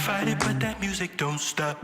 fight it, but that music don't stop.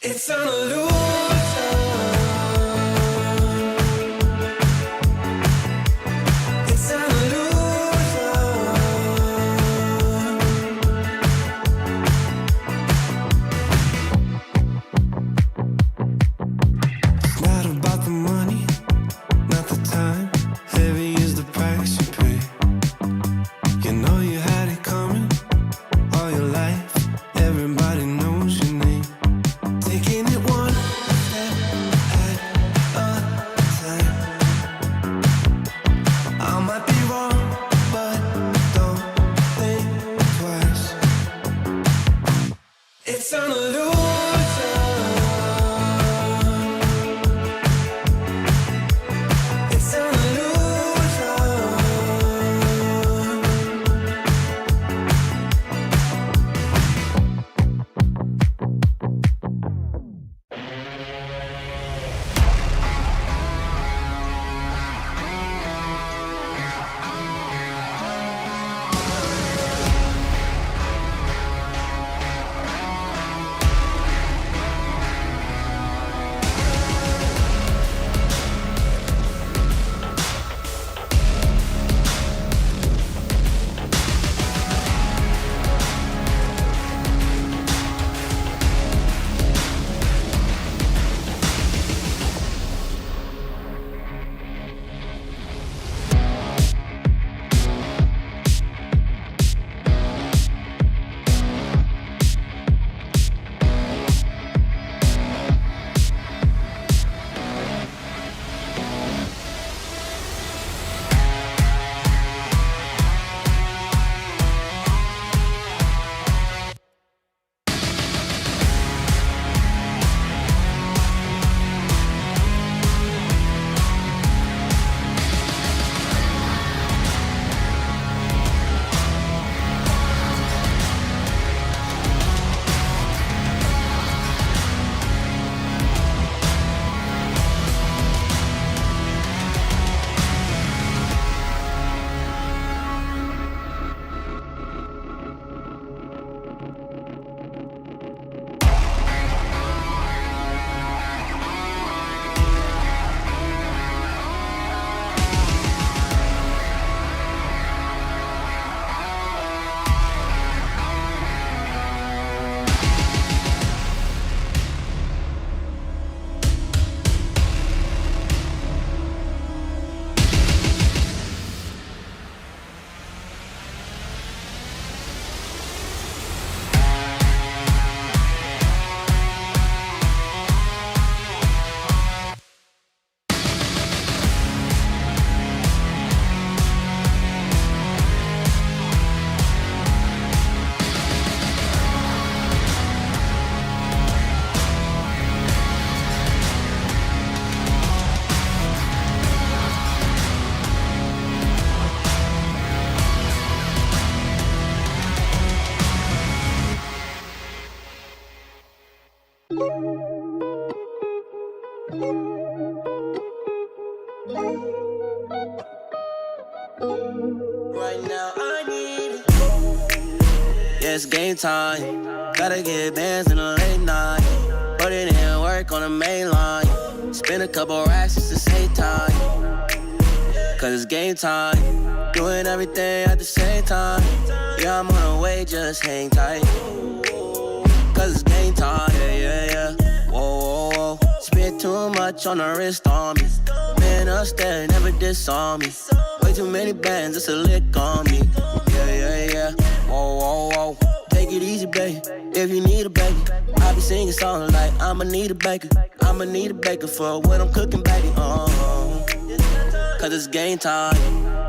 It's an illusion. Right now I need it. Yeah, it's game time. Gotta get bands in the late night. Put it in work on the main line. Spend a couple racks just to save time. Cause it's game time. Doing everything at the same time. Yeah, I'm on the way, just hang tight. Cause it's game time. Yeah. Whoa. Spent too much on the wrist on me. Man upstairs, never disarm me. Way too many bands, it's a lick on me. Yeah. Whoa. Take it easy, baby. If you need a baby, I be singing songs like I'ma need a baker. I'ma need a baker for what I'm cooking, baby. Cause it's game time.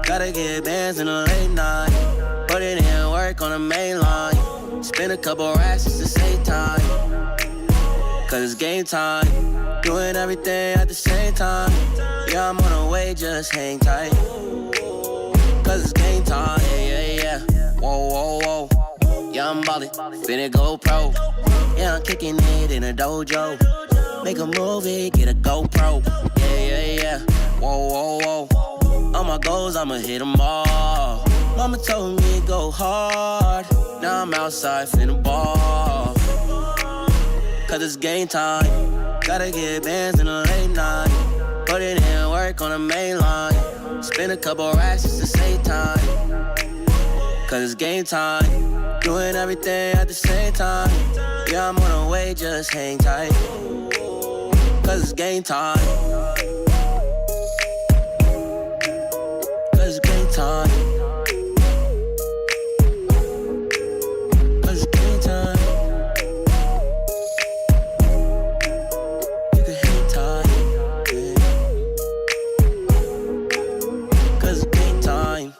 Gotta get bands in the late night. Put it in work on the main line. Spend a couple racks just to save time. Cause it's game time. Doing everything at the same time. Yeah, I'm on the way, just hang tight. Cause it's game time. Yeah. Whoa. Yeah, I'm ballin', finna go pro. Yeah, I'm kicking it in a dojo. Make a movie, get a GoPro. Yeah. Whoa. All my goals, I'ma hit them all. Mama told me go hard. Now I'm outside finna ball. Cause it's game time. Gotta get bands in the late night. Put it in work on the main line. Spend a couple racks just to save time. Cause it's game time. Doing everything at the same time. Yeah, I'm on the way, just hang tight. Cause it's game time. Cause it's game time. Cause it's game time. You can hang tight. Yeah. Cause it's game time.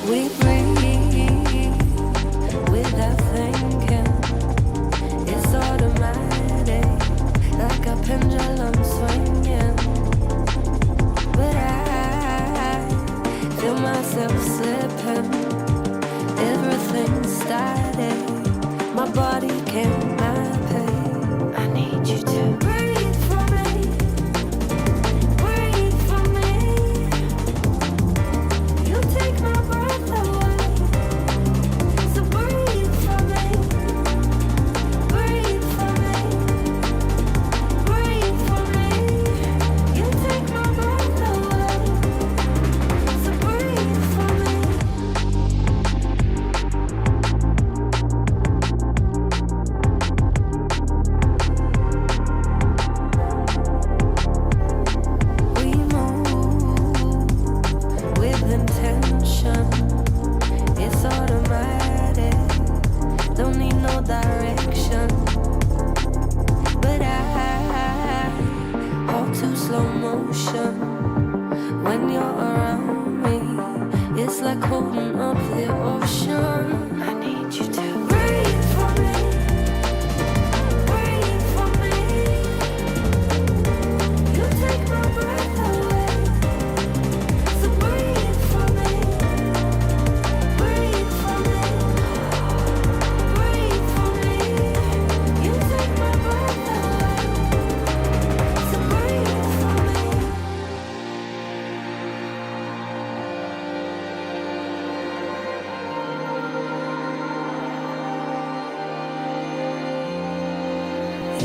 We breathe without thinking. It's automatic. when you're around me. It's like holding up the ocean. I need you to breathe for me. Breathe for me. You take my breath away. So breathe for me. Breathe for me. Breathe for me. You take my breath away. So breathe for me.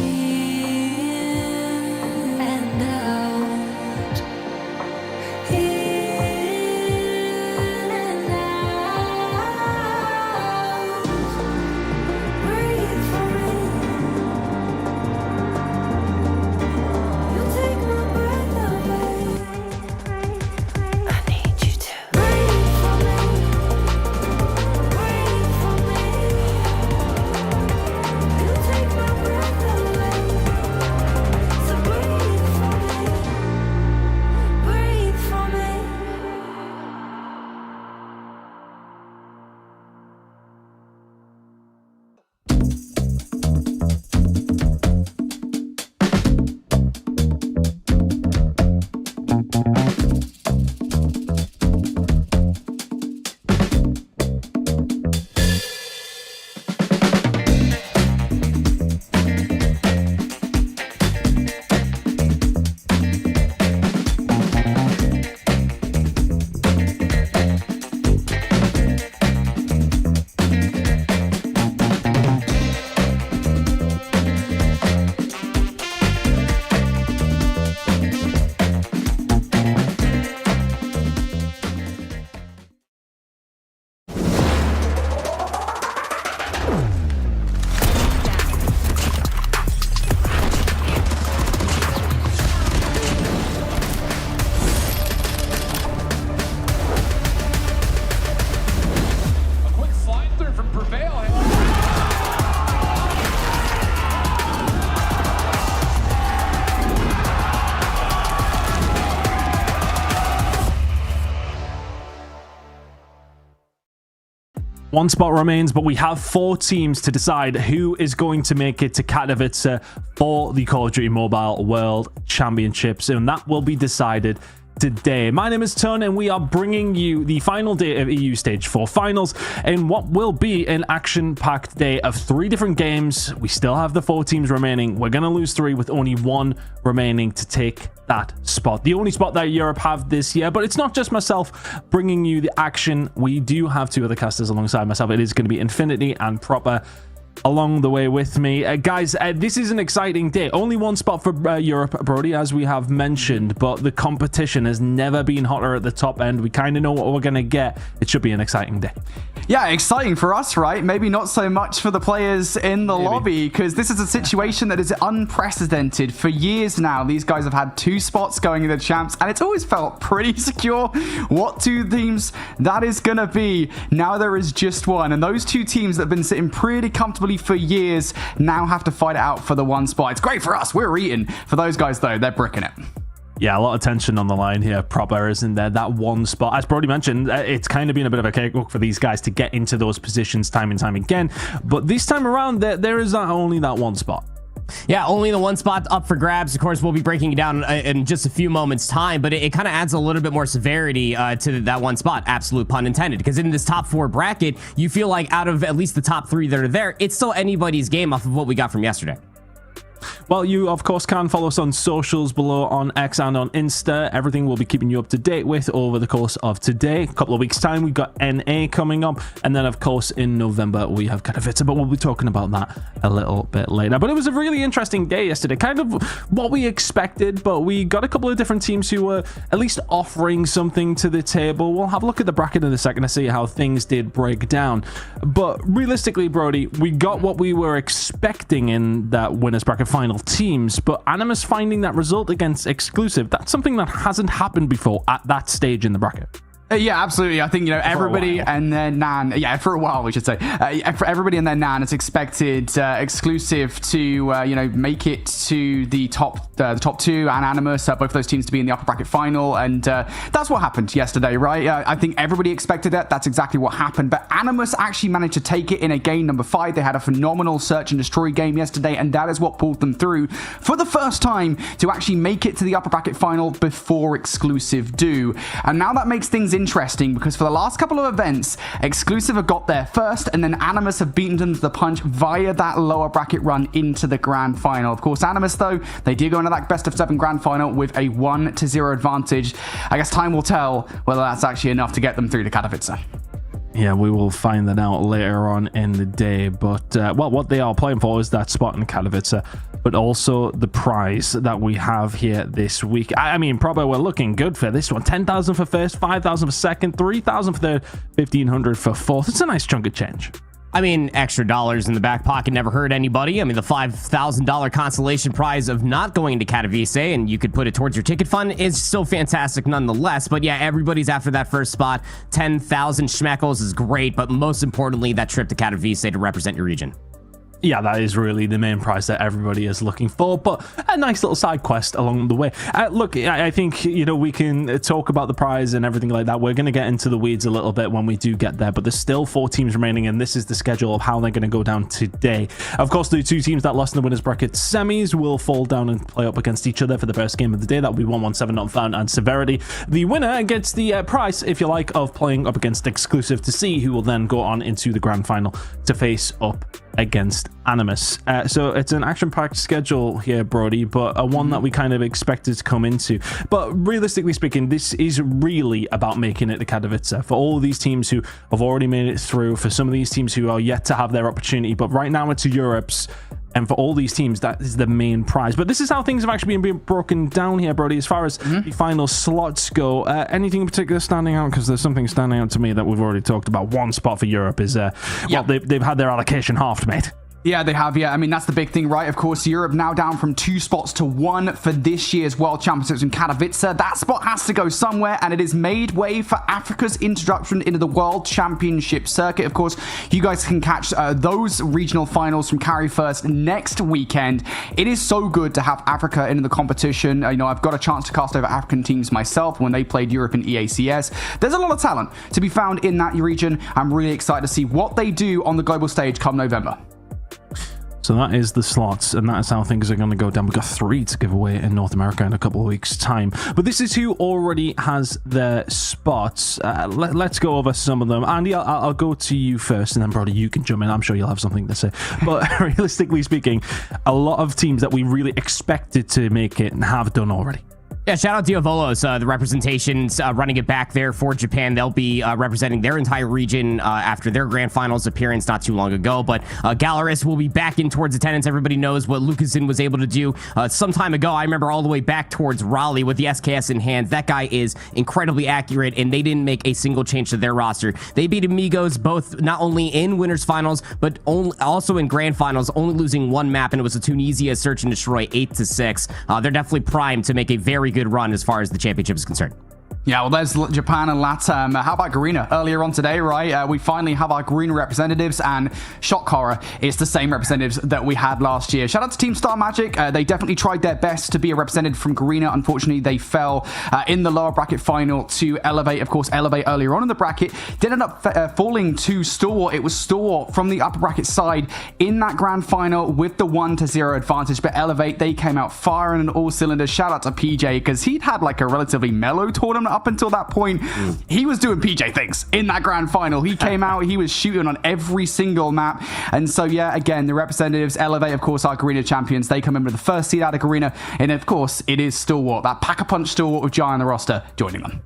In and out. In and out. Breathe for me. You take my breath away. I need you to breathe for me. Breathe for me. You take my breath away. So breathe for me. Breathe for me. A quick slide through from Prevail. One spot remains, but we have 4 teams to decide who is going to make it to Katowice for the Call of Duty Mobile World Championships, and that will be decided today. My name is Tone, and we are bringing you the final day of EU Stage 4 Finals in what will be an action-packed day of 3 different games. We still have the 4 teams remaining. We're going to lose 3 with only 1 remaining to take that spot. The only spot that Europe have this year, but it's not just myself bringing you the action. We do have 2 other casters alongside myself. It is going to be Infinity and Proper along the way with me. Guys, this is an exciting day. Only 1 spot for Europe, Brody, as we have mentioned, but the competition has never been hotter at the top end. We kind of know what we're going to get. It should be an exciting day. Yeah, exciting for us, right? Maybe not so much for the players in the lobby, because this is a situation that is unprecedented. For years now, these guys have had 2 spots going in the champs, and it's always felt pretty secure what 2 teams that is going to be. Now there is just 1, and those 2 teams that have been sitting pretty comfortably for years now have to fight it out for the 1 spot. It's great for us. We're eating. For those guys, though, they're bricking it. Yeah, a lot of tension on the line here. Proper isn't there. That 1 spot, as Brody mentioned, it's kind of been a bit of a cakewalk for these guys to get into those positions time and time again. But this time around, there is not only that 1 spot. Yeah, only the 1 spot up for grabs. Of course, we'll be breaking it down in just a few moments' time, but it kind of adds a little bit more severity to that 1 spot, absolute pun intended, because in this top 4 bracket, you feel like out of at least the top 3 that are there, it's still anybody's game off of what we got from yesterday. Well, you, of course, can follow us on socials below on X and on Insta. Everything we'll be keeping you up to date with over the course of today. A couple of weeks' time, we've got NA coming up. And then, of course, in November, we have Katowice, but we'll be talking about that a little bit later. But it was a really interesting day yesterday. Kind of what we expected, but we got a couple of different teams who were at least offering something to the table. We'll have a look at the bracket in a second to see how things did break down. But realistically, Brody, we got what we were expecting in that winners bracket final teams, but Animus finding that result against Exclusive, that's something that hasn't happened before at that stage in the bracket. Yeah, absolutely. I think, everybody and their Nan, for a while, we should say, for everybody and their Nan is expected exclusive to, make it to the top two, and Animus, both of those teams to be in the upper bracket final. And that's what happened yesterday, right? I think everybody expected that. That's exactly what happened. But Animus actually managed to take it in a game number 5. They had a phenomenal search and destroy game yesterday, and that is what pulled them through for the first time to actually make it to the upper bracket final before exclusive do. And now that makes things interesting, because for the last couple of events, exclusive have got there first, and then Animus have beaten them to the punch via that lower bracket run into the grand final. Of course, Animus, though, they did go into that best of 7 grand final with a 1-0 advantage. I guess time will tell whether that's actually enough to get them through to Katowice. Yeah, we will find that out later on in the day. But, what they are playing for is that spot in Katowice, but also the prize that we have here this week. I mean, probably we're looking good for this one. 10,000 for first, 5,000 for second, 3,000 for third, 1,500 for fourth. It's a nice chunk of change. I mean, extra dollars in the back pocket never hurt anybody. I mean, the $5,000 consolation prize of not going to Katowice, and you could put it towards your ticket fund, is still fantastic nonetheless. But yeah, everybody's after that first spot. 10,000 schmeckles is great, but most importantly, that trip to Katowice to represent your region. Yeah, that is really the main prize that everybody is looking for, but a nice little side quest along the way. Look, I think, we can talk about the prize and everything like that. We're going to get into the weeds a little bit when we do get there, but there's still 4 teams remaining, and this is the schedule of how they're going to go down today. Of course, the 2 teams that lost in the winners bracket semis will fall down and play up against each other for the first game of the day. That will be 117 Not Found and Severity. The winner gets the prize, if you like, of playing up against exclusive to see who will then go on into the grand final to face up against Animus. So it's an action-packed schedule here, Brody, but one that we kind of expected to come into. But realistically speaking, this is really about making it to Katowice. For all these teams who have already made it through, for some of these teams who are yet to have their opportunity, but right now it's Europe's. And for all these teams, that is the main prize. But this is how things have actually been broken down here, Brody. As far as the final slots go, anything in particular standing out? Because there's something standing out to me that we've already talked about. One spot for Europe is, they've had their allocation halved, mate. Yeah, they have. Yeah, I mean, that's the big thing, right? Of course, Europe now down from 2 spots to 1 for this year's World Championships in Katowice. That spot has to go somewhere, and it has made way for Africa's introduction into the World Championship circuit. Of course, you guys can catch those regional finals from Carry First next weekend. It is so good to have Africa in the competition. I've got a chance to cast over African teams myself when they played Europe in EACS. There's a lot of talent to be found in that region. I'm really excited to see what they do on the global stage come November. So that is the slots, and that is how things are going to go down. We've got 3 to give away in North America in a couple of weeks' time. But this is who already has their spots. Let's go over some of them. Andy, I'll go to you first, and then, Brody, you can jump in. I'm sure you'll have something to say. But realistically speaking, a lot of teams that we really expected to make it have done already. Yeah, shout out Diavolos, the representations running it back there for Japan. They'll be representing their entire region after their grand finals appearance not too long ago. But Galaris will be back in towards attendance. Everybody knows what Lucasen was able to do some time ago. I remember all the way back towards Raleigh with the SKS in hand. That guy is incredibly accurate, and they didn't make a single change to their roster. They beat Amigos both not only in winners finals, but also in grand finals, only losing 1 map, and it was a Tunisia search and destroy 8-6. They're definitely primed to make a very good run as far as the championship is concerned. Yeah, well, there's Japan and LATAM. How about Garena? Earlier on today, right, we finally have our Garena representatives, and shock horror, it's the same representatives that we had last year. Shout out to Team Star Magic. They definitely tried their best to be a representative from Garena. Unfortunately, they fell in the lower bracket final to Elevate. Of course, Elevate earlier on in the bracket did end up falling to Stalwart. It was Stalwart from the upper bracket side in that grand final with the 1-0 advantage, but Elevate, they came out firing on all cylinders. Shout out to PJ, because he'd had like a relatively mellow tournament up until that point. He was doing PJ things in that grand final. He came out, he was shooting on every single map. And so, yeah, again, the representatives, Elevate, of course, our Garena champions, they come in with the first seed out of Garena. And of course, it is Stalwart, that Pack-a-Punch Stalwart with Jai on the roster, joining them.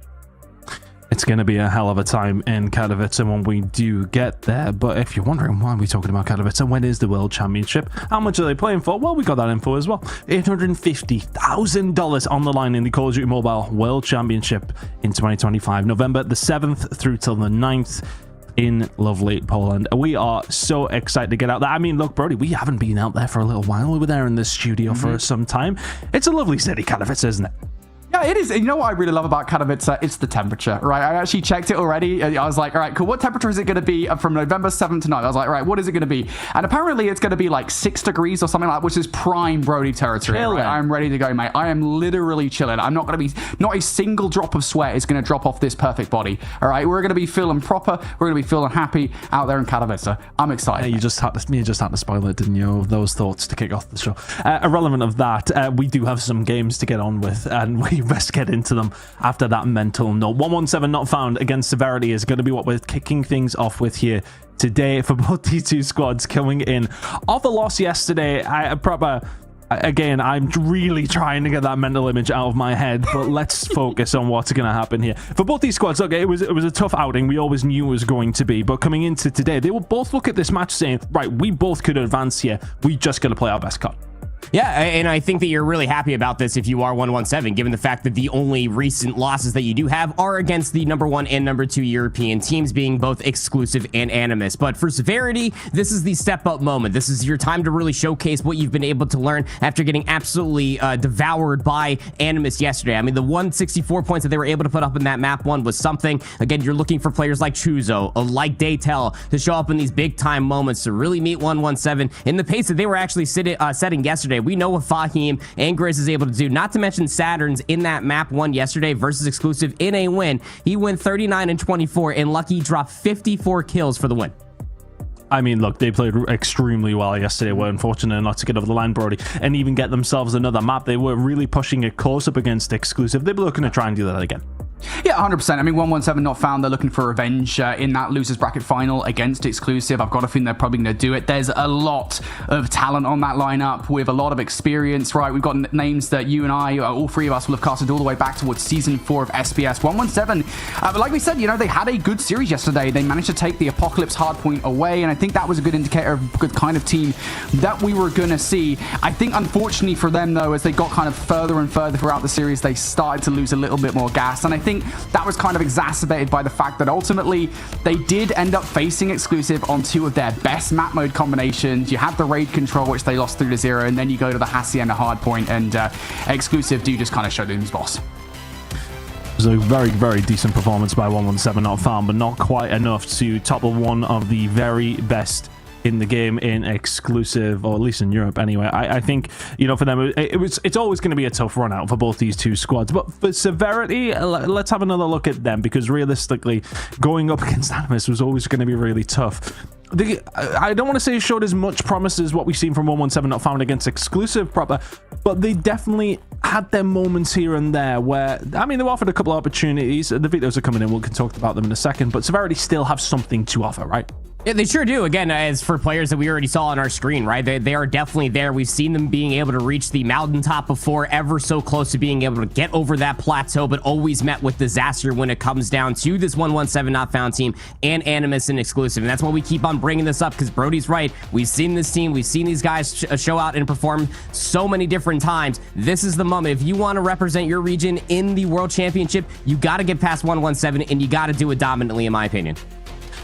It's going to be a hell of a time in Katowice when we do get there. But if you're wondering why we're talking about Katowice, when is the World Championship? How much are they playing for? Well, we got that info as well. $850,000 on the line in the Call of Duty Mobile World Championship in 2025, November the 7th through till the 9th. In lovely Poland. We are so excited to get out there. I mean, look, Brody, we haven't been out there for a little while. We were there in the studio for some time. It's a lovely city, Katowice, isn't it? Yeah, it is. You know what I really love about Katowice? It's the temperature, right? I actually checked it already. I was like, all right, cool. What temperature is it going to be from November 7th to 9th? I was like, all right, what is it going to be? And apparently it's going to be like 6 degrees or something like that, which is prime Brody territory. Right? I'm ready to go, mate. I am literally chilling. I'm not going to be, not a single drop of sweat is going to drop off this perfect body. All right, we're going to be feeling proper. We're going to be feeling happy out there in Katowice. I'm excited. You just had to spoil it, didn't you? Those thoughts to kick off the show. Irrelevant of that, we do have some games to get on with, and we best get into them after that mental note. 117 not found against Severity is going to be what we're kicking things off with here today for both these two squads coming in off a loss yesterday. Again, I'm really trying to get that mental image out of my head, but let's focus on what's going to happen here. For both these squads, look, it was a tough outing. We always knew it was going to be, but coming into today, they will both look at this match saying, right, we both could advance here. We just got to play our best card. Yeah, and I think that you're really happy about this if you are 117, given the fact that the only recent losses that you do have are against the number 1 and number 2 European teams, being both Exclusive and Animus. But for Severity, this is the step-up moment. This is your time to really showcase what you've been able to learn after getting absolutely devoured by Animus yesterday. I mean, the 164 points that they were able to put up in that map 1 was something. Again, you're looking for players like Chuzo, like Daytel, to show up in these big-time moments to really meet 117 in the pace that they were actually setting yesterday. We know what Fahim and Grizz is able to do, not to mention Saturn's in that map 1 yesterday versus Exclusive in a win. He went 39-24, and Lucky dropped 54 kills for the win. I mean, look, they played extremely well yesterday. We're unfortunate not to get over the line, Brody, and even get themselves another map. They were really pushing it close up against Exclusive. They were looking to try and do that again. Yeah, 100%. I mean, 117 not found. They're looking for revenge in that losers bracket final against Exclusive. I've got to think they're probably going to do it. There's a lot of talent on that lineup with a lot of experience, right? We've got names that you and I, all three of us, will have casted all the way back towards season 4 of SPS. 117, but like we said, you know, they had a good series yesterday. They managed to take the Apocalypse hardpoint away, and I think that was a good indicator of a good kind of team that we were going to see. I think, unfortunately for them, though, as they got kind of further and further throughout the series, they started to lose a little bit more gas, and I think that was kind of exacerbated by the fact that ultimately they did end up facing Exclusive on 2 of their best map mode combinations. You had the raid control, which they lost 3-0, and then you go to the Hacienda hardpoint, and Exclusive do just kind of show them who's boss. It was a very, very decent performance by 117 not found, but not quite enough to topple one of the very best in the game in Exclusive, or at least in Europe anyway. I think, you know, for them, it's always going to be a tough run out for both these two squads. But for Severity, let's have another look at them, because realistically, going up against Animus was always going to be really tough. I don't want to say it showed as much promise as what we've seen from 117 not found against Exclusive proper, but they definitely had their moments here and there where, I mean, they were offered a couple of opportunities. The videos are coming in, we can talk about them in a second, but Severity still have something to offer, right? Yeah, they sure do. Again, as for players that we already saw on our screen, right? They are definitely there. We've seen them being able to reach the mountaintop before, ever so close to being able to get over that plateau, but always met with disaster when it comes down to this 117 not found team and Animus and Exclusive. And that's why we keep on bringing this up, because Brody's right. We've seen this team. We've seen these guys show out and perform so many different times. This is the moment. If you want to represent your region in the World Championship, you got to get past 117, and you got to do it dominantly, in my opinion.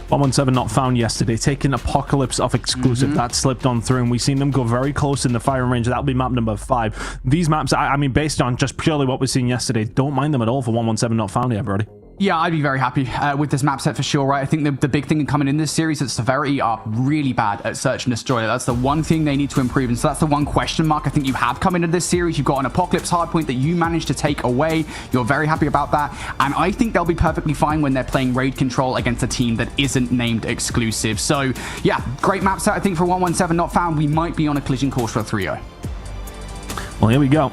117 not found yesterday, taking Apocalypse off Exclusive. That slipped on through, and we've seen them go very close in the firing range. That'll be map number 5. These maps, I mean, based on just purely what we've seen yesterday, don't mind them at all for 117 not found yet, Brody. Yeah, I'd be very happy with this map set for sure, right? I think the big thing coming in this series is Severity are really bad at search and destroy. That's the one thing they need to improve, and so that's the one question mark I think you have coming into this series. You've got an Apocalypse hardpoint that you managed to take away. You're very happy about that, and I think they'll be perfectly fine when they're playing raid control against a team that isn't named Exclusive. So yeah, great map set I think for 117 not found. We might be on a collision course for a 3-0. Well, here we go.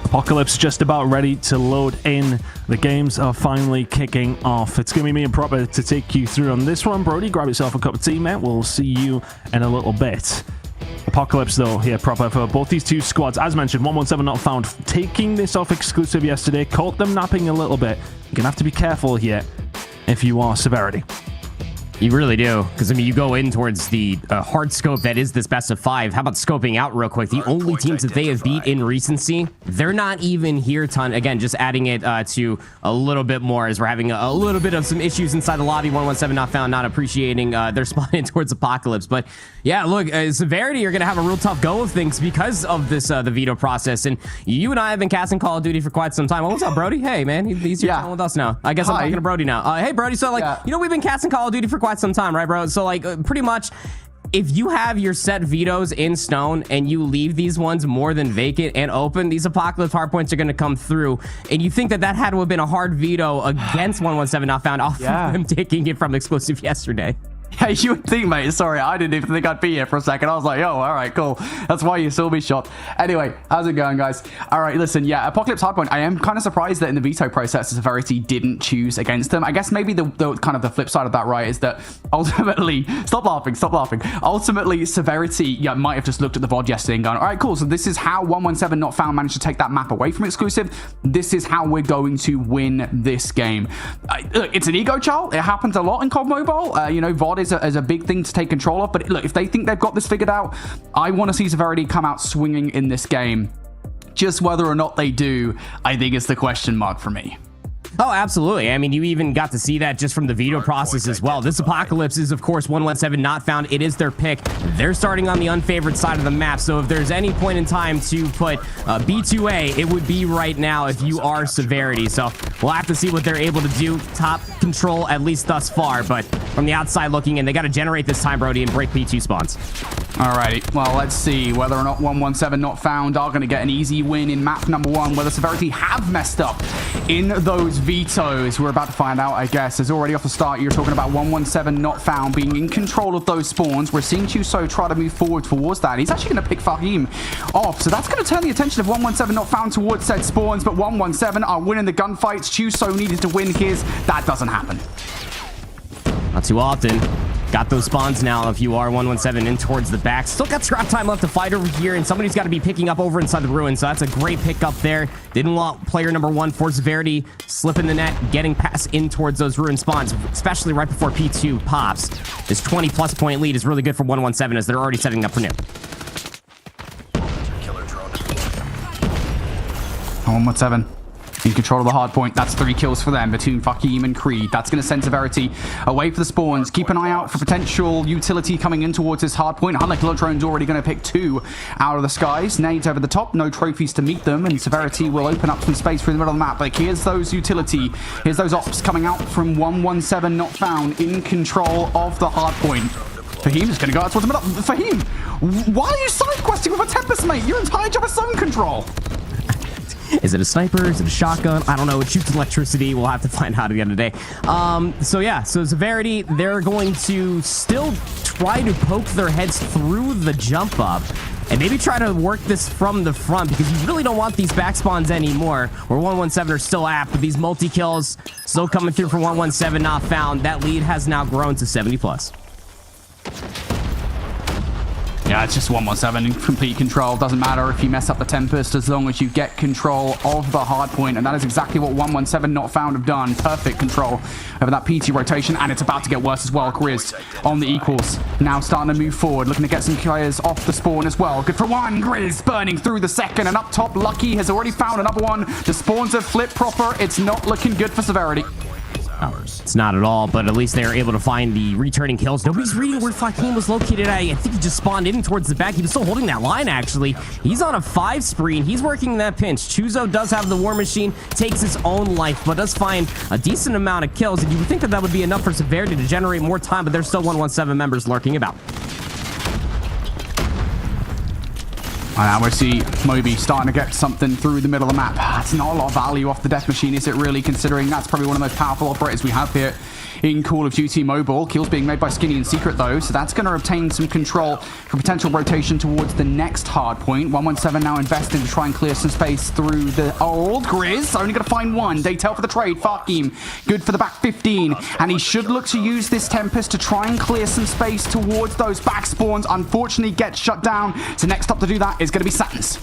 Apocalypse just about ready to load in. The games are finally kicking off. It's going to be me and Proper to take you through on this one. Brody, grab yourself a cup of tea, mate. We'll see you in a little bit. Apocalypse, though, here, Proper, for both these two squads. As mentioned, 117 not found. Taking this off Exclusive yesterday, caught them napping a little bit. You're going to have to be careful here if you are Severity. You really do, because I mean, you go in towards the hard scope that is this best of 5. How about scoping out real quick? The only teams that they have beat in recency, they're not even here. Again, just adding it to a little bit more as we're having a little bit of some issues inside the lobby. 117 not found, not appreciating their spot in towards Apocalypse. But yeah, look, Severity are going to have a real tough go of things because of this the veto process. And you and I have been casting Call of Duty for quite some time. Oh, what's up, Brody? Hey, man, he's here chilling with us now. I guess I'm talking to Brody now. Hey, Brody. So like, you know, we've been casting Call of Duty for quite some time, right, bro? So like pretty much if you have your set vetoes in stone and you leave these ones more than vacant and open, these Apocalypse hardpoints are going to come through. And you think that that had to have been a hard veto against 117 not found off of them taking it from exclusive yesterday. Yeah, you would think, mate. Sorry, I didn't even think I'd be here for a second. I was like, oh, all right, cool. That's why you saw me shot. Anyway, how's it going, guys? All right, listen, yeah, Apocalypse Hardpoint. I am kind of surprised that in the veto process, Severity didn't choose against them. I guess maybe the kind of the flip side of that, right, is that ultimately, stop laughing. Ultimately, Severity, might have just looked at the VOD yesterday and gone, all right, cool. So this is how 117 not found managed to take that map away from exclusive. This is how we're going to win this game. Look, it's an ego child. It happens a lot in COD Mobile. You know, VOD is a big thing to take control of, but look, if they think they've got this figured out, I want to see Severity come out swinging in this game. Just whether or not they do, I think is the question mark for me. Oh, absolutely. I mean, you even got to see that just from the veto process as well. This Apocalypse is, of course, 117 not found. It is their pick. They're starting on the unfavored side of the map. So if there's any point in time to put B2A, it would be right now if you are Severity. So we'll have to see what they're able to do. Top control, at least thus far. But from the outside looking in, they got to generate this time, Brody, and break B2 spawns. Alrighty, well, let's see whether or not 117 not found are going to get an easy win in map number 1, whether Severity have messed up in those vetoes. We're about to find out, I guess. As already off the start, you're talking about 117 not found being in control of those spawns. We're seeing Chuso try to move forward towards that. He's actually going to pick Fahim off, so that's going to turn the attention of 117 not found towards said spawns, but 117 are winning the gunfights. Chuso needed to win his. That doesn't happen. Not too often. Got those spawns now if you are 117 in towards the back. Still got scrap time left to fight over here, and somebody's got to be picking up over inside the ruin, so that's a great pick up there. Didn't want player number 1 for Severity slipping the net, getting past in towards those ruin spawns, especially right before P2 pops. This 20-plus point lead is really good for 117 as they're already setting up for new. 117 in control of the hard point. That's 3 kills for them between Fahim and Creed. That's going to send Severity away for the spawns. Keep an eye out for potential utility coming in towards this hard point. 100 Kilodrone's already going to pick 2 out of the skies. Nades over the top. No trophies to meet them. And Severity will open up some space through the middle of the map. Like, here's those utility. Here's those ops coming out from 117 not found in control of the hard point. Fahim is going to go out towards the middle. Fahim, why are you side questing with a Tempest, mate? Your entire job is zone control. Is it a sniper? Is it a shotgun? I don't know. It shoots electricity. We'll have to find out at the end of the day. So yeah, so Severity, they're going to still try to poke their heads through the jump up and maybe try to work this from the front, because you really don't want these back spawns anymore, where 117 are still at, but these multi-kills still coming through for 117 not found. That lead has now grown to 70+. Yeah, it's just 117 in complete control. Doesn't matter if you mess up the Tempest as long as you get control of the hard point. And that is exactly what 117 not found have done. Perfect control over that PT rotation. And it's about to get worse as well. Grizz on the equals. Now starting to move forward. Looking to get some players off the spawn as well. Good for one. Grizz burning through the second. And up top, Lucky has already found another one. The spawns have flipped proper. It's not looking good for Severity. It's not at all, but at least they are able to find the returning kills. Nobody's reading where Fahim was located at. I think he just spawned in towards the back. He was still holding that line, actually. He's on a 5 spree, and he's working that pinch. Chuzo does have the War Machine, takes his own life, but does find a decent amount of kills. And you would think that that would be enough for Severity to generate more time, but there's still 117 members lurking about. And we see Moby starting to get something through the middle of the map. It's not a lot of value off the Death Machine, is it really, considering that's probably one of the most powerful operators we have here in Call of Duty Mobile. Kills being made by Skinny in secret, though, so that's going to obtain some control for potential rotation towards the next hard point. 117 now investing to try and clear some space through the old Grizz. Only going to find one. Daytel for the trade. Fahim, good for the back 15. And he should look to use this Tempest to try and clear some space towards those back spawns. Unfortunately, gets shut down. So next up to do that is going to be Satins.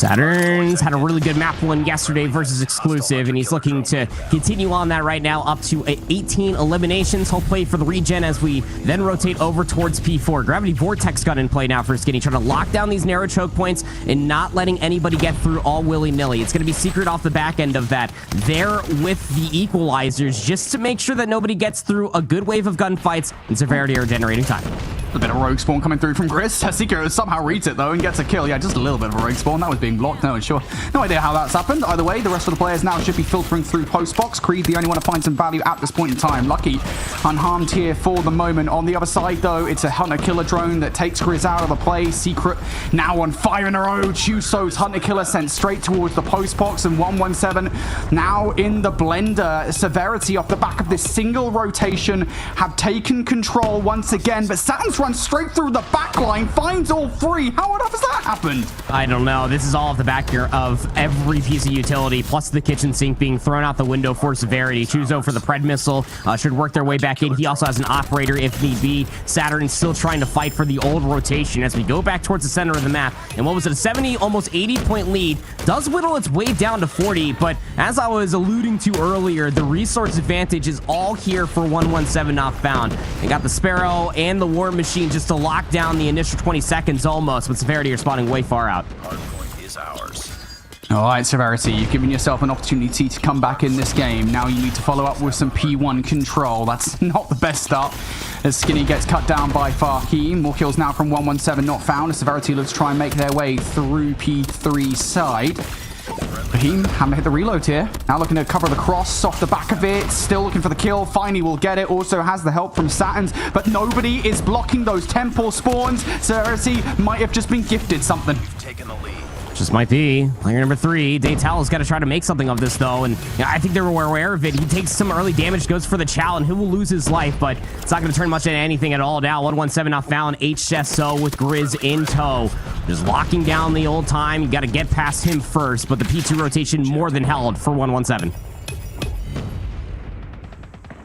Saturn's had a really good map win yesterday versus exclusive, and he's looking to continue on that right now up to 18 eliminations. He'll play for the regen as we then rotate over towards P4. Gravity Vortex got in play now for Skinny, trying to lock down these narrow choke points and not letting anybody get through all willy-nilly. It's going to be Secret off the back end of that. There with the equalizers, just to make sure that nobody gets through a good wave of gunfights, and Severity are generating time. A bit of rogue spawn coming through from Grizz. Secret somehow reads it though and gets a kill. Yeah, just a little bit of a rogue spawn. That was being blocked. No idea how that's happened. Either way, the rest of the players now should be filtering through post box. Creed, the only one to find some value at this point in time. Lucky, unharmed here for the moment. On the other side though, it's a hunter-killer drone that takes Grizz out of the play. Secret now on fire in a row. Chuso's hunter-killer sent straight towards the post box, and 117 now in the blender. Severity off the back of this single rotation have taken control once again, but Saturn's run straight through the back line, finds all three. How on earth has that happened? I don't know. This is all off the back here of every piece of utility, plus the kitchen sink being thrown out the window for Severity. Chuzo for the Pred missile should work their way back in. He also has an operator if need be. Saturn still trying to fight for the old rotation as we go back towards the center of the map. And what was it, a 70, almost 80-point lead? Does whittle its way down to 40, but as I was alluding to earlier, the resource advantage is all here for 117 not found. They got the Sparrow and the War Machine just to lock down the initial 20 seconds almost, but Severity are spawning way far out. Hardpoint is ours. All right, Severity, you've given yourself an opportunity to come back in this game. Now you need to follow up with some P1 control. That's not the best start, as Skinny gets cut down by Farkeem. More kills now from 117 not found, as Severity looks to try and make their way through P3 side. Fahim haven't hit the reload here. Now looking to cover the cross off the back of it. Still looking for the kill. Finally will get it. Also has the help from Saturns, but nobody is blocking those temple spawns. Severity might have just been gifted something. Taking the lead. Just might be. Player number 3, Daytal's got to try to make something of this, though, and I think they were aware of it. He takes some early damage, goes for the Chow, and he will lose his life, but it's not going to turn much into anything at all now. 117 not found. HSO with Grizz in tow. Just locking down the old time. You got to get past him first, but the P2 rotation more than held for 117.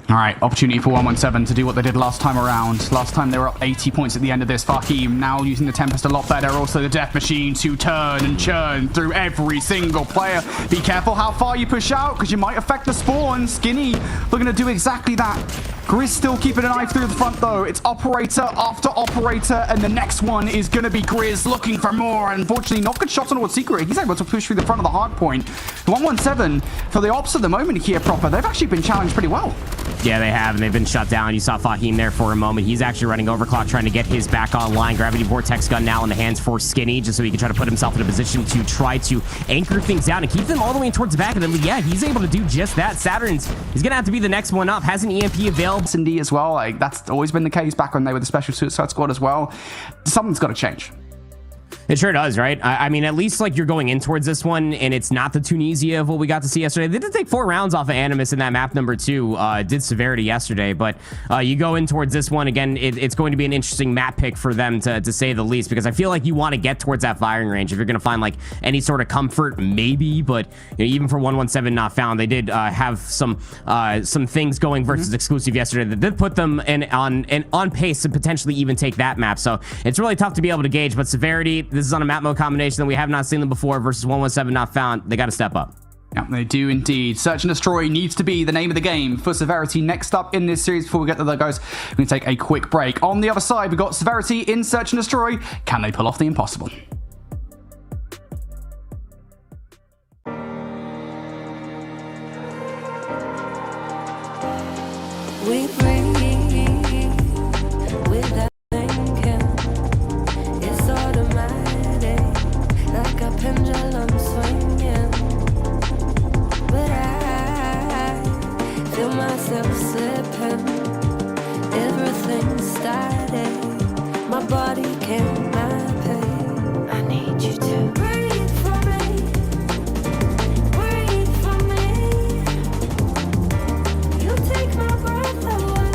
All right, opportunity for 117 to do what they did last time around. Last time they were up 80 points at the end of this. Farkeem now using the Tempest a lot better. Also the Death Machine to turn and churn through every single player. Be careful how far you push out, because you might affect the spawn. Skinny looking to do exactly that. Grizz still keeping an eye through the front though. It's operator after operator, and the next one is going to be Grizz looking for more. Unfortunately, not good shots on What's Secret. He's able to push through the front of the hard point. The 117, for the ops at the moment here proper, they've actually been challenged pretty well. Yeah, they have, and they've been shut down. You saw Fahim there for a moment. He's actually running overclock, trying to get his back online. Gravity Vortex gun now in the hands for Skinny, just so he can try to put himself in a position to try to anchor things down and keep them all the way towards the back of them. But yeah, he's able to do just that. Saturn's is going to have to be the next one up. Has an EMP available. Cindy as well. Like, that's always been the case back when they were the Special Suicide Squad as well. Something's got to change. It sure does, right? I mean, at least like you're going in towards this one, and it's not the Tunisia of what we got to see yesterday. They did take 4 rounds off of Animus in that map number 2. Did Severity yesterday, but you go in towards this one again. It's going to be an interesting map pick for them to say the least, because I feel like you want to get towards that firing range if you're going to find like any sort of comfort, maybe. But you know, even for 117 not found, they did have some things going versus exclusive yesterday that did put them on pace to potentially even take that map. So it's really tough to be able to gauge. But Severity, this is on a map mode combination that we have not seen them before versus 117 not found. They got to step up. Yeah, they do indeed. Search and Destroy needs to be the name of the game for Severity. Next up in this series, before we get to the guys, we're going to take a quick break. On the other side, we've got Severity in Search and Destroy. Can they pull off the impossible? We breathe without thinking. It's automatic, like a pendulum swinging. But I feel myself slipping. Everything's static. My body can't map it. I need you to breathe for me. Breathe for me. You take my breath away.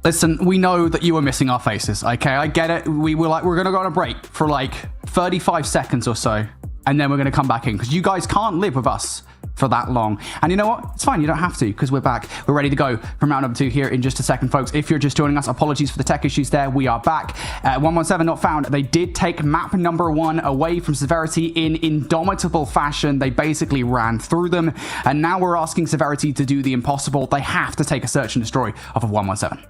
Listen, we know that you were missing our faces, okay? I get it. We're going to go on a break for like 35 seconds or so, and then we're going to come back in because you guys can't live with us for that long. And you know what? It's fine. You don't have to because we're back. We're ready to go from round number 2 here in just a second, folks. If you're just joining us, apologies for the tech issues there. We are back. 117 not found. They did take map number 1 away from Severity in indomitable fashion. They basically ran through them. And now we're asking Severity to do the impossible. They have to take a search and destroy off of 117.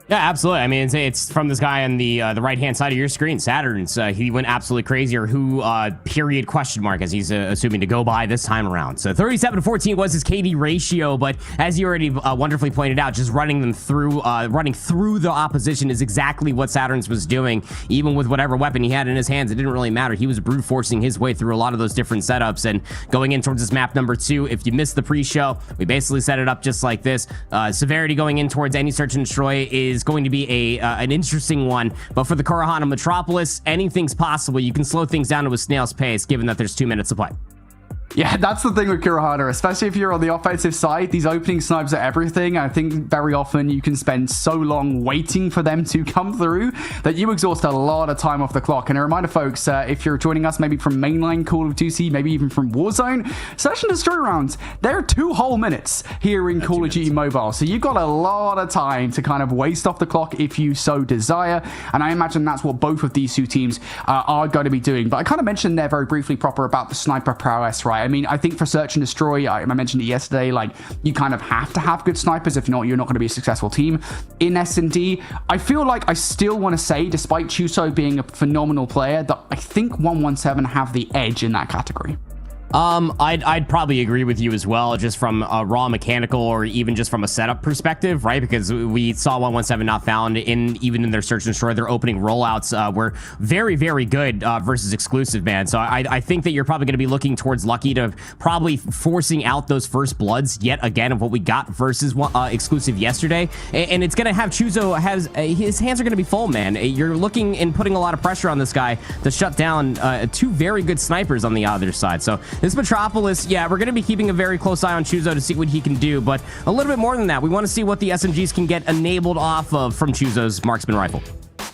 Yeah, absolutely. I mean, it's from this guy on the right-hand side of your screen, Saturn's. He went absolutely crazy, or who, period, question mark, as he's assuming to go by this time around. So 37-14 was his KD ratio, but as you already wonderfully pointed out, just running through the opposition is exactly what Saturn's was doing. Even with whatever weapon he had in his hands, it didn't really matter. He was brute forcing his way through a lot of those different setups, and going in towards this map number 2, if you missed the pre-show, we basically set it up just like this. Severity going in towards any search and destroy is going to be an interesting one, but for the Kurahana Metropolis, anything's possible. You can slow things down to a snail's pace, given that there's 2 minutes to play. Yeah, that's the thing with Kurahana, especially if you're on the offensive side. These opening snipes are everything. I think very often you can spend so long waiting for them to come through that you exhaust a lot of time off the clock. And a reminder, folks, if you're joining us maybe from mainline Call of Duty, maybe even from Warzone, search and destroy rounds, they're 2 whole minutes here in Call of Duty Mobile. So you've got a lot of time to kind of waste off the clock if you so desire. And I imagine that's what both of these 2 teams are going to be doing. But I kind of mentioned there very briefly, Proper, about the sniper prowess, right? I mean, I think for search and destroy, I mentioned it yesterday, like, you kind of have to have good snipers. If not, you're not going to be a successful team. In S&D, I feel like I still want to say, despite Chuso being a phenomenal player, that I think 117 have the edge in that category. I'd probably agree with you as well, just from a raw mechanical or even just from a setup perspective, right? Because we saw 117 not found even in their search and destroy. Their opening rollouts were very, very good versus exclusive, man. So I think that you're probably going to be looking towards Lucky to probably forcing out those first bloods yet again of what we got versus exclusive yesterday. And it's going to have Chuzo his hands are going to be full, man. You're looking and putting a lot of pressure on this guy to shut down 2 very good snipers on the other side. So this Metropolis, yeah, we're going to be keeping a very close eye on Chuzo to see what he can do, but a little bit more than that. We want to see what the SMGs can get enabled off of from Chuzo's marksman rifle.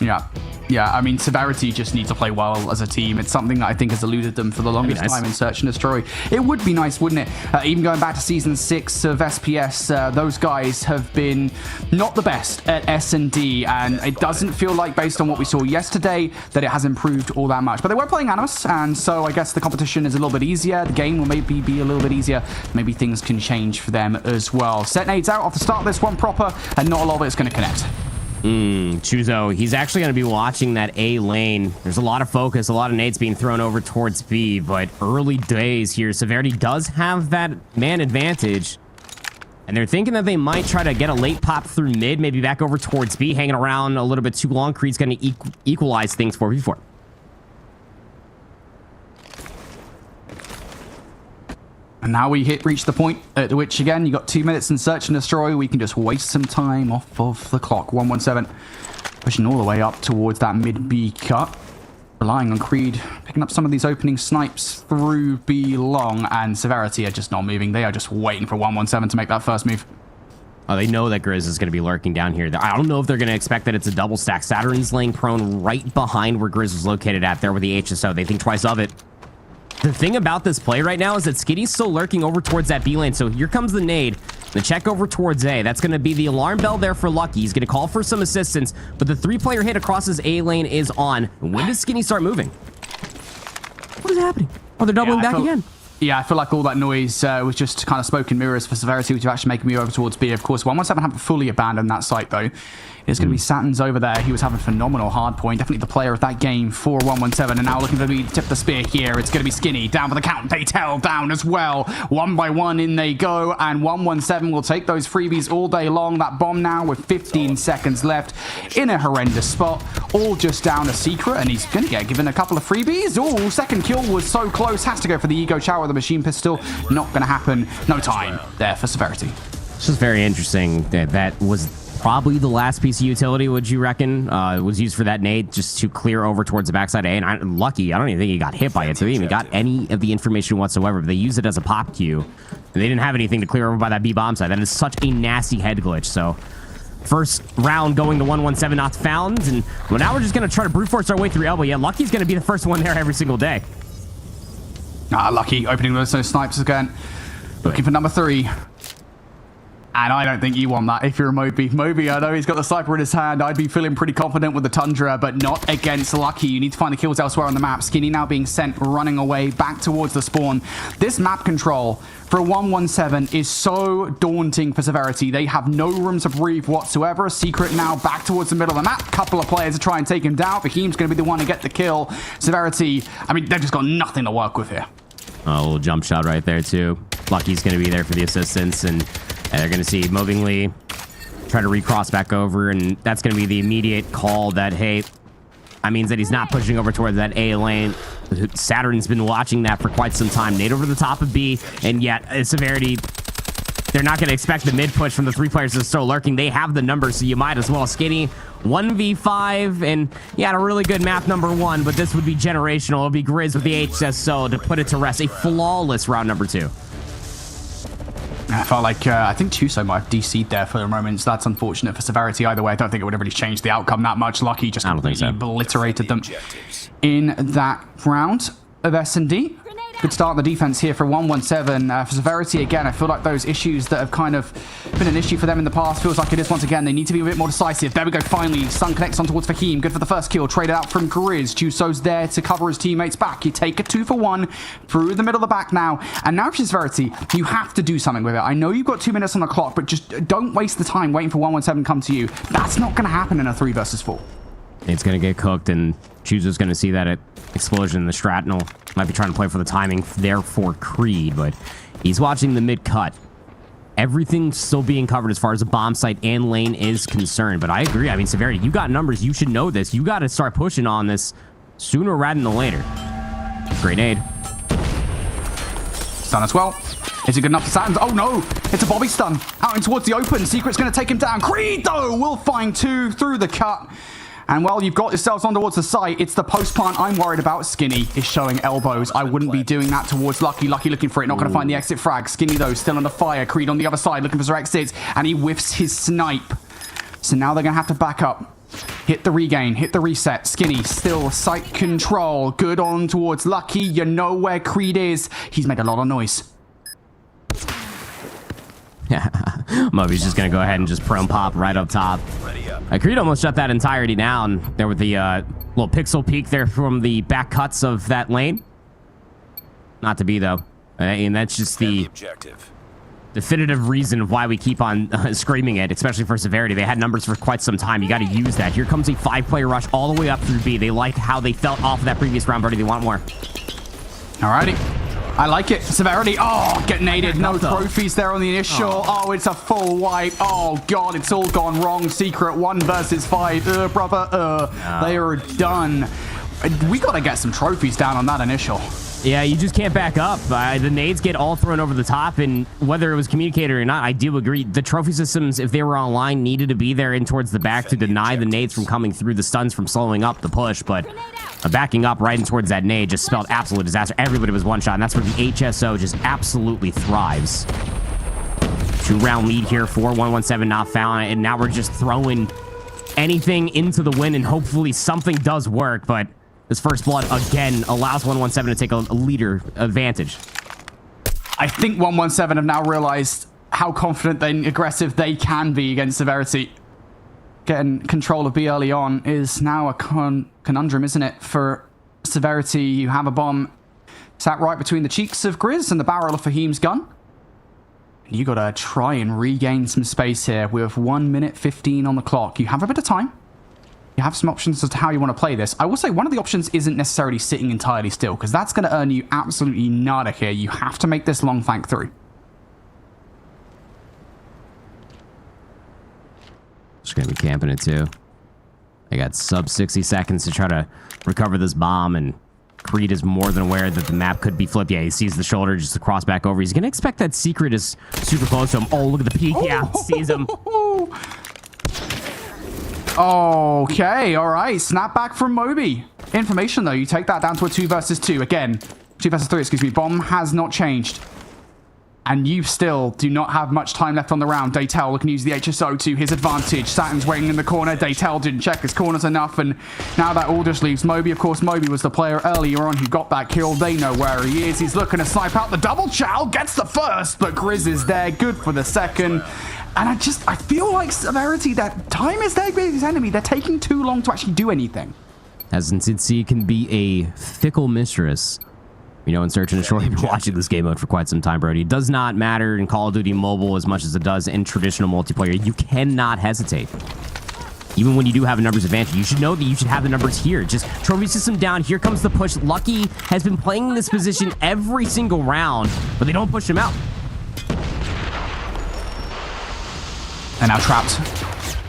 Yeah, I mean, Severity just need to play well as a team. It's something that I think has eluded them for the longest time in Search and Destroy. It would be nice, wouldn't it? Even going back to Season 6 of SPS, those guys have been not the best at S&D, and it doesn't feel like, based on what we saw yesterday, that it has improved all that much. But they were playing Animus, and so I guess the competition is a little bit easier. The game will maybe be a little bit easier. Maybe things can change for them as well. Set nades out off the start of this one Proper, and not a lot of it's going to connect. Chuzo, he's actually going to be watching that A lane. There's a lot of focus, a lot of nades being thrown over towards B, but early days here, Severity does have that man advantage. And they're thinking that they might try to get a late pop through mid, maybe back over towards B, hanging around a little bit too long. Creed's going to equalize things 4v4. And now we reach the point at which, again, you got 2 minutes in Search and Destroy. We can just waste some time off of the clock. 117 pushing all the way up towards that mid-B cut. Relying on Creed, picking up some of these opening snipes through B long, and Severity are just not moving. They are just waiting for 117 to make that first move. Oh, they know that Grizz is going to be lurking down here. I don't know if they're going to expect that it's a double stack. Saturn's laying prone right behind where Grizz was located at there with the HSO. They think twice of it. The thing about this play right now is that Skitty's still lurking over towards that B lane. So here comes the nade. The check over towards A. That's going to be the alarm bell there for Lucky. He's going to call for some assistance, but the 3-player hit across his A lane is on. When does Skinny start moving? What is happening? Oh, they're doubling back again. Yeah, I feel like all that noise was just kind of smoke and mirrors for Severity, which is actually making me over towards B. Of course, 117 haven't fully abandoned that site, though. It's going to be Saturn's over there. He was having a phenomenal hard point. Definitely the player of that game for 117. And now looking for me to tip the spear here. It's going to be Skinny. Down for the count. They tail down as well. 1 by 1 in they go. And 117 will take those freebies all day long. That bomb now with 15 seconds left in a horrendous spot. All just down a secret. And he's going to get given a couple of freebies. Oh, second kill was so close. Has to go for the ego chow with the machine pistol. Not going to happen. No time there for Severity. It's just very interesting that was probably the last piece of utility, would you reckon, was used for that nade just to clear over towards the backside A. And Lucky, I don't even think he got hit by it, so they didn't even got any of the information whatsoever, but they used it as a pop cue. And they didn't have anything to clear over by that B bomb side. That is such a nasty head glitch, so First round going to 117 not found. And well, now we're just going to try to brute force our way through elbow. Yeah, Lucky's going to be the first one there every single day. Lucky opening those snipes again. Looking for number 3. And I don't think you want that if you're a Moby. Moby, I know he's got the sniper in his hand. I'd be feeling pretty confident with the Tundra, but not against Lucky. You need to find the kills elsewhere on the map. Skinny now being sent running away back towards the spawn. This map control for a 117 is so daunting for Severity. They have no room to breathe whatsoever. Secret now back towards the middle of the map. Couple of players to try and take him down. Fahim's going to be the one to get the kill. Severity, I mean, they've just got nothing to work with here. A little jump shot right there, too. Lucky's going to be there for the assistance, and they're going to see Movingly try to recross back over, and that's going to be the immediate call that, hey, that means that he's not pushing over towards that A lane. Saturn's been watching that for quite some time. Nade over the top of B, and yet Severity, they're not going to expect the mid push from the 3 players that are still lurking. They have the numbers, so you might as well. Skinny, 1v5, and he had a really good map number 1, but this would be generational. It'll be Grizz with the HSO to put it to rest. A flawless round number 2. I felt like, I think Chuso might have DC'd there for the moment, so that's unfortunate for Severity. Either way, I don't think it would have really changed the outcome that much. Lucky just completely obliterated them in that round of S&D. Good start on the defense here for 117. For Severity, again, I feel like those issues that have kind of been an issue for them in the past feels like it is once again. They need to be a bit more decisive. There we go, finally. Sun connects on towards Fahim. Good for the first kill. Traded out from Grizz. Chuso's there to cover his teammates back. You take a 2-for-1 through the middle of the back now. And now for Severity, you have to do something with it. I know you've got 2 minutes on the clock, but just don't waste the time waiting for 117 to come to you. That's not going to happen in a 3 versus 4. It's going to get cooked, and Chuso's going to see that explosion in the shrapnel. Might be trying to play for the timing there for Creed, but he's watching the mid cut. Everything's still being covered as far as the bomb site and lane is concerned. But I agree. I mean, Severity, you got numbers. You should know this. You got to start pushing on this sooner rather than later. Grenade. Stun as well. Is it good enough for Saturn? Oh no, it's a Bobby stun. Out in towards the open. Secret's going to take him down. Creed, though, will find 2 through the cut. And while you've got yourselves on towards the site, it's the post plant I'm worried about. Skinny is showing elbows. I wouldn't be doing that towards Lucky. Lucky looking for it. Not going to find the exit frag. Skinny, though, still under fire. Creed on the other side looking for some exits. And he whiffs his snipe. So now they're going to have to back up. Hit the regain. Hit the reset. Skinny still site control. Good on towards Lucky. You know where Creed is. He's made a lot of noise. Yeah, Moby's just going to go ahead and just prone pop right up top. Creed almost shut that entirety down there with the little pixel peek there from the back cuts of that lane. Not to be, though. And that's just the definitive reason of why we keep on screaming it, especially for Severity. They had numbers for quite some time. You got to use that. Here comes a 5-player rush all the way up through B. They like how they felt off of that previous round, Birdie. They want more. Alrighty. I like it. Severity. Oh, get naded. No trophies there on the initial. Oh, it's a full wipe. Oh, God, it's all gone wrong. Secret 1 versus 5. Brother. They are done. We got to get some trophies down on that initial. Yeah, you just can't back up. The nades get all thrown over the top, and whether it was communicated or not, I do agree. The trophy systems, if they were online, needed to be there in towards the back to deny the nades from coming through, the stuns from slowing up the push, but backing up right in towards that nade just spelled absolute disaster. Everybody was one shot, and that's where the HSO just absolutely thrives. 2-round lead here for 117 not found, and now we're just throwing anything into the wind, and hopefully something does work, but this first blood, again, allows 117 to take a leader advantage. I think 117 have now realized how confident and aggressive they can be against Severity. Getting control of B early on is now a conundrum, isn't it? For Severity, you have a bomb sat right between the cheeks of Grizz and the barrel of Fahim's gun. And you got to try and regain some space here with 1 minute 15 on the clock. You have a bit of time. You have some options as to how you want to play this. I will say one of the options isn't necessarily sitting entirely still, because that's going to earn you absolutely nada here. You have to make this long flank through. Just going to be camping it too. They got sub 60 seconds to try to recover this bomb, and Creed is more than aware that the map could be flipped. Yeah, he sees the shoulder just to cross back over. He's going to expect that Secret is super close to him. Oh, look at the peek. Yeah, sees him. Okay, all right. Snap back from Moby. Information, though. You take that down to a 2 versus 2. Again, 2 versus 3, excuse me. Bomb has not changed. and you still do not have much time left on the round. Daytel can use the HSO to his advantage. Saturn's waiting in the corner. Daytel didn't check his corners enough, and now that all just leaves Moby. Of course, Moby was the player earlier on who got that kill. They know where he is. He's looking to snipe out the double chow. Gets the first, but Grizz is there. Good for the second. And I feel like Severity, that time is their greatest enemy. They're taking too long to actually do anything. As Cincy can be a fickle mistress. You know, in Search and Destroy, you've been watching this game mode for quite some time, Brody. It does not matter in Call of Duty Mobile as much as it does in traditional multiplayer. You cannot hesitate. Even when you do have a numbers advantage, you should know that you should have the numbers here. Just trophy system down. Here comes the push. Lucky has been playing this position every single round, but they don't push him out. They're now trapped.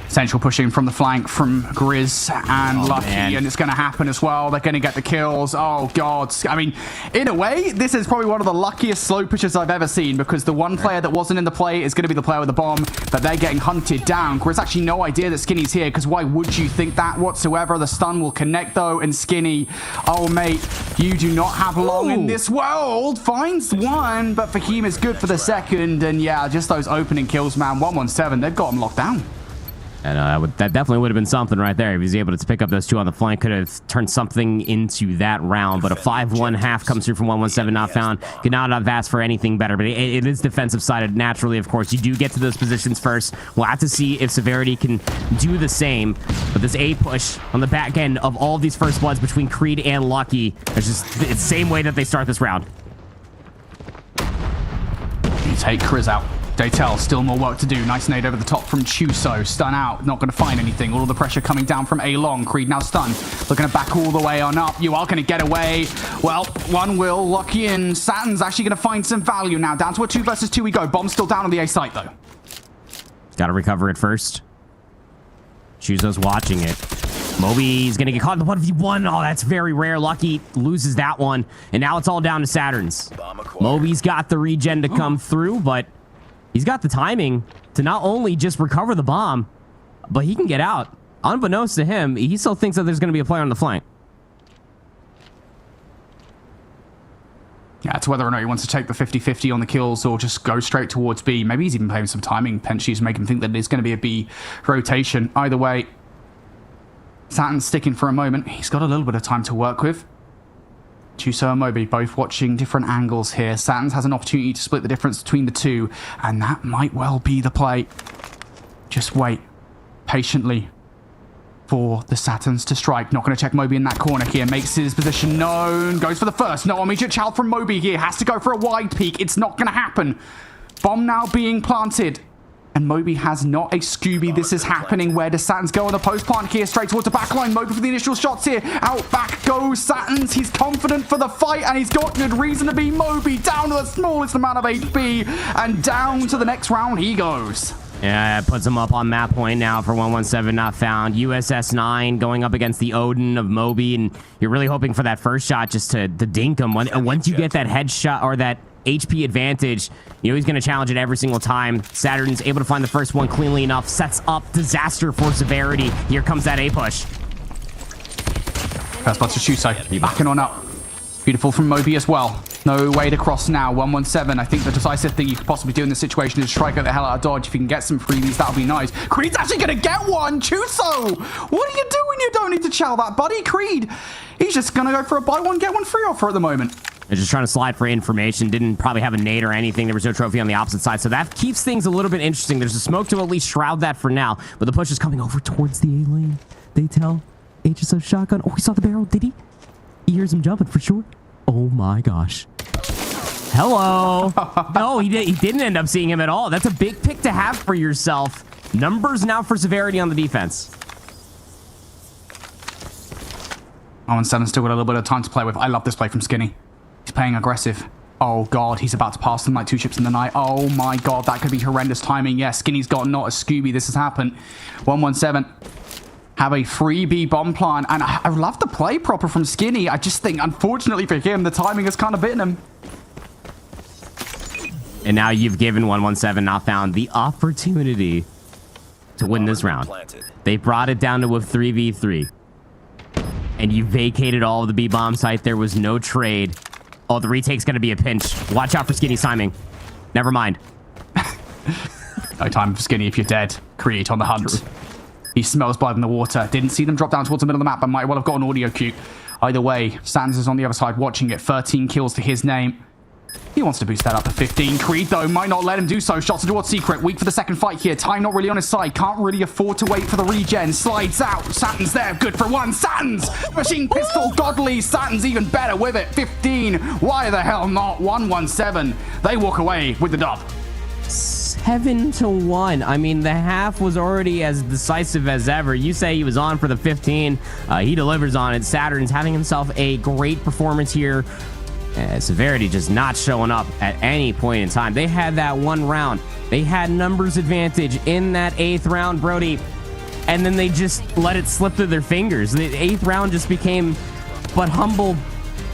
Central pushing from the flank from Grizz and Lucky, man. and it's going to happen as well. They're going to get the kills. Oh, God. I mean, in a way, this is probably one of the luckiest slow pushes I've ever seen, because the one player that wasn't in the play is going to be the player with the bomb, but they're getting hunted down. Grizz actually no idea that Skinny's here, because why would you think that whatsoever? The stun will connect, though, and Skinny, oh, mate, you do not have long in this world. Finds one, but Fahim is good for the second, and yeah, just those opening kills, man. 117, they've got him locked down. And that definitely would have been something right there. If he was able to pick up those two on the flank, could have turned something into that round. But a 5-1 half comes through from 117, not found. Could not have asked for anything better. But it is defensive sided. Naturally, of course, you do get to those positions first. We'll have to see if Severity can do the same. But this A push on the back end of all of these first bloods between Creed and Lucky, it's just the same way that they start this round. You take Grizz out. Daytel, still more work to do. Nice nade over the top from Chuso. Stun out, not going to find anything. All of the pressure coming down from A-Long. Creed now stunned. Looking to back all the way on up. You are going to get away. Well, one will. Lucky in. Saturn's actually going to find some value now. Down to a 2 versus 2 we go. Bomb's still down on the A site, though. Got to recover it first. Chuso's watching it. Moby's going to get caught in the 1v1. Oh, that's very rare. Lucky loses that one. And now it's all down to Saturn's. Moby's got the regen to come through, but he's got the timing to not only just recover the bomb, but he can get out. Unbeknownst to him, he still thinks that there's going to be a player on the flank. Yeah, it's whether or not he wants to take the 50-50 on the kills or just go straight towards B. Maybe he's even playing some timing penalties to make him think that it's going to be a B rotation. Either way, Saturn's sticking for a moment. He's got a little bit of time to work with. Chuso and Moby both watching different angles here. Saturn's has an opportunity to split the difference between the two, and that might well be the play. Just wait patiently for the Saturns to strike. Not going to check Moby in that corner here. Makes his position known. Goes for the first. No immediate child from Moby here. Has to go for a wide peek. It's not going to happen. Bomb now being planted. And Moby has not a Scooby. This is happening. Where does Saturn's go on the post plant here? Straight towards the back line. Moby for the initial shots here. Out back goes Saturn's. He's confident for the fight, and he's got good reason to be. Moby down to the smallest amount of HP, and down to the next round he goes. Yeah, it puts him up on map point now for 117 not found. USS 9 going up against the Odin of Moby, and you're really hoping for that first shot just to dink him. Once you get that headshot or that HP advantage, you know he's going to challenge it every single time. Saturn's able to find the first one cleanly enough, sets up disaster for Severity. Here comes that A push. First blood to Chuso. Backing on up. Beautiful from Moby as well. No way to cross now. 117. I think the decisive thing you could possibly do in this situation is strike out the hell out of dodge. If you can get some freebies, that'll be nice. Creed's actually going to get one. Chuso, what are you doing? You don't need to chow that, buddy. Creed, he's just going to go for a buy one, get one free offer at the moment. They're just trying to slide for information. Didn't probably have a nade or anything. There was no trophy on the opposite side. So that keeps things a little bit interesting. There's a smoke to at least shroud that for now. But the push is coming over towards the A lane. They tell HSO shotgun. Oh, he saw the barrel. Did he? He hears him jumping for sure. Oh my gosh. Hello. No, he didn't end up seeing him at all. That's a big pick to have for yourself. Numbers now for Severity on the defense. 117 still got a little bit of time to play with. I love this play from Skinny. He's playing aggressive. Oh god, he's about to pass them like 2 ships in the night. Oh my god, that could be horrendous timing. Yeah, Skinny's got not a Scooby. This has happened. 117 have a freebie bomb plant, and I love the play proper from Skinny. I just think, unfortunately for him, the timing has kind of bitten him. And now you've given 117 not found the opportunity to win this round. They brought it down to a 3v3. And you vacated all of the B-bomb site. There was no trade. Oh, the retake's going to be a pinch. Watch out for Skinny's timing. Never mind. No time for Skinny if you're dead. Create on the hunt. True. He smells blood in the water. Didn't see them drop down towards the middle of the map, but might well have got an audio cue. Either way, Sans is on the other side watching it. 13 kills to his name. He wants to boost that up to 15. Creed, though, might not let him do so. Shots towards Secret. Weak for the second fight here. Time not really on his side. Can't really afford to wait for the regen. Slides out. Saturn's there. Good for one. Saturn's! Machine pistol. Godly. Saturn's even better with it. 15. Why the hell not? 117. They walk away with the dub. 7-1. I mean, the half was already as decisive as ever. You say he was on for the 15. He delivers on it. Saturn's having himself a great performance here. Severity just not showing up at any point in time. They had that one round. They had numbers advantage in that 8th round, Brody, and then they just let it slip through their fingers. The 8th round just became but humble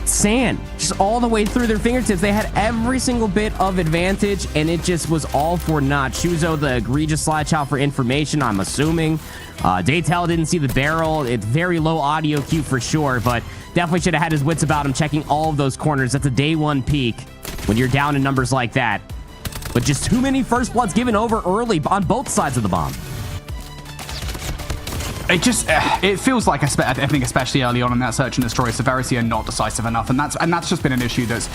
sand, just all the way through their fingertips. They had every single bit of advantage, and it just was all for naught. Shuzo, the egregious slide shot for information, I'm assuming. Daytel didn't see the barrel. It's very low audio cue for sure, but definitely should have had his wits about him, checking all of those corners. That's a day one peak when you're down in numbers like that. But just too many first bloods given over early on both sides of the bomb. It feels like, I think especially early on in that search and destroy, Severity are not decisive enough, and that's just been an issue that's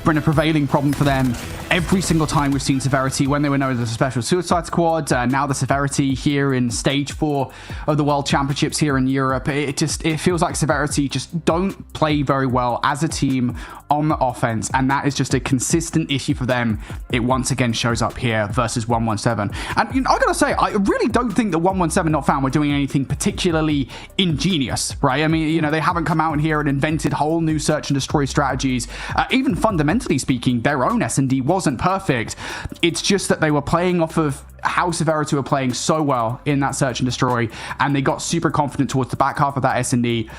been a prevailing problem for them every single time we've seen Severity, when they were known as a special suicide squad, now the Severity here in stage 4 of the World Championships here in Europe. It feels like Severity just don't play very well as a team on the offense, and that is just a consistent issue for them. It once again shows up here versus 117. And I gotta say, I really don't think that 117 Not Found were doing anything particularly ingenious, right? I mean, they haven't come out in here and invented whole new search and destroy strategies. Even fundamentally speaking, their own S&D wasn't perfect. It's just that they were playing off of how Severity were playing so well in that search and destroy, and they got super confident towards the back half of that S&D.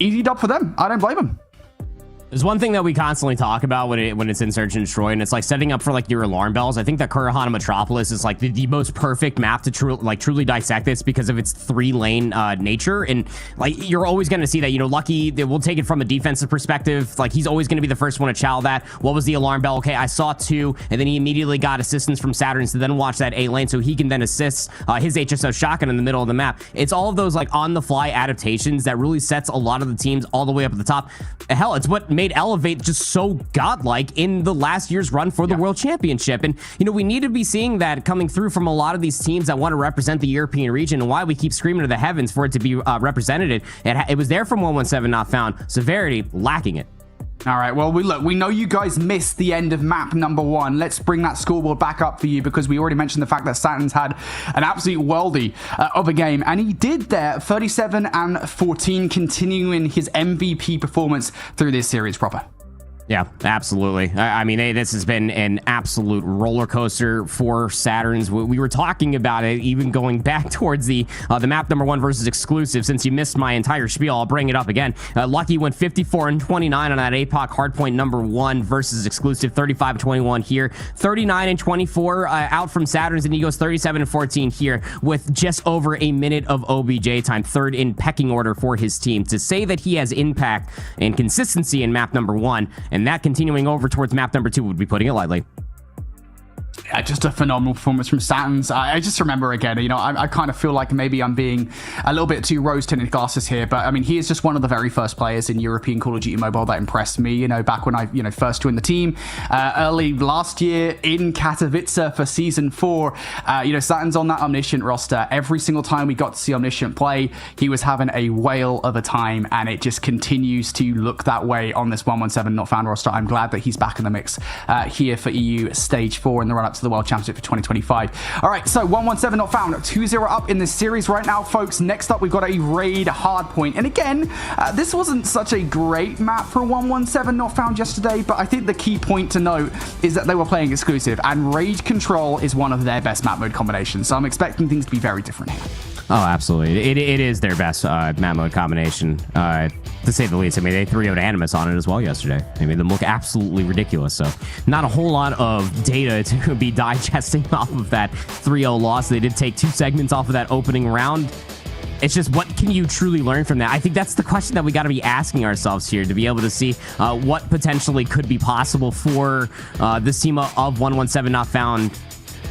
Easy dub for them. I don't blame them. There's one thing that we constantly talk about when it's in Search and Destroy, and it's like setting up for like your alarm bells. I think that Kurahana Metropolis is like the most perfect map to truly dissect this because of its 3-lane nature. And like you're always going to see that, Lucky, we'll take it from a defensive perspective. Like he's always going to be the first one to chow that. What was the alarm bell? Okay, I saw 2, and then he immediately got assistance from Saturn to then watch that 8 lane so he can then assist his HSO shotgun in the middle of the map. It's all of those like on the fly adaptations that really sets a lot of the teams all the way up at the top. Hell, it's what made Elevate just so godlike in the last year's run for the World Championship. And, we need to be seeing that coming through from a lot of these teams that want to represent the European region, and why we keep screaming to the heavens for it to be represented. It was there from 117 Not Found. Severity lacking it. All right, well, we know you guys missed the end of map number 1. Let's bring that scoreboard back up for you, because we already mentioned the fact that Saturn's had an absolute worldie of a game, and he did there 37 and 14, continuing his MVP performance through this series proper. Yeah, absolutely. I mean, this has been an absolute roller coaster for Saturns. We were talking about it, even going back towards the map number 1 versus exclusive. Since you missed my entire spiel, I'll bring it up again. Lucky went 54 and 29 on that APOC hardpoint number 1 versus exclusive. 35 and 21 here. 39 and 24 out from Saturns, and he goes 37 and 14 here with just over a minute of OBJ time. 3rd in pecking order for his team. To say that he has impact and consistency in map number 1, and that continuing over towards map number 2 would be putting it lightly. Yeah, just a phenomenal performance from Saturn's. I just remember again, I kind of feel like maybe I'm being a little bit too rose-tinted glasses here, but I mean, he is just one of the very first players in European Call of Duty Mobile that impressed me, back when I, first joined the team early last year in Katowice for Season 4. Saturn's on that Omniscient roster. Every single time we got to see Omniscient play, he was having a whale of a time, and it just continues to look that way on this 117 Not Found roster. I'm glad that he's back in the mix here for EU Stage 4 in the run-up to the World Championship for 2025. All right, so 117 Not Found, 2-0 up in this series right now, folks. Next up, we've got a raid hardpoint. And again, this wasn't such a great map for 117 Not Found yesterday, but I think the key point to note is that they were playing exclusive, and raid control is one of their best map mode combinations. So I'm expecting things to be very different here. Oh, absolutely. It is their best map mode combination, to say the least. I mean, they 3-0'd Animus on it as well yesterday. They made them look absolutely ridiculous. So not a whole lot of data to be digesting off of that 3-0 loss. They did take 2 segments off of that opening round. It's just, what can you truly learn from that? I think that's the question that we got to be asking ourselves here, to be able to see what potentially could be possible for this team of 117 Not Found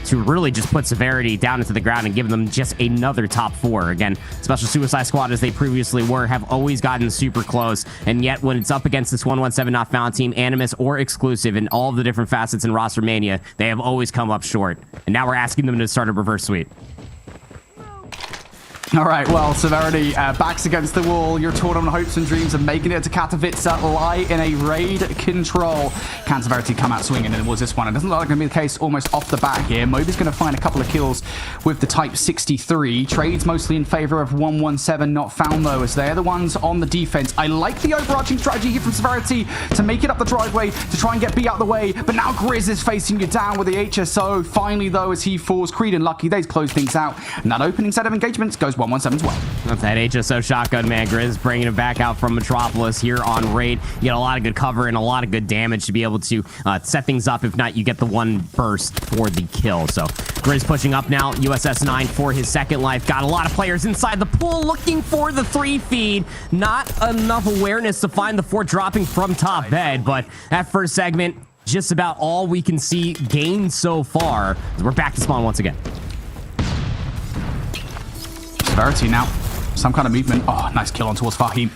to really just put Severity down into the ground and give them just another top 4. Again, Special Suicide Squad, as they previously were, have always gotten super close, and yet when it's up against this 117 Not Found team, Animus or Exclusive, in all of the different facets in Roster Mania, they have always come up short. And now we're asking them to start a reverse sweep. All right, well, Severity backs against the wall. Your tournament hopes and dreams of making it to Katowice lie in a raid control. Can Severity come out swinging? And it was this one. It doesn't look like it's going to be the case almost off the bat here. Moby's going to find a couple of kills with the Type 63. Trades mostly in favor of 117 Not Found, though, as they're the ones on the defense. I like the overarching strategy here from Severity to make it up the driveway, to try and get B out the way. But now Grizz is facing you down with the HSO. Finally, though, as he falls, Creed and Lucky, they close things out. And that opening set of engagements goes 117 as well. That's that HSO shotgun, man. Grizz bringing it back out from Metropolis here on raid. You get a lot of good cover and a lot of good damage to be able to set things up. If not, you get the one burst for the kill. So Grizz pushing up now. USS 9 for his second life. Got a lot of players inside the pool looking for the 3 feed. Not enough awareness to find the 4 dropping from top bed, but that first segment, just about all we can see gained so far. We're back to spawn once again. Severity now. Some kind of movement. Oh, nice kill on towards Fahim.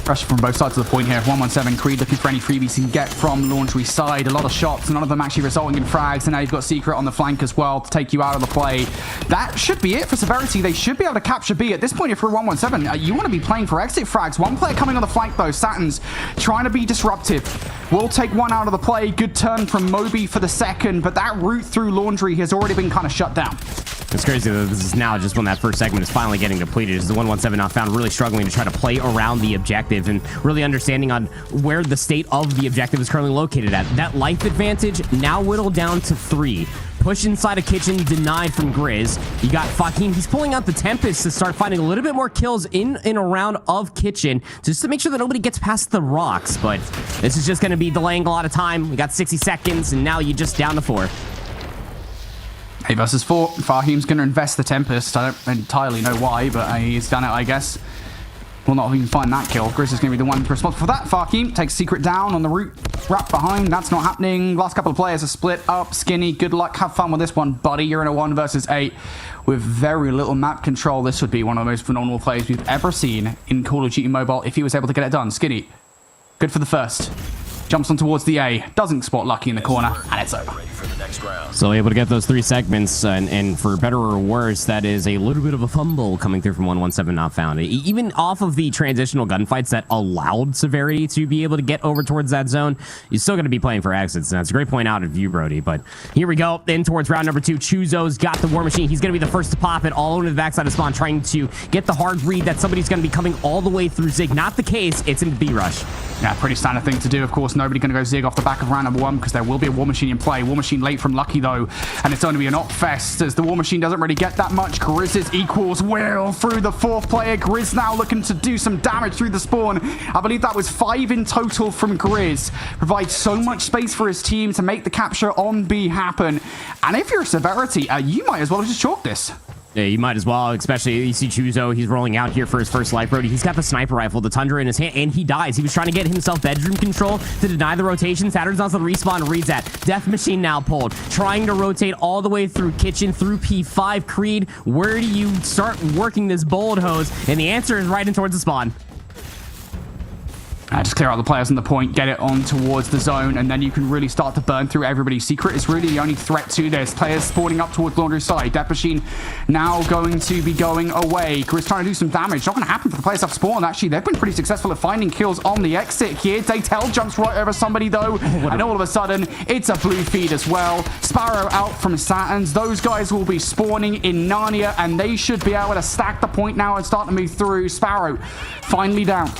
Pressure from both sides of the point here. 117 Creed looking for any freebies he can get from Laundry side. A lot of shots, none of them actually resulting in frags. And now you've got Secret on the flank as well to take you out of the play. That should be it for Severity. They should be able to capture B. At this point, if you're 117, you want to be playing for exit frags. One player coming on the flank, though. Saturn's trying to be disruptive. Will take one out of the play. Good turn from Moby for the second. But that route through Laundry has already been kind of shut down. It's crazy that this is now just when that first segment is finally getting depleted. Is the 117 Not Found really struggling to try to play around the objective and really understanding on where the state of the objective is currently located at. That life advantage now whittled down to 3. Push inside a kitchen, denied from Grizz. You got Fahim. He's pulling out the Tempest to start finding a little bit more kills in and around of kitchen, just to make sure that nobody gets past the rocks. But this is just going to be delaying a lot of time. We got 60 seconds, and now you just down to 4. 8 versus 4. Fahim's going to invest the Tempest. I don't entirely know why, but he's done it, I guess. Will not even find that kill. Grizz is going to be the one responsible for that. Fahim takes Secret down on the route. Wrap behind. That's not happening. Last couple of players are split up. Skinny, good luck. Have fun with this one, buddy. You're in a 1 versus 8 with very little map control. This would be one of the most phenomenal plays we've ever seen in Call of Duty Mobile if he was able to get it done. Skinny, good for the first. Jumps on towards the A. Doesn't spot Lucky in the corner. And it's over. So able to get those 3 segments, and for better or worse, that is a little bit of a fumble coming through from 117 Not Found. Even off of the transitional gunfights that allowed Severity to be able to get over towards that zone, you're still going to be playing for exits, and that's a great point out of you, Brody. But here we go, in towards round number 2. Chuzo's got the War Machine. He's going to be the first to pop it all over the backside of spawn, trying to get the hard read that somebody's going to be coming all the way through Zig. Not the case. It's in B rush. Yeah, pretty standard thing to do. Of course, nobody going to go Zig off the back of round number 1 because there will be a War Machine in play. War Machine late from Lucky, though, and it's going to be an op fest as the War Machine doesn't really get that much. Grizz's equals Will through the 4th player. Grizz now looking to do some damage through the spawn. I believe that was 5 in total from Grizz. Provides so much space for his team to make the capture on B happen. And if you're a Severity, you might as well just chalk this. Yeah, you might as well, especially you see Chuzo. He's rolling out here for his first life, Brody. He's got the sniper rifle, the Tundra in his hand, and he dies. He was trying to get himself bedroom control to deny the rotation. Saturn's on the respawn, reads that. Death Machine now pulled, trying to rotate all the way through kitchen, through P5. Creed, where do you start working this bold hose? And the answer is right in towards the spawn. Just clear out the players on the point, get it on towards the zone, and then you can really start to burn through everybody. Secret is really the only threat to this. Players spawning up towards Laundry side. Death Machine now going to be going away. Grizz trying to do some damage. Not going to happen for the players off spawn. Actually, they've been pretty successful at finding kills on the exit here. Daytel jumps right over somebody, though, and all of a sudden, it's a blue feed as well. Sparrow out from Saturn's. Those guys will be spawning in Narnia, and they should be able to stack the point now and start to move through. Sparrow finally down.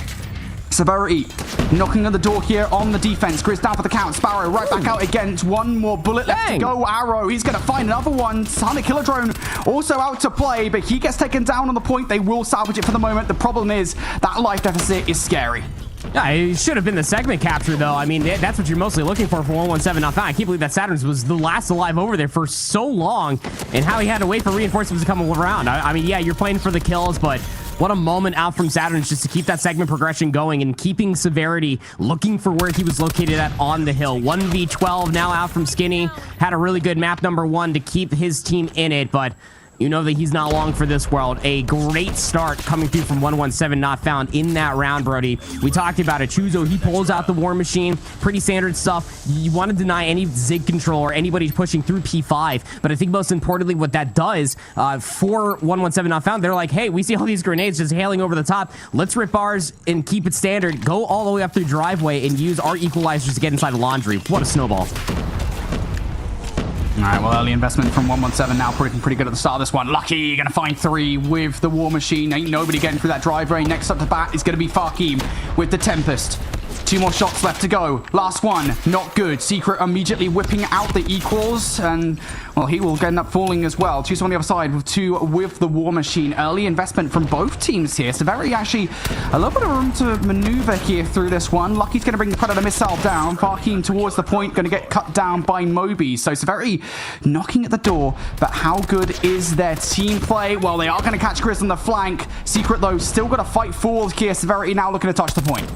Severity knocking on the door here on the defense. Grizz down for the count. Sparrow right back out again. One more bullet left to go. Arrow, he's going to find another one. Sonic Killer Drone also out to play, but he gets taken down on the point. They will salvage it for the moment. The problem is that life deficit is scary. Yeah, it should have been the segment capture, though. I mean, that's what you're mostly looking for 117 not found. I can't believe that Saturn's was the last alive over there for so long, and how he had to wait for reinforcements to come around. I mean, yeah, you're playing for the kills, but what a moment out from Saturn's just to keep that segment progression going and keeping Severity looking for where he was located at on the hill. 1v12 now out from Skinny. Had a really good map number 1 to keep his team in it, but you know that he's not long for this world. A great start coming through from 117 not found in that round, Brody. We talked about it. Chuzo, he pulls out the War Machine. Pretty standard stuff. You want to deny any Zig control or anybody pushing through P5, but I think most importantly what that does for 117 not found, they're like, hey, we see all these grenades just hailing over the top. Let's rip ours and keep it standard. Go all the way up through driveway and use our equalizers to get inside the laundry. What a snowball. All right, well, early investment from 117 now pretty good at the start of this one. Lucky gonna find 3 with the War Machine. Ain't nobody getting through that driveway. Next up to bat is gonna be Farkeem with the Tempest. 2 more shots left to go. Last one, not good. Secret immediately whipping out the equals, and well, he will end up falling as well. Choose on the other side with 2 with the War Machine. Early investment from both teams here. Severity actually a little bit of room to maneuver here through this one. Lucky's going to bring the Predator missile down. Farkeem towards the point, going to get cut down by Moby. So Severity knocking at the door, but how good is their team play? Well, they are going to catch Chris on the flank. Secret, though, still got to fight forward here. Severity now looking to touch the point.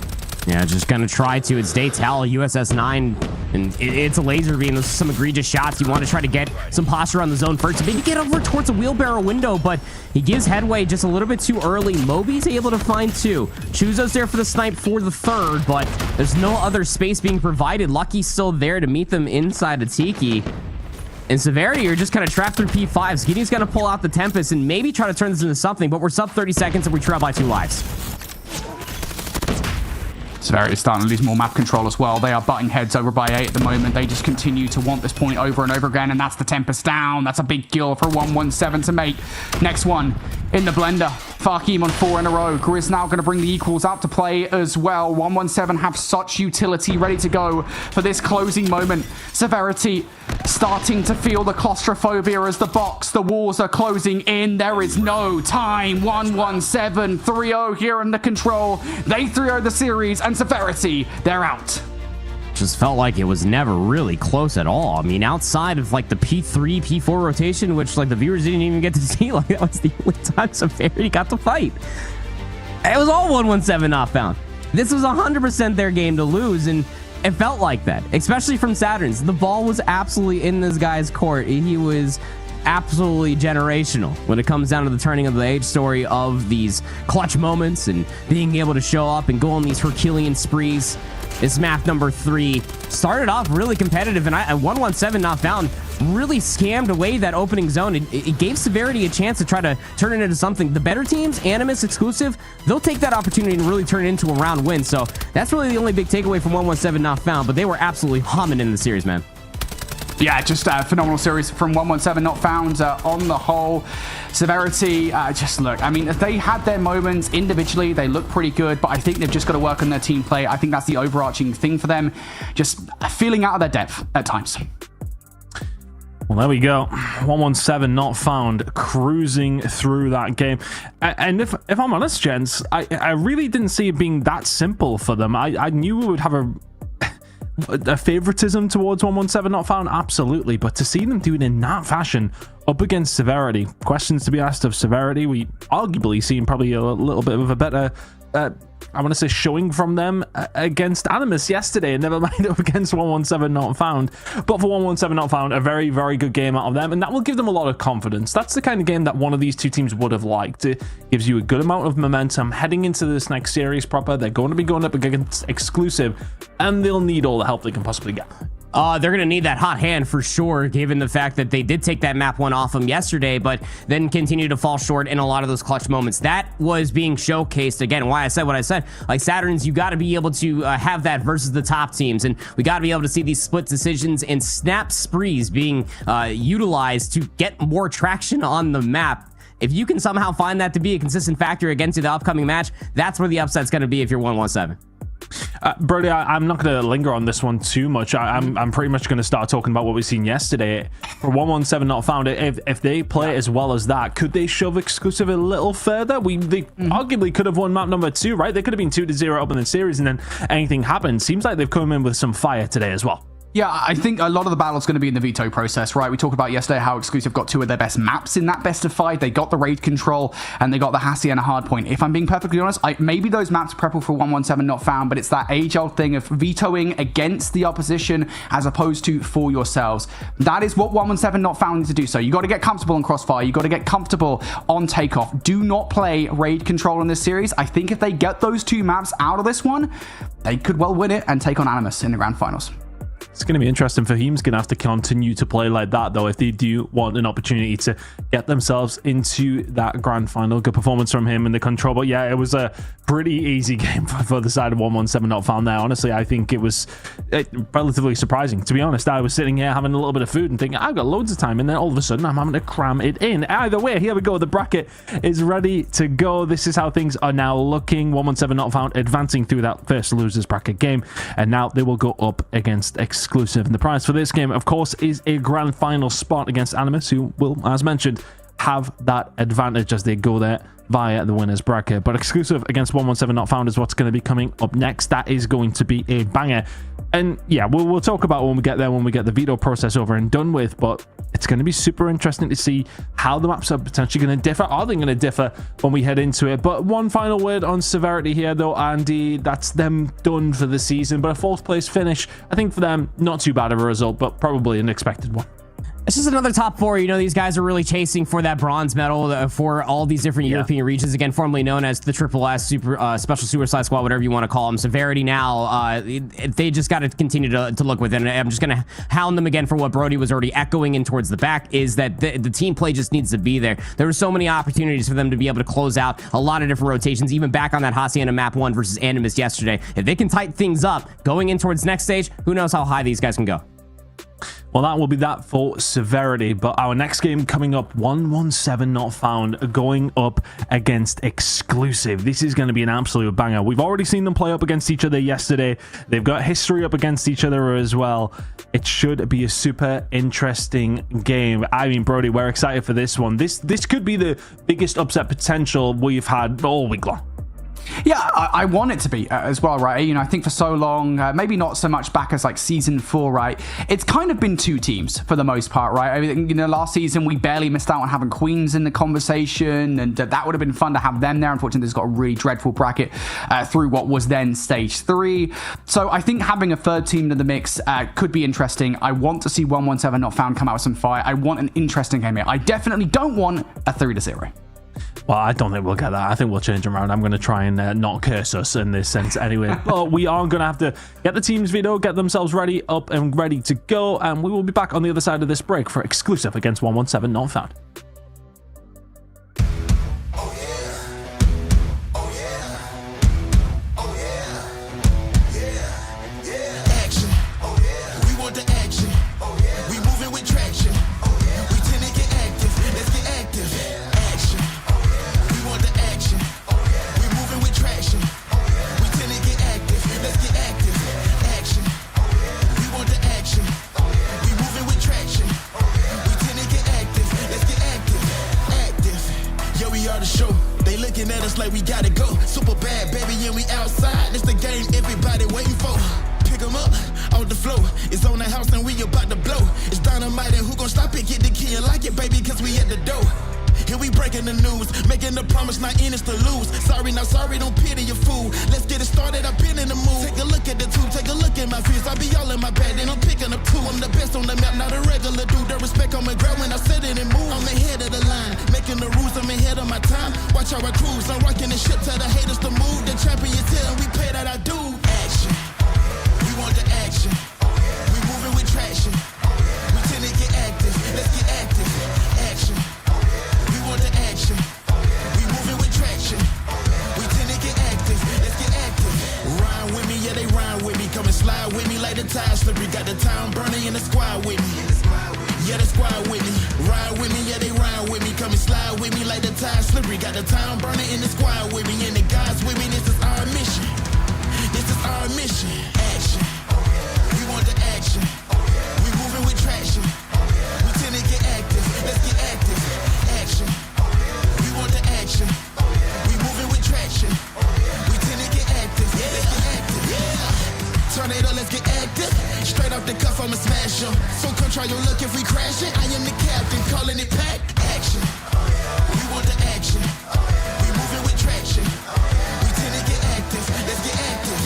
Yeah, just gonna try to. It's Daytel, USS-9, and it's a laser beam. Those are some egregious shots. You want to try to get some posture on the zone first. Maybe get over towards a wheelbarrow window, but he gives headway just a little bit too early. Moby's able to find 2. Chuzo's there for the snipe for the 3rd, but there's no other space being provided. Lucky's still there to meet them inside a Tiki. And Severity are just kind of trapped through P5s. Skinny's gonna pull out the Tempest and maybe try to turn this into something, but we're sub 30 seconds and we trail by 2 lives. Severity is starting to lose more map control as well. They are butting heads over by 8 at the moment. They just continue to want this point over and over again, and that's the Tempest down. That's a big kill for 117 to make. Next one in the blender. Farkeem on 4 in a row. Grizz now going to bring the equals out to play as well. 117 have such utility ready to go for this closing moment. Severity starting to feel the claustrophobia as the walls are closing in. There is no time. 117 3-0 here in the control. They 3-0 the series, and Severity, they're out. Just felt like it was never really close at all. I mean, outside of like the P3, P4 rotation, which like the viewers didn't even get to see, like that was the only time Severity got to fight. It was all 117 not found. This was 100% their game to lose, and it felt like that, especially from Saturn's. The ball was absolutely in this guy's court. He was absolutely generational when it comes down to the turning of the age story of these clutch moments and being able to show up and go on these Herculean sprees. This map number 3 started off really competitive, and 117 not found really scammed away that opening zone. It gave Severity a chance to try to turn it into something. The better teams, Animus exclusive, they'll take that opportunity and really turn it into a round win. So that's really the only big takeaway from 117 not found, but they were absolutely humming in the series, man. Yeah, just a phenomenal series from 117 not found on the whole. Severity, just look, I mean, they had their moments individually. They look pretty good, but I think they've just got to work on their team play. I think that's the overarching thing for them. Just feeling out of their depth at times. Well, there we go. 117 not found, cruising through that game. And if I'm honest, gents, I really didn't see it being that simple for them. I knew we would have a favoritism towards 117 not found, absolutely, but to see them do it in that fashion up against Severity, questions to be asked of Severity. We arguably seen probably a little bit of a better I want to say showing from them against Animus yesterday, and never mind up against 117 not found. But for 117 not found, a very, very good game out of them, and that will give them a lot of confidence. That's the kind of game that one of these two teams would have liked. It gives you a good amount of momentum heading into this next series proper. They're going to be going up against exclusive, and they'll need all the help they can possibly get. They're going to need that hot hand for sure, given the fact that they did take that map 1 off them yesterday, but then continue to fall short in a lot of those clutch moments. That was being showcased, again, why I said what I said. Like Saturn's, you got to be able to have that versus the top teams, and we got to be able to see these split decisions and snap sprees being utilized to get more traction on the map. If you can somehow find that to be a consistent factor against the upcoming match, that's where the upset's going to be if you're 117. Brody, I'm not going to linger on this one too much. I'm pretty much going to start talking about what we've seen yesterday. For 117 not found, if they play as well as that, could they shove exclusive a little further? They arguably could have won map number 2, right? They could have been 2-0 up in the series, and then anything happened. Seems like they've come in with some fire today as well. Yeah, I think a lot of the battle's going to be in the veto process, right? We talked about yesterday how Exclusive got 2 of their best maps in that best of 5. They got the raid control and they got the Hacienda hardpoint. If I'm being perfectly honest, maybe those maps are preferable for 117 not found, but it's that age-old thing of vetoing against the opposition as opposed to for yourselves. That is what 117 not found needs to do. So you got to get comfortable on Crossfire. You got to get comfortable on Takeoff. Do not play raid control in this series. I think if they get those 2 maps out of this one, they could well win it and take on Animus in the grand finals. It's going to be interesting. Fahim's going to have to continue to play like that, though, if they do want an opportunity to get themselves into that grand final. Good performance from him in the control. But yeah, it was a pretty easy game for the side of 117 not found there. Honestly, I think it was relatively surprising. To be honest, I was sitting here having a little bit of food and thinking, I've got loads of time. And then all of a sudden, I'm having to cram it in. Either way, here we go. The bracket is ready to go. This is how things are now looking. 117 not found advancing through that first losers bracket game. And now they will go up against Exclusive. And the prize for this game, of course, is a grand final spot against Animus, who will, as mentioned, have that advantage as they go there via the winners bracket. But Exclusive against 117 not found is what's going to be coming up next. That is going to be a banger. And yeah, we'll talk about when we get there, when we get the veto process over and done with. But it's going to be super interesting to see how the maps are potentially going to differ. Are they going to differ when we head into it? But one final word on Severity here, though, Andy. That's them done for the season. But a 4th place finish, I think for them, not too bad of a result, but probably an expected one. It's just another top 4. You know, these guys are really chasing for that bronze medal for all these different European regions. Again, formerly known as the Triple S Special Suicide Squad, whatever you want to call them. Severity now, they just got to continue to look with it. And I'm just going to hound them again for what Brody was already echoing in towards the back, is that the team play just needs to be there. There were so many opportunities for them to be able to close out a lot of different rotations, even back on that Hacienda map 1 versus Animus yesterday. If they can tighten things up going in towards next stage, who knows how high these guys can go. Well, that will be that for Severity. But our next game coming up, 117 not found, going up against Exclusive. This is going to be an absolute banger. We've already seen them play up against each other yesterday. They've got history up against each other as well. It should be a super interesting game. I mean, Brody, we're excited for this one. This could be the biggest upset potential we've had all week long. Yeah, I want it to be as well, right? You know, I think for so long, maybe not so much back as like season 4, right? It's kind of been 2 teams for the most part, right? I mean, you know, last season we barely missed out on having Queens in the conversation, and that would have been fun to have them there. Unfortunately, this got a really dreadful bracket through what was then stage 3. So I think having a 3rd team in the mix could be interesting. I want to see 117 not found come out with some fire. I want an interesting game here. I definitely don't want a 3-0. Well, I don't think we'll get that. I think we'll change them around. I'm going to try and not curse us in this sense anyway. But we are going to have to get the team's veto, get themselves ready, up and ready to go. And we will be back on the other side of this break for Exclusive against 117 not found. Like we gotta go, super bad, baby, and we outside. This the game everybody waiting for. Pick 'em up, off the floor. It's on the house and we about to blow. It's dynamite and who gon' stop it? Get the key and like it, baby, cause we at the door. Here we breaking the news, making the promise, not in it's to lose. Sorry, not sorry, don't pity your fool. Let's get it started, I've been in the mood. Take a look at the tube, take a look at my views. I be all in my bag, then I'm picking up 2. I'm the best on the map, not a regular dude. The respect on my ground when I set it and move. I'm ahead of the line, making the rules, I'm ahead of my time. Watch how I cruise, I'm rocking the ship, tell the haters to move. The champion is here and we pay that I do. Action, we want the action. We moving with traction. We tend to get active, let's get active. Action, we want the action. We moving with traction. We tend to get active, let's get active. Rhyme with me, yeah they rhyme with me. Come and slide with me like the tide slippery. Got the town burning in the squad with me. Yeah, the squad with me. Ride with me, yeah they ride with me. Come and slide with me like the tide slippery. Got the town burning in the squad with me. And the guys with me, this is our mission. This is our mission. off the cuff, I'ma smash 'em. So come try your luck if we crash it. I am the captain, calling it pack action. We want the action. We moving with traction. We tend to get active. Let's get active.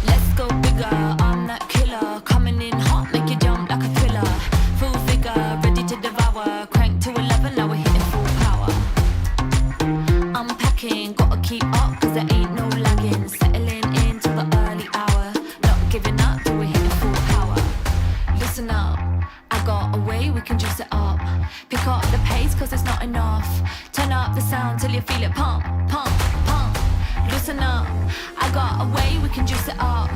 Let's go bigger, I'm that killer. Coming in hot, make you jump like a thriller. Full figure, ready to devour. Crank to 11, now we're hitting full power. I'm packing, gotta keep up, cause there ain't no lagging. Settling in till the early hour. Not giving up till we're hitting full power. Listen up, I got a way we can juice it up. Pick up the pace, cause it's not enough. Turn up the sound till you feel it pump, pump, pump. Listen up, I got a way we can juice it up.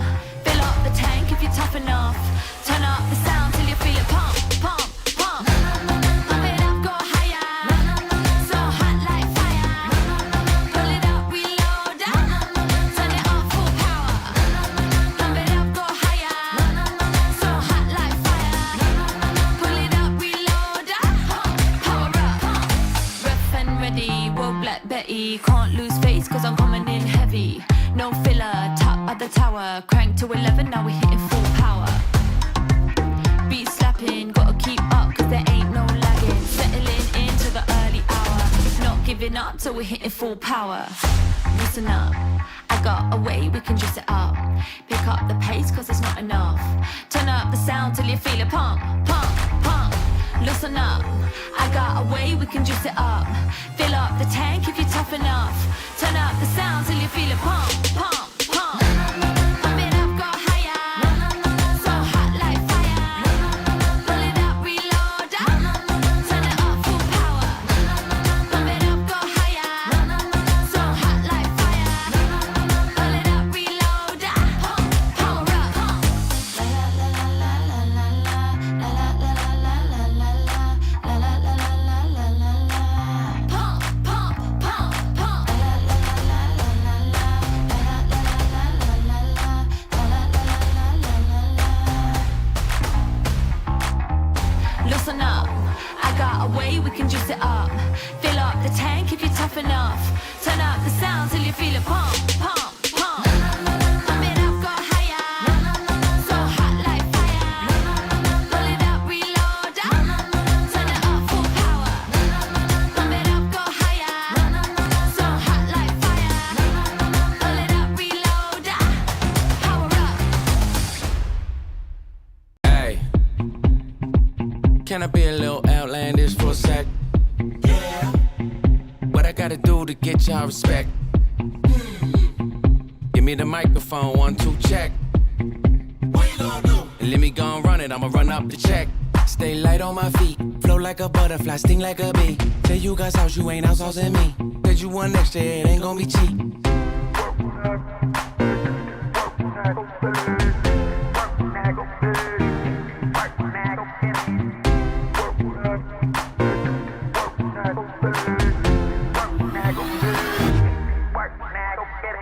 Fill up the tank if you're tough enough. Turn up the sound till you feel it pump, pump, pump. Pump it up, go higher. So hot like fire. Pull it up, reload. Turn it up, full power. Pump it up, go higher. So hot like fire. Pull it up, reload. Power up. Rough and ready, whoa, Black Betty. Can't lose face cause I'm coming in heavy. No filler, top of the tower. Crank to 11, now we're hitting full power. Beat slapping, gotta keep up cause there ain't no lagging. Settling into the early hour. Not giving up till we're hitting full power. Listen up, I got a way we can juice it up. Pick up the pace cause it's not enough. Turn up the sound till you feel it pump, pump, pump. Listen up, I got a way we can juice it up. Fill up the tank if you're tough enough. Turn up the sound till you feel it pump, pump, pump. Pump it up, go higher. So hot like fire. Pull it up, reload. Turn it up, full power. Pump it up, go higher. So hot like fire. Pull it up, reload. Power up. La la la la la la la la la la la la la la. La la la la la la la la. Pump, pump, pump, pump. La la la la la la la. La la la la la la la. La la la la la la la. Listen up, I got a way we can juice it up. Fill up the tank if you're tough enough. Turn up the sound till you feel it pump, pump, pump. Pump it up, go higher. So hot like fire. Pull it up, reload. Turn it up, full power. Pump it up, go higher. So hot like fire. Pull it up, reload. Power up. Hey, can I be a little outlandish for a sec? Yeah. What I gotta do to get y'all respect? Give me the microphone, 1, 2, check. What you gonna do? And let me go and run it, I'ma run up the check. Stay light on my feet, flow like a butterfly, sting like a bee. Tell you guys how you ain't outsourcing me. Said you want extra, it ain't gonna be cheap.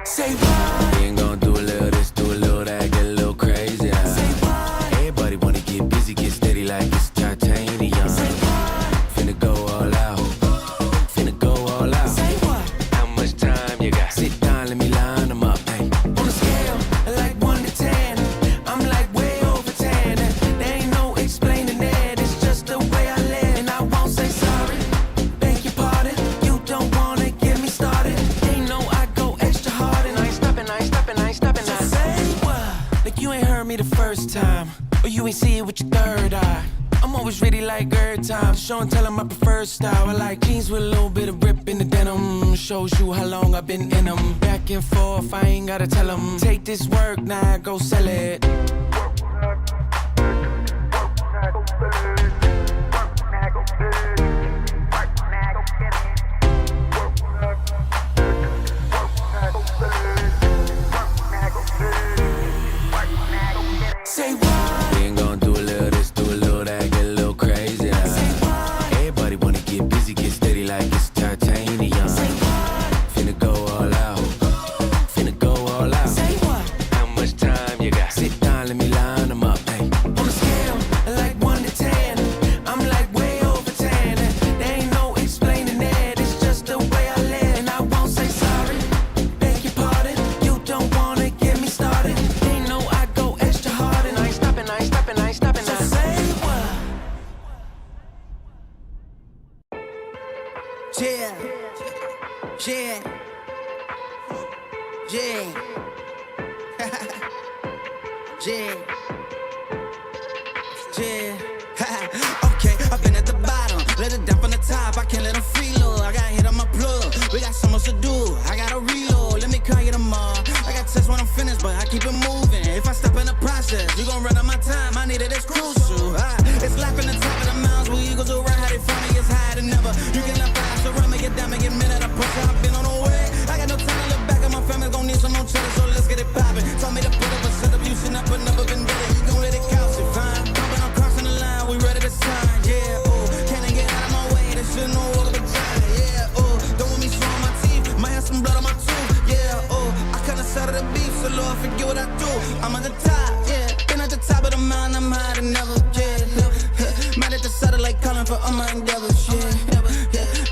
Say what? We ain't gonna do a little this, do a little that, get a little crazy. Say what? Everybody wanna get busy, get steady like it's titanium. Say what? Finna go all out, finna go all out. Say what? How much time you got? Sit down, let me line them up, hey. On a scale, like 1 to 10, I'm like way over 10. There ain't no explaining it, it's just the way I live. And I won't say sorry, beg your pardon. You don't wanna get me started. They know I go extra hard and I ain't stopping, I ain't stopping, I ain't stopping. Just say what? Like you ain't heard me the first time, or you ain't see it with your third eye. I'm always ready like every time. Show and tell 'em my preferred style. I like jeans with a little bit of rip in the denim. Shows you how long I've been in 'em. Back and forth, I ain't gotta tell 'em. Take this work, now go sell it. Say what? We ain't gonna do a little this, do a little that, get a little crazy. Say what? Everybody wanna get busy, get steady like it's titanium. Say what? Finna go all out, finna go all out. Say what? Yeah. Yeah. Yeah. Yeah. Okay, I've been at the bottom, let it down from the top. I can't let them freeload. I got hit on my plug. We got so much to do. I gotta reload. Let me call you tomorrow. I got tests when I'm finished, but I keep it moving. If I stop in the process, you gon' run out my time. I need it, it's crucial. It's lapping the top of the mountains where eagles will ride. How they find me is higher than ever. You can let fly, so run me, get down, make it minute. I push her, I've been on the way. I got no time to look back at my family, gon' need some more cheddar, so let's get it poppin'. Told me to put up a setup, you should not put never been better. You gon' let it calcify. Bumpin', I'm crossing the line, we ready to sign. Yeah, oh, can't get out of my way, this shit no walk up a giant. Yeah, oh, don't want me showing my teeth, might have some blood on my tooth. Yeah, oh, I kinda settle the beef, so Lord forget what I do. I'm at the top, yeah, been at the top of the mountain, I'm higher than ever. Yeah, mad at the satellite calling for all my endeavors. Yeah,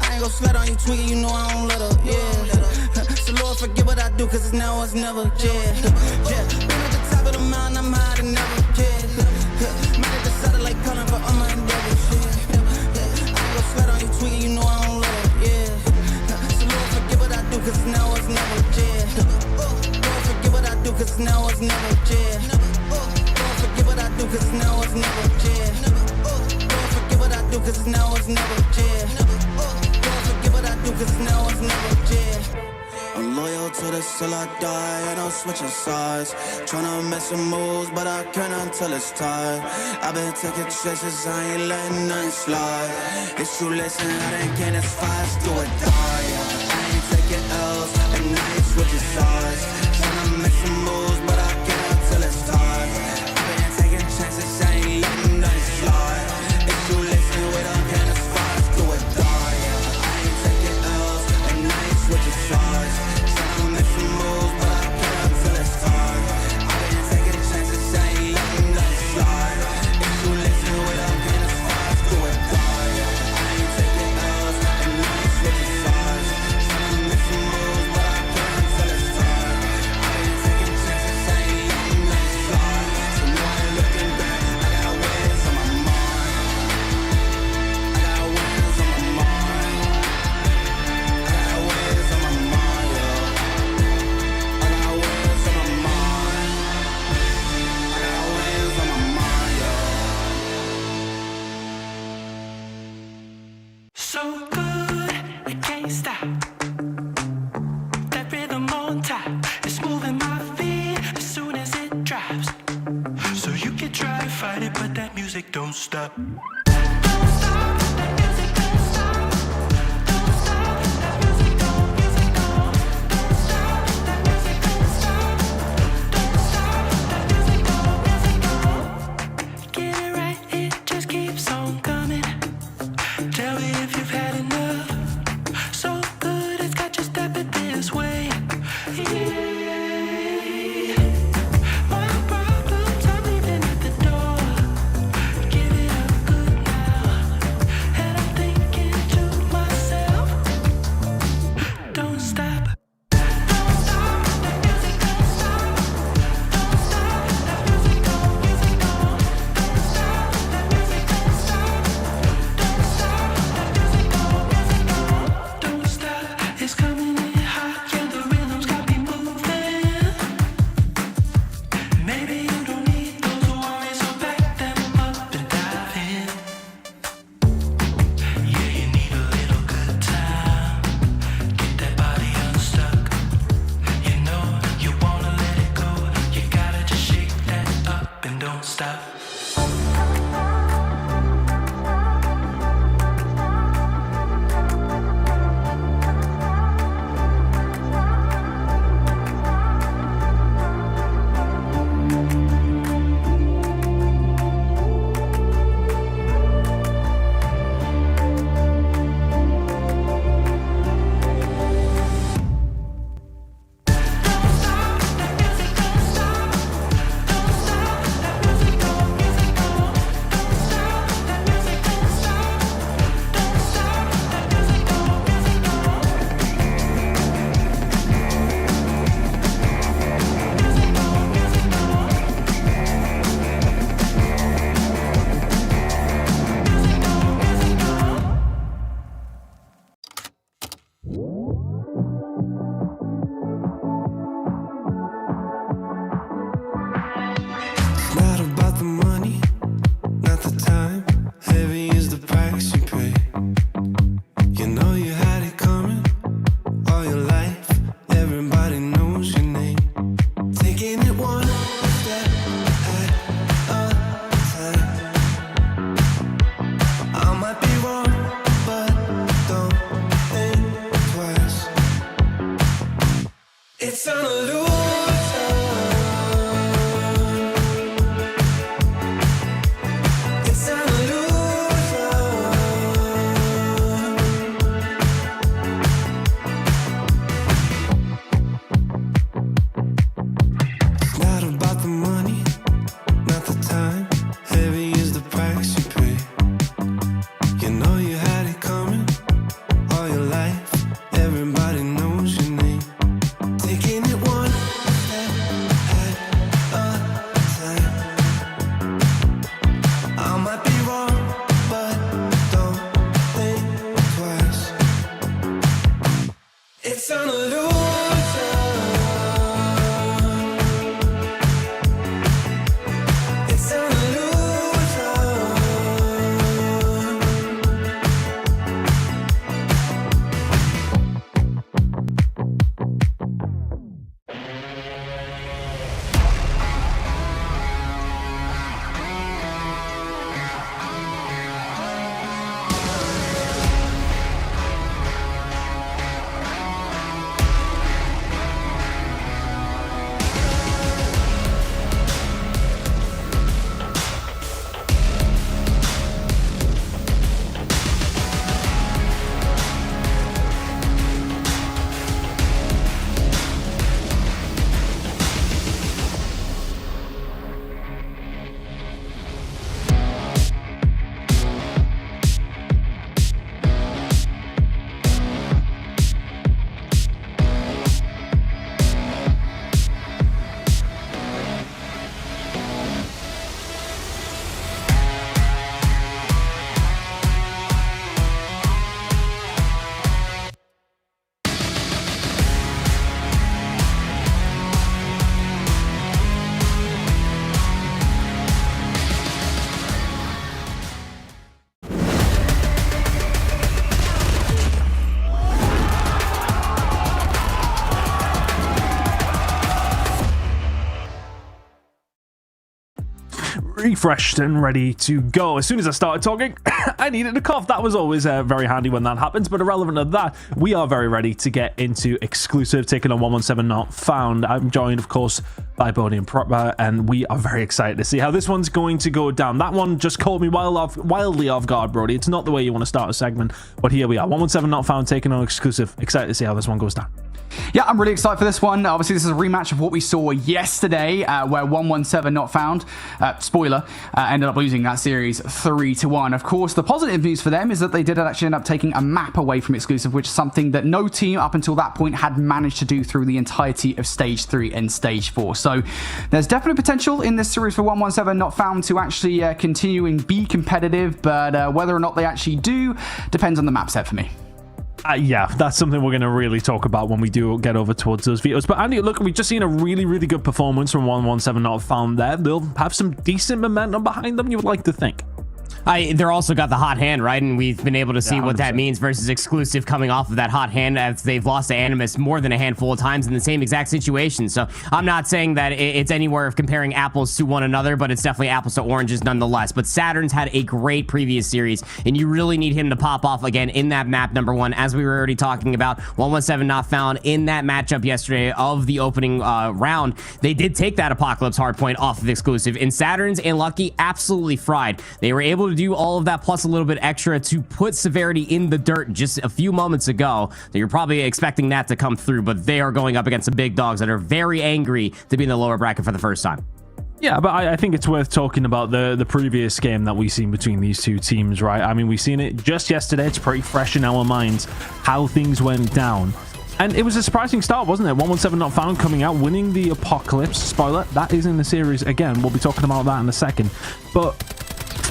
I ain't gon' slut on you tweaking, you know I don't let up. Yeah, so Lord forget what I do, cause it's now or it's never. Yeah, been at the top of the mountain, I'm higher than ever. Yeah, mad at the satellite calling for all my endeavors. Yeah, I ain't gon' slut on you tweaking, you know I don't let up. Yeah, so Lord forget what I do, cause it's now or it's never. Yeah, Lord forget what I do, cause it's now or it's never. Yeah, Lord forget what I do, cause it's now or it's never. Yeah, Lord forget what I do, cause it's now or it's never. Yeah, Lord forget what I do, cause it's now or it's never. Yeah. I'm loyal to this till I die, I don't switch sides. Tryna make some moves, but I can't until it's time. I've been taking chances, I ain't letting nothing slide. It's too late, and I didn't get as fast, do or die. I ain't taking L's, and I ain't switching sides. Tryna make some moves, but I can't until it's time. I've been taking chances, I ain't letting nothing slide. It's too late, and we don't get as fast, do or die. I ain't taking L's, and I ain't switching sides. Make some moves, but I can't until it's time. I've been taking chances, I ain't letting nothing slide. If you listen, we don't get as fast, do or die. I ain't taking L's, and I ain't switching sides. Tryna make some moves, but I can't until it's time. I've been taking chances, I ain't letting nothing slide. So now I ain't looking back, I got wins on my mind. I got wins on my mind. I got wins on my mind, yo. I got wins on my mind, yo. So good, I can't stop. That rhythm on top, it's moving my feet as soon as it drops. So you can try to fight it, but that music don't stop. Don't stop, that music don't stop. Don't stop, that music don't, music don't. Don't stop, that music don't stop. Don't stop, that music don't, music don't. Get it right, it just keeps on coming. Tell me if you've had enough. So good, it's got you stepping this way. Yeah. My problems, I'm leaving at the door. Give it up, good It's an illusion. It's an illusion. It's not about the money, not the time. Heavy is the price you pay. You know you had it coming all your life. Everybody knows your name. Taking it one step at a time. I might be wrong, but don't think twice. It's an illusion. It's an illusion. Refreshed and ready to go. As soon as I started talking, I needed a cough. That was always very handy when that happens, but irrelevant of that, we are very ready to get into exclusive, taking on 117 Not Found. I'm joined, of course, by Bodhi and Proper, and we are very excited to see how this one's going to go down. That one just caught me wildly off guard, Brody. It's not the way you want to start a segment, but here we are. 117 Not Found, taking on exclusive. Excited to see how this one goes down. Yeah, I'm really excited for this one. Obviously, this is a rematch of what we saw yesterday, where 117 Not Found, spoiler, ended up losing that series 3-1. Of course, the positive news for them is that they did actually end up taking a map away from exclusive, which is something that no team up until that point had managed to do through the entirety of Stage 3 and Stage 4. So there's definitely potential in this series for 117 Not Found to actually continue and be competitive, but whether or not they actually do depends on the map set for me. Yeah, that's something we're going to really talk about when we do get over towards those videos. But Andy, look, we've just seen a really, really good performance from 117 Not Found there. They'll have some decent momentum behind them, you would like to think. They're also got the hot hand, right? And we've been able to see what that 100%. means versus exclusive coming off of that hot hand, as they've lost to Animus more than a handful of times in the same exact situation. So I'm not saying that it's anywhere of comparing apples to one another, but it's definitely apples to oranges nonetheless. But Saturn's had a great previous series, and you really need him to pop off again in that map number one, as we were already talking about. 117 Not Found in that matchup yesterday of the opening round. They did take that Apocalypse hardpoint off of exclusive, and Saturn's and Lucky absolutely fried. They were able to do all of that plus a little bit extra to put Severity in the dirt just a few moments ago. So you're probably expecting that to come through, but they are going up against some big dogs that are very angry to be in the lower bracket for the first time. Yeah, but I think it's worth talking about the previous game that we've seen between these two teams, right? I mean, we've seen it just yesterday. It's pretty fresh in our minds how things went down. And it was a surprising start, wasn't it? 117 Not Found coming out, winning the Apocalypse. Spoiler, that is in the series again. We'll be talking about that in a second. But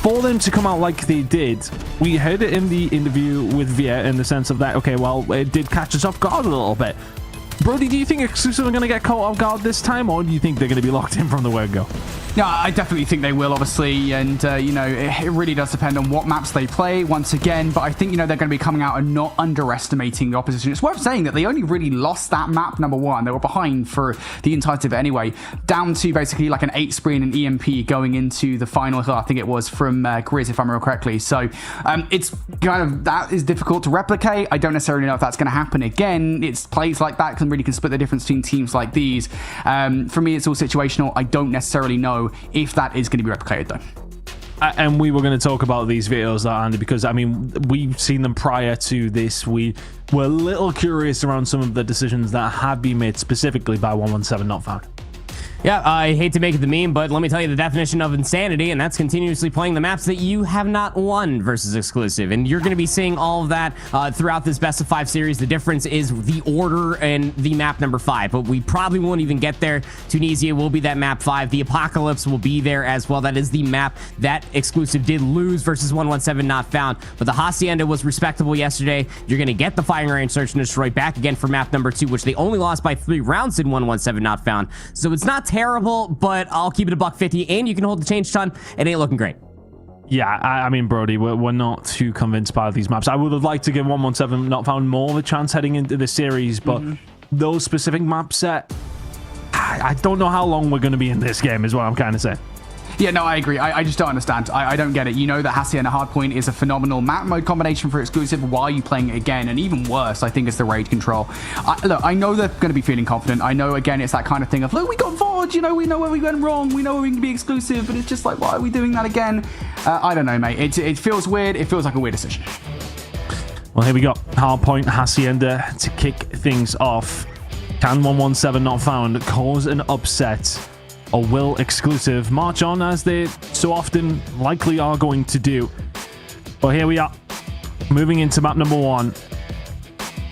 for them to come out like they did, we heard it in the interview with Via in the sense of that, okay, well, it did catch us off guard a little bit. Brody, do you think exclusive are going to get caught off guard this time, or do you think they're going to be locked in from the word go? Yeah, I definitely think they will, obviously, and you know, it really does depend on what maps they play once again, but I think, you know, they're going to be coming out and not underestimating the opposition. It's worth saying that they only really lost that map, number one. They were behind for the entirety of it anyway, down to basically like an 8 spree and an EMP going into the final hill, I think it was, from Grizz, if I remember correctly. So it's kind of, that is difficult to replicate. I don't necessarily know if that's going to happen again. It's plays like that can split the difference between teams like these. For me, it's all situational. I don't necessarily know if that is going to be replicated, though. And we were going to talk about these videos, Andy, because I mean, we've seen them prior to this. We were a little curious around some of the decisions that have been made specifically by 117 Not Found. Yeah, I hate to make it the meme, but let me tell you the definition of insanity, and that's continuously playing the maps that you have not won versus exclusive. And you're going to be seeing all of that throughout this best of 5 series. The difference is the order and the map number 5, but we probably won't even get there. Tunisia will be that map 5. The Apocalypse will be there as well. That is the map that exclusive did lose versus 117 Not Found. But the Hacienda was respectable yesterday. You're going to get the Firing Range Search and Destroy back again for map number 2, which they only lost by 3 rounds in 117 Not Found. So it's not terrible, but I'll keep it a $150, and you can hold the change ton. It ain't looking great. Yeah, I mean, Brody, we're not too convinced by these maps. I would have liked to give 117 Not Found more of a chance heading into this series, but those specific map set, I don't know how long we're going to be in this game is what I'm kind of saying. Yeah, no, I agree. I just don't understand. I don't get it. You know that Hacienda Hardpoint is a phenomenal map mode combination for exclusive. Why are you playing it again? And even worse, I think, is the raid control. Look, I know they're going to be feeling confident. I know, again, it's that kind of thing of, look, we got VOD, you know, we know where we went wrong. We know where we can be exclusive, but it's just like, why are we doing that again? I don't know, mate. It feels weird. It feels like a weird decision. Well, here we go. Hardpoint Hacienda to kick things off. Can 117 Not Found cause an upset? Or will exclusive march on as they so often likely are going to do? Well, here we are, moving into map number 1.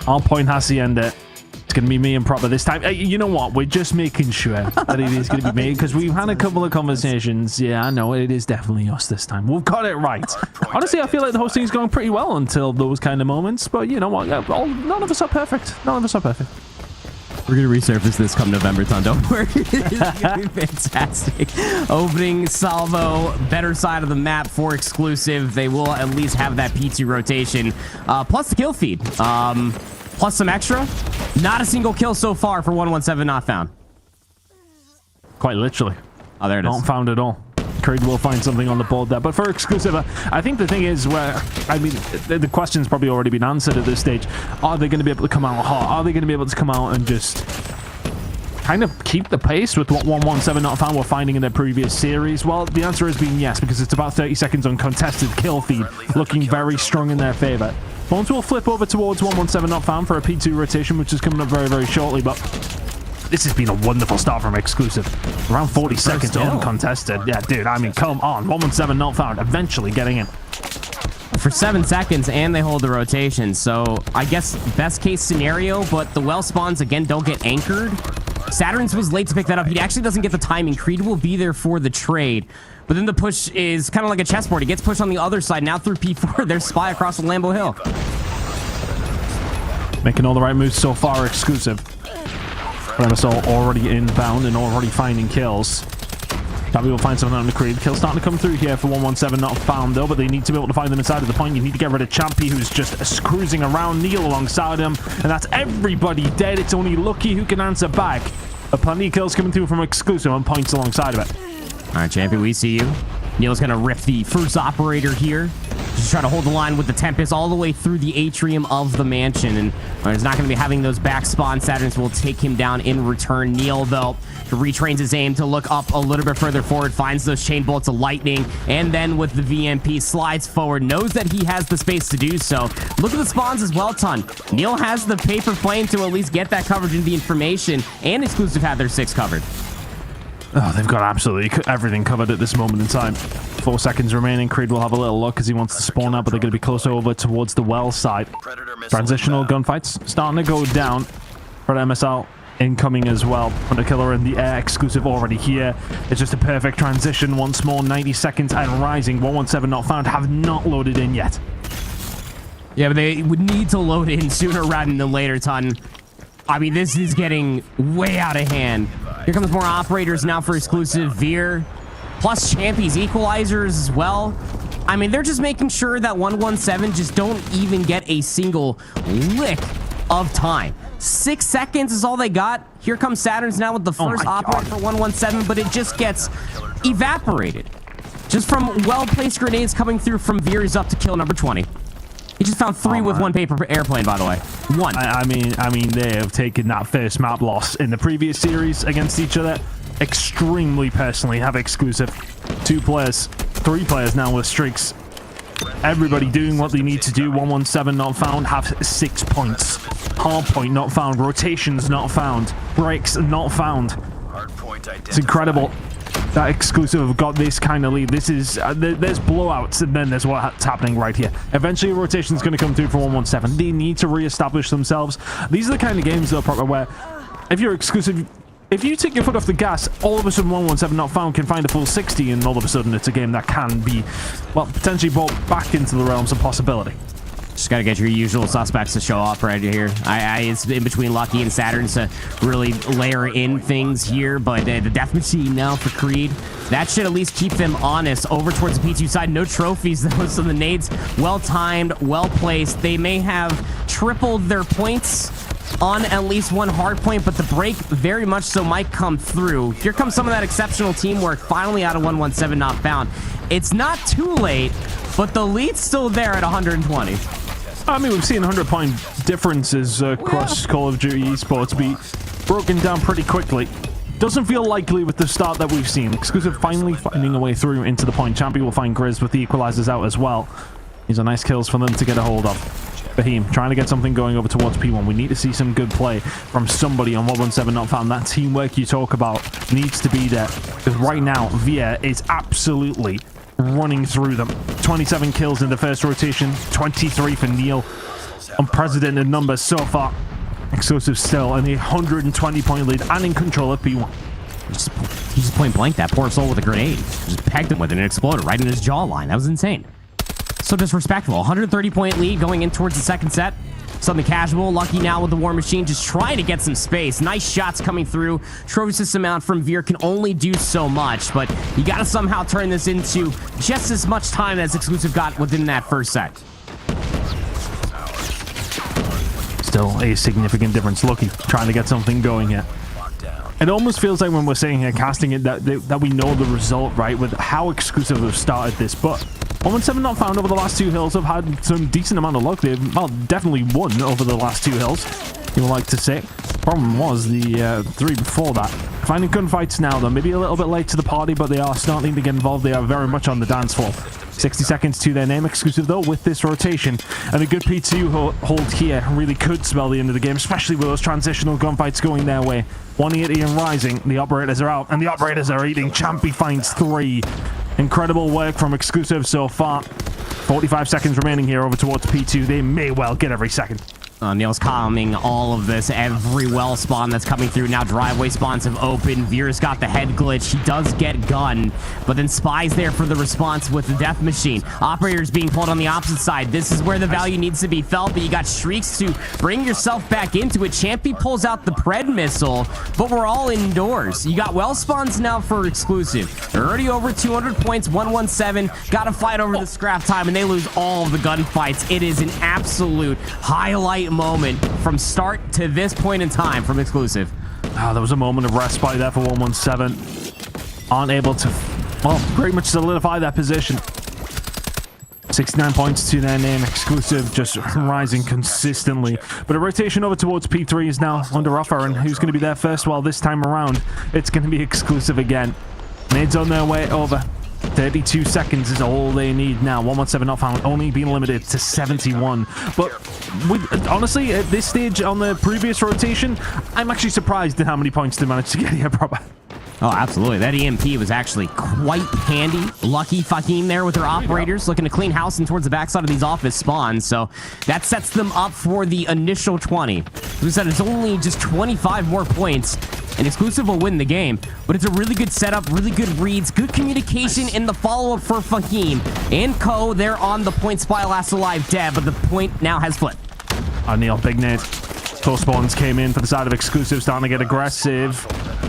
Hardpoint Hacienda. It's going to be me and Proper this time. You know what? We're just making sure that it is going to be me, because we've had a couple of conversations. Yeah, I know it is definitely us this time. We've got it right. Honestly, I feel like the hosting is going pretty well until those kind of moments. But you know what? None of us are perfect. None of us are perfect. We're going to resurface this come November, Ton. Don't worry. It's going to be fantastic. Opening salvo, better side of the map for exclusive. They will at least have that P2 rotation. Plus the kill feed. Plus some extra. Not a single kill so far for 117 Not Found. Quite literally. Oh, there it is. Not found at all. Creed will find something on the board there. But for exclusive, I think the thing is where, I mean, the question's probably already been answered at this stage. Are they going to be able to come out hot? Are they going to be able to come out and just kind of keep the pace with what 117 Not Found were finding in their previous series? Well, the answer has been yes, because it's about 30 seconds uncontested kill feed, looking very strong in their favor. Phones will flip over towards 117 Not Found for a P2 rotation, which is coming up very, very shortly, but this has been a wonderful start from exclusive. Around 40 seconds uncontested. Yeah, dude, I mean, come on. 117 Not Found eventually getting in. For 7 seconds, and they hold the rotation. So I guess best case scenario, but the well spawns, again, don't get anchored. Saturn's was late to pick that up. He actually doesn't get the timing. Creed will be there for the trade. But then the push is kind of like a chessboard. He gets pushed on the other side. Now through P4, there's Spy across the Lambeau Hill. Making all the right moves so far, exclusive. Remisol already inbound and already finding kills. Tabby will find something on the Creed. Kills starting to come through here for 117 Not Found, though, but they need to be able to find them inside of the point. You need to get rid of Champy, who's just cruising around. Neil alongside him, and that's everybody dead. It's only Lucky who can answer back. A plenty of kills coming through from exclusive and points alongside of it. All right, Champy, we see you. Neil's going to rip the first operator here. Just try to hold the line with the Tempest all the way through the atrium of the mansion. And he's not going to be having those back spawn. Saturns will take him down in return. Neil, though, retrains his aim to look up a little bit further forward, finds those chain bolts of lightning, and then with the VMP slides forward, knows that he has the space to do so. Look at the spawns as well, Ton. Neil has the paper plane to at least get that coverage into the information, and exclusive had their 6 covered. Oh, they've got absolutely everything covered at this moment in time. 4 seconds remaining. Creed will have a little look as he wants to spawn out, but they're going to be closer over towards the well side. Transitional gunfights starting to go down. For MSL incoming as well. Hunter Killer in the air. Exclusive already here. It's just a perfect transition once more. 90 seconds and rising. 117 Not Found have not loaded in yet. Yeah, but they would need to load in sooner rather than later, Ton. I mean, this is getting way out of hand. Here comes more operators now for exclusive. Veer plus Champy's equalizers as well. I mean, they're just making sure that 117 just don't even get a single lick of time. 6 seconds is all they got. Here comes Saturn's now with the first operate for 117, but it just gets evaporated. Just from well-placed grenades coming through from Veers up to kill number 20. He just found 3 with 1 paper airplane, by the way. 1. I mean, they have taken that first map loss in the previous series against each other extremely personally. Have exclusive 2 players, 3 players now with streaks. Everybody doing what they need to do. 117 not found, have 6 points. Hardpoint not found, rotations not found, breaks not found. It's incredible that exclusive have got this kind of lead. This is there's blowouts, and then there's what's happening right here. Eventually a rotation is going to come through for 117. They need to reestablish themselves. These are the kind of games though, proper, where if you're exclusive, if you take your foot off the gas, all of a sudden 117 not found can find a full 60, and all of a sudden it's a game that can be, well, potentially brought back into the realms of possibility. Just got to get your usual suspects to show off right here. It's in between Lucky and Saturn to really layer in things here, but the Death Machine now for Creed. That should at least keep them honest. Over towards the P2 side, no trophies though, so the nades well-timed, well-placed. They may have tripled their points on at least 1 hard point, but the break very much so might come through. Here comes some of that exceptional teamwork finally out of 117 not found. It's not too late, but the lead's still there at 120. I mean, we've seen 100-point differences across Call of Duty Esports be broken down pretty quickly. Doesn't feel likely with the start that we've seen. Exclusive finally finding a way through into the point. Champion will find Grizz with the equalizers out as well. These are nice kills for them to get a hold of. Bahim trying to get something going over towards P1. We need to see some good play from somebody on 117 not found. That teamwork you talk about needs to be there, because right now Via is absolutely running through them. 27 kills in the first rotation, 23 for Neil. Unprecedented numbers so far. Exclusive still in the 120-point lead and in control of P1. He just point blank that poor soul with a grenade. Just pegged him with it and it exploded right in his jawline. That was insane. So disrespectful. 130-point lead going in towards the second set. Something casual. Lucky now with the War Machine, just trying to get some space. Nice shots coming through. Trophy system out from Veer can only do so much, but you got to somehow turn this into just as much time as Exclusive got within that first set. Still a significant difference. Lucky trying to get something going here. It almost feels like when we're saying here, casting it, that we know the result, right, with how Exclusive have started this, but 117 not found over the last 2 hills have had some decent amount of luck. They've, well, definitely won over the last 2 hills, you would like to say. Problem was the 3 before that. Finding gunfights now, though. Maybe a little bit late to the party, but they are starting to get involved. They are very much on the dance floor. 60 seconds to their name. Exclusive, though, with this rotation. And a good P2 hold here really could spell the end of the game, especially with those transitional gunfights going their way. 180 and rising. The operators are out, and the operators are eating. Champy finds 3. Incredible work from Exclusive so far. 45 seconds remaining here over towards P2. They may well get every second. Neil's calming all of this. Every well spawn that's coming through. Now driveway spawns have opened. Veer's got the head glitch. He does get gun, but then Spy's there for the response with the Death Machine. Operators being pulled on the opposite side. This is where the value needs to be felt, but you got Shrieks to bring yourself back into it. Champy pulls out the Pred missile, but we're all indoors. You got well spawns now for Exclusive. They're already over 200 points. 117. Got to fight over the scrap time, and they lose all of the gunfights. It is an absolute highlight moment from start to this point in time from Exclusive. There was a moment of respite there for 117. Aren't able to, well, pretty much solidify that position. 69 points to their name. Exclusive just rising consistently. But a rotation over towards P3 is now under offer, and who's going to be there first? Well, this time around, it's going to be Exclusive again. Nades on their way over. 32 seconds is all they need now. 117 not found, only being limited to 71. But honestly, at this stage on the previous rotation, I'm actually surprised at how many points they managed to get here, proper. Oh, absolutely. That EMP was actually quite handy. Lucky fucking there with their operators looking to clean house and towards the backside of these office spawns. So that sets them up for the initial 20. As we said, it's only just 25 more points, and Exclusive will win the game. But it's a really good setup, really good reads, good communication in the follow-up for Fahim. And Co, they're on the point. Spy last alive dead, but the point now has flipped. Neil, big nade. Spawns came in for the side of Exclusive, starting to get aggressive.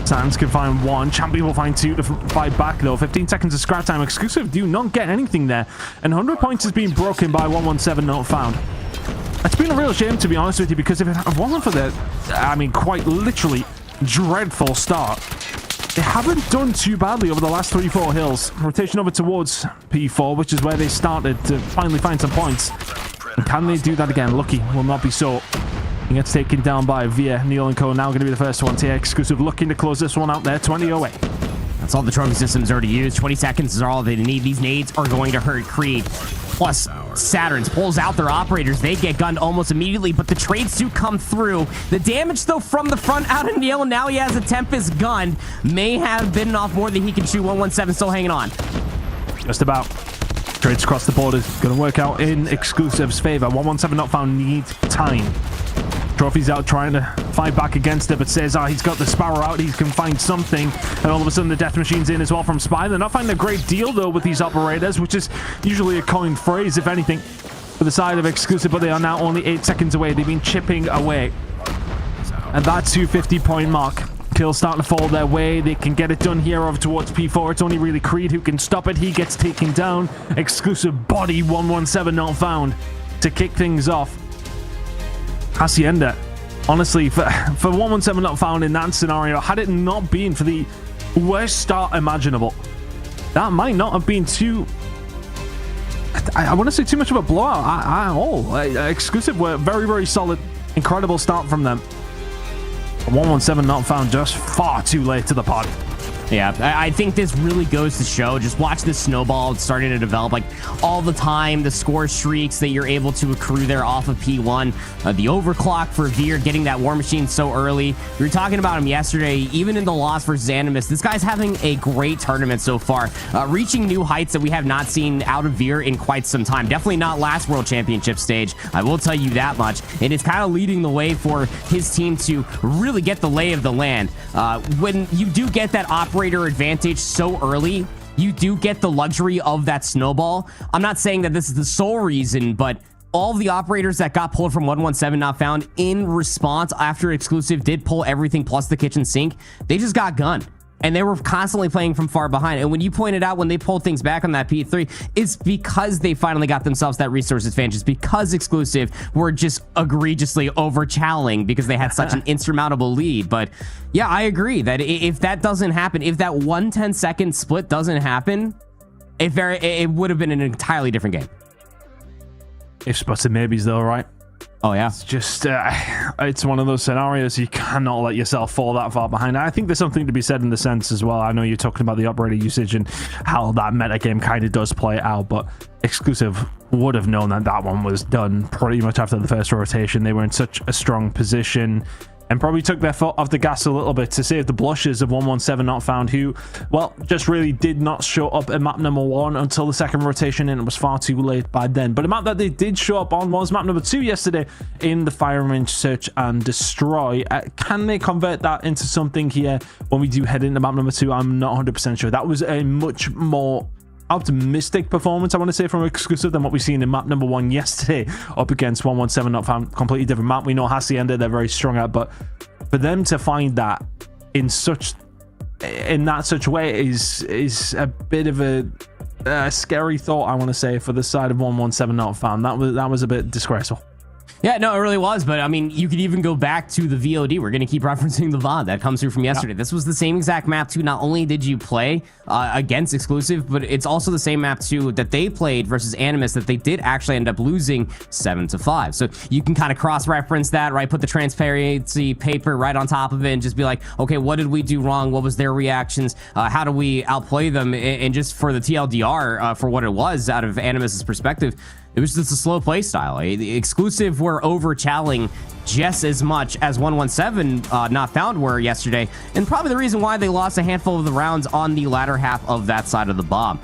Sans can find one. Champion will find two to fight back, though. 15 seconds of scrap time. Exclusive do not get anything there. And 100 points is being broken by 117 not found. It's been a real shame, to be honest with you, because if it wasn't for the, I mean, quite literally dreadful start, they haven't done too badly over the last 3-4 hills. Rotation over towards P4, which is where they started to finally find some points. And can they do that again? Lucky will not be so. He gets taken down by Via. Neil and Co now going to be the first ones here. Exclusive looking to close this one out there. 20 away. That's all the trophy systems already used. 20 seconds is all they need. These nades are going to hurt Creed. Plus, Saturns pulls out their operators. They get gunned almost immediately, but the trades do come through. The damage, though, from the front out of Neil. Now he has a Tempest gun. May have bitten off more than he can shoot. 117 still hanging on. Just about. Trades across the border. Going to work out in Exclusive's favor. 117 not found. Needs time. Trophy's out trying to fight back against it, but Cesar, he's got the Sparrow out. He can find something. And all of a sudden, the Death Machine's in as well from Spy. They're not finding a great deal, though, with these operators, which is usually a coined phrase, if anything, for the side of Exclusive, but they are now only 8 seconds away. They've been chipping away. And that 250-point mark. Kills starting to fall their way. They can get it done here over towards P4. It's only really Creed who can stop it. He gets taken down. Exclusive body 117 not found to kick things off. Hacienda, honestly, for 117 not found in that scenario, had it not been for the worst start imaginable, that might not have been too, I want to say too much of a blowout at all. Exclusive were very, very solid, incredible start from them. 117 not found just far too late to the pod. Yeah, I think this really goes to show, just watch this snowball starting to develop, like all the time, the score streaks that you're able to accrue there off of P1, the overclock for Veer, getting that War Machine so early. We were talking about him yesterday, even in the loss versus Animus. This guy's having a great tournament so far, reaching new heights that we have not seen out of Veer in quite some time. Definitely not last World Championship stage, I will tell you that much. And it's kind of leading the way for his team to really get the lay of the land. When you do get that operator advantage so early, you do get the luxury of that snowball. I'm not saying that this is the sole reason, but all the operators that got pulled from 117 not found in response after Exclusive did pull everything plus the kitchen sink, they just got gunned. And they were constantly playing from far behind. And when you pointed out when they pulled things back on that P3, it's because they finally got themselves that resource advantage, because Exclusive were just egregiously over-challenging because they had such an insurmountable lead. But yeah, I agree that if that doesn't happen, if that 1/10-second split doesn't happen, it would have been an entirely different game. If spots and maybes, though, right? Oh, yeah. It's just, it's one of those scenarios you cannot let yourself fall that far behind. I think there's something to be said in the sense as well. I know you're talking about the operator usage and how that metagame kind of does play out, but Exclusive would have known that that one was done pretty much after the first rotation. They were in such a strong position and probably took their foot off the gas a little bit to save the blushes of 117 not found, who, well, just really did not show up at map number 1 until the second rotation, and it was far too late by then. But a map that they did show up on was map number 2 yesterday in the firing range search and destroy. Can they convert that into something here when we do head into map number 2? I'm not 100% sure. That was a much more optimistic performance, I want to say, from Exclusive than what we've seen in map number 1 yesterday up against 117 not found. Completely different map. We know Hacienda they're very strong at, but for them to find that in that such way is a bit of a scary thought, I want to say, for the side of 117 not found. That was a bit disgraceful. Yeah, no, it really was. But I mean, you could even go back to the VOD. We're going to keep referencing the VOD that comes through from yesterday. Yep. This was the same exact map too. Not only did you play against Exclusive, but it's also the same map too that they played versus Animus that they did actually end up losing 7-5. So you can kind of cross-reference that, right? Put the transparency paper right on top of it and just be like, okay, what did we do wrong? What was their reactions? How do we outplay them? And just for the TLDR, for what it was out of Animus's perspective, it was just a slow play style. Exclusive were over-challenging just as much as 117 not found were yesterday, and probably the reason why they lost a handful of the rounds on the latter half of that side of the bomb.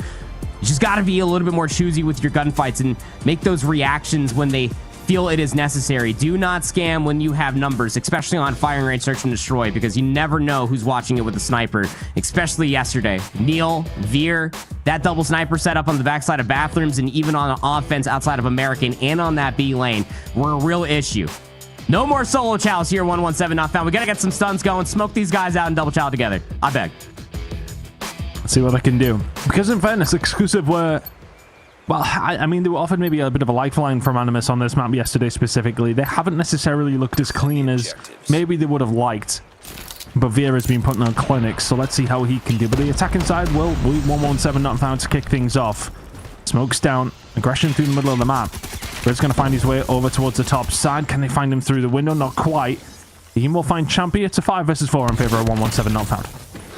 You just got to be a little bit more choosy with your gunfights and make those reactions when they feel it is necessary. Do not scam when you have numbers, especially on firing range search and destroy, because you never know who's watching it with a sniper, especially yesterday. Neil, Veer, that double sniper setup on the backside of bathrooms and even on offense outside of American and on that B lane were a real issue. No more solo chows here. 117 not found. We got to get some stuns going. Smoke these guys out and double chow together. I beg. Let's see what I can do. Because in fairness, exclusive were... Well, I mean, they were offered maybe a bit of a lifeline from Animus on this map yesterday specifically. They haven't necessarily looked as clean as maybe they would have liked. But Vera's been putting on clinics, so let's see how he can do. But the attacking side will 117 not found to kick things off. Smokes down. Aggression through the middle of the map. Red's going to find his way over towards the top side. Can they find him through the window? Not quite. He will find Champy. It's a 5 versus 4 in favor of 117 not found.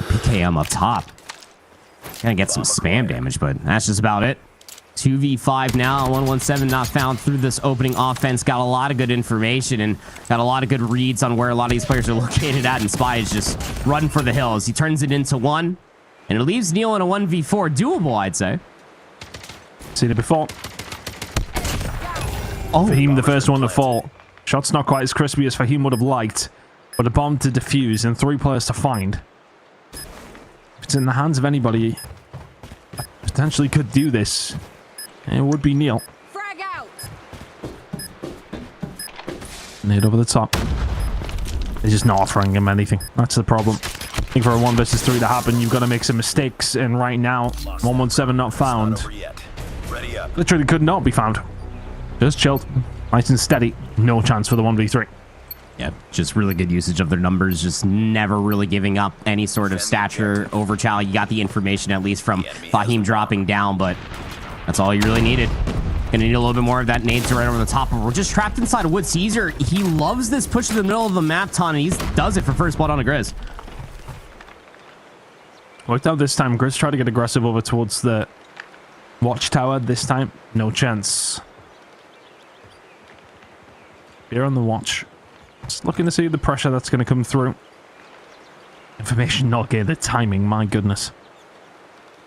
PKM up top. Gonna get some spam damage, but that's just about it. 2v5 now. 117 not found through this opening offense. Got a lot of good information and got a lot of good reads on where a lot of these players are located at. And Spy is just running for the hills. He turns it into 1. And it leaves Neil in a 1v4. Doable, I'd say. Seen it before. Oh, Fahim, the first one to fall. Shot's not quite as crispy as Fahim would have liked, but a bomb to defuse and 3 players to find. If it's in the hands of anybody, potentially could do this. And it would be Neil. Frag out. Nade over the top. They're just not offering him anything. That's the problem. I think for a 1 versus 3 to happen, you've got to make some mistakes. And right now, 117 not found. Literally could not be found. Just chilled. Nice and steady. No chance for the 1v3. Yeah, just really good usage of their numbers. Just never really giving up any sort of stature over Chow. You got the information at least from Fahim dropping down, but that's all you really needed. Gonna need a little bit more of that nades right over the top. We're just trapped inside of Wood. Caesar, he loves this push to the middle of the map, Ton, and he does it for first blood on a Grizz. Worked out this time. Grizz tried to get aggressive over towards the watchtower. This time, no chance. Here on the watch. Just looking to see the pressure that's going to come through. Information not getting the timing, my goodness.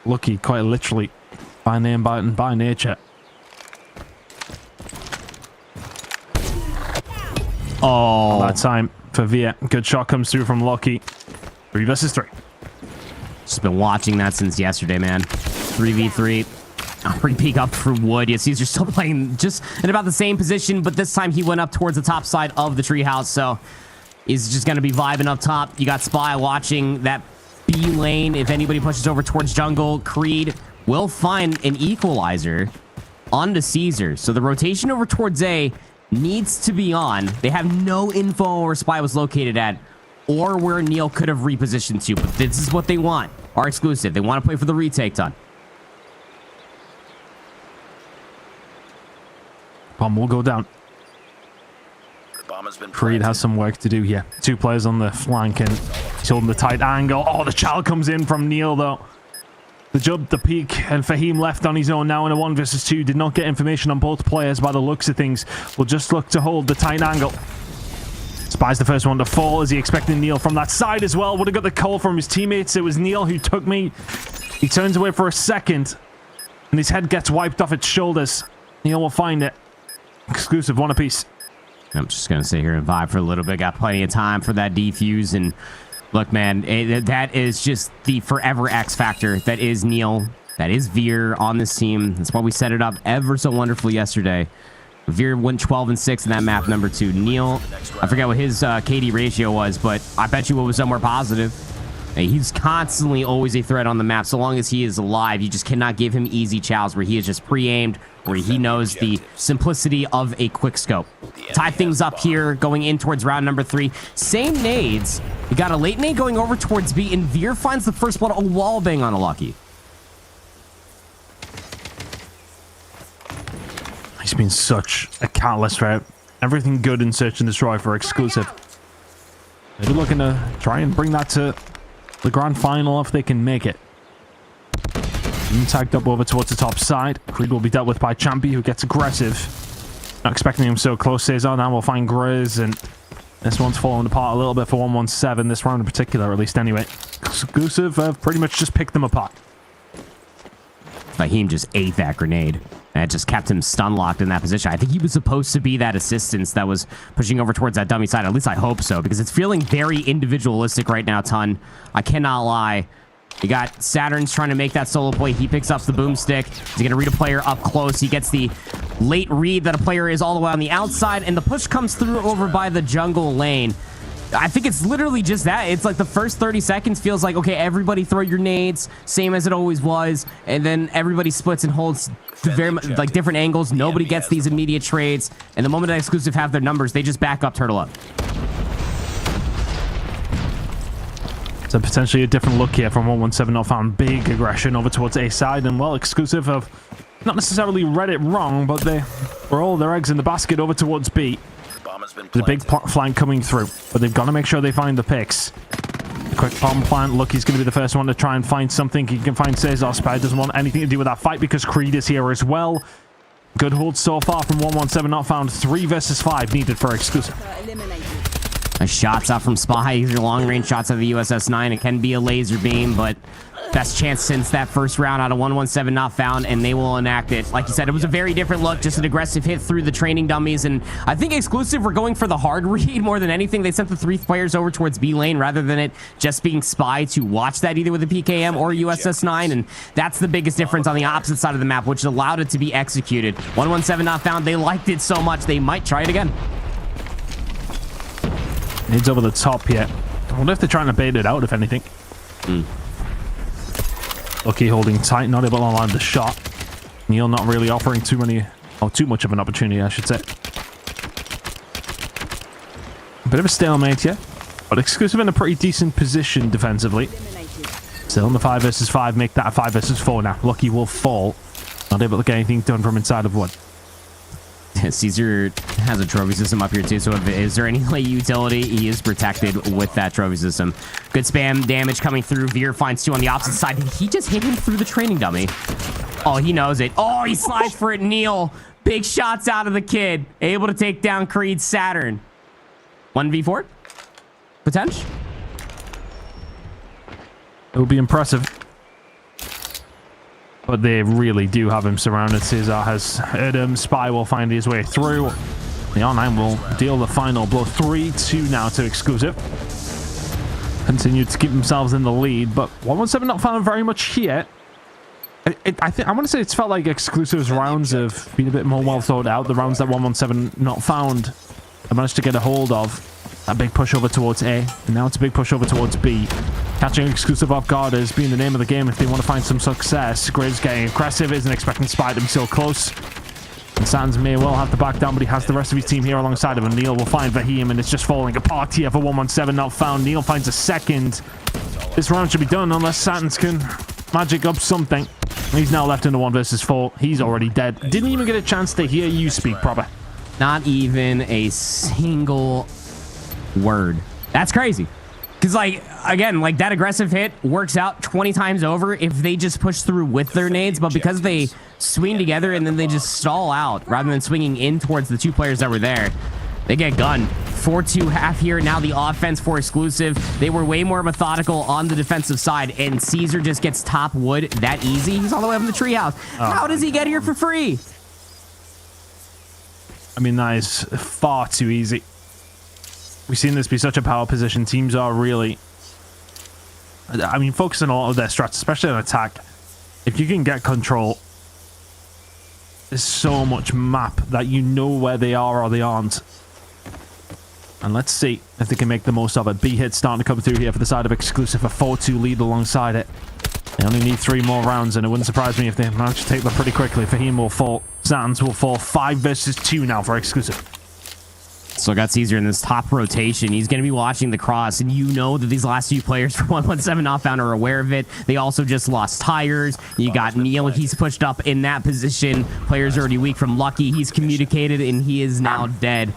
Lucky, quite literally, by name, by nature. Oh, that time for Via. Good shot comes through from Lucky. 3 versus 3. Just been watching that since yesterday, man. 3v3. Free peek up for Wood. Yes, he's just still playing just in about the same position, but this time he went up towards the top side of the treehouse, so he's just going to be vibing up top. You got Spy watching that B lane. If anybody pushes over towards jungle, Creed will find an equalizer onto Caesar. So the rotation over towards A needs to be on. They have no info where Spy was located at or where Neil could have repositioned to, but this is what they want. Our exclusive. They want to play for the retake, Ton. Bomb will go down. Creed has some work to do here. 2 players on the flank and he's holding the tight angle. Oh, the child comes in from Neil though. The jump, the peak, and Fahim left on his own now in a 1 versus 2. Did not get information on both players by the looks of things. Will just look to hold the tight angle. Spy's the first one to fall. Is he expecting Neil from that side as well? Would have got the call from his teammates. It was Neil who took me. He turns away for a second and his head gets wiped off its shoulders. Neil will find it. Exclusive, 1 apiece. I'm just going to sit here and vibe for a little bit. Got plenty of time for that defuse. And look, man, that is just the forever X factor. That is Neil. That is Veer on this team. That's why we set it up ever so wonderfully yesterday. Veer went 12-6 in that map number 2. Neil, I forget what his KD ratio was, but I bet you it was somewhere positive. He's constantly always a threat on the map. So long as he is alive, you just cannot give him easy chows where he is just pre-aimed, where he knows the simplicity of a quick scope. Tie things up here, going in towards round number 3. Same nades. We got a late nade going over towards B, and Veer finds the first blood, a wall bang on a Lucky. He's been such a catalyst for everything good in Search and Destroy for exclusive. They're looking to try and bring that to the grand final if they can make it. Tagged up over towards the top side. Creed will be dealt with by Champy, who gets aggressive. Not expecting him so close. Says on now we'll find Grizz, and this one's falling apart a little bit for 117. This round in particular, at least anyway. Exclusive pretty much just picked them apart. Fahim just ate that grenade. And it just kept him stun locked in that position. I think he was supposed to be that assistance that was pushing over towards that dummy side. At least I hope so, because it's feeling very individualistic right now, Ton. I cannot lie. You got Saturn's trying to make that solo play. He picks up the boomstick. He's going to read a player up close. He gets the late read that a player is all the way on the outside, and the push comes through over by the jungle lane. I think it's literally just that. It's like the first 30 seconds feels like, okay, everybody throw your nades, same as it always was, and then everybody splits and holds very like different angles. Nobody gets these immediate trades, and the moment that Exclusive have their numbers, they just back up, turtle up. So potentially a different look here from 117 not found. Big aggression over towards A side, and well, Exclusive have not necessarily read it wrong, but they were all their eggs in the basket over towards B. There's a big flank coming through, but they've got to make sure they find the picks. Quick bomb plant. Lucky's going to be the first one to try and find something. He can find Cesar. Spy doesn't want anything to do with that fight because Creed is here as well. Good hold so far from 117 not found. 3 versus 5 needed for Exclusive. Shots out from Spy. These are long-range shots of the USS-9. It can be a laser beam, but best chance since that first round out of 117 not found, and they will enact it. Like you said, it was a very different look, just an aggressive hit through the training dummies, and I think Exclusive were going for the hard read more than anything. They sent the 3 players over towards B lane rather than it just being Spy to watch that either with a PKM or USS-9, and that's the biggest difference on the opposite side of the map, which allowed it to be executed. 117 not found. They liked it so much, they might try it again. Needs over the top here. I wonder if they're trying to bait it out, if anything. Lucky holding tight, not able to land the shot. Neil not really offering too much of an opportunity, I should say. A bit of a stalemate here, but Exclusive in a pretty decent position defensively. Still in the 5 versus 5, make that a 5 versus 4 now. Lucky will fall. Not able to get anything done from inside of wood. Caesar has a trophy system up here too, so if is there any late utility, he is protected with that trophy system. Good spam damage coming through. Veer finds 2 on the opposite side. Did he just hit him through the training dummy? Oh, he knows it. Oh, he slides for it. Neil. Big shots out of the kid. Able to take down Creed Saturn. 1v4? Potential? It would be impressive. But they really do have him surrounded. Cesar has heard him. Spy will find his way through. The R9 will deal the final blow. 3-2 now to Exclusive. Continue to keep themselves in the lead, but 117 not found very much here. I want to say it's felt like Exclusive's rounds have been a bit more well thought out. The rounds that 117 not found, I managed to get a hold of. A big push over towards A, and now it's a big push over towards B. Catching Exclusive off guard has been the name of the game if they want to find some success. Graves getting aggressive, isn't expecting Spy to be so close. And Sands may well have to back down, but he has the rest of his team here alongside of him. Neil will find Vahim, and it's just falling apart here for 117 not found. Neil finds a second. This round should be done unless Satins can magic up something. He's now left in the 1 versus 4. He's already dead. Didn't even get a chance to hear you speak proper. Not even a single word. That's crazy. Because, like, again, like that aggressive hit works out 20 times over if they just push through with their nades, but because they swing together and then they just stall out rather than swinging in towards the 2 players that were there, they get gunned. 4-2 half here. Now the offense for Exclusive. They were way more methodical on the defensive side, and Caesar just gets top wood that easy. He's all the way up in the treehouse. How does he get here for free? I mean, that is far too easy. We've seen this be such a power position. Teams are really, I mean, focusing a lot of their strats, especially on attack. If you can get control, there's so much map that you know where they are or they aren't. And let's see if they can make the most of it. B hit starting to come through here for the side of Exclusive. A 4-2 lead alongside it. They only need 3 more rounds, and it wouldn't surprise me if they manage to take them pretty quickly. Fahim will fall. Sands will fall. 5 versus 2 now for Exclusive. Still got Caesar in this top rotation. He's going to be watching the cross, and you know that these last few players for 117 not found are aware of it. They also just lost tires. You got Neil. He's pushed up in that position. Players already weak from Lucky. He's communicated, and he is now dead.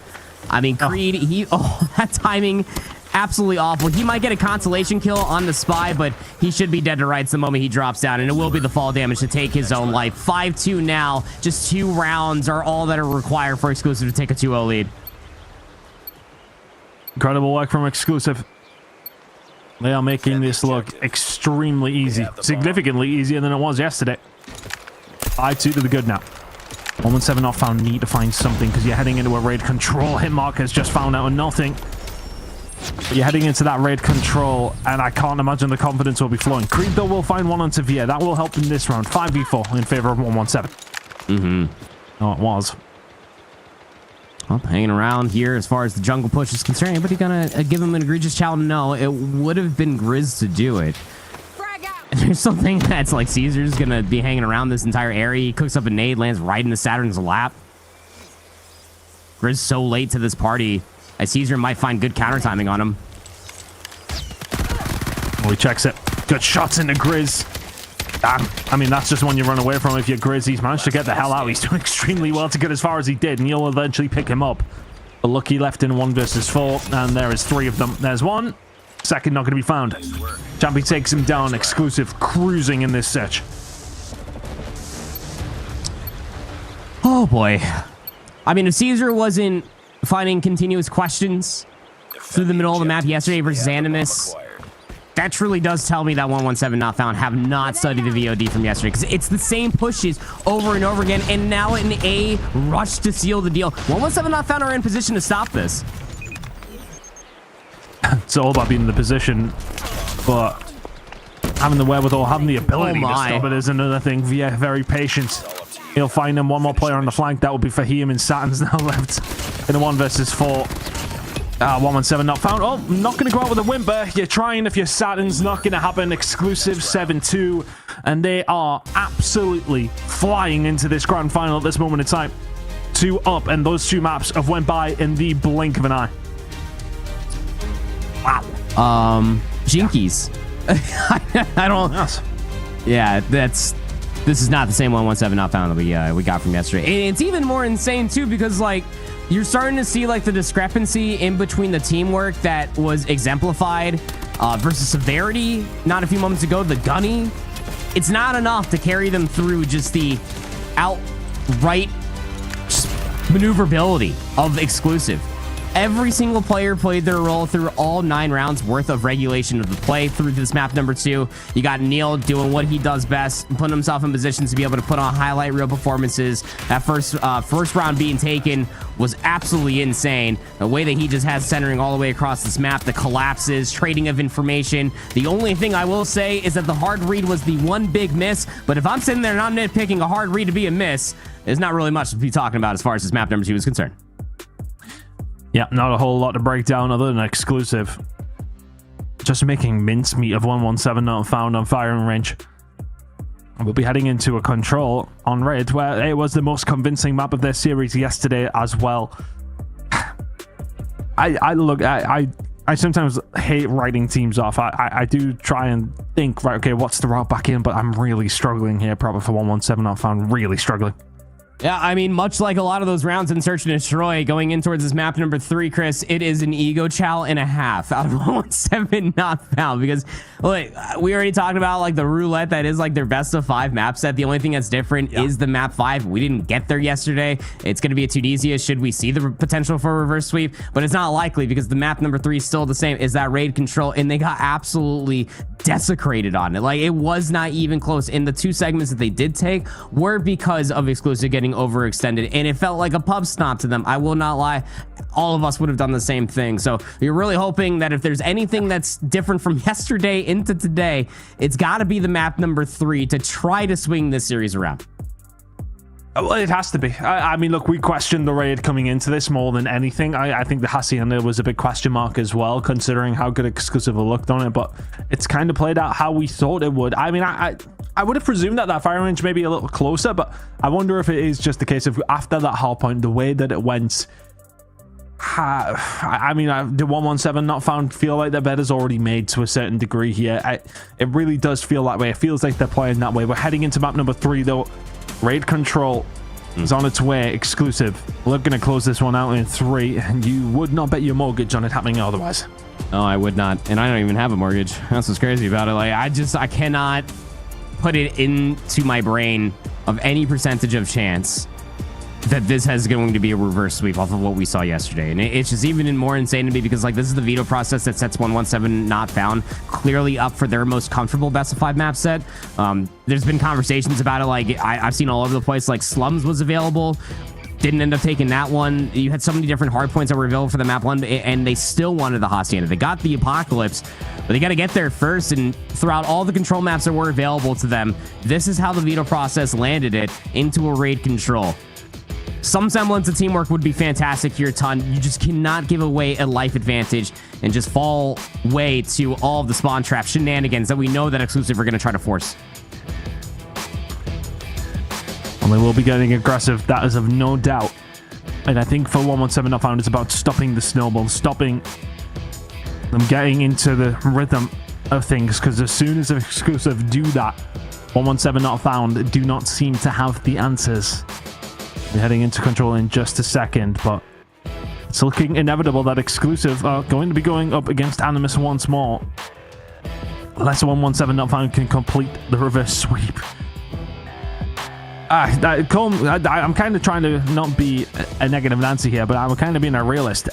I mean, Creed, that timing, absolutely awful. He might get a consolation kill on the Spy, but he should be dead to rights the moment he drops down, and it will be the fall damage to take his own life. 5-2 now. Just 2 rounds are all that are required for Exclusive to take a 2-0 lead. Incredible work from Exclusive. They are making this look extremely easy. Significantly easier than it was yesterday. 5-2 to the good now. 117 not found. Need to find something because you're heading into a raid control. Hit markers just found out nothing. But you're heading into that raid control, and I can't imagine the confidence will be flowing. Creed, though, will find one on Severe. That will help in this round. 5v4 in favor of 117. Oh, it was. Well, hanging around here as far as the jungle push is concerned. Anybody gonna give him an egregious challenge? No, it would have been Grizz to do it. And there's something that's like Caesar's gonna be hanging around this entire area. He cooks up a nade, lands right in the Saturn's lap. Grizz so late to this party, as Caesar might find good counter timing on him. Oh, he checks it. Good shots into Grizz. I mean, that's just one you run away from if you're Grizz. He's managed to get the hell out. He's doing extremely well to get as far as he did, and he'll eventually pick him up. But look, he left in 1 versus 4, and there is 3 of them. There's one. Second not going to be found. Champi takes him down. Exclusive cruising in this search. Oh, boy. I mean, if Caesar wasn't finding continuous questions through the middle of the map yesterday versus Animus, that truly does tell me that 117 not found have not studied the VOD from yesterday, because it's the same pushes over and over again, and now an A rush to seal the deal. 117 not found are in position to stop this. It's all about being in the position, but having the wherewithal, having the ability to stop it is another thing. Yeah, very patient. He'll find him one more player on the flank. That will be Fahim, and Saturn's now left in a 1 versus 4. 117 not found. Oh, not going to go out with a whimper. You're trying if your Saturn's not going to happen. Exclusive 7-2, and they are absolutely flying into this grand final at this moment in time. 2 up, and those 2 maps have went by in the blink of an eye. Wow. Jinkies. I don't. Yes. Yeah, this is not the same 117 not found that we got from yesterday. And it's even more insane too, because like you're starting to see like the discrepancy in between the teamwork that was exemplified versus Severity not a few moments ago. The Gunny, it's not enough to carry them through just the outright maneuverability of Exclusive. Every single player played their role through all 9 rounds worth of regulation of the play through this map number 2. You got Neil doing what he does best, putting himself in positions to be able to put on highlight reel performances. That first round being taken was absolutely insane. The way that he just has centering all the way across this map, the collapses, trading of information. The only thing I will say is that the hard read was the one big miss, but if I'm sitting there and I'm nitpicking a hard read to be a miss, there's not really much to be talking about as far as this map number 2 is concerned. Yeah, not a whole lot to break down other than Exclusive. Just making mincemeat of 117 not found on firing range. We'll be heading into a control on Raid, where it was the most convincing map of their series yesterday as well. I sometimes hate writing teams off. I do try and think, right, okay, what's the route back in? But I'm really struggling here, probably for 117 not found, really struggling. Yeah, I mean, much like a lot of those rounds in Search and Destroy, going in towards this map number 3, Chris, it is an ego chow and a half out of 117 not found, because look, we already talked about like the roulette that is like their best of 5 map set. The only thing that's different is the map 5. We didn't get there yesterday. It's going to be a Tunisia should we see the potential for a reverse sweep, but it's not likely because the map number 3 is still the same. Is that raid control, and they got absolutely desecrated on it. Like, it was not even close. In the 2 segments that they did take were because of Exclusive getting overextended, and it felt like a pub stomp to them. I will not lie, all of us would have done the same thing. So you're really hoping that if there's anything that's different from yesterday into today, it's got to be the map number 3 to try to swing this series around. Well, it has to be. I mean, look, we questioned the raid coming into this more than anything. I think the Hacienda was a big question mark as well, considering how good Exclusive looked on it, but it's kind of played out how we thought it would. I mean, I would have presumed that fire range may be a little closer, but I wonder if it is just the case of after that hard point, the way that it went. I mean, did 117 not found feel like their bed is already made to a certain degree here? It really does feel that way. It feels like they're playing that way. We're heading into map number 3, though. Raid control is on its way. Exclusive. We're going to close this one out in 3, and you would not bet your mortgage on it happening otherwise. No, I would not, and I don't even have a mortgage. That's what's crazy about it. Like, I cannot put it into my brain of any percentage of chance that this is going to be a reverse sweep off of what we saw yesterday. And it's just even more insane to me because like this is the veto process that sets 117 not found clearly up for their most comfortable best of 5 map set. There's been conversations about it. Like I've seen all over the place, like Slums was available, didn't end up taking that one. You had so many different hard points that were available for the map 1, and they still wanted the Hacienda. They got the Apocalypse, but they got to get there first. And throughout all the control maps that were available to them, this is how the veto process landed it into a raid control. Some semblance of teamwork would be fantastic here, Ton. You just cannot give away a life advantage and just fall way to all of the spawn trap shenanigans that we know that Exclusive are going to try to force. Well, they will be getting aggressive. That is of no doubt. And I think for 117 Not Found, it's about stopping the snowball, stopping them getting into the rhythm of things, because as soon as Exclusive do that, 117 Not Found do not seem to have the answers. We're heading into control in just a second, but it's looking inevitable that Exclusive are going to be going up against Animus once more, unless 117 Not Found can complete the reverse sweep. I'm kind of trying to not be a negative Nancy here, but I'm kind of being a realist.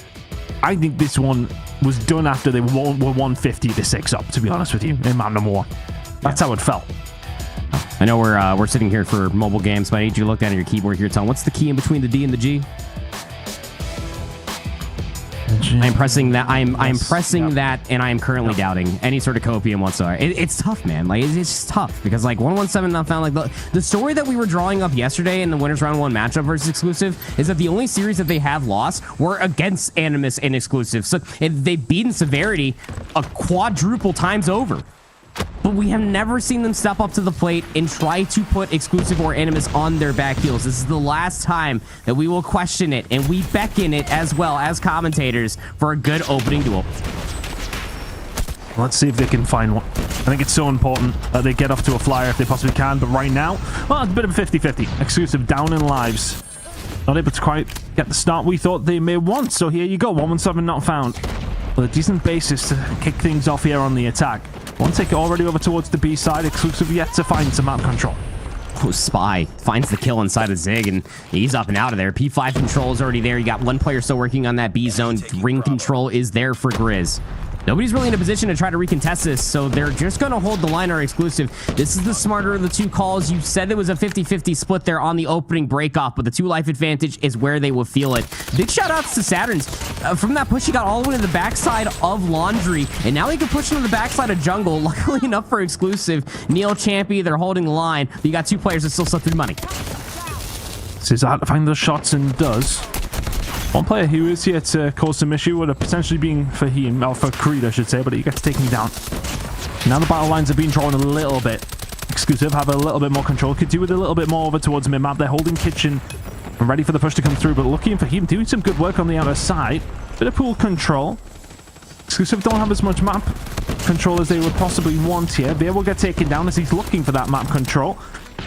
I think this one was done after they were 150 to 6 up, to be honest with you, in map number 1. That's how it felt. I know we're sitting here for mobile games, but I need you to look down at your keyboard here, Tom. What's the key in between the D and the G? I'm pressing that. I'm pressing that, and I'm currently doubting any sort of copium whatsoever. It's tough, man. Like it's just tough because like 117 Not Found. Like the story that we were drawing up yesterday in the winners round 1 matchup versus Exclusive is that the only series that they have lost were against Animus and Exclusive. So they've beaten Severity a quadruple times over. But we have never seen them step up to the plate and try to put Exclusive or Animus on their back heels. This is the last time that we will question it, and we beckon it as well as commentators for a good opening duel. Let's see if they can find one. I think it's so important that they get off to a flyer if they possibly can, but right now, well, it's a bit of a 50-50. Exclusive down in lives. Not able to quite get the start we thought they may want, so here you go, 117 Not Found. With a decent basis to kick things off here on the attack. One ticket already over towards the B side. Exclusive yet to find some map control. Oh, Spy finds the kill inside of Zig, and he's up and out of there. P5 control is already there. You got one player still working on that B zone. Ring control is there for Grizz. Nobody's really in a position to try to recontest this, so they're just going to hold the line or Exclusive. This is the smarter of the two calls. You said it was a 50-50 split there on the opening breakoff, but the 2 life advantage is where they will feel it. Big shout outs to Saturn's. From that push, he got all the way to the backside of Laundry, and now he can push into the backside of Jungle. Luckily enough for Exclusive, Neil Champy, they're holding the line, but you got 2 players that still slip through money. Says out to find those shots and does. One player who is here to cause some issue would have potentially been for him, or for Creed, I should say, but he gets taken down. Now the battle lines are being drawn a little bit. Exclusive have a little bit more control. Could do with a little bit more over towards mid-map. They're holding Kitchen and ready for the push to come through, but looking for him, doing some good work on the outer side. Bit of pool control. Exclusive don't have as much map control as they would possibly want here. Bear will get taken down as he's looking for that map control.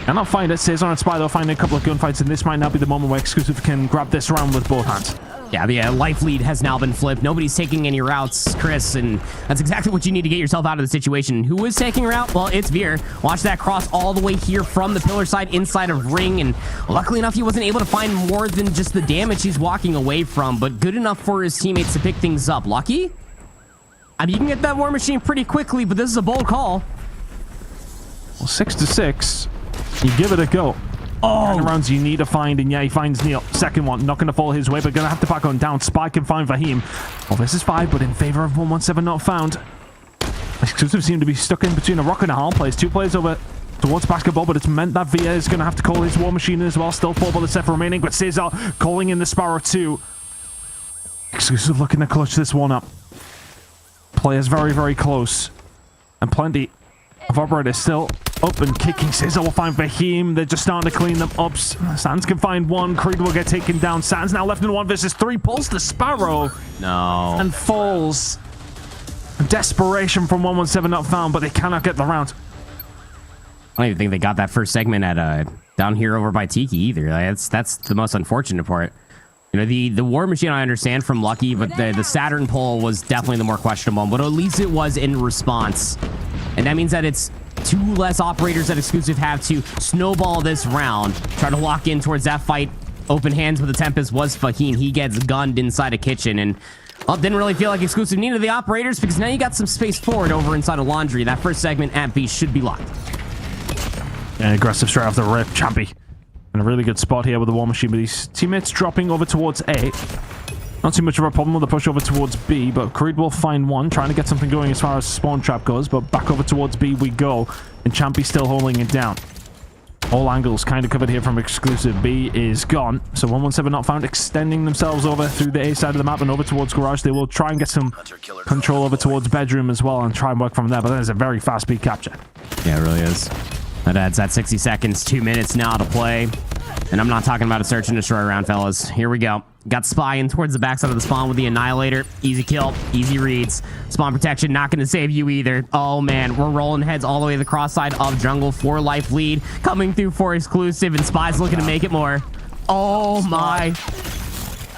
Cannot find it. Cesar and Spy, they'll find a couple of gunfights, and this might not be the moment where Exclusive can grab this round with both hands. Yeah, the life lead has now been flipped. Nobody's taking any routes, Chris, and that's exactly what you need to get yourself out of the situation. Who is taking a route? Well, it's Veer. Watch that cross all the way here from the pillar side inside of Ring, and luckily enough, he wasn't able to find more than just the damage he's walking away from, but good enough for his teammates to pick things up. Lucky? I mean, you can get that War Machine pretty quickly, but this is a bold call. Well, 6-6. You give it a go. Oh, rounds you need to find, and yeah, he finds Neil. Second one, not going to fall his way, but going to have to back on down. Spy can find Fahim. Oh, this is 5, but in favor of 117 Not Found. Exclusive seem to be stuck in between a rock and a hard place. 2 players over towards basketball, but it's meant that Via is going to have to call his War Machine as well. Still 4 bullets left remaining, but Cesar calling in the Sparrow 2. Exclusive looking to clutch this one up. Players very, very close. And plenty of operators still up and kicking. Cesar will find Fahim. They're just starting to clean them up. Sands can find one. Creed will get taken down. Sands now left in 1 versus 3. Pulls the Sparrow. No. And falls. Desperation from 117 Not Found, but they cannot get the round. I don't even think they got that first segment at down here over by Tiki either. Like, that's the most unfortunate part. You know, the War Machine I understand from Lucky, but the Saturn pull was definitely the more questionable, but at least it was in response. And that means that it's 2 less operators that Exclusive have to snowball this round. Try to lock in towards that fight. Open hands with the Tempest was Fahim. He gets gunned inside a kitchen, and didn't really feel like Exclusive needed the operators because now you got some space forward over inside of Laundry. That first segment at B should be locked. And aggressive straight off the rip. Champy in a really good spot here with the War Machine, but his teammates dropping over towards A. Not too much of a problem with the push over towards B, but Creed will find one, trying to get something going as far as spawn trap goes, but back over towards B we go, and Champy still holding it down. All angles kind of covered here from exclusive. B is gone. So 117 not found, extending themselves over through the A side of the map and over towards garage. They will try and get some control over towards bedroom as well and try and work from there. But that is a very fast speed capture. Yeah, it really is. That adds that 60 seconds, 2 minutes now to play. And I'm not talking about a search and destroy round, fellas. Here we go. Got Spy in towards the backside of the spawn with the Annihilator. Easy kill, easy reads. Spawn protection not going to save you either. Oh, man. We're rolling heads all the way to the cross side of jungle. 4 life lead coming through for exclusive, and Spy's looking to make it more. Oh, my.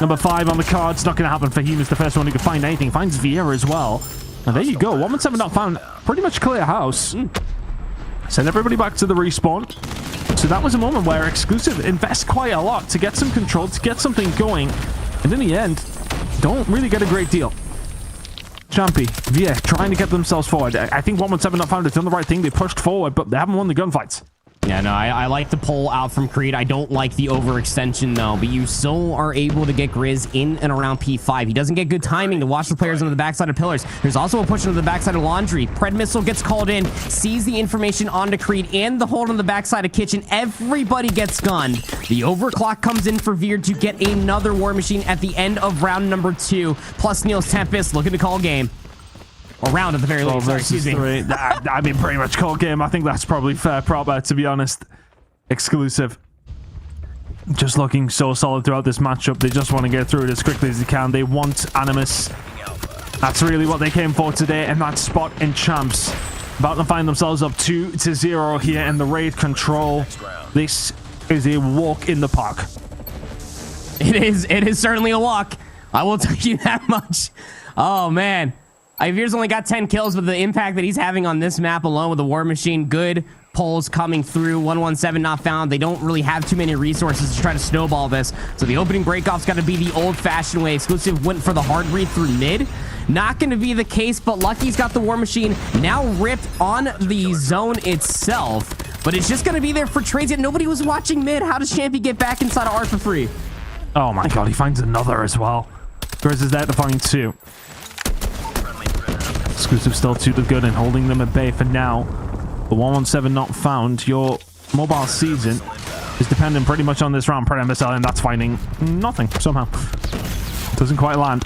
Number 5 on the card. It's not going to happen for him. He's the first one who can find anything. Finds Vieira as well. And there you go. 117 not found. Pretty much clear house. Send everybody back to the respawn. So that was a moment where exclusive invests quite a lot to get some control, to get something going, and in the end, don't really get a great deal. Champy, Via, trying to get themselves forward. I think 117 not found. It's done the right thing. They pushed forward, but they haven't won the gunfights. Yeah, no, I like the pull out from Creed. I don't like the overextension, though, but you still are able to get Grizz in and around P5. He doesn't get good timing to watch the players on the backside of pillars. There's also a push into the backside of Laundry. Pred Missile gets called in, sees the information onto Creed and the hold on the backside of Kitchen. Everybody gets gunned. The overclock comes in for Veer to get another War Machine at the end of round number 2. Plus Neil's Tempest looking to call game. Or round at the very least. Sorry, excuse me. I mean, pretty much call game. I think that's probably fair proper, to be honest. Exclusive. Just looking so solid throughout this matchup. They just want to get through it as quickly as they can. They want Animus. That's really what they came for today in that spot in Champs. About to find themselves up 2-0 here in the raid control. This is a walk in the park. It is certainly a walk. I will tell you that much. Oh, man. Veer's only got 10 kills, but the impact that he's having on this map alone with the War Machine, good pulls coming through. 117 not found. They don't really have too many resources to try to snowball this. So the opening breakoff's got to be the old-fashioned way. Exclusive went for the hard read through mid. Not going to be the case, but Lucky's got the War Machine now ripped on the zone itself. But it's just going to be there for trades. Yet nobody was watching mid. How does Champy get back inside of R for free? Oh my god, he finds another as well. Grizz is there to find 2. Exclusive still to the good and holding them at bay for now. The 117 not found. Your mobile season is dependent pretty much on this round. Predator missile, and that's finding nothing somehow. Doesn't quite land.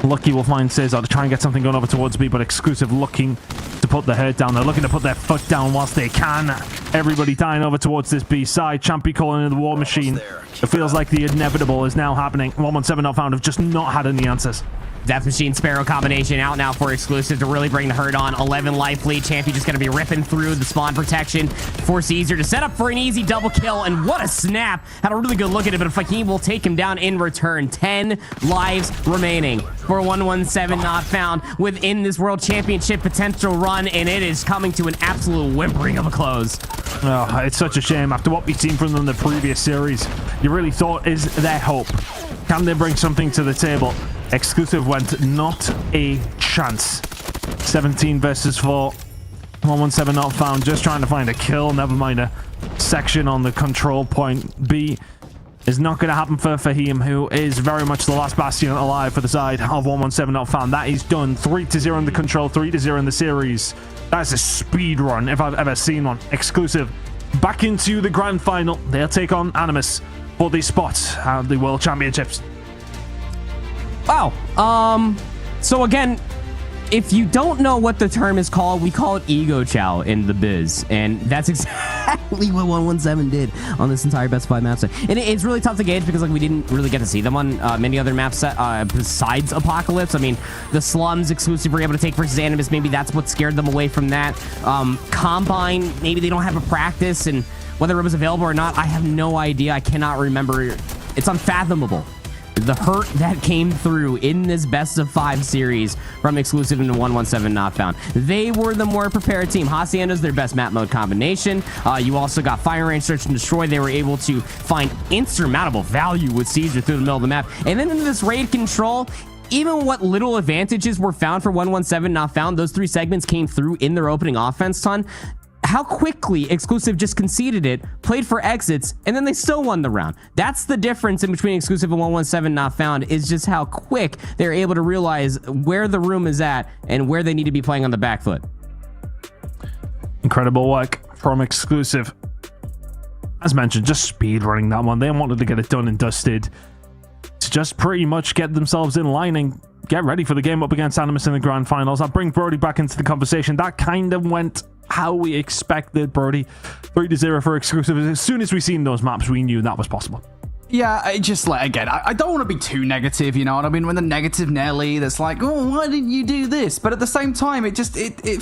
Lucky will find Cesar to try and get something going over towards B, but exclusive looking to put the hurt down. They're looking to put their foot down whilst they can. Everybody dying over towards this B side. Champy calling in the War Machine. It feels like the inevitable is now happening. 117 not found have just not had any answers. Death Machine Sparrow combination out now for exclusive to really bring the hurt on. 11 life lead. Champy just going to be ripping through the spawn protection. Force Caesar to set up for an easy double kill. And what a snap. Had a really good look at it, but Fakeem will take him down in return. 10 lives remaining for 117 not found within this World Championship potential run. And it is coming to an absolute whimpering of a close. Oh, it's such a shame. After what we've seen from them in the previous series, you really thought, is there hope? Can they bring something to the table? Exclusive went not a chance. 17 versus 4. 117 not found. Just trying to find a kill. Never mind a section on the control point. B is not going to happen for Fahim, who is very much the last bastion alive for the side of 117 not found. That is done. 3-0 in the control. 3-0 in the series. That's a speed run if I've ever seen one. Exclusive back into the grand final. They'll take on Animus for the spot at the World Championships. Wow. So again, if you don't know what the term is called, we call it ego chow in the biz. And that's exactly what 117 did on this entire best of 5 map set. And it's really tough to gauge because like we didn't really get to see them on many other map set besides Apocalypse. I mean, the slums exclusive were able to take versus Animus. Maybe that's what scared them away from that. Combine, maybe they don't have a practice, and whether it was available or not, I have no idea. I cannot remember. It's unfathomable. The hurt that came through in this best of 5 series from exclusive into 117 not found. They were the more prepared team. Hacienda's their best map mode combination. You also got Fire Range, Search and Destroy. They were able to find insurmountable value with Caesar through the middle of the map. And then into this raid control, even what little advantages were found for 117 not found, those 3 segments came through in their opening offense ton. How quickly exclusive just conceded it, played for exits, and then they still won the round. That's the difference in between exclusive and 117 not found, is just how quick they're able to realize where the room is at and where they need to be playing on the back foot. Incredible work from exclusive. as mentioned, just speed running that one. They wanted to get it done and dusted to just pretty much get themselves in line and get ready for the game up against Animus in the grand finals. I'll bring Brody back into the conversation. That kind of went how we expected, Brody. 3-0 for exclusive. As soon as we seen those maps, we knew that was possible. Yeah, I just like, again, I don't want to be too negative, you know what I mean? When the negative Nelly that's like, oh, why didn't you do this? But at the same time, it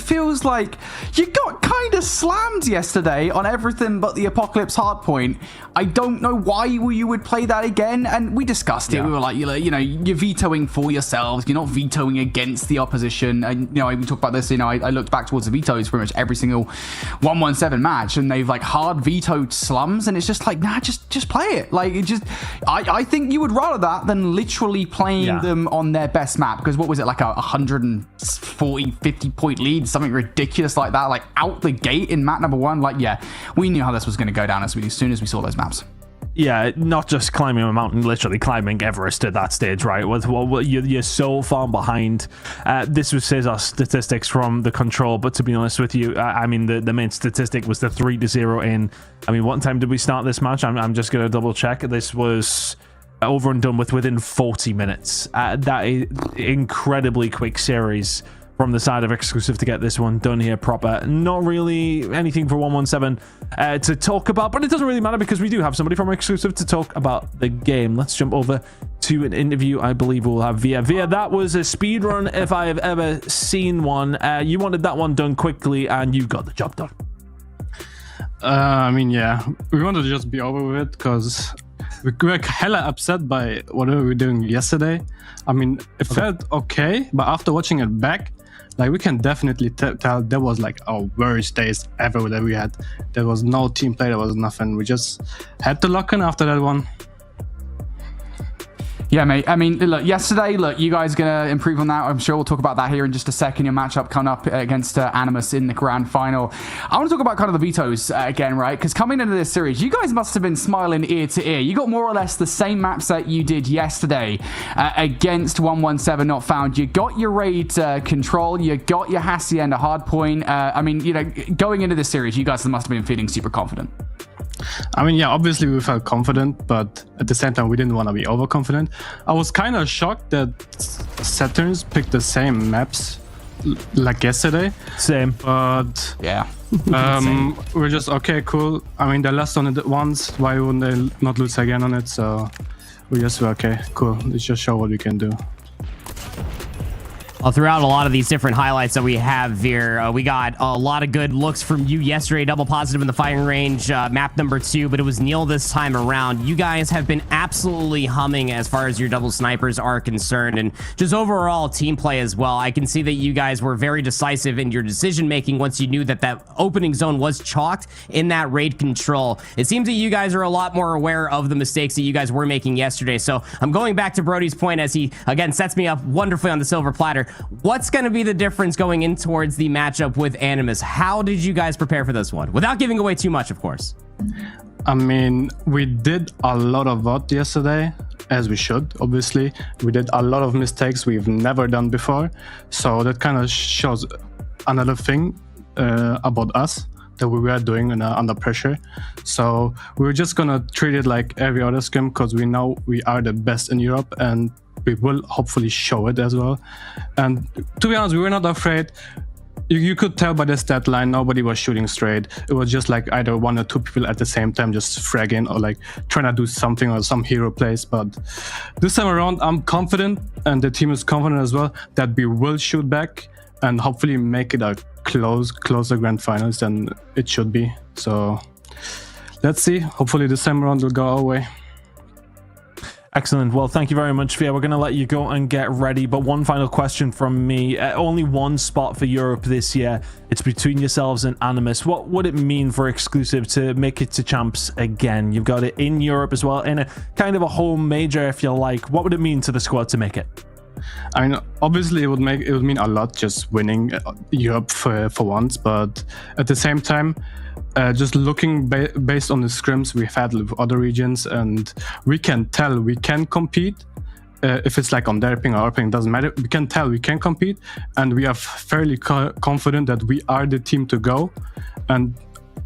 feels like you got kind of slammed yesterday on everything but the Apocalypse hardpoint. I don't know why you would play that again, and we discussed it. Yeah. We were like, you know, you're vetoing for yourselves. You're not vetoing against the opposition. And, you know, I even talked about this, you know, I looked back towards the vetoes pretty much every single 1-1-7 match, and they've like hard vetoed slums, and it's just like, nah, just play it. Like, it just, I think you would rather that than literally playing them on their best map, because what was it, like a 140, 50 point lead, something ridiculous like that, like out the gate in map number 1. Like, yeah, we knew how this was going to go down as soon as we saw those maps. Yeah, not just climbing a mountain, literally climbing Everest at that stage, right? You're so far behind. This was Cesar statistics from the control, but to be honest with you, I mean, the main statistic was the 3-0 in. I mean, what time did we start this match? I'm just going to double check. This was over and done with within 40 minutes. That is incredibly quick series from the side of exclusive to get this one done here proper. Not really anything for 1-1-7 to talk about, but it doesn't really matter because we do have somebody from exclusive to talk about the game. Let's jump over to an interview I believe we'll have Via. Via, that was a speed run if I have ever seen one. You wanted that one done quickly and you got the job done. I mean, yeah, we wanted to just be over with it because we were hella upset by whatever we were doing yesterday. I mean, it felt okay, but after watching it back, like, we can definitely tell that was like our worst days ever that we had. There was no team play, there was nothing. We just had to lock in after that one. Yeah, mate. I mean, look, yesterday, you guys are going to improve on that. I'm sure we'll talk about that here in just a second. Your matchup coming up against Animus in the grand final. I want to talk about kind of the vetoes again, right? Because coming into this series, you guys must have been smiling ear to ear. You got more or less the same map set you did yesterday against 1-1-7 Not Found. You got your raid control. You got your Hacienda hardpoint. I mean, you know, going into this series, you guys must have been feeling super confident. I mean, yeah, obviously we felt confident, but at the same time, we didn't want to be overconfident. I was kind of shocked that Saturns picked the same maps like yesterday. Same. But yeah, we're just, okay, cool. I mean, they lost on it once. Why wouldn't they not lose again on it? So we just were, okay, cool. Let's just show what we can do. Well, throughout a lot of these different highlights that we have here, we got a lot of good looks from you yesterday. Double positive in the firing range, map number 2, but it was Neil this time around. You guys have been absolutely humming as far as your double snipers are concerned, and just overall team play as well. I can see that you guys were very decisive in your decision making once you knew that that opening zone was chalked in that raid control. It seems that you guys are a lot more aware of the mistakes that you guys were making yesterday. So I'm going back to Brody's point as he again sets me up wonderfully on the silver platter. What's going to be the difference going in towards the matchup with Animus? How did you guys prepare for this one? Without giving away too much, of course. I mean, we did a lot of VOD yesterday, as we should, obviously. We did a lot of mistakes we've never done before. So that kind of shows another thing about us that we were doing under pressure. So we're just going to treat it like every other scrim because we know we are the best in Europe and we will hopefully show it as well. And to be honest, we were not afraid. You could tell by the stat line, nobody was shooting straight. It was just like either 1 or 2 people at the same time just fragging or like trying to do something or some hero plays. But this time around, I'm confident, and the team is confident as well, that we will shoot back and hopefully make it a closer grand finals than it should be. So let's see. Hopefully this time around will go our way. Excellent. Well, thank you very much, Fia. We're going to let you go and get ready. But one final question from me. Only one spot for Europe this year. It's between yourselves and Animus. What would it mean for exclusive to make it to champs again? You've got it in Europe as well, in a kind of a home major, if you like. What would it mean to the squad to make it? I mean, obviously it would mean a lot just winning Europe for once, but at the same time, just looking based on the scrims we've had with other regions, and we can tell we can compete. If it's like on their ping or our ping, doesn't matter. We can tell we can compete, and we are fairly confident that we are the team to go. And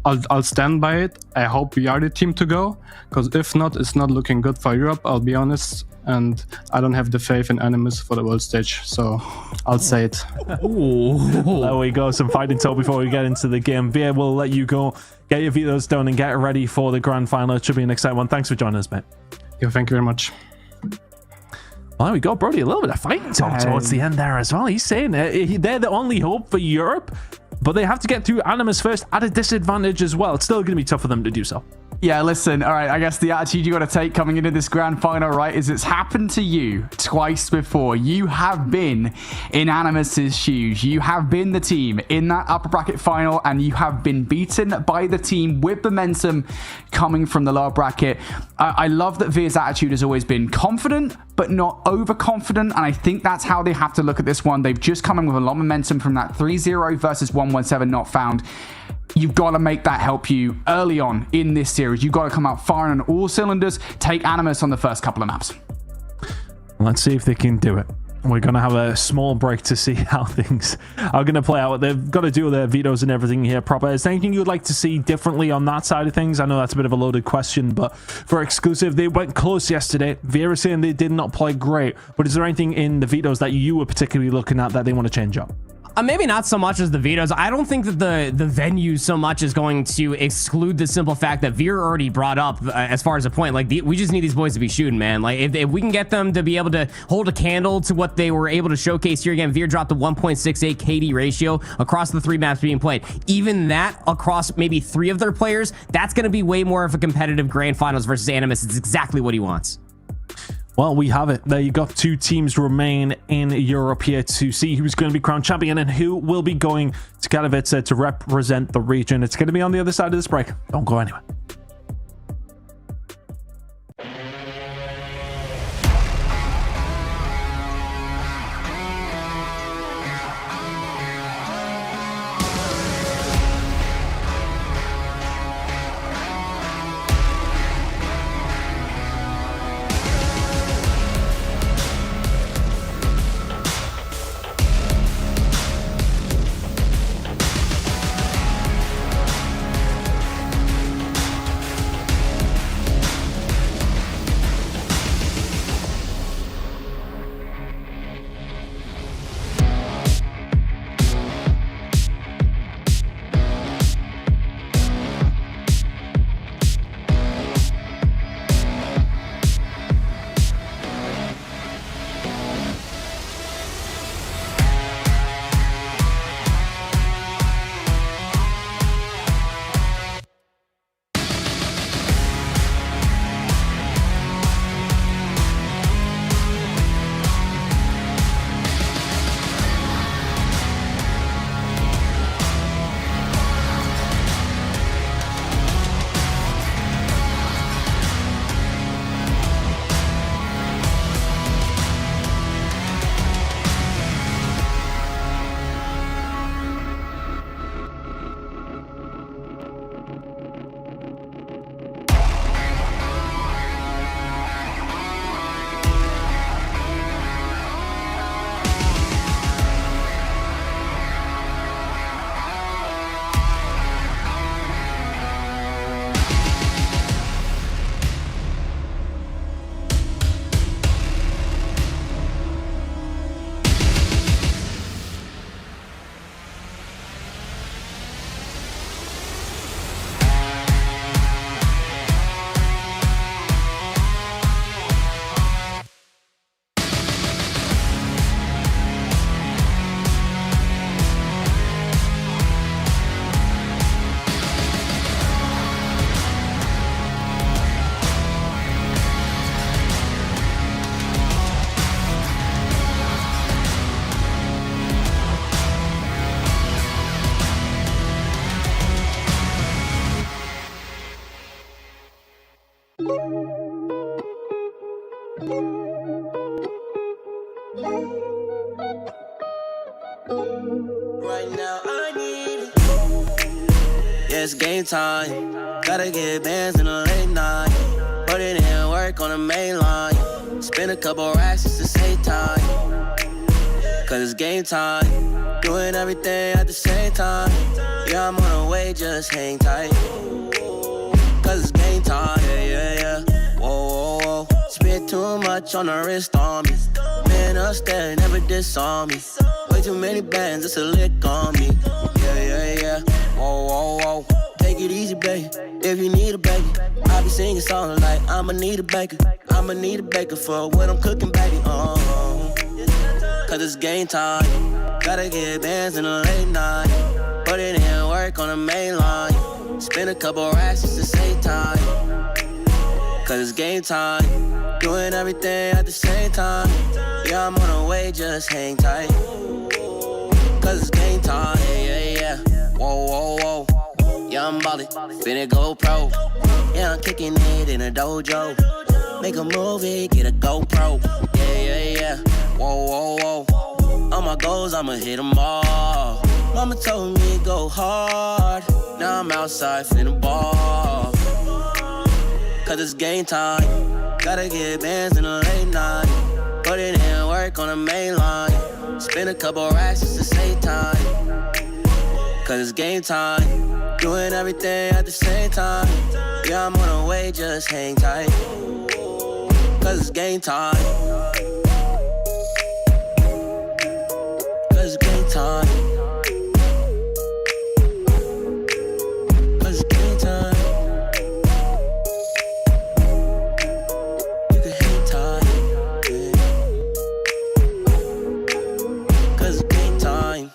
I'll stand by it. I hope we are the team to go, because if not, it's not looking good for Europe, I'll be honest. And I don't have the faith in Animus for the world stage, so I'll say it. Ooh. There we go, some fighting talk before we get into the game. Veer, we'll let you go, get your vetoes done, and get ready for the grand final. It should be an exciting one. Thanks for joining us, mate. Yeah, thank you very much. Well, there we go, Brody. A little bit of fighting talk towards the end there as well. He's saying they're the only hope for Europe, but they have to get through Animus first at a disadvantage as well. It's still going to be tough for them to do so. Yeah, listen, all right, I guess the attitude you got to take coming into this grand final, right, is it's happened to you twice before. You have been in Animus's shoes. You have been the team in that upper bracket final, and you have been beaten by the team with momentum coming from the lower bracket. I love that Veer's attitude has always been confident, but not overconfident, and I think that's how they have to look at this one. They've just come in with a lot of momentum from that 3-0 versus 1-1-7 not found. You've got to make that help you early on in this series. You've got to come out firing on all cylinders, take Animus on the first couple of maps. Let's see if they can do it. We're going to have a small break to see how things are going to play out. They've got to do their vetoes and everything here proper. Is there anything you would like to see differently on that side of things? I know that's a bit of a loaded question, but for exclusive, they went close yesterday. Vera saying they did not play great, but is there anything in the vetoes that you were particularly looking at that they want to change up? Maybe not so much as the vetoes. I don't think that the venue so much is going to exclude the simple fact that Veer already brought up as far as a point. Like, we just need these boys to be shooting, man. Like, if we can get them to be able to hold a candle to what they were able to showcase here again. Veer dropped the 1.68 KD ratio across the 3 maps being played. Even that across maybe 3 of their players, that's going to be way more of a competitive grand finals versus Animus. It's exactly what he wants. Well, we have it. There you go. 2 teams remain in Europe here to see who's going to be crowned champion and who will be going to Katowice to represent the region. It's going to be on the other side of this break. Don't go anywhere. Right now I need it. Yeah, it's game time. Gotta get bands in the late night. Put it in work on the main line. Spend a couple racks just to save time. Cause it's game time. Doing everything at the same time. Yeah, I'm on the way, just hang tight. Cause it's game time. Yeah. Whoa, whoa, whoa. Spit too much on the wrist on me. Man upstairs, never disarm me. Way too many bands, it's a lick on me. Yeah. Whoa, whoa, whoa. Take it easy, baby. If you need a baby, I be singing songs like I'ma need a baker. I'ma need a baker for what I'm cooking, baby. Cause it's game time. Gotta get bands in the late night. Put it in work on the main line. Spend a couple racks just to save time. Cause it's game time. Doing everything at the same time. Yeah, I'm on the way, just hang tight. Cause it's game time. Yeah. Whoa, whoa, whoa. Yeah, I'm ballin', finna go pro. Yeah, I'm kicking it in a dojo. Make a movie, get a GoPro. Yeah. Whoa, whoa, whoa. All my goals, I'ma hit them all. Mama told me go hard. Now I'm outside finna ball. Cause it's game time. Gotta get bands in the late night. Put it in work on the main line. Spend a couple racks just to save time. Cause it's game time. Doing everything at the same time. Yeah, I'm on the way, just hang tight. Cause it's game time. Cause it's game time. Cause it's game time. You can hang tight. Yeah. Cause it's game time.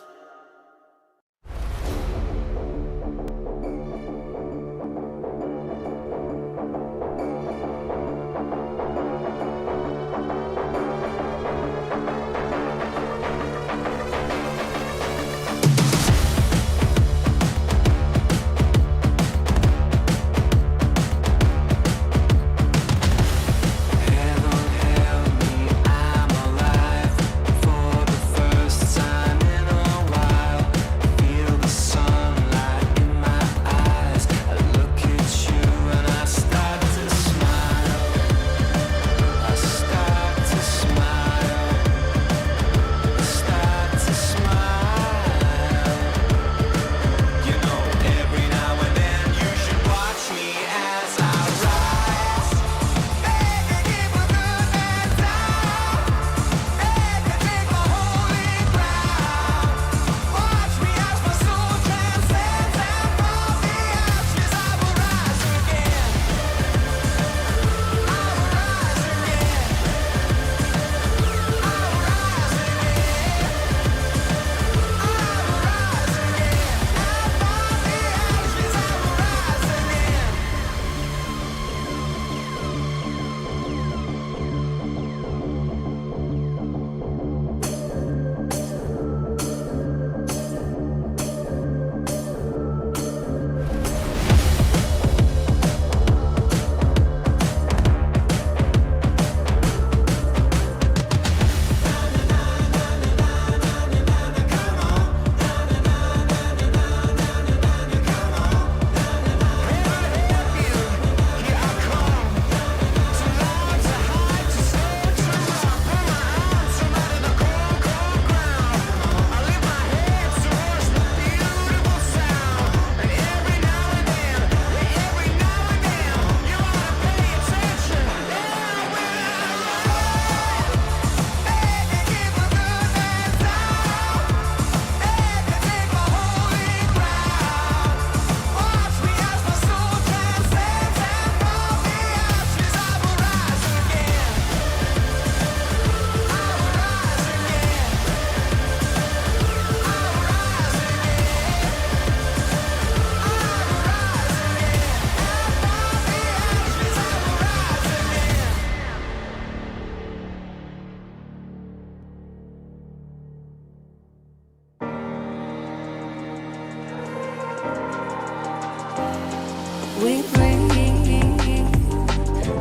We breathe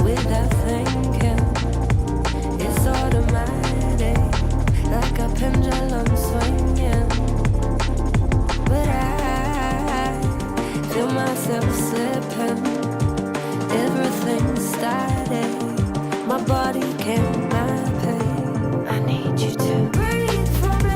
without thinking. It's automatic, like a pendulum swinging. But I feel myself slipping. Everything's static. My body can't map it. I need you to breathe for me.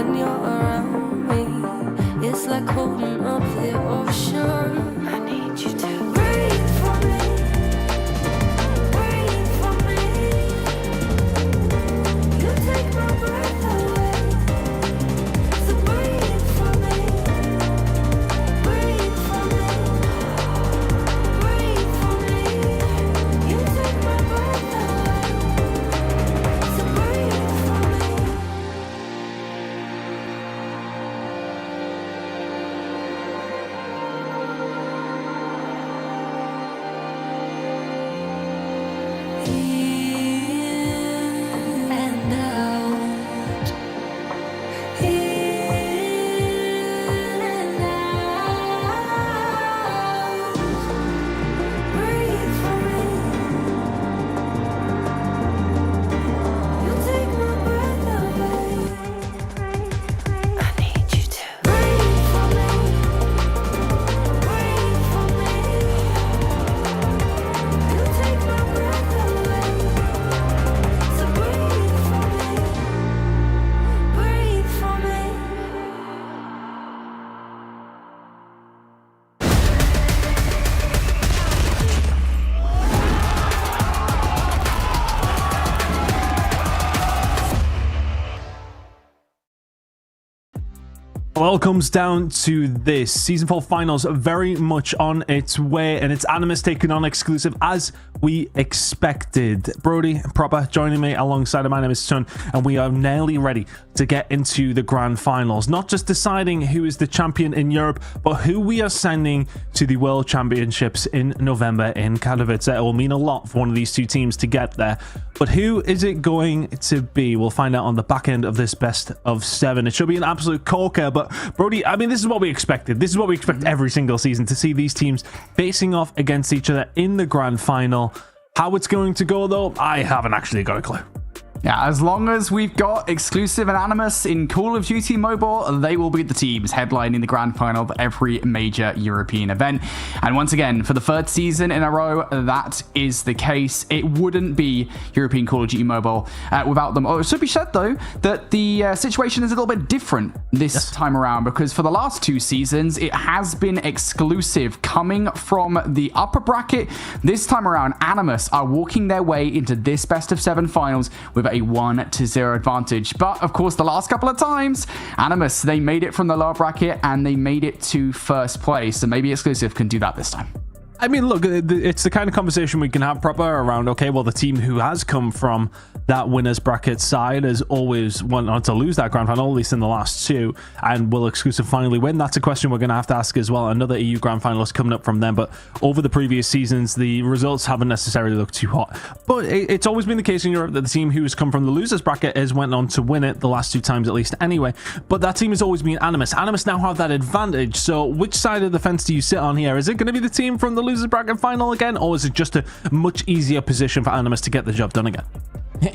when you're around me. It's like holding up the ocean. I need you to breathe for me. Breathe for me. You take my breath away. So breathe for me. Breathe for me. Breathe for me. You take my breath away. So breathe for me. In and out. In and out. Breathe for me. You take my breath away. I need you to breathe for me. Breathe for me. You take my breath away. So breathe for me. Breathe for me. Well, it comes down to this. Season 4 finals are very much on its way, and it's Animus taking on Exclusive as we expected. Brody Proper joining me alongside of my name is Sun, and we are nearly ready to get into the grand finals. Not just deciding who is the champion in Europe, but who we are sending to the World Championships in November in Katowice. It will mean a lot for one of these two teams to get there. But who is it going to be? We'll find out on the back end of this best of 7. It should be an absolute corker, but Brody, I mean, this is what we expected. This is what we expect every single season, to see these teams facing off against each other in the grand final. How it's going to go, though, I haven't actually got a clue. Yeah, as long as we've got Exclusive and Animus in Call of Duty Mobile, they will be the teams headlining the grand final of every major European event. And once again, for the third season in a row, that is the case. It wouldn't be European Call of Duty Mobile without them. Oh, it should be said, though, that the situation is a little bit different this time around, because for the last 2 seasons, it has been Exclusive coming from the upper bracket. This time around, Animus are walking their way into this best of 7 finals with a 1-0 advantage. But of course, the last couple of times, Animus, they made it from the lower bracket and they made it to first place. So maybe Exclusive can do that this time. I mean, look, it's the kind of conversation we can have proper around, okay, well, the team who has come from that winner's bracket side has always wanted to lose that grand final, at least in the last 2, and will Exclusive finally win? That's a question we're going to have to ask as well. Another EU grand finalist coming up from them, but over the previous seasons, the results haven't necessarily looked too hot. But it's always been the case in Europe that the team who has come from the loser's bracket has went on to win it, the last 2 times at least anyway. But that team has always been Animus. Animus now have that advantage, so which side of the fence do you sit on here? Is it going to be the team from the loser's bracket final again, or is it just a much easier position for Animus to get the job done again?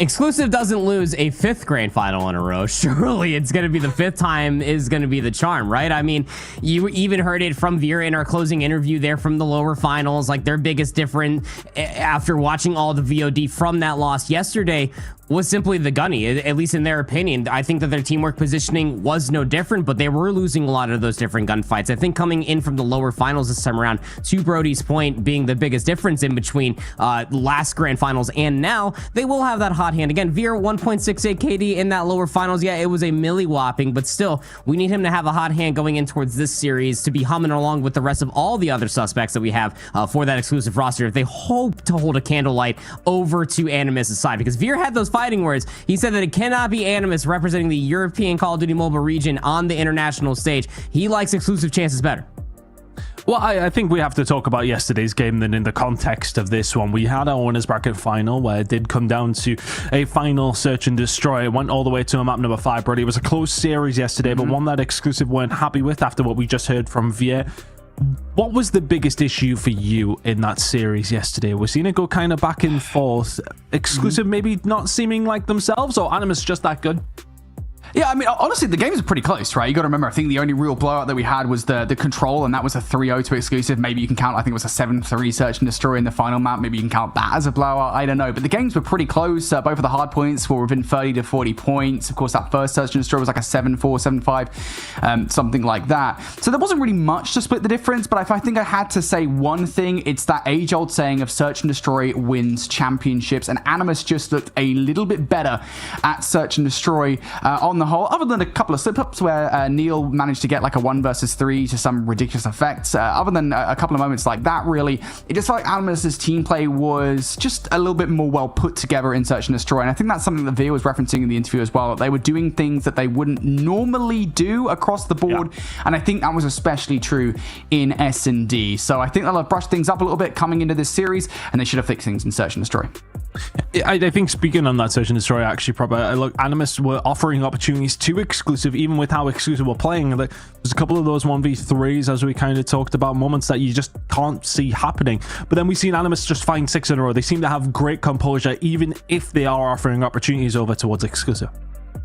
Exclusive doesn't lose a 5th grand final in a row. Surely it's going to be the 5th time is going to be the charm, right? I mean, you even heard it from Vera in our closing interview there from the lower finals. Like, their biggest difference after watching all the VOD from that loss yesterday was simply the gunny, at least in their opinion. I think that their teamwork positioning was no different, but they were losing a lot of those different gunfights. I think coming in from the lower finals this time around, to Brody's point, being the biggest difference in between last grand finals and now, they will have that hot hand. Again, Vera 1.68 KD in that lower finals. Yeah, it was a milli whopping, but still, we need him to have a hot hand going in towards this series to be humming along with the rest of all the other suspects that we have for that exclusive roster if they hope to hold a candlelight over to Animus' side. Because Vera had those fighting words. He said that it cannot be Animus representing the European Call of Duty Mobile region on the international stage. He likes exclusive chances better. Well, I think we have to talk about yesterday's game then in the context of this one. We had our winners bracket final where it did come down to a final search and destroy. It went all the way to a map number 5, Brody. It was a close series yesterday, but one that Exclusive weren't happy with after what we just heard from Vier. What was the biggest issue for you in that series yesterday? We're seeing it go kind of back and forth. Exclusive maybe not seeming like themselves, or Animus just that good? Yeah, I mean, honestly, the games are pretty close, right? You got to remember, I think the only real blowout that we had was the Control, and that was a 3-0 to exclusive. Maybe you can count, I think it was a 7-3 Search and Destroy in the final map. Maybe you can count that as a blowout. I don't know. But the games were pretty close. Both of the hard points were within 30 to 40 points. Of course, that first Search and Destroy was like a 7-4, 7-5, something like that. So there wasn't really much to split the difference. But if I think I had to say one thing, it's that age-old saying of Search and Destroy wins championships. And Animus just looked a little bit better at Search and Destroy on the whole, other than a couple of slip-ups where Neil managed to get like a 1 versus 3 to some ridiculous effects. Other than a couple of moments like that, really, it just felt like Animus's team play was just a little bit more well put together in Search and Destroy. And I think that's something that Veer was referencing in the interview as well. They were doing things that they wouldn't normally do across the board. Yeah. And I think that was especially true in S&D. So I think they'll have brushed things up a little bit coming into this series, and they should have fixed things in Search and Destroy. I think speaking on that Search and Destroy, actually, probably look, Animus were offering opportunities to exclusive, even with how exclusive were playing. There's a couple of those 1v3s, as we kind of talked about, moments that you just can't see happening. But then we've seen Animus just find 6 in a row. They seem to have great composure, even if they are offering opportunities over towards exclusive.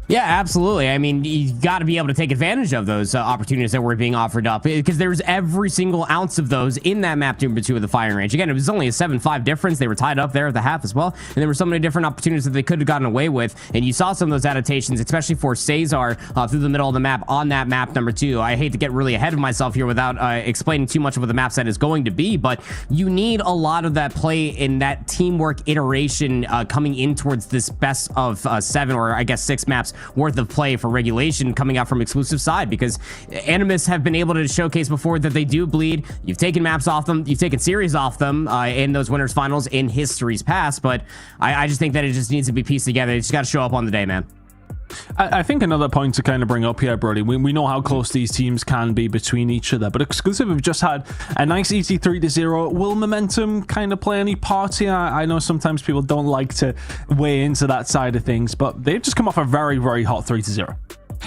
Yeah, absolutely. I mean, you got to be able to take advantage of those opportunities that were being offered up, because there's every single ounce of those in that map 2 of the firing range. Again, it was only a 7-5 difference. They were tied up there at the half as well, and there were so many different opportunities that they could have gotten away with. And you saw some of those adaptations, especially for Cesar through the middle of the map on that map number 2. I hate to get really ahead of myself here without explaining too much of what the map set is going to be, but you need a lot of that play in that teamwork iteration coming in towards this best of 7, or I guess 6 maps worth of play for regulation coming out from exclusive side, because Animus have been able to showcase before that they do bleed. You've taken maps off them, you've taken series off them in those winners finals in history's past, but I just think that it just needs to be pieced together. It just got to show up on the day, man. I think another point to kind of bring up here, Brody, we know how close these teams can be between each other, but exclusive have just had a nice easy 3-0. Will momentum kind of play any part here? I know sometimes people don't like to weigh into that side of things, but they've just come off a very, very hot 3-0.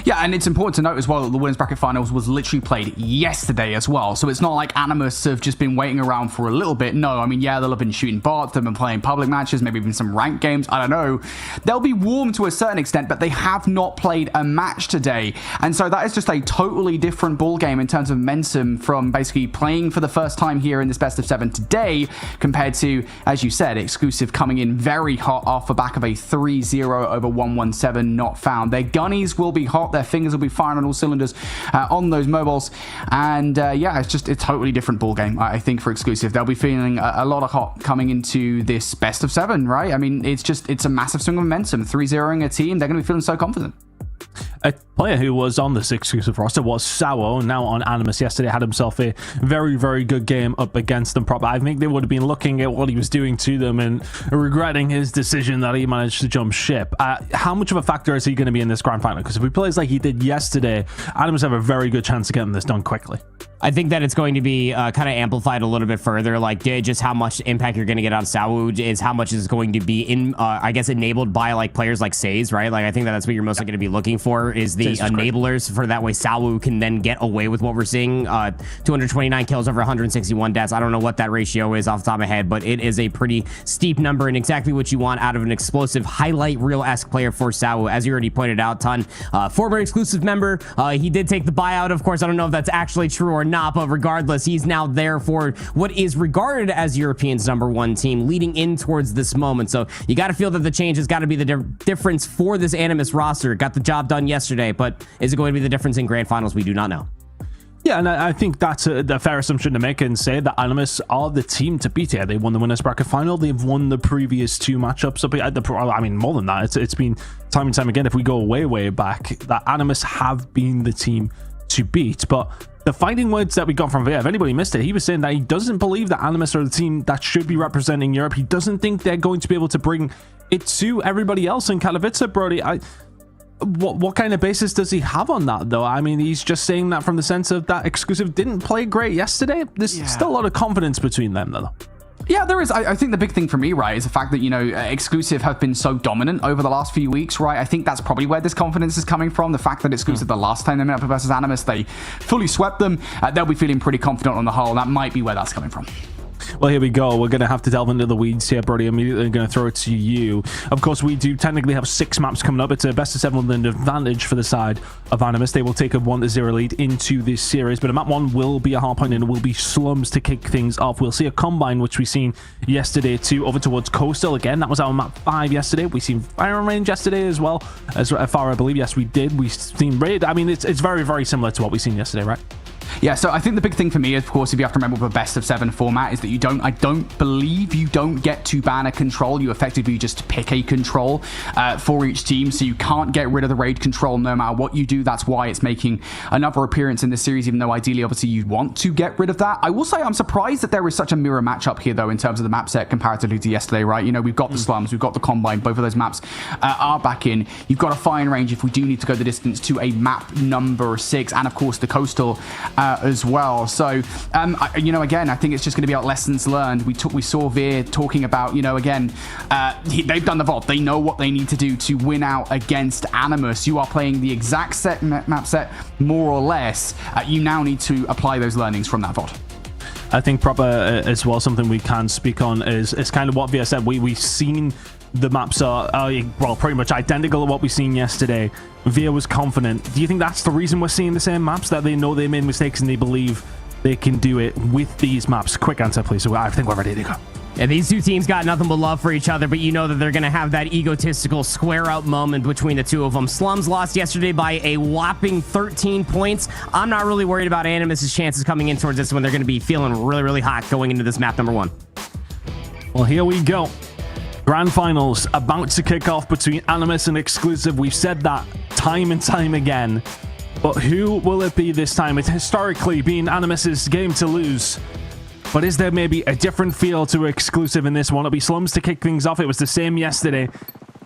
Yeah, and it's important to note as well that the Winners Bracket Finals was literally played yesterday as well. So it's not like Animus have just been waiting around for a little bit. No, I mean, yeah, they'll have been shooting bots, they've been playing public matches, maybe even some ranked games. I don't know. They'll be warm to a certain extent, but they have not played a match today. And so that is just a totally different ball game in terms of momentum from basically playing for the first time here in this best of 7 today compared to, as you said, exclusive coming in very hot off the back of a 3-0 over 117 not found. Their gunnies will be hot. Their fingers will be firing on all cylinders on those mobiles, and yeah, it's just a totally different ball game. I think for exclusive, they'll be feeling a lot of hot coming into this best of 7, right? I mean, it's a massive swing of momentum. 3-0ing a team, they're going to be feeling so confident. A player who was on this exclusive roster was Sawo, now on Animus yesterday, had himself a very, very good game up against them. Probably, I think they would have been looking at what he was doing to them and regretting his decision that he managed to jump ship. How much of a factor is he going to be in this grand final? Because if he plays like he did yesterday, Animus have a very good chance of getting this done quickly. I think that it's going to be kind of amplified a little bit further, like just how much impact you're going to get out of Sawu is how much is going to be in, I guess, enabled by like players like Saze, right? Like I think that's what you're mostly going to be looking for is the enablers for that way Sawu can then get away with what we're seeing. 229 kills over 161 deaths. I don't know what that ratio is off the top of my head, but it is a pretty steep number and exactly what you want out of an explosive highlight reel-esque player for Sawu. As you already pointed out, Ton, former exclusive member, he did take the buyout. Of course, I don't know if that's actually true or not, but regardless, he's now there for what is regarded as Europeans' #1 team leading in towards this moment. So you got to feel that the change has got to be the difference for this Animus roster. Got the job done yesterday, but is it going to be the difference in grand finals? We do not know. Yeah, and I think that's a fair assumption to make and say that Animus are the team to beat here. They won the Winners Bracket Final. They've won the previous 2 matchups. I mean, more than that. It's been time and time again, if we go way back, that Animus have been the team to beat. But the fighting words that we got from Veer, if anybody missed it, he was saying that he doesn't believe that Animus are the team that should be representing Europe. He doesn't think they're going to be able to bring it to everybody else in Katowice, Brody. What kind of basis does he have on that, though? I mean, he's just saying that from the sense of that exclusive didn't play great yesterday. There's still a lot of confidence between them, though. Yeah, there is. I think the big thing for me, right, is the fact that, you know, exclusive have been so dominant over the last few weeks, right? I think that's probably where this confidence is coming from. The fact that exclusive, the last time they met up versus Animus, they fully swept them. They'll be feeling pretty confident on the whole. That might be where that's coming from. Well, here we go. We're going to have to delve into the weeds here, Brody. Immediately going to throw it to you. Of course, we do technically have 6 maps coming up. It's a best of 7 with an advantage for the side of Animus. They will take a 1-0 lead into this series, but a map 1 will be a hard point and it will be slums to kick things off. We'll see a combine, which we seen yesterday too, over towards Coastal again. That was our map 5 yesterday. We seen Fire and Range yesterday as well, as far I believe. Yes, we did. We seen Raid. I mean, it's very, very similar to what we seen yesterday, right? Yeah, so I think the big thing for me, of course, if you have to remember with a best of 7 format, is that I don't believe you don't get to ban a control. You effectively just pick a control for each team, so you can't get rid of the raid control no matter what you do. That's why it's making another appearance in this series, even though ideally, obviously, you'd want to get rid of that. I will say I'm surprised that there is such a mirror matchup here, though, in terms of the map set comparatively to yesterday, right? You know, we've got the slums, we've got the combine, both of those maps are back in. You've got a fire range if we do need to go the distance to a map number 6, and of course the coastal as well. So, you know, again, I think it's just going to be about lessons learned. We saw Veer talking about, you know, again, they've done the vault. They know what they need to do to win out against Animus. You are playing the exact map set, more or less. You now need to apply those learnings from that vault. I think proper as well, something we can speak on is kind of what Veer said. We've seen the maps are well, pretty much identical to what we've seen yesterday. Veer was confident. Do you think that's the reason we're seeing the same maps, that they know they made mistakes and they believe they can do it with these maps? Quick answer, please. So I think we're ready to go. Yeah, these two teams got nothing but love for each other, but you know that they're going to have that egotistical square-up moment between the two of them. Slums lost yesterday by a whopping 13 points. I'm not really worried about Animus' chances coming in towards this one. They're going to be feeling really, really hot going into this map number 1. Well, here we go. Grand finals about to kick off between Animus and Exclusive. We've said that time and time again. But who will it be this time? It's historically been Animus's game to lose. But is there maybe a different feel to Exclusive in this one? It'll be Slums to kick things off. It was the same yesterday.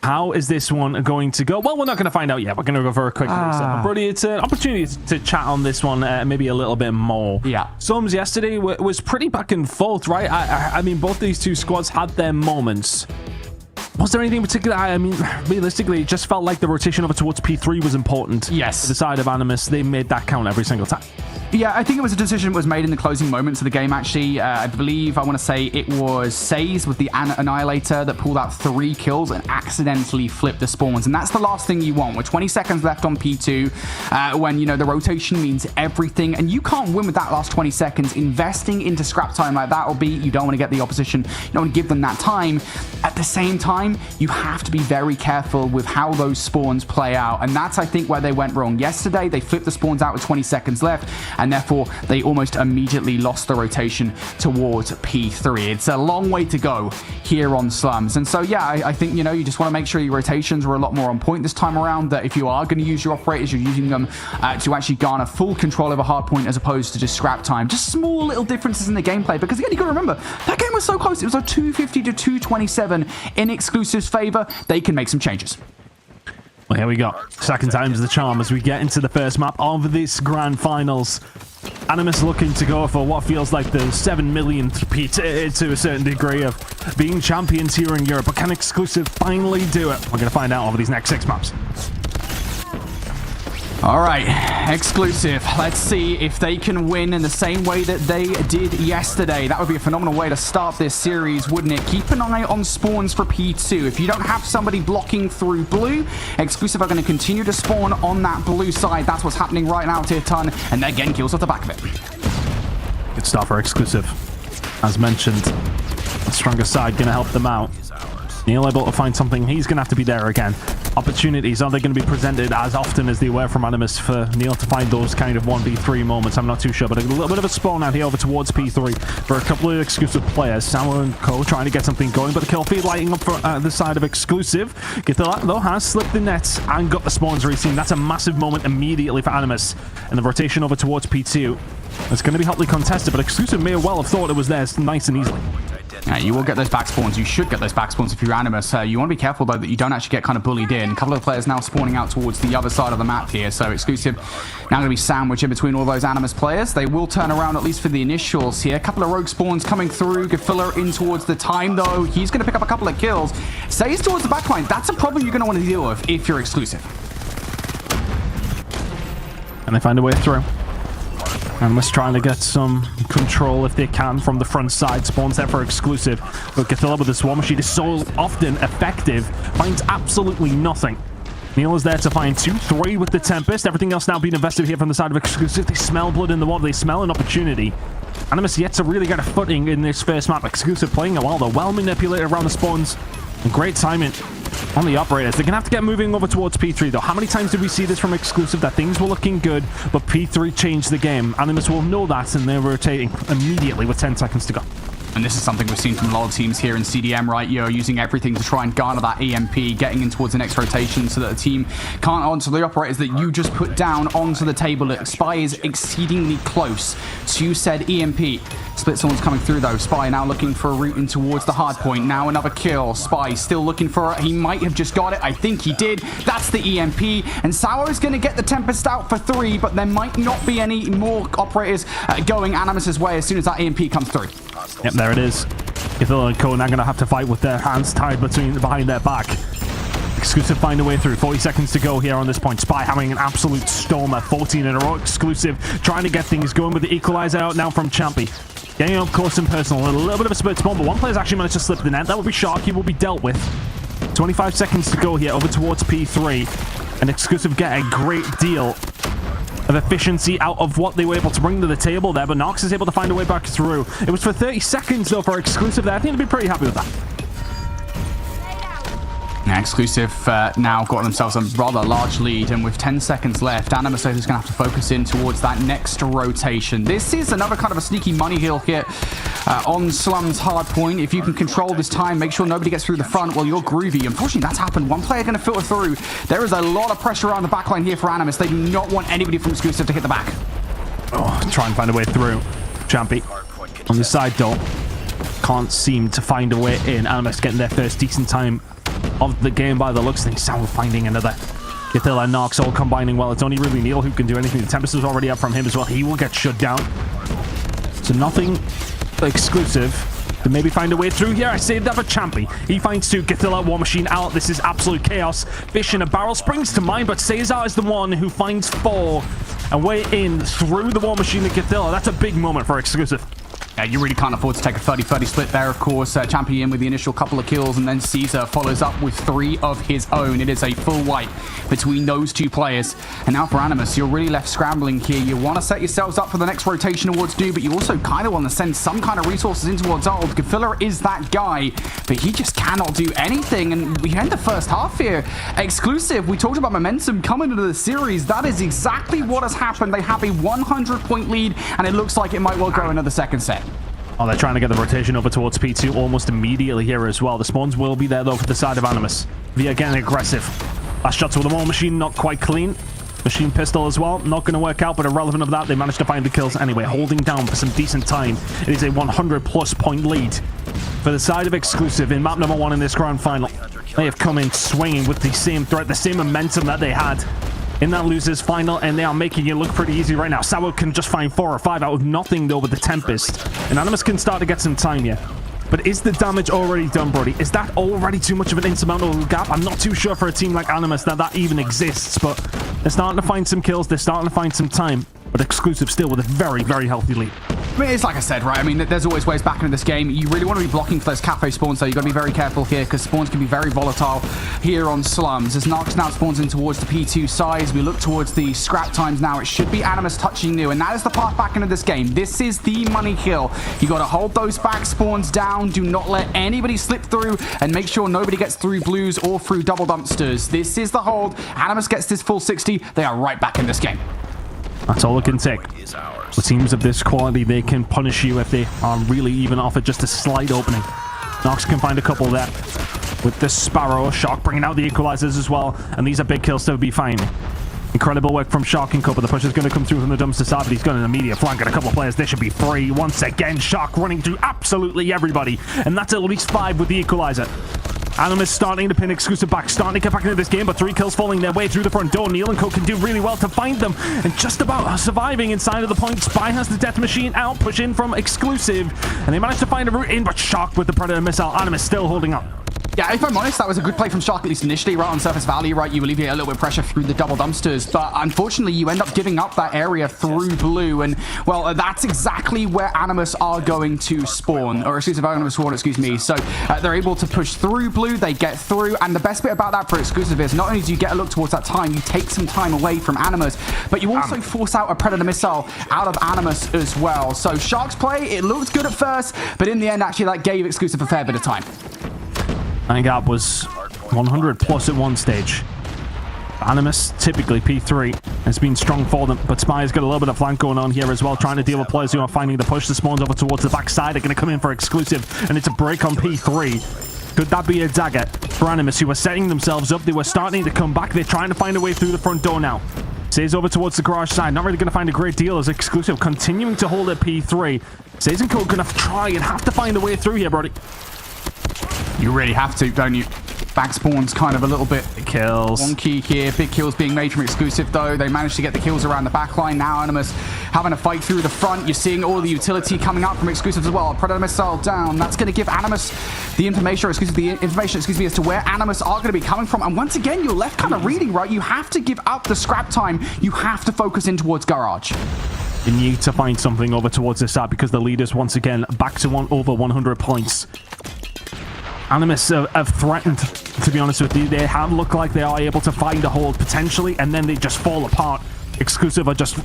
How is this one going to go? Well, we're not going to find out yet. We're going to go for a quick reset. Brody, it's an opportunity to chat on this one maybe a little bit more. Yeah. Slums yesterday was pretty back and forth, right? I mean, both these two squads had their moments. Was there anything particular? I mean, realistically, it just felt like the rotation over towards P3 was important. Yes. To the side of Animus, they made that count every single time. Yeah, I think it was a decision that was made in the closing moments of the game, actually. I believe, I want to say it was Saze with the Annihilator that pulled out 3 kills and accidentally flipped the spawns. And that's the last thing you want. With 20 seconds left on P2, when, you know, the rotation means everything. And you can't win with that last 20 seconds. Investing into scrap time like that, albeit you don't want to get the opposition, you don't want to give them that time. At the same time, you have to be very careful with how those spawns play out. And that's, I think, where they went wrong. Yesterday, they flipped the spawns out with 20 seconds left. And therefore, they almost immediately lost the rotation towards P3. It's a long way to go here on Slums. And so, yeah, I think, you know, you just want to make sure your rotations are a lot more on point this time around, that if you are going to use your operators, you're using them to actually garner full control over hardpoint as opposed to just scrap time. Just small little differences in the gameplay, because again, you got to remember, that game was so close. It was a 250 to 227 in Exclusive's favor. They can make some changes. Well, here we go. Second time's the charm as we get into the first map of this grand finals. Animus looking to go for what feels like the 7 millionth repeat to a certain degree of being champions here in Europe. But can Exclusive finally do it? We're going to find out over these next 6 maps. All right, Exclusive. Let's see if they can win in the same way that they did yesterday. That would be a phenomenal way to start this series, wouldn't it? Keep an eye on spawns for P2. If you don't have somebody blocking through blue, Exclusive are going to continue to spawn on that blue side. That's what's happening right now, Tier Ton, and they're getting kills off the back of it. Good start for Exclusive. As mentioned, the stronger side going to help them out. Neil able to find something. He's going to have to be there again. Opportunities, are they going to be presented as often as they were from Animus for Neil to find those kind of 1v3 moments? I'm not too sure, but a little bit of a spawn out here over towards P3 for a couple of Exclusive players. Sour and Co trying to get something going, but the kill feed lighting up for the side of Exclusive. Get the though has slipped the nets and got the spawns reseen. That's a massive moment immediately for Animus. And the rotation over towards P2. It's going to be hotly contested, but Exclusive may well have thought it was theirs nice and easily. You will get those back spawns. You should get those back spawns if you're Animus. You want to be careful, though, that you don't actually get kind of bullied in. A couple of players now spawning out towards the other side of the map here. So Exclusive now going to be sandwiched in between all those Animus players. They will turn around, at least for the initials here. A couple of rogue spawns coming through. Gafilla in towards the time, though. He's going to pick up a couple of kills. Stays towards the backline. That's a problem you're going to want to deal with if you're Exclusive. And they find a way through. Animus trying to get some control if they can from the front side. Spawns there for exclusive. But Gothilla with this War Machine is so often effective. Finds absolutely nothing. Neil is there to find 2-3 with the Tempest. Everything else now being invested here from the side of exclusive. They smell blood in the water. They smell an opportunity. Animus yet to really get a footing in this first map. Exclusive playing it well. They're well manipulated around the spawns. And great timing on the operators. They're going to have to get moving over towards P3 though. How many times did we see this from exclusive that things were looking good, but P3 changed the game? Animus will know that, and they're rotating immediately with 10 seconds to go. And this is something we've seen from a lot of teams here in CDM, right? You're using everything to try and garner that EMP, getting in towards the next rotation so that the team can't answer the operators that you just put down onto the table. Spy is exceedingly close to said EMP. Split someone's coming through though. Spy now looking for a route in towards the hard point. Now another kill. Spy still looking for it. He might have just got it. I think he did. That's the EMP. And Sour is going to get the Tempest out for 3, but there might not be any more operators going Animus's way as soon as that EMP comes through. Yep, there it is. Gothilla and Co now going to have to fight with their hands tied behind their back. Exclusive find a way through. 40 seconds to go here on this point. Spy having an absolute stormer. 14 in a row. Exclusive trying to get things going with the equalizer out now from Champy. Getting up close and personal. A little bit of a split spawn, but one player's actually managed to slip the net. That will be Shark. He will be dealt with. 25 seconds to go here over towards P3. And Exclusive get a great deal of efficiency out of what they were able to bring to the table there, but Nox is able to find a way back through. It was for 30 seconds though for Exclusive there. I think they'd be pretty happy with that. Yeah, Exclusive now got themselves a rather large lead, and with 10 seconds left, Animus is going to have to focus in towards that next rotation. This is another kind of a sneaky money hill here on Slum's hard point. If you can control this time, make sure nobody gets through the front while you're groovy. Unfortunately, that's happened. One player going to filter through. There is a lot of pressure around the backline here for Animus. They do not want anybody from Exclusive to hit the back. Oh, try and find a way through. Champy on the side though. Can't seem to find a way in. Animus getting their first decent time of the game by the looks of things. Sound finding another. Gothilla and Nox all combining well. It's only really Neil who can do anything. The Tempest is already up from him as well. He will get shut down. So nothing Exclusive to maybe find a way through here. I saved that for Champy. He finds 2. Gothilla, War Machine out. This is absolute chaos. Fish in a barrel springs to mind, but Cesar is the one who finds 4 and way in through the War Machine to Gothilla. That's a big moment for Exclusive. Yeah, you really can't afford to take a 30-30 split there, of course. Champy in with the initial couple of kills, and then Caesar follows up with 3 of his own. It is a full wipe between those 2 players. And now for Animus, you're really left scrambling here. You want to set yourselves up for the next rotation towards Do, but you also kind of want to send some kind of resources in towards Old. Gothilla is that guy, but he just cannot do anything. And we end the first half here. Exclusive, we talked about momentum coming into the series. That is exactly what has happened. They have a 100-point lead, and it looks like it might well go another second set. Oh, they're trying to get the rotation over towards P2 almost immediately here as well. The spawns will be there, though, for the side of Animus. Via getting aggressive. Last shots with the War Machine, not quite clean. Machine pistol as well. Not going to work out, but irrelevant of that, they managed to find the kills anyway, holding down for some decent time. It is a 100-plus point lead for the side of Exclusive in map number 1 in this grand final. They have come in swinging with the same threat, the same momentum that they had in that losers final, and they are making it look pretty easy right now. Sour can just find 4 or 5 out of nothing though with the Tempest, and Animus can start to get some time here. But is the damage already done, Brody? Is that already too much of an insurmountable gap? I'm not too sure for a team like Animus that even exists, but they're starting to find some kills, they're starting to find some time, but Exclusive still with a very, very healthy lead. I mean, it's like I said, right? I mean, there's always ways back into this game. You really want to be blocking for those cafe spawns, though. You've got to be very careful here, because spawns can be very volatile here on Slums. As Nox now spawns in towards the P2 side, we look towards the scrap times now. It should be Animus touching new, and that is the path back into this game. This is the money kill. You got to hold those back spawns down. Do not let anybody slip through, and make sure nobody gets through blues or through double dumpsters. This is the hold. Animus gets this full 60. They are right back in this game. That's all it can take. For teams of this quality, they can punish you if they are really even offered just a slight opening. Nox can find a couple there with the Sparrow. Shark bringing out the equalizers as well, and these are big kills to be fine. Incredible work from Shark and Co, but the push is going to come through from the dumpster side, but he's got an immediate flank at a couple of players. They should be free. Once again, Shark running through absolutely everybody, and that's at least 5 with the equalizer. Animus starting to pin Exclusive back, starting to get back into this game, but 3 kills falling their way through the front door. Neil and Co can do really well to find them, and just about surviving inside of the point. Spy has the Death Machine out, push in from Exclusive, and they managed to find a route in, but Shark with the Predator missile. Animus still holding up. Yeah, if I'm honest, that was a good play from Shark, at least initially, right on surface value, right? You alleviate a little bit of pressure through the double dumpsters, but unfortunately, you end up giving up that area through blue, and, well, that's exactly where Animus are going to spawn, or Exclusive are going to spawn, excuse me. So they're able to push through blue, they get through, and the best bit about that for Exclusive is not only do you get a look towards that time, you take some time away from Animus, but you also force out a Predator missile out of Animus as well. So Shark's play, it looked good at first, but in the end, actually, that gave Exclusive a fair bit of time. I think that was 100 plus at one stage. Animus, typically P3, has been strong for them, but Spire's got a little bit of flank going on here as well, trying to deal with players who are finding the push. The spawns over towards the backside are going to come in for Exclusive, and it's a break on P3. Could that be a dagger for Animus, who are setting themselves up? They were starting to come back. They're trying to find a way through the front door now. Says over towards the garage side. Not really going to find a great deal as Exclusive continuing to hold at P3. Says and Co going to try and have to find a way through here, Brody. You really have to, don't you? Back spawn's kind of a little bit kills wonky here. Big kills being made from Exclusive, though. They managed to get the kills around the back line. Now Animus having a fight through the front. You're seeing all the utility coming up from Exclusive as well. Predator missile down. That's going to give Animus the information, as to where Animus are going to be coming from. And once again, you're left kind of reading, right? You have to give up the scrap time. You have to focus in towards Garage. You need to find something over towards this side because the leaders, once again, back to over 100 points. Animus have threatened, to be honest with you. They have looked like they are able to find a hold potentially, and then they just fall apart. Exclusive are just,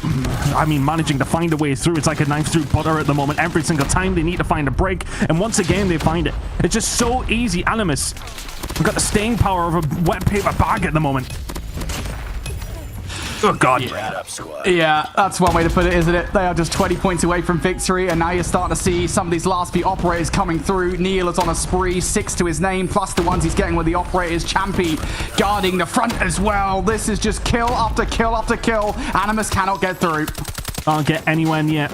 managing to find a way through. It's like a knife through butter at the moment. Every single time they need to find a break, and once again they find it. It's just so easy. Animus have got the staying power of a wet paper bag at the moment. Oh, God. Yeah, that's one way to put it, isn't it? They are just 20 points away from victory, and now you're starting to see some of these last few operators coming through. Neil is on a spree, 6 to his name, plus the ones he's getting with the operators. Champy guarding the front as well. This is just kill after kill after kill. Animus cannot get through. Can't get anywhere near.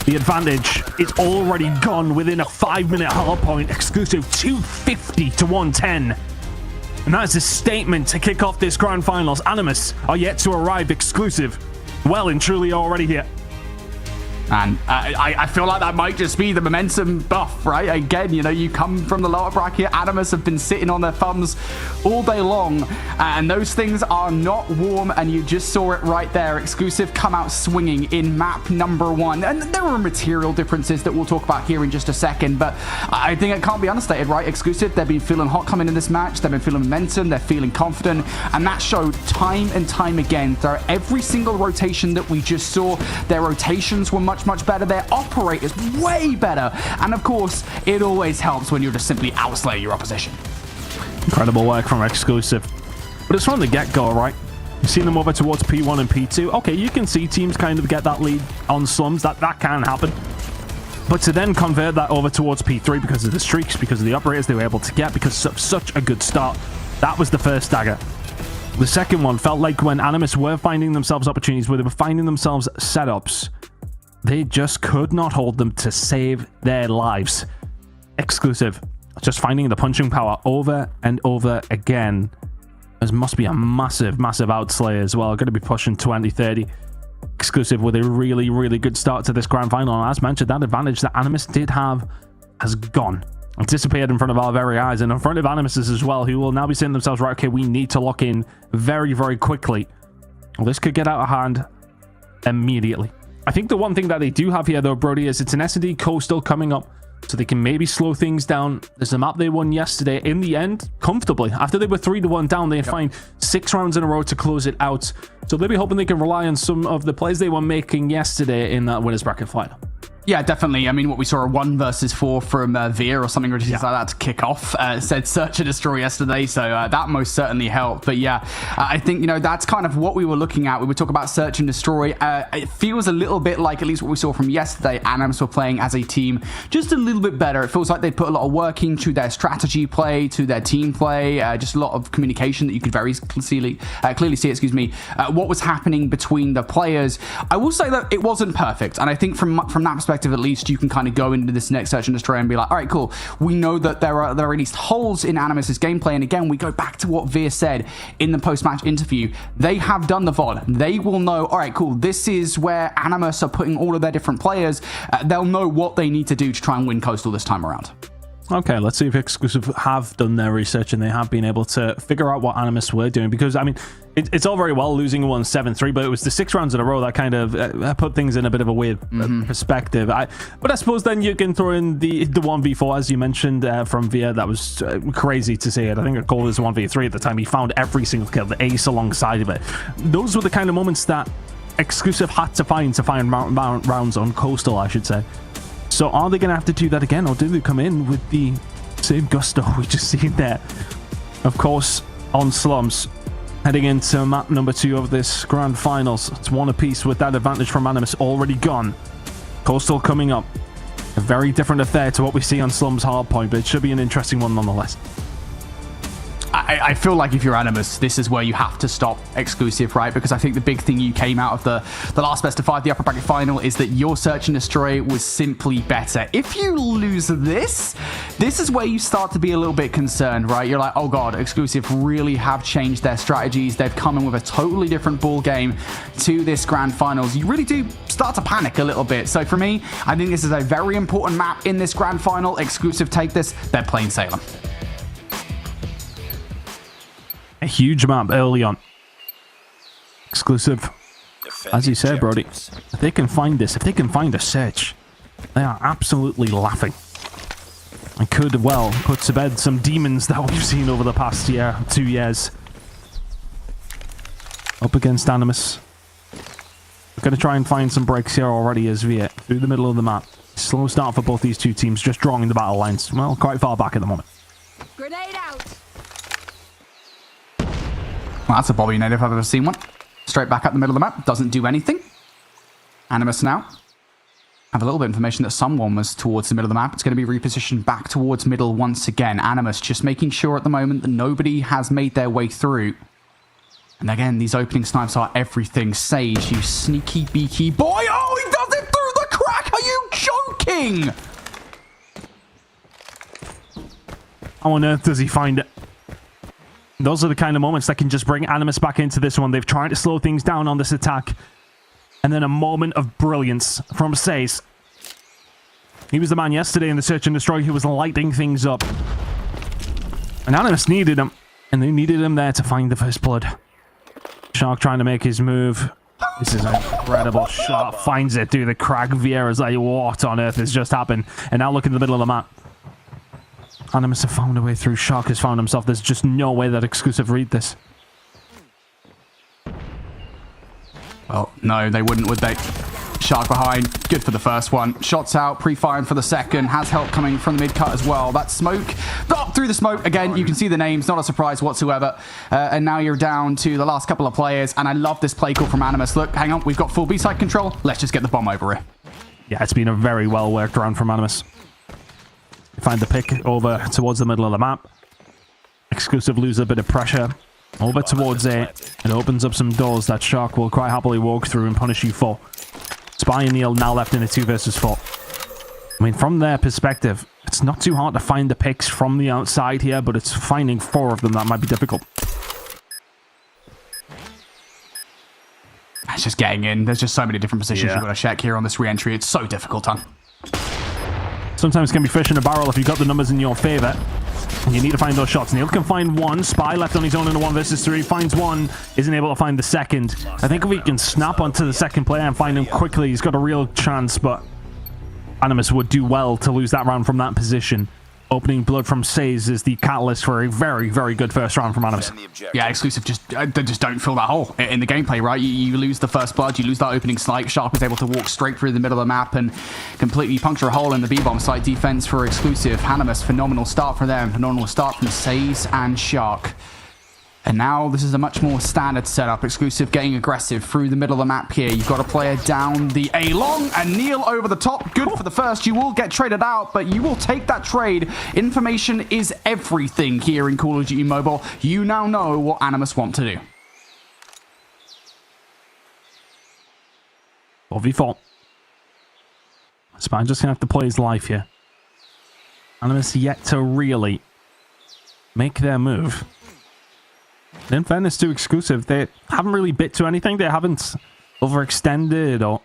The advantage is already gone within a 5-minute hard point. Exclusive 250 to 110. And that is a statement to kick off this grand finals. Animus are yet to arrive. Exclusive well and truly already here. And I feel like that might just be the momentum buff, right? Again, you come from the lower bracket. Animus have been sitting on their thumbs all day long, and those things are not warm, and you just saw it right there. Exclusive come out swinging in map number 1. And there were material differences that we'll talk about here in just a second, but I think it can't be understated, right? Exclusive, they've been feeling hot coming in this match. They've been feeling momentum. They're feeling confident, and that showed time and time again. Through every single rotation that we just saw, their rotations were much better. Their operators way better, and of course it always helps when you just simply outslay your opposition. Incredible work from Exclusive, but it's from the get-go, right? You've seen them over towards P1 and P2. Okay, you can see teams kind of get that lead on slums. That can happen, but to then convert that over towards P3 because of the streaks, because of the operators they were able to get, because of such a good start, that was the first dagger. The second one felt like when Animus were finding themselves opportunities, where they were finding themselves setups, they just could not hold them to save their lives. Exclusive just finding the punching power over and over again. This must be a massive outslay as well. Going to be pushing 20-30. Exclusive with a really good start to this grand final. And as mentioned, that advantage that Animus did have has gone. It disappeared in front of our very eyes, and in front of Animus's as well, who will now be saying to themselves, right, okay, we need to lock in very quickly. Well, this could get out of hand immediately. I think the one thing that they do have here, though, Brody, is it's an S&D coastal coming up, so they can maybe slow things down. There's a map they won yesterday. In the end, comfortably. After they were 3-1 down, they find 6 rounds in a row to close it out. So they'll be hoping they can rely on some of the plays they were making yesterday in that winners bracket final. Yeah, definitely. I mean, what we saw a 1 versus 4 from Veer or something ridiculous like that to kick off. Said search and destroy yesterday, so that most certainly helped. But yeah, I think, that's kind of what we were looking at. We would talk about search and destroy. It feels a little bit like, at least what we saw from yesterday, Animus were playing as a team just a little bit better. It feels like they put a lot of work into their strategy play, to their team play, just a lot of communication that you could very clearly see, what was happening between the players. I will say that it wasn't perfect, and I think from that perspective, at least, you can kind of go into this next search and destroy and be like, all right, cool. We know that there are at least holes in Animus's gameplay. And again, we go back to what Veer said in the post-match interview. They have done the VOD. They will know, all right, cool. This is where Animus are putting all of their different players. They'll know what they need to do to try and win Coastal this time around. Okay, let's see if Exclusive have done their research and they have been able to figure out what Animus were doing. Because, I mean, it's all very well losing 1-7-3, but it was the 6 rounds in a row that kind of put things in a bit of a weird perspective. But I suppose then you can throw in the 1v4, as you mentioned, from Via. That was crazy to see it. I think it called was 1v3 at the time. He found every single kill, the ace alongside of it. Those were the kind of moments that Exclusive had to find rounds on Coastal, I should say. So are they going to have to do that again, or do they come in with the same gusto we just seen there? Of course, on Slums, heading into map number 2 of this grand finals. It's 1 apiece with that advantage from Animus already gone. Coastal coming up. A very different affair to what we see on Slums Hardpoint, but it should be an interesting one nonetheless. I feel like if you're Animus, this is where you have to stop Exclusive, right? Because I think the big thing you came out of the last best of 5, the upper bracket final, is that your search and destroy was simply better. If you lose this is where you start to be a little bit concerned, right? You're like, oh god, Exclusive really have changed their strategies. They've come in with a totally different ball game to this grand finals. You really do start to panic a little bit. So for me, I think this is a very important map in this grand final. Exclusive take this, they're plain Salem. A huge map early on. Exclusive, as you said, Brody, if they can find this, if they can find a search, they are absolutely laughing. And could well put to bed some demons that we've seen over the past 2 years. Up against Animus. We're going to try and find some breaks here already as Via through the middle of the map. Slow start for both these two teams, just drawing the battle lines. Well, quite far back at the moment. Grenade out. Well, that's a Bobby native if I've ever seen one. Straight back up the middle of the map. Doesn't do anything. Animus now have a little bit of information that someone was towards the middle of the map. It's going to be repositioned back towards middle once again. Animus just making sure at the moment that nobody has made their way through. And again, these opening snipes are everything. Sage, you sneaky beaky boy. Oh, he does it through the crack. Are you joking? How on earth does he find it? Those are the kind of moments that can just bring Animus back into this one. They've tried to slow things down on this attack. And then a moment of brilliance from Says. He was the man yesterday in the Search and Destroy who was lighting things up. And Animus needed him. And they needed him there to find the first blood. Shark trying to make his move. This is an incredible shot. Finds it through the crack. Vieira's like, what on earth has just happened? And now look in the middle of the map. Animus have found a way through. Shark has found himself. There's just no way that Exclusive read this. Well, no, they wouldn't, would they? Shark behind. Good for the first one. Shots out. Pre-firing for the second. Has help coming from the mid-cut as well. That smoke. Oh, through the smoke. Again, you can see the names. Not a surprise whatsoever. And now you're down to the last couple of players. And I love this play call from Animus. Look, hang on. We've got full B-side control. Let's just get the bomb over here. Yeah, it's been a very well worked round from Animus. Find the pick over towards the middle of the map. Exclusive lose a bit of pressure over towards A. It opens up some doors that Shark will quite happily walk through and punish you for. Spy and Neil now left in a 2 versus 4. I mean, from their perspective, it's not too hard to find the picks from the outside here, but it's finding 4 of them that might be difficult. It's just getting in. There's just so many different positions you've got to check here on this re-entry. It's so difficult, huh? Sometimes can be fish in a barrel if you've got the numbers in your favor. You need to find those shots. Neil can find one. Spy left on his own in a 1 versus 3. Finds one. Isn't able to find the second. I think if we can snap onto the second player and find him quickly, he's got a real chance, but Animus would do well to lose that round from that position. Opening blood from Says is the catalyst for a very, very good first round from Animus. Yeah, Exclusive they just don't fill that hole in the gameplay, right? You lose the first blood, you lose that opening snipe. Sharp is able to walk straight through the middle of the map and completely puncture a hole in the B-bomb site defense for Exclusive. Animus, phenomenal start for them. Phenomenal start from Says and Shark. And now this is a much more standard setup. Exclusive getting aggressive through the middle of the map here. You've got a player down the A-long and Neil over the top. Good for the first. You will get traded out, but you will take that trade. Information is everything here in Call of Duty Mobile. You now know what Animus want to do. 4v4. Spy just going to have to play his life here. Animus yet to really make their move. In fairness to Exclusive, they haven't really bit to anything. They haven't overextended or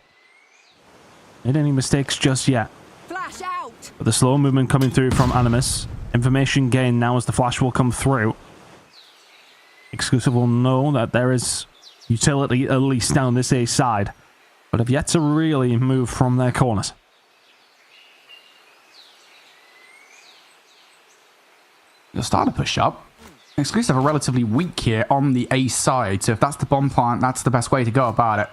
made any mistakes just yet. Flash out. But the slow movement coming through from Animus. Information gained now as the flash will come through. Exclusive will know that there is utility at least down this A side, but have yet to really move from their corners. You'll start to push up. Exclusive are relatively weak here on the A side, so if that's the bomb plant, that's the best way to go about it.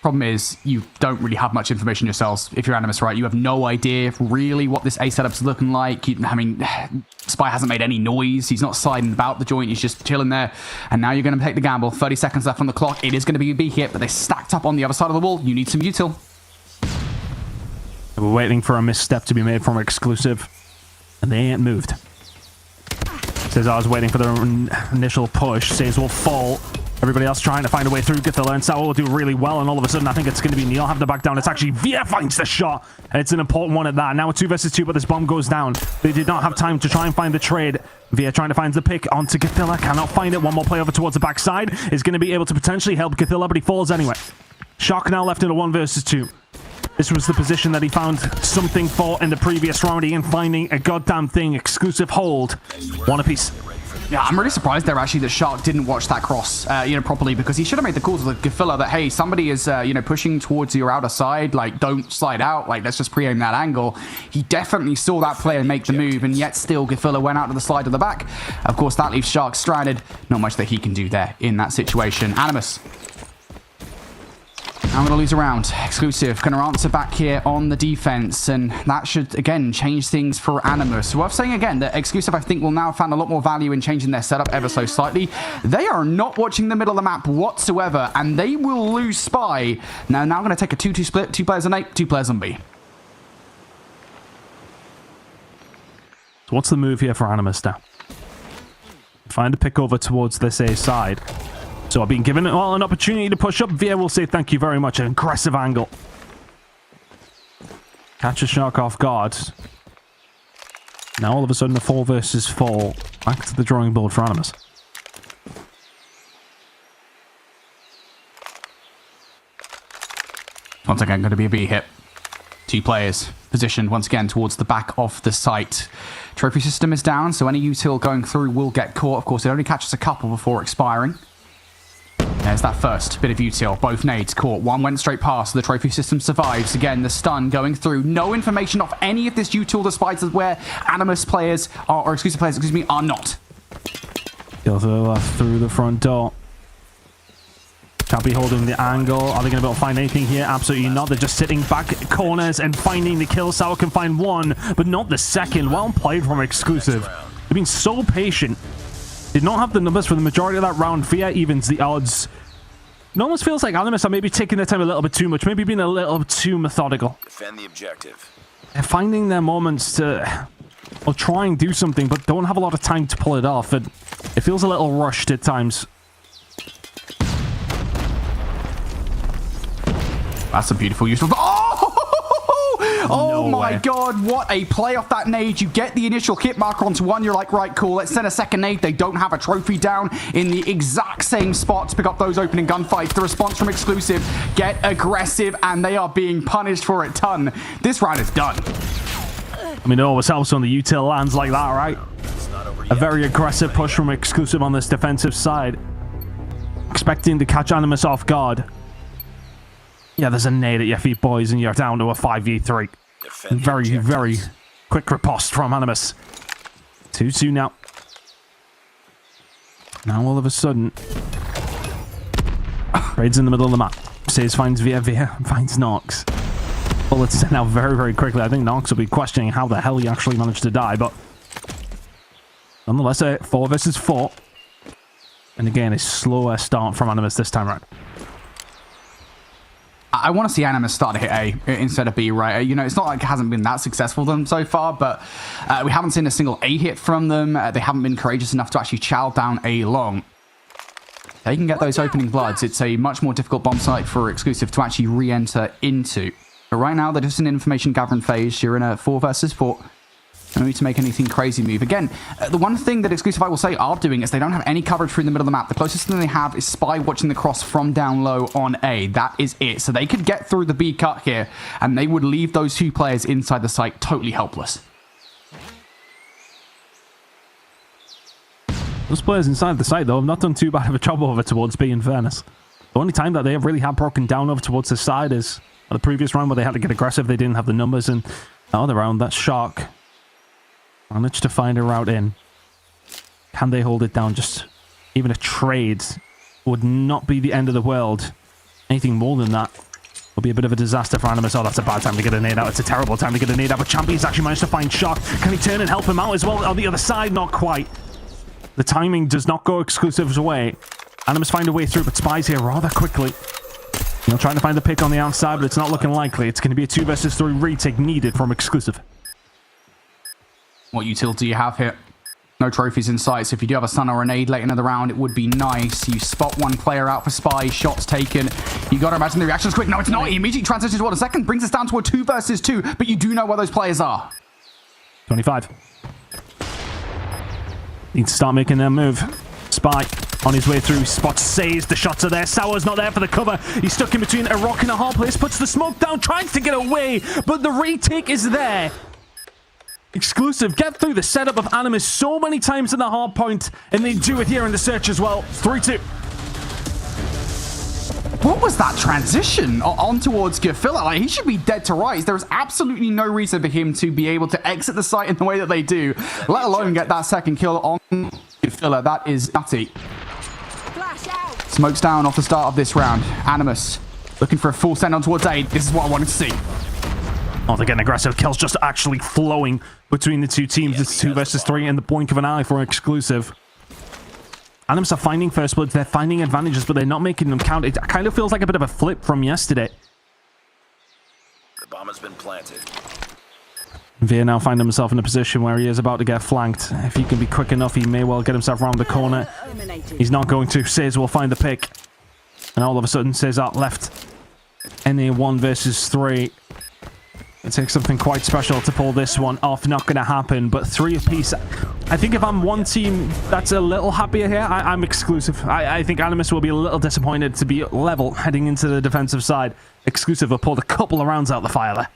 Problem is, you don't really have much information yourselves. If you're Animus, right, you have no idea really what this A setup's looking like. I mean, Spy hasn't made any noise. He's not sliding about the joint. He's just chilling there. And now you're going to take the gamble. 30 seconds left on the clock. It is going to be a B hit, but they're stacked up on the other side of the wall. You need some util. We're waiting for a misstep to be made from Exclusive, and they ain't moved. Says I was waiting for the initial push. Says will fall. Everybody else trying to find a way through. Gothilla and Sour will do really well, and all of a sudden I think it's going to be Neil having to back down. It's actually Via finds the shot, and it's an important one at that. Now a 2 versus 2, but this bomb goes down. They did not have time to try and find the trade. Via trying to find the pick onto Gothilla, cannot find it. One more play over towards the backside is going to be able to potentially help Gothilla, but he falls anyway. Shock now left in a 1 versus 2. This was the position that he found something for in the previous round. He ain't finding a goddamn thing. Exclusive hold. One apiece. Yeah, I'm really surprised there actually that Shark didn't watch that cross, properly, because he should have made the call to the Gothilla that, hey, somebody is, pushing towards your outer side, like, don't slide out, like, let's just pre-aim that angle. He definitely saw that player make the move, and yet still Gothilla went out to the slide to the back. Of course, that leaves Shark stranded. Not much that he can do there in that situation. Animus. I'm going to lose a round. Exclusive going to answer back here on the defense, and that should, again, change things for Animus. Worth saying again that Exclusive, I think, will now find a lot more value in changing their setup ever so slightly. They are not watching the middle of the map whatsoever, and they will lose Spy. Now going to take a 2-2 split. 2 players on A, 2 players on B. So what's the move here for Animus now? Find a pick over towards this A side. So I've been given an opportunity to push up. Via will say thank you very much. An aggressive angle. Catch a Shark off guard. Now all of a sudden a 4 versus 4. Back to the drawing board for Animus. Once again, going to be a B hit. 2 players positioned once again towards the back of the site. Trophy system is down, so any util going through will get caught. Of course, it only catches a couple before expiring. There's that first bit of util. Both nades caught. One went straight past. The trophy system survives. Again, the stun going through. No information off any of this util, despite where Animus players are, or Exclusive players, are not. Go to the left through the front door. Chappie holding the angle. Are they going to be able to find anything here? Absolutely not. They're just sitting back corners and finding the kill. Sour can find one, but not the second. Well played from Exclusive. They've been so patient. Did not have the numbers for the majority of that round. Via evens the odds. It almost feels like Animus are maybe taking their time a little bit too much. Maybe being a little too methodical. Defend the objective. They're finding their moments to try and do something, but don't have a lot of time to pull it off. It feels a little rushed at times. That's a beautiful use of... Oh my god, what a play off that nade. You get the initial hit marker onto one, you're like, right, cool, let's send a second nade. They don't have a trophy down in the exact same spot to pick up those opening gunfights. The response from Exclusive, get aggressive, and they are being punished for it ton. This round is done. I mean, it always helps when the util lands like that, right? A very aggressive push from Exclusive on this defensive side. Expecting to catch Animus off guard. Yeah, there's a nade at your feet, boys, and you're down to a 5v3. Very, very quick riposte from Animus. 2-2 now. Now, all of a sudden, Raid's in the middle of the map. Says finds Via, finds Nox. Bullets sent out very, very quickly. I think Nox will be questioning how the hell he actually managed to die, but nonetheless, a 4 versus 4. And again, a slower start from Animus this time around. I want to see Animus start to hit A instead of B, right? It's not like it hasn't been that successful for them so far, but we haven't seen a single A hit from them. They haven't been courageous enough to actually chow down A long. They can get those opening bloods. It's a much more difficult bomb site for Exclusive to actually re-enter into. But right now, they're just in information gathering phase. You're in a 4 versus 4. No need to make anything crazy move. Again, the one thing that Exclusive, I will say, are doing is they don't have any coverage through the middle of the map. The closest thing they have is Spy watching the cross from down low on A. That is it. So they could get through the B cut here, and they would leave those two players inside the site totally helpless. Those players inside the site, though, have not done too bad of a job over towards B, in fairness. The only time that they have really had broken down over towards the side is the previous round where they had to get aggressive. They didn't have the numbers, and the other round, that Shark managed to find a route in. Can they hold it down? Just even a trade would not be the end of the world. Anything more than that will be a bit of a disaster for Animus. Oh, that's a bad time to get a nade out. It's a terrible time to get a nade out, but Champion's actually managed to find Shark. Can he turn and help him out as well? On the other side, not quite. The timing does not go Exclusive's way. Animus find a way through, but Spy's here rather quickly. You know, trying to find the pick on the outside, but it's not looking likely. It's going to be a 2 versus 3 retake needed from Exclusive. What utility do you have here? No trophies in sight, so if you do have a stun or a nade late into the round, it would be nice. You spot one player out for Spy, shots taken. You got to imagine the reaction's quick. No, it's not. He immediately transitions to what, a second? Brings us down to a 2 versus 2, but you do know where those players are. 25. Need to start making their move. Spy on his way through. Spots saves. The shots are there. Sour's not there for the cover. He's stuck in between a rock and a hard place. Puts the smoke down. Tries to get away, but the retake is there. Exclusive get through the setup of Animus so many times in the hard point, and they do it here in the search as well. 3-2. What was that transition on towards Gefilla? Like, he should be dead to rights. There is absolutely no reason for him to be able to exit the site in the way that they do, let alone get that second kill on Gefilla. That is nutty. Smokes down off the start of this round. Animus looking for a full send on towards A. This is what I wanted to see. Oh, they're getting aggressive. Kills just actually flowing between the two teams. It's 2 versus 3 in the blink of an eye for Exclusive. Animus are finding first bloods. They're finding advantages, but they're not making them count. It kind of feels like a bit of a flip from yesterday. The bomb has been planted. Veer now finds himself in a position where he is about to get flanked. If he can be quick enough, he may well get himself around the corner. He's not going to. Says will find the pick. And all of a sudden, Says out left. NA 1 versus 3. It takes something quite special to pull this one off. Not going to happen, but 3 apiece. I think if I'm one team that's a little happier here, I'm Exclusive. I think Animus will be a little disappointed to be level heading into the defensive side. Exclusive have pulled a couple of rounds out the fire there.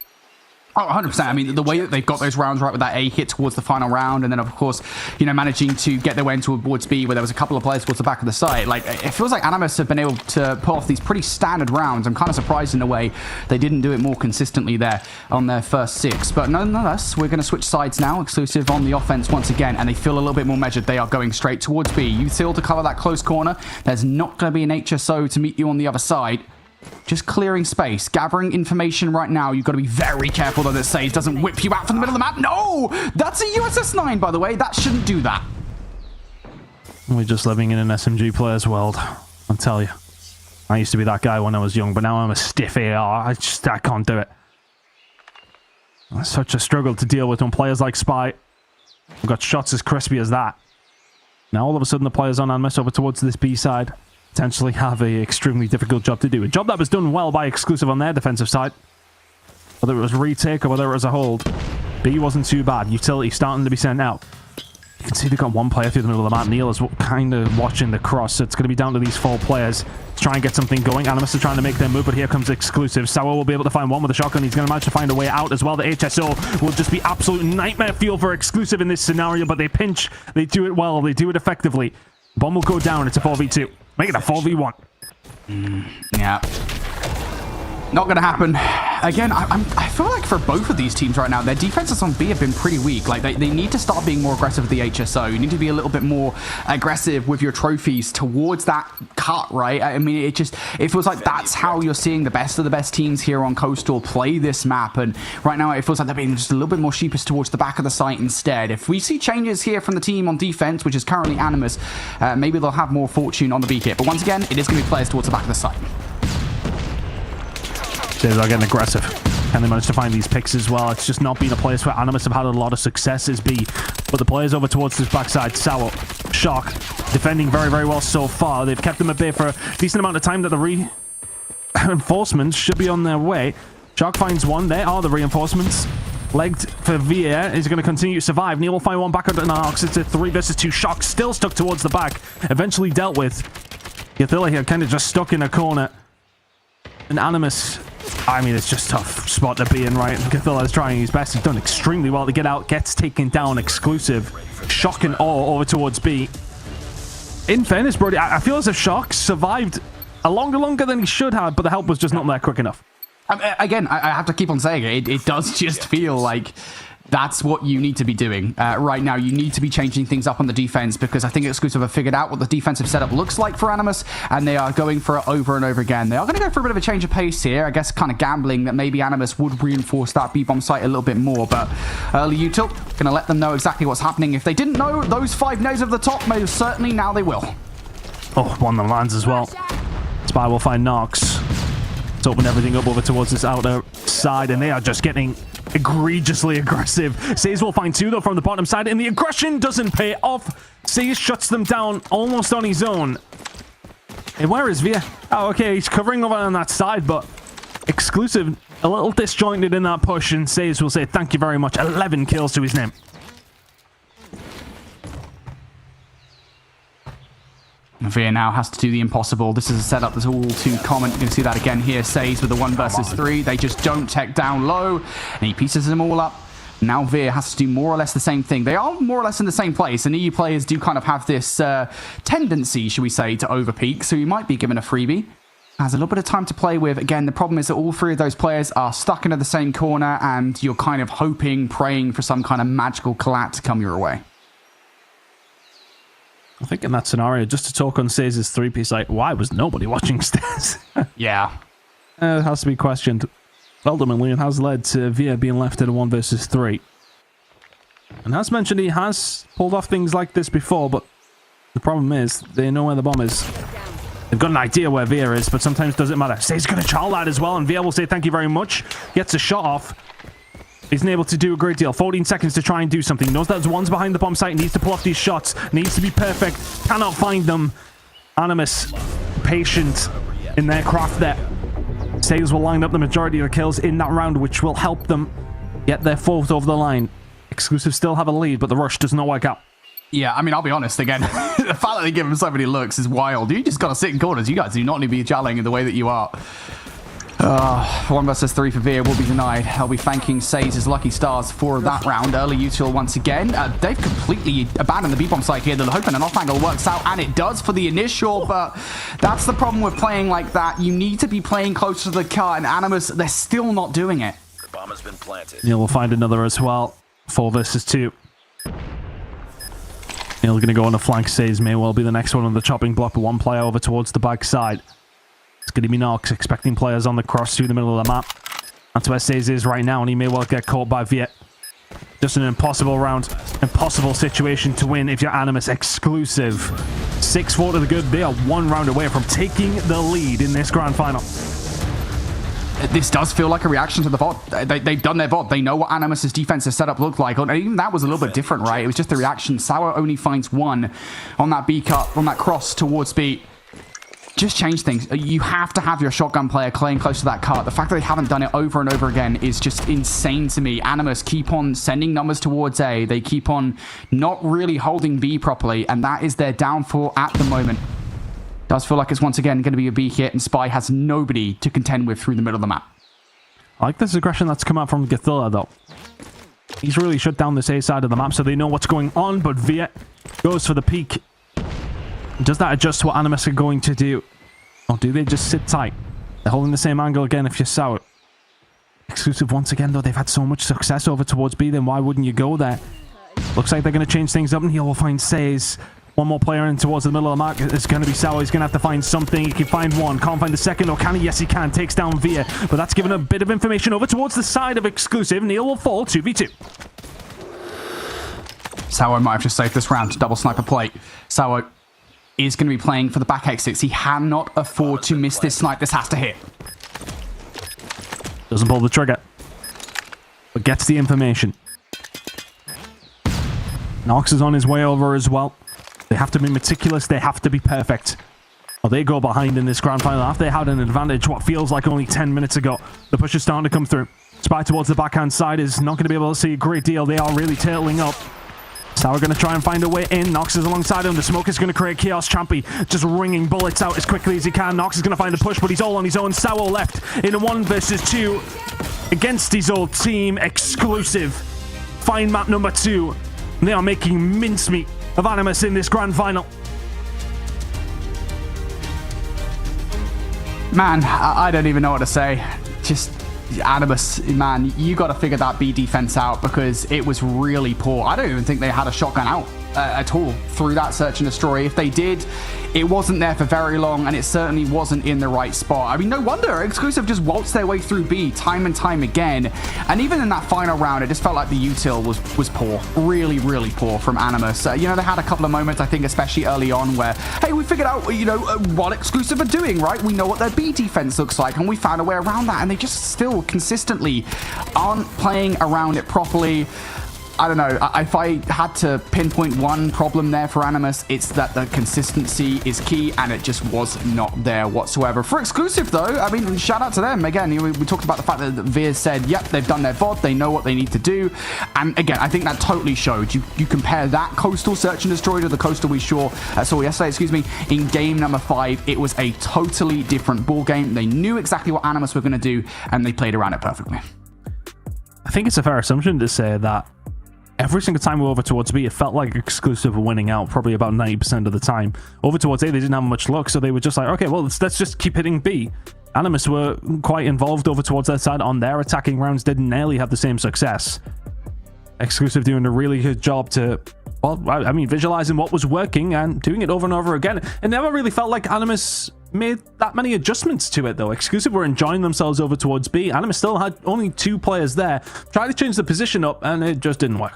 Oh, 100%. I mean, the way that they've got those rounds right with that A hit towards the final round, and then, of course, you know, managing to get their way into towards B, where there was a couple of players towards the back of the site. Like, it feels like Animus have been able to pull off these pretty standard rounds. I'm kind of surprised in a way they didn't do it more consistently there on their first 6. But nonetheless, we're going to switch sides now. Exclusive on the offense once again, and they feel a little bit more measured. They are going straight towards B. You still to cover that close corner. There's not going to be an HSO to meet you on the other side. Just clearing space, gathering information right now. You've got to be very careful that this Sage doesn't whip you out from the middle of the map. No! That's a USS 9, by the way. That shouldn't do that. We're just living in an SMG player's world, I'll tell you. I used to be that guy when I was young, but now I'm a stiff AR. I can't do it. It's such a struggle to deal with when players like Spy have got shots as crispy as that. Now all of a sudden the players on Animus over towards this B side potentially have a extremely difficult job to do. A job that was done well by Exclusive on their defensive side. Whether it was retake or whether it was a hold, B wasn't too bad. Utility starting to be sent out. You can see they've got one player through the middle of the map. Neil is kind of watching the cross, so it's going to be down to these 4 players to try and get something going. Animus are trying to make their move, but here comes Exclusive. Sour will be able to find one with a shotgun. He's going to manage to find a way out as well. The HSO will just be absolute nightmare fuel for Exclusive in this scenario, but they pinch. They do it well. They do it effectively. Bomb will go down. It's a 4v2. Make it a 4v1. Yeah. Not going to happen. Again, I feel like for both of these teams right now, their defenses on B have been pretty weak. Like, they need to start being more aggressive with the HSO. You need to be a little bit more aggressive with your trophies towards that cut, right? I mean, it feels like that's how you're seeing the best of the best teams here on Coastal play this map. And right now, it feels like they're being just a little bit more sheepish towards the back of the site instead. If we see changes here from the team on defense, which is currently Animus, maybe they'll have more fortune on the B kit. But once again, it is going to be players towards the back of the site. They are getting aggressive. Can they manage to find these picks as well? It's just not been a place where Animus have had a lot of success as B. But the players over towards this backside, Sour, Shock, defending very, very well so far. They've kept them at bay for a decent amount of time that the reinforcements should be on their way. Shock finds one. There are the reinforcements. Legged for Via is going to continue to survive. Neil will find one back under Nox. It's a 3 versus 2 shock. Still stuck towards the back. Eventually dealt with. Gathilla here kind of just stuck in a corner. And Animus, I mean, it's just tough spot to be in, right? Gathilla's trying his best. He's done extremely well to get out. Gets taken down. Exclusive. Shock and awe over towards B. In fairness, Brody, I feel as if Shock survived a longer than he should have, but the help was just not there quick enough. Again, I have to keep on saying it. It does just feel like that's what you need to be doing right now. You need to be changing things up on the defense, because I think Exclusive have figured out what the defensive setup looks like for Animus, and they are going for it over and over again. They are going to go for a bit of a change of pace here. I guess kind of gambling that maybe Animus would reinforce that B-bomb site a little bit more, but early util going to let them know exactly what's happening. If they didn't know those 5 nades of the top, most certainly now they will. Oh, one of them lands as well. Spy will find Nox. Let's open everything up over towards this outer side, and they are just getting egregiously aggressive. Says will find 2 though from the bottom side, and the aggression doesn't pay off. Says shuts them down almost on his own. And where is Via? Oh, okay, he's covering over on that side, but Exclusive a little disjointed in that push, and Says will say thank you very much. 11 kills to his name. Via now has to do the impossible. This is a setup that's all too common. You can see that again here. Says with the 1 versus 3. They just don't tech down low, and he pieces them all up. Now Via has to do more or less the same thing. They are more or less in the same place, and EU players do kind of have this tendency, should we say, to overpeak, so he might be given a freebie. Has a little bit of time to play with. Again, the problem is that all 3 of those players are stuck into the same corner, and you're kind of hoping, praying for some kind of magical collat to come your way. I think in that scenario, just to talk on Says' 3-piece, like, why was nobody watching Stairs? Yeah. It has to be questioned. Ultimately, it has led to Via being left at a 1 versus 3. And as mentioned, he has pulled off things like this before, but the problem is they know where the bomb is. They've got an idea where Via is, but sometimes doesn't matter. Say's going to charl that as well, and Via will say thank you very much. Gets a shot off. Isn't able to do a great deal. 14 seconds to try and do something. Knows that one's behind the bomb site. Needs to pull off these shots. Needs to be perfect. Cannot find them. Animus, patient in their craft there. Sails will line up the majority of the kills in that round, which will help them get their 4th over the line. Exclusive still have a lead, but the rush does not work out. Yeah, I mean, I'll be honest again. The fact that they give him so many looks is wild. You just got to sit in corners. You guys do not need to be jalling in the way that you are. 1 versus 3 for Via will be denied. I'll be thanking Says' lucky stars for that round. Early util once again. They've completely abandoned the B-bomb site here. They're hoping an off angle works out, and it does for the initial, but that's the problem with playing like that. You need to be playing closer to the car, and Animus, they're still not doing it. The bomb has been planted. Neil will find another as well. 4 versus 2. Neil's going to go on the flank. Says may well be the next one on the chopping block, but 1 player over towards the back side. It's going to be Nox expecting players on the cross through the middle of the map. That's where Says is right now, and he may well get caught by Viet. Just an impossible round, impossible situation to win if you're Animus. Exclusive. 6-4 to the good. They are 1 round away from taking the lead in this grand final. This does feel like a reaction to the VOD. They've done their VOD. They know what Animus' defensive setup looked like. And even that was a little bit different, right? It was just a reaction. Sour only finds 1 on that B cut, on that cross towards B. Just change things. You have to have your shotgun player playing close to that cart. The fact that they haven't done it over and over again is just insane to me. Animus keep on sending numbers towards A. They keep on not really holding B properly, and that is their downfall at the moment. Does feel like it's once again going to be a B hit, and Spy has nobody to contend with through the middle of the map. I like this aggression that's come out from Gathilla, though. He's really shut down this A side of the map, so they know what's going on, but Viet goes for the peak. Does that adjust to what Animus are going to do? Or do they just sit tight? They're holding the same angle again if you're Sour. Exclusive once again, though. They've had so much success over towards B, then why wouldn't you go there? Looks like they're going to change things up, and he will find Says. 1 more player in towards the middle of the map. It's going to be Sour. He's going to have to find something. He can find 1. Can't find the second, or can he? Yes, he can. Takes down Via. But that's given a bit of information over towards the side of Exclusive. Neil will fall 2v2. Sour might have just saved this round. Double sniper plate. Sour is going to be playing for the back exits. He cannot afford to miss this snipe. This has to hit. Doesn't pull the trigger, but gets the information. Nox is on his way over as well. They have to be meticulous. They have to be perfect. Well, they go behind in this grand final after they had an advantage what feels like only 10 minutes ago. The push is starting to come through. Spy towards the backhand side is not going to be able to see a great deal. They are really turtling up. Sour going to try and find a way in. Nox is alongside him. The smoke is going to create chaos. Champy just ringing bullets out as quickly as he can. Nox is going to find a push, but he's all on his own. Sour left in a 1 versus 2 against his old team. Exclusive. Find map number 2. They are making mincemeat of Animus in this grand final. Man, I don't even know what to say. Just Animus, man, you got to figure that B defense out because it was really poor. I don't even think they had a shotgun out at all through that search and destroy. If they did, it wasn't there for very long, and it certainly wasn't in the right spot. I mean, no wonder Exclusive just waltzed their way through B time and time again. And even in that final round, it just felt like the util was poor, really, really poor from Animus. You know, they had a couple of moments, I think, especially early on, where, hey, we figured out, you know, what Exclusive are doing, right? We know what their B defense looks like, and we found a way around that, and they just still consistently aren't playing around it properly. I don't know. If I had to pinpoint one problem there for Animus, it's that the consistency is key, and it just was not there whatsoever. For Exclusive, though, I mean, shout out to them. Again, we talked about the fact that Veers said, yep, they've done their VOD, they know what they need to do. And again, I think that totally showed. You compare that Coastal Search and Destroy to the Coastal we saw yesterday, in game number 5, it was a totally different ball game. They knew exactly what Animus were going to do, and they played around it perfectly. I think it's a fair assumption to say that every single time we were over towards B, it felt like Exclusive were winning out probably about 90% of the time. Over towards A, they didn't have much luck, so they were just like, okay, well, let's just keep hitting B. Animus were quite involved over towards their side on their attacking rounds, didn't nearly have the same success. Exclusive doing a really good job to, well, I mean, visualizing what was working and doing it over and over again. It never really felt like Animus made that many adjustments to it, though. Exclusive were enjoying themselves over towards B. Animus still had only 2 players there. Tried to change the position up, and it just didn't work.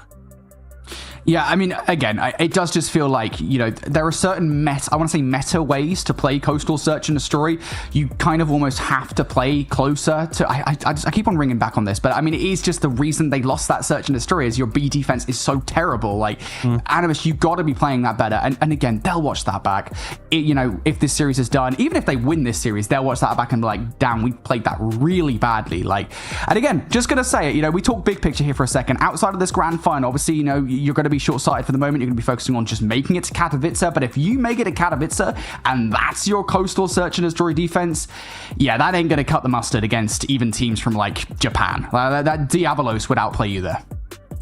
Yeah, I mean, again, it does just feel like, you know, there are certain meta ways to play Coastal Search and Destroy. You kind of almost have to play closer to, I keep on ringing back on this, but I mean, it is just the reason they lost that Search and Destroy is your B defense is so terrible. Like, Animus, you got to be playing that better. And again, they'll watch that back. You know, if this series is done, even if they win this series, they'll watch that back and be like, damn, we played that really badly. Like, and again, just going to say it, you know, we talk big picture here for a second. Outside of this grand final, obviously, you know, you're going to be short-sighted for the moment. You're going to be focusing on just making it to Katowice, but if you make it to Katowice and that's your Coastal Search and Destroy defense, yeah, that ain't going to cut the mustard against even teams from like Japan. That Diabolos would outplay you there.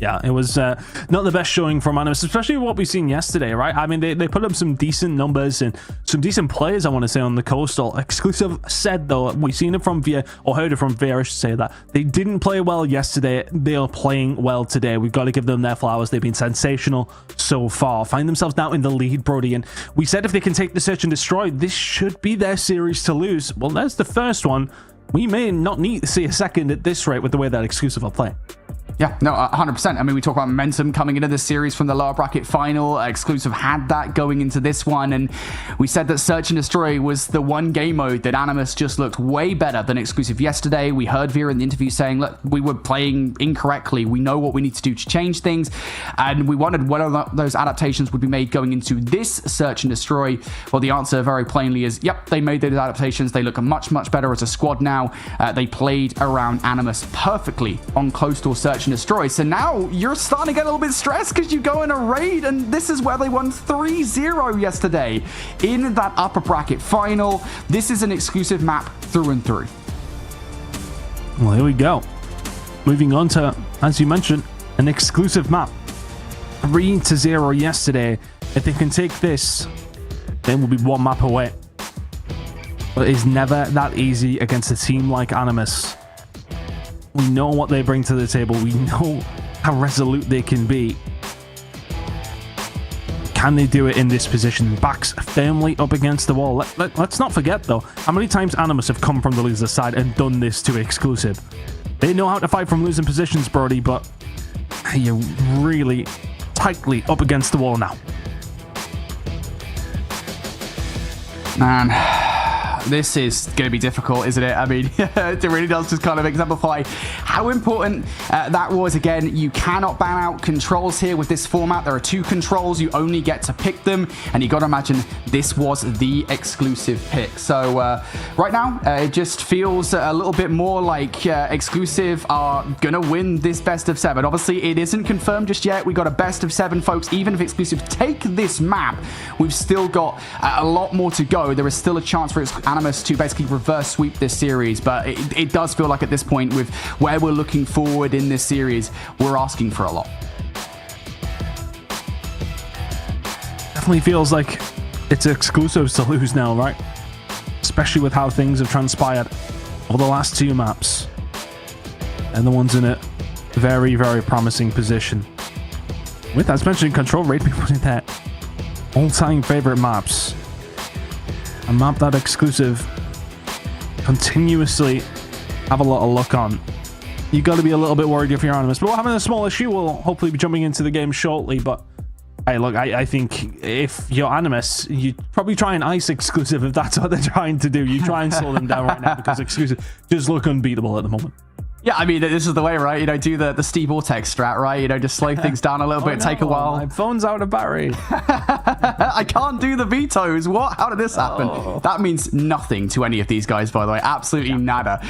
Yeah, it was not the best showing from Animus, especially what we've seen yesterday, right? I mean, they put up some decent numbers and some decent players, I want to say, on the Coastal. Exclusive said, though, we've seen it from Veer, or heard it from Veer, I should say, that they didn't play well yesterday. They are playing well today. We've got to give them their flowers. They've been sensational so far. Find themselves now in the lead, Brody. And we said if they can take the Search and Destroy, this should be their series to lose. Well, there's the first one. We may not need to see a second at this rate with the way that Exclusive are playing. Yeah, no, 100%. I mean, we talk about momentum coming into this series from the lower bracket final. Exclusive had that going into this one, and we said that Search and Destroy was the one game mode that Animus just looked way better than Exclusive yesterday. We heard Veer in the interview saying, look, we were playing incorrectly. We know what we need to do to change things, and we wondered whether those adaptations would be made going into this Search and Destroy. Well, the answer very plainly is, yep, they made those adaptations. They look much, much better as a squad now. They played around Animus perfectly on Coastal Search and Destroy. So now you're starting to get a little bit stressed because you go in a raid, and this is where they won 3-0 yesterday in that upper bracket final. This is an Exclusive map through and through. Well, here we go. Moving on to, as you mentioned, an Exclusive map. 3-0 yesterday. If they can take this, they will be one map away. But it's never that easy against a team like Animus. We know what they bring to the table. We know how resolute they can be. Can they do it in this position? Backs firmly up against the wall. Let's not forget, though, how many times Animus have come from the loser side and done this to Exclusive. They know how to fight from losing positions, Brody, but you're really tightly up against the wall now. Man, This is going to be difficult, isn't it? I mean, it really does just kind of exemplify how important that was. Again, you cannot ban out controls here with this format. There are 2 controls. You only get to pick them. And you got to imagine this was the exclusive pick. So right now, it just feels a little bit more like exclusive are going to win this best of 7. Obviously, it isn't confirmed just yet. We got a best of 7, folks. Even if exclusive take this map, we've still got a lot more to go. There is still a chance for Animus to basically reverse sweep this series, but it does feel like at this point, with where we're looking forward in this series, we're asking for a lot. Definitely feels like it's exclusive to lose now, right? Especially with how things have transpired over the last 2 maps. And the ones in a very, very promising position. With, as mentioned, control rate, we put in that all-time favorite maps. A map that exclusive continuously have a lot of luck on. You got to be a little bit worried if you're Animus. But we're having a small issue. We'll hopefully be jumping into the game shortly. But hey, look, I think if you're Animus, you probably try and ice exclusive if that's what they're trying to do. You try and slow them down right now because exclusive just look unbeatable at the moment. Yeah, I mean, this is the way, right? You know, do the Steve Vortex strat, right? You know, just slow things down a little bit, take a while. My phone's out of battery. I can't do the vetoes. What? How did this happen? That means nothing to any of these guys, by the way. Absolutely nada.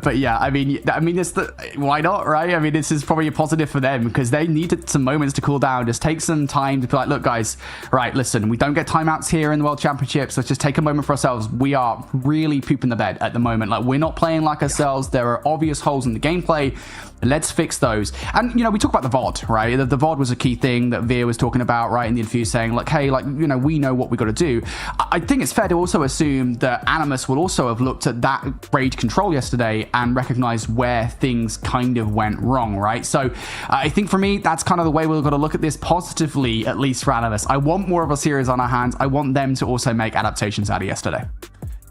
But yeah, I mean, it's why not, right? I mean, this is probably a positive for them because they needed some moments to cool down. Just take some time to be like, look, guys, right, listen, we don't get timeouts here in the World Championships. Let's just take a moment for ourselves. We are really pooping the bed at the moment. Like, we're not playing like ourselves. There are obvious holes in the gameplay. Let's fix those. And, you know, we talk about the VOD, right? The VOD was a key thing that Veer was talking about, right, in the interview, saying, like, hey, like, you know, we know what we got to do. I think it's fair to also assume that Animus will also have looked at that raid control yesterday and recognized where things kind of went wrong, right? So I think for me, that's kind of the way we've got to look at this positively, at least for Animus. I want more of a series on our hands. I want them to also make adaptations out of yesterday.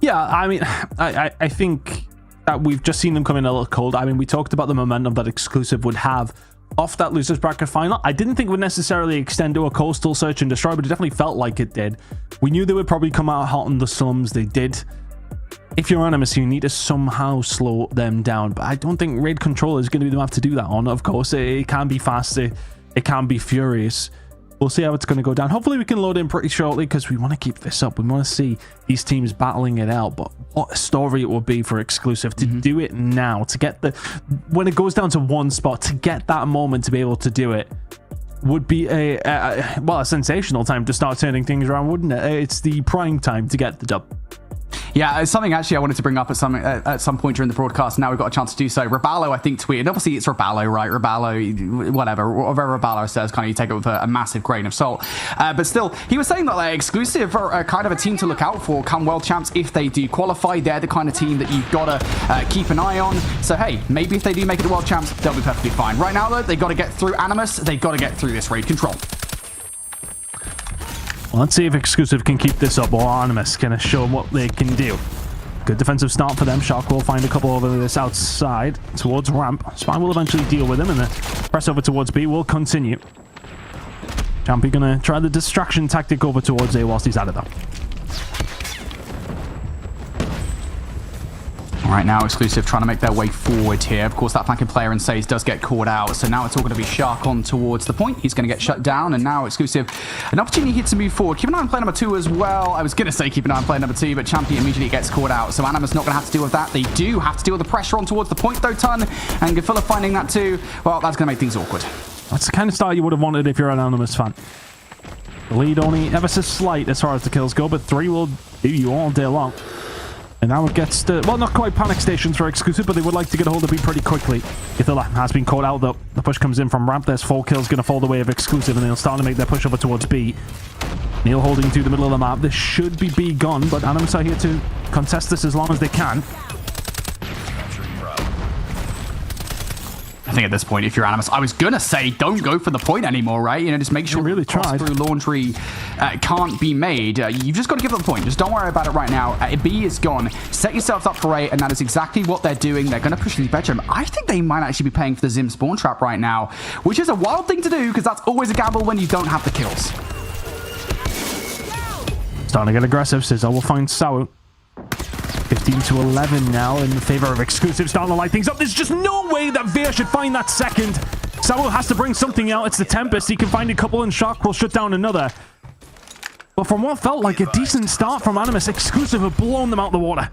Yeah, I mean, I think that we've just seen them come in a little cold. I mean, we talked about the momentum that exclusive would have off that losers bracket final. I didn't think it would necessarily extend to a coastal search and destroy, but it definitely felt like it did. We knew they would probably come out hot in the slums. They did. If you're Animus, you need to somehow slow them down, but I don't think raid control is going to be the map to do that on. Of course, it can be fast, it can be furious. We'll see how it's going to go down. Hopefully we can load in pretty shortly because we want to keep this up. We want to see these teams battling it out. But what a story it would be for exclusive to do it now, to get when it goes down to 1 spot, to get that moment to be able to do it would be a sensational time to start turning things around, wouldn't it? It's the prime time to get the dub. Yeah, it's something actually I wanted to bring up at some point during the broadcast. Now we've got a chance to do so. Raballo, I think, tweeted. Obviously, it's Raballo, right? Raballo, whatever Raballo says, kind of you take it with a massive grain of salt. But still, he was saying that like, exclusive are kind of a team to look out for come World Champs if they do qualify. They're the kind of team that you've got to keep an eye on. So, hey, maybe if they do make it to World Champs, they'll be perfectly fine. Right now, though, they've got to get through Animus. They've got to get through this raid control. Well, let's see if exclusive can keep this up or Animus can show them what they can do. Good defensive start for them. Shark will find a couple over this outside towards ramp. Spy will eventually deal with him, and the press over towards B will continue. Champy gonna try the distraction tactic over towards A whilst he's out of there. Right now, exclusive trying to make their way forward here. Of course, that flanking player in Says does get caught out. So now it's all going to be Shark on towards the point. He's going to get shut down. And now exclusive, an opportunity here to move forward. Keep an eye on player number 2 as well. I was going to say keep an eye on player number 2, but Champy immediately gets caught out. So Animus not going to have to deal with that. They do have to deal with the pressure on towards the point, though, Ton. And Gafilla finding that too. Well, that's going to make things awkward. That's the kind of start you would have wanted if you're an Animus fan. The lead only ever so slight as far as the kills go, but 3 will do you all day long. And now it gets to, well, not quite panic stations for exclusive, but they would like to get a hold of B pretty quickly. Gafilla has been caught out, though. The push comes in from ramp. There's 4 kills going to fall the way of exclusive, and they'll start to make their push over towards B. Neil holding to the middle of the map. This should be B gone, but Animus are here to contest this as long as they can. I think at this point, if you're Animus, I was going to say don't go for the point anymore, right? You know, just make sure really cross-through laundry can't be made. You've just got to give up the point. Just don't worry about it right now. B is gone. Set yourselves up for A, and that is exactly what they're doing. They're going to push in the bedroom. I think they might actually be paying for the Zim spawn trap right now, which is a wild thing to do because that's always a gamble when you don't have the kills. Starting to get aggressive. Sizzle will find Sao. 15-11 now in favor of Exclusive, starting to light things up. There's just no way that Veer should find that second. Saul has to bring something out. It's the Tempest. He can find a couple and Shock will shut down another. But from what felt like a decent start from Animus, Exclusive have blown them out the water.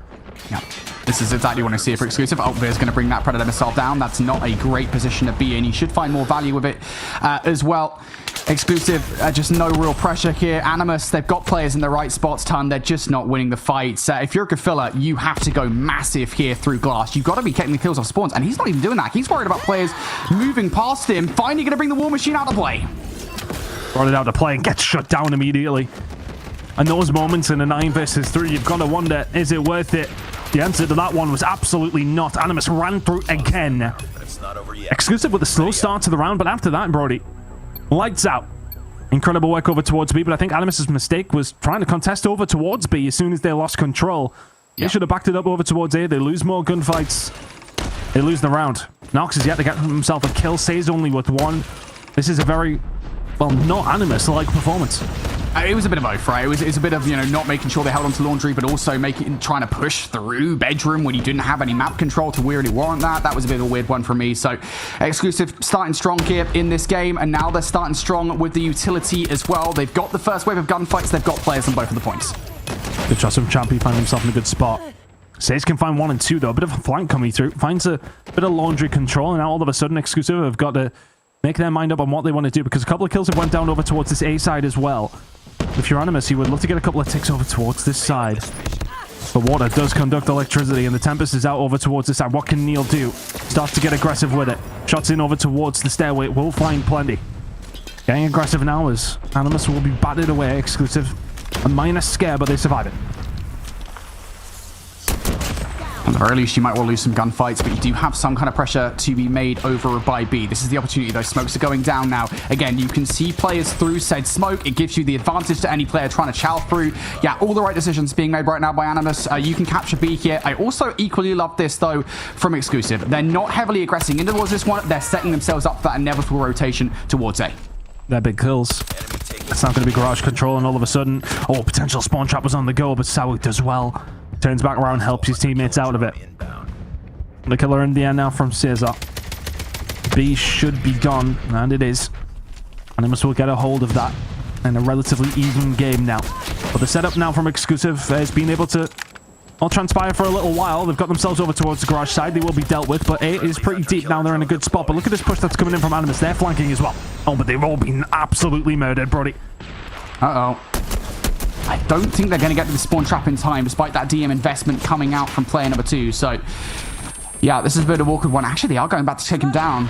Yeah, this is exactly what I see for Exclusive. Oh, Veer's going to bring that Predator missile down. That's not a great position to be in. He should find more value with it as well. Exclusive, just no real pressure here. Animus, they've got players in the right spots, Ton. They're just not winning the fights. If you're a Kafilla, you have to go massive here through Glass. You've got to be getting the kills off spawns, and he's not even doing that. He's worried about players moving past him. Finally going to bring the War Machine out of play. Brought it out to play and gets shut down immediately. And those moments in a 9 versus 3, you've got to wonder, is it worth it? The answer to that one was absolutely not. Animus ran through again. Exclusive with a slow start to the round, but after that, Brody, lights out. Incredible work over towards B, but I think Animus's mistake was trying to contest over towards B as soon as they lost control. They should have backed it up over towards A. They lose more gunfights. They lose the round. Nox is yet to get himself a kill. Say's only with 1. This is a very, well, not Animus-like performance. It was a bit of both, right? It was a bit of, not making sure they held onto Laundry, but also trying to push through Bedroom when you didn't have any map control to really warrant that. That was a bit of a weird one for me. So Exclusive starting strong here in this game, and now they're starting strong with the utility as well. They've got the first wave of gunfights. They've got players on both of the points. Good shot from Champy, find himself in a good spot. Says can find 1 and 2 though. A bit of a flank coming through. Finds a bit of Laundry control, and now all of a sudden Exclusive have got to make their mind up on what they want to do, because a couple of kills have went down over towards this A side as well. If you're Animus, you would love to get a couple of ticks over towards this side. But water does conduct electricity, and the Tempest is out over towards this side. What can Neil do? Starts to get aggressive with it. Shots in over towards the stairway. It will find plenty. Getting aggressive now as Animus will be batted away. Exclusive, a minor scare, but they survive it. At the very least, you might well lose some gunfights, but you do have some kind of pressure to be made over by B. This is the opportunity. Those smokes are going down now. Again, you can see players through said smoke. It gives you the advantage to any player trying to chow through. Yeah, all the right decisions being made right now by Animus. You can capture B here. I also equally love this, though, from Exclusive. They're not heavily aggressing into towards this one. They're setting themselves up for that inevitable rotation towards A. They're big kills. It's not going to be garage control, and all of a sudden, potential spawn trap was on the go, but Sawik does well. Turns back around, helps his teammates out of it. The killer in the end now from Caesar. B should be gone, and it is. Animus will get a hold of that in a relatively even game now. But the setup now from Exclusive has been able to transpire for a little while. They've got themselves over towards the garage side. They will be dealt with, but A is pretty deep now. They're in a good spot. But look at this push that's coming in from Animus. They're flanking as well. Oh, but they've all been absolutely murdered, Brody. Uh-oh. I don't think they're going to get to the spawn trap in time, despite that DM investment coming out from player number 2. So, yeah, this is a bit of an awkward one. Actually, they are going back to take him down.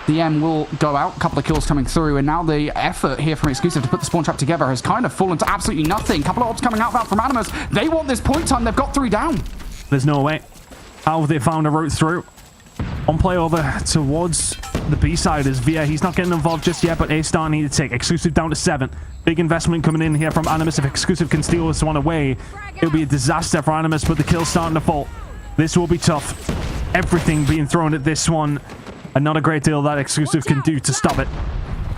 DM will go out, a couple of kills coming through, and now the effort here from Exclusive to put the spawn trap together has kind of fallen to absolutely nothing. A couple of odds coming out from Animus. They want this point time. They've got 3 down. There's no way. How have they found a route through? One play over towards the B side is Via. He's not getting involved just yet, but A starting to take. Exclusive down to 7. Big investment coming in here from Animus. If Exclusive can steal this one away, it'll be a disaster for Animus, but the kill's starting to fall. This will be tough. Everything being thrown at this one, and not a great deal that Exclusive can do to stop it.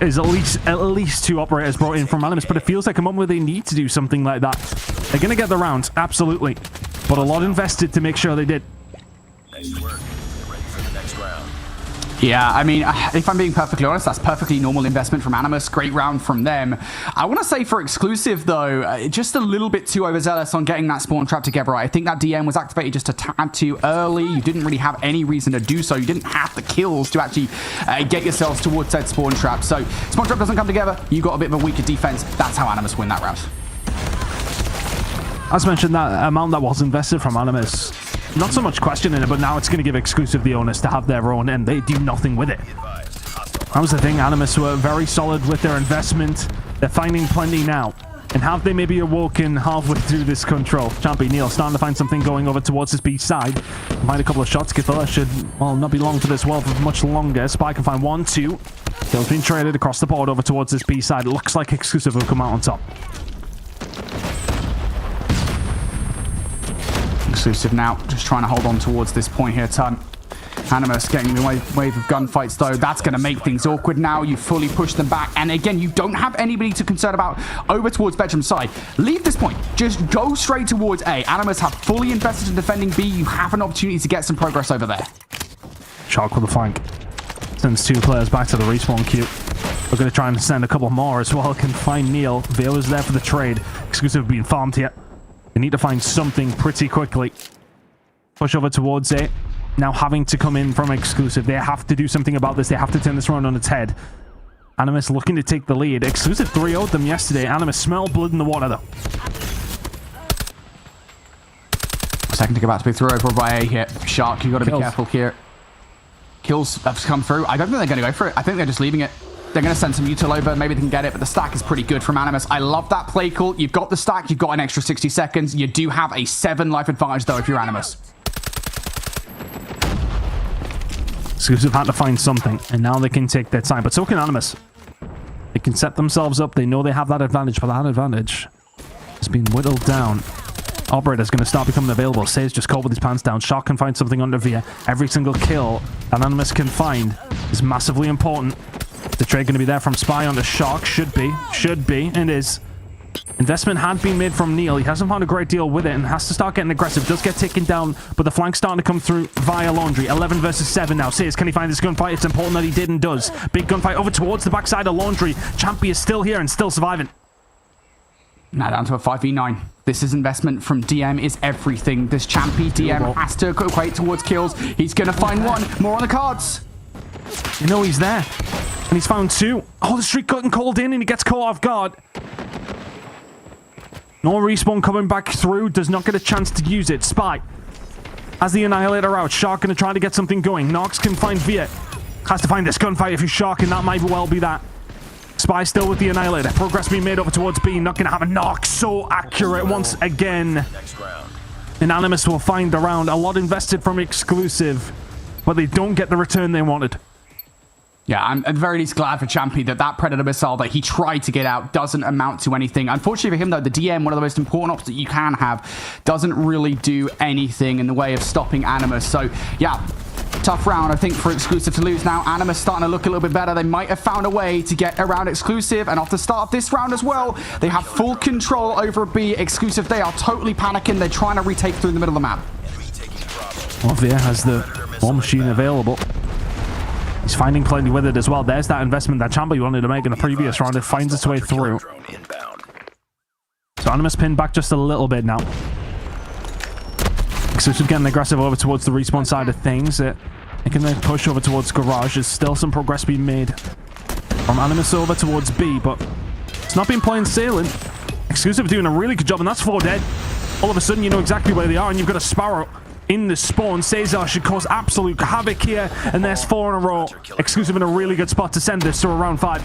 There's at least 2 operators brought in from Animus, but it feels like a moment where they need to do something like that. They're going to get the round, absolutely, but a lot invested to make sure they did. Nice work. Get ready for the next round. Yeah, I mean, if I'm being perfectly honest, that's perfectly normal investment from Animus. Great round from them. I want to say for Exclusive, though, just a little bit too overzealous on getting that spawn trap together. I think that DM was activated just a tad too early. You didn't really have any reason to do so. You didn't have the kills to actually get yourselves towards that spawn trap. So, spawn trap doesn't come together. You got a bit of a weaker defense. That's how Animus win that round. As mentioned, that amount that was invested from Animus, not so much questioning it, but now it's going to give Exclusive the onus to have their own, and they do nothing with it. That was the thing. Animus were very solid with their investment. They're finding plenty now. And have they maybe awoken halfway through this control? Champy Neil starting to find something going over towards his B side. Find a couple of shots. Kithilla should, well, not be long for this world for much longer. Spy can find 1, 2. Kill's been traded across the board over towards this B side. It looks like Exclusive will come out on top. Exclusive now, just trying to hold on towards this point here, Ton. Animus getting the wave of gunfights, though. That's going to make things awkward now. You fully push them back. And again, you don't have anybody to concern about over towards Bedroom's side. Leave this point. Just go straight towards A. Animus have fully invested in defending B. You have an opportunity to get some progress over there. Shark with a flank. Sends 2 players back to the respawn queue. We're going to try and send a couple more as well. Can find Neil. Veo is there for the trade. Exclusive being farmed here. They need to find something pretty quickly. Push over towards A. Now having to come in from Exclusive. They have to do something about this. They have to turn this round on its head. Animus looking to take the lead. Exclusive 3-0'd them yesterday. Animus smell blood in the water, though. Second to go back to be thrown over by A here. Shark, you got to be careful here. Kills have come through. I don't think they're going to go for it. I think they're just leaving it. They're going to send some util over. Maybe they can get it, but the stack is pretty good from Animus. I love that play call. You've got the stack. You've got an extra 60 seconds. You do have a 7 life advantage, though, if you're Animus. Exclusive had to find something, and now they can take their time. But so can Animus. They can set themselves up. They know they have that advantage, but that advantage has been whittled down. Operator's going to start becoming available. Say's just caught with his pants down. Shark can find something under Via. Every single kill that Animus can find is massively important. The trade going to be there from Spy onto Shark. Should be, and is. Investment had been made from Neil. He hasn't found a great deal with it and has to start getting aggressive. Does get taken down, but the flank's starting to come through via Laundry. 11 versus 7 now. Says, can he find this gunfight? It's important that he did and does. Big gunfight over towards the backside of Laundry. Champy is still here and still surviving. Now down to a 5v9. This is investment from DM is everything. This Champy DM has to equate towards kills. He's going to find one. More on the cards. You know he's there. And he's found 2. Oh, the streak getting called in and he gets caught off guard. No respawn coming back through. Does not get a chance to use it. Spy has the Annihilator out. Shark going to try to get something going. Nox can find Via. Has to find this gunfight if he's Shark, and that might well be that. Spy still with the Annihilator. Progress being made over towards B. Not going to have a knock. So accurate once again. And Animus will find the round. A lot invested from Exclusive, but they don't get the return they wanted. Yeah, I'm at the very least glad for Champy that Predator missile that he tried to get out doesn't amount to anything. Unfortunately for him, though, the DM, one of the most important options that you can have, doesn't really do anything in the way of stopping Animus. So, yeah, tough round, I think, for Exclusive to lose now. Animus starting to look a little bit better. They might have found a way to get around Exclusive, and off the start of this round as well, they have full control over B. Exclusive, they are totally panicking. They're trying to retake through the middle of the map. Well, Via has the war machine available. He's finding plenty with it as well. There's that investment that Champy wanted to make in the previous round. It finds its way through. So Animus pinned back just a little bit now. Exclusive getting aggressive over towards the respawn side of things. They can then push over towards Garage. There's still some progress being made from Animus over towards B, but it's not been plain sailing. Exclusive doing a really good job, and that's 4 dead. All of a sudden, you know exactly where they are, and you've got a Sparrow in the spawn. Cesar should cause absolute havoc here, and there's 4 in a row. Exclusive in a really good spot to send this to a round 5.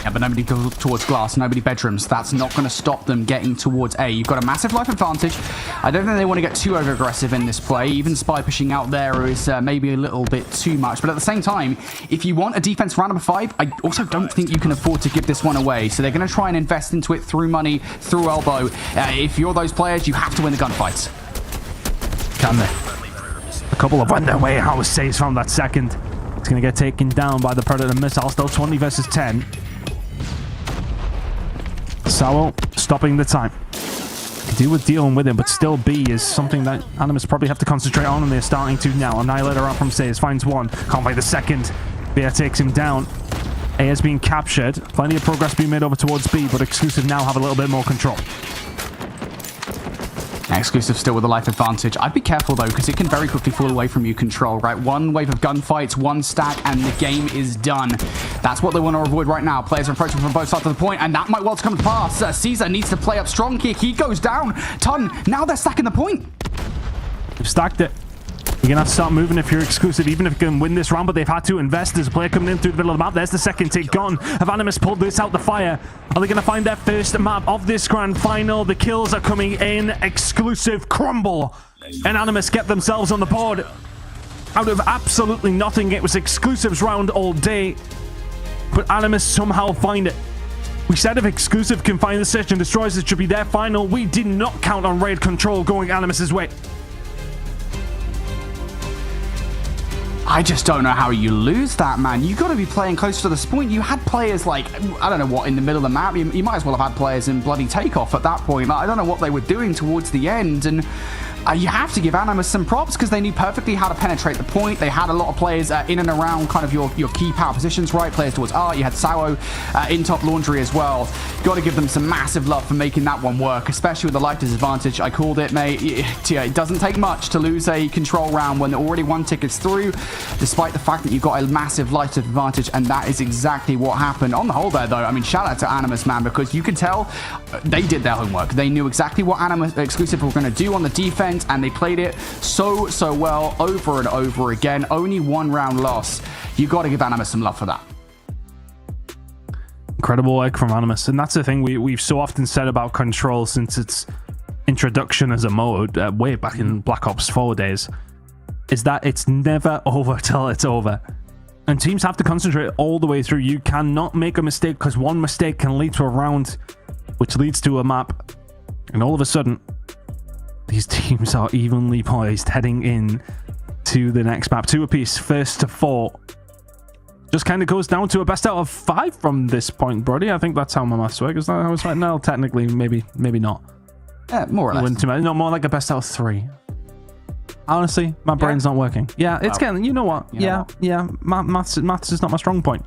Yeah, but nobody goes towards glass, nobody bedrooms. That's not going to stop them getting towards A. You've got a massive life advantage. I don't think they want to get too over-aggressive in this play. Even Spy pushing out there is maybe a little bit too much. But at the same time, if you want a defense round number 5, I also don't think you can afford to give this one away. So they're going to try and invest into it through money, through elbow. If you're those players, you have to win the gunfights. Can they? A couple of underway. How Says found that second. It's going to get taken down by the Predator missile. Still 20 versus 10. Sawo stopping the time. Can do with dealing with him, but still B is something that Animus probably have to concentrate on, and they're starting to now. Annihilator out from Says. Finds one. Can't find the second. Bear takes him down. A has been captured. Plenty of progress being made over towards B, but Exclusive now have a little bit more control. Exclusive still with a life advantage. I'd be careful, though, because it can very quickly fall away from you control, right? One wave of gunfights, one stack, and the game is done. That's what they want to avoid right now. Players are approaching from both sides of the point, and that might well come to pass. Caesar needs to play up strong here. He goes down. Ton, now they're stacking the point. They've stacked it. You're going to have to start moving if you're Exclusive, even if you can win this round, but they've had to invest. There's a player coming in through the middle of the map. There's the second tick gone. Have Animus pulled this out the fire? Are they going to find their first map of this grand final? The kills are coming in. Exclusive crumble. And Animus get themselves on the board. Out of absolutely nothing, it was Exclusive's round all day. But Animus somehow find it. We said if Exclusive can find the Search and Destroys, it should be their final. We did not count on raid control going Animus's way. I just don't know how you lose that, man. You got to be playing close to this point. You had players like, I don't know what, in the middle of the map. You might as well have had players in bloody takeoff at that point. Like, I don't know what they were doing towards the end, and you have to give Animus some props because they knew perfectly how to penetrate the point. They had a lot of players in and around kind of your key power positions, right? Players towards Art. You had Sawo in top laundry as well. Got to give them some massive love for making that one work, especially with the life disadvantage. I called it, mate. It doesn't take much to lose a control round when already one ticket's through, despite the fact that you've got a massive life disadvantage, and that is exactly what happened. On the whole there, though, I mean, shout out to Animus, man, because you can tell they did their homework. They knew exactly what Animus Exclusive were going to do on the defense, and they played it so well over and over again. Only one round loss. You got to give Animus some love for that. Incredible work from Animus, and that's the thing we've so often said about Control since its introduction as a mode way back in Black Ops 4 days, is that it's never over till it's over. And teams have to concentrate all the way through. You cannot make a mistake, because one mistake can lead to a round, which leads to a map, and all of a sudden these teams are evenly poised heading in to the next map. 2 apiece, first to 4. Just kind of goes down to a best out of 5 from this point, Brody. I think that's how my maths work. Is that how it's right now? Technically, maybe not. More or less. No, more like a best out of 3. Honestly, my brain's not working. Yeah, it's getting. You know what? Yeah. Maths is not my strong point.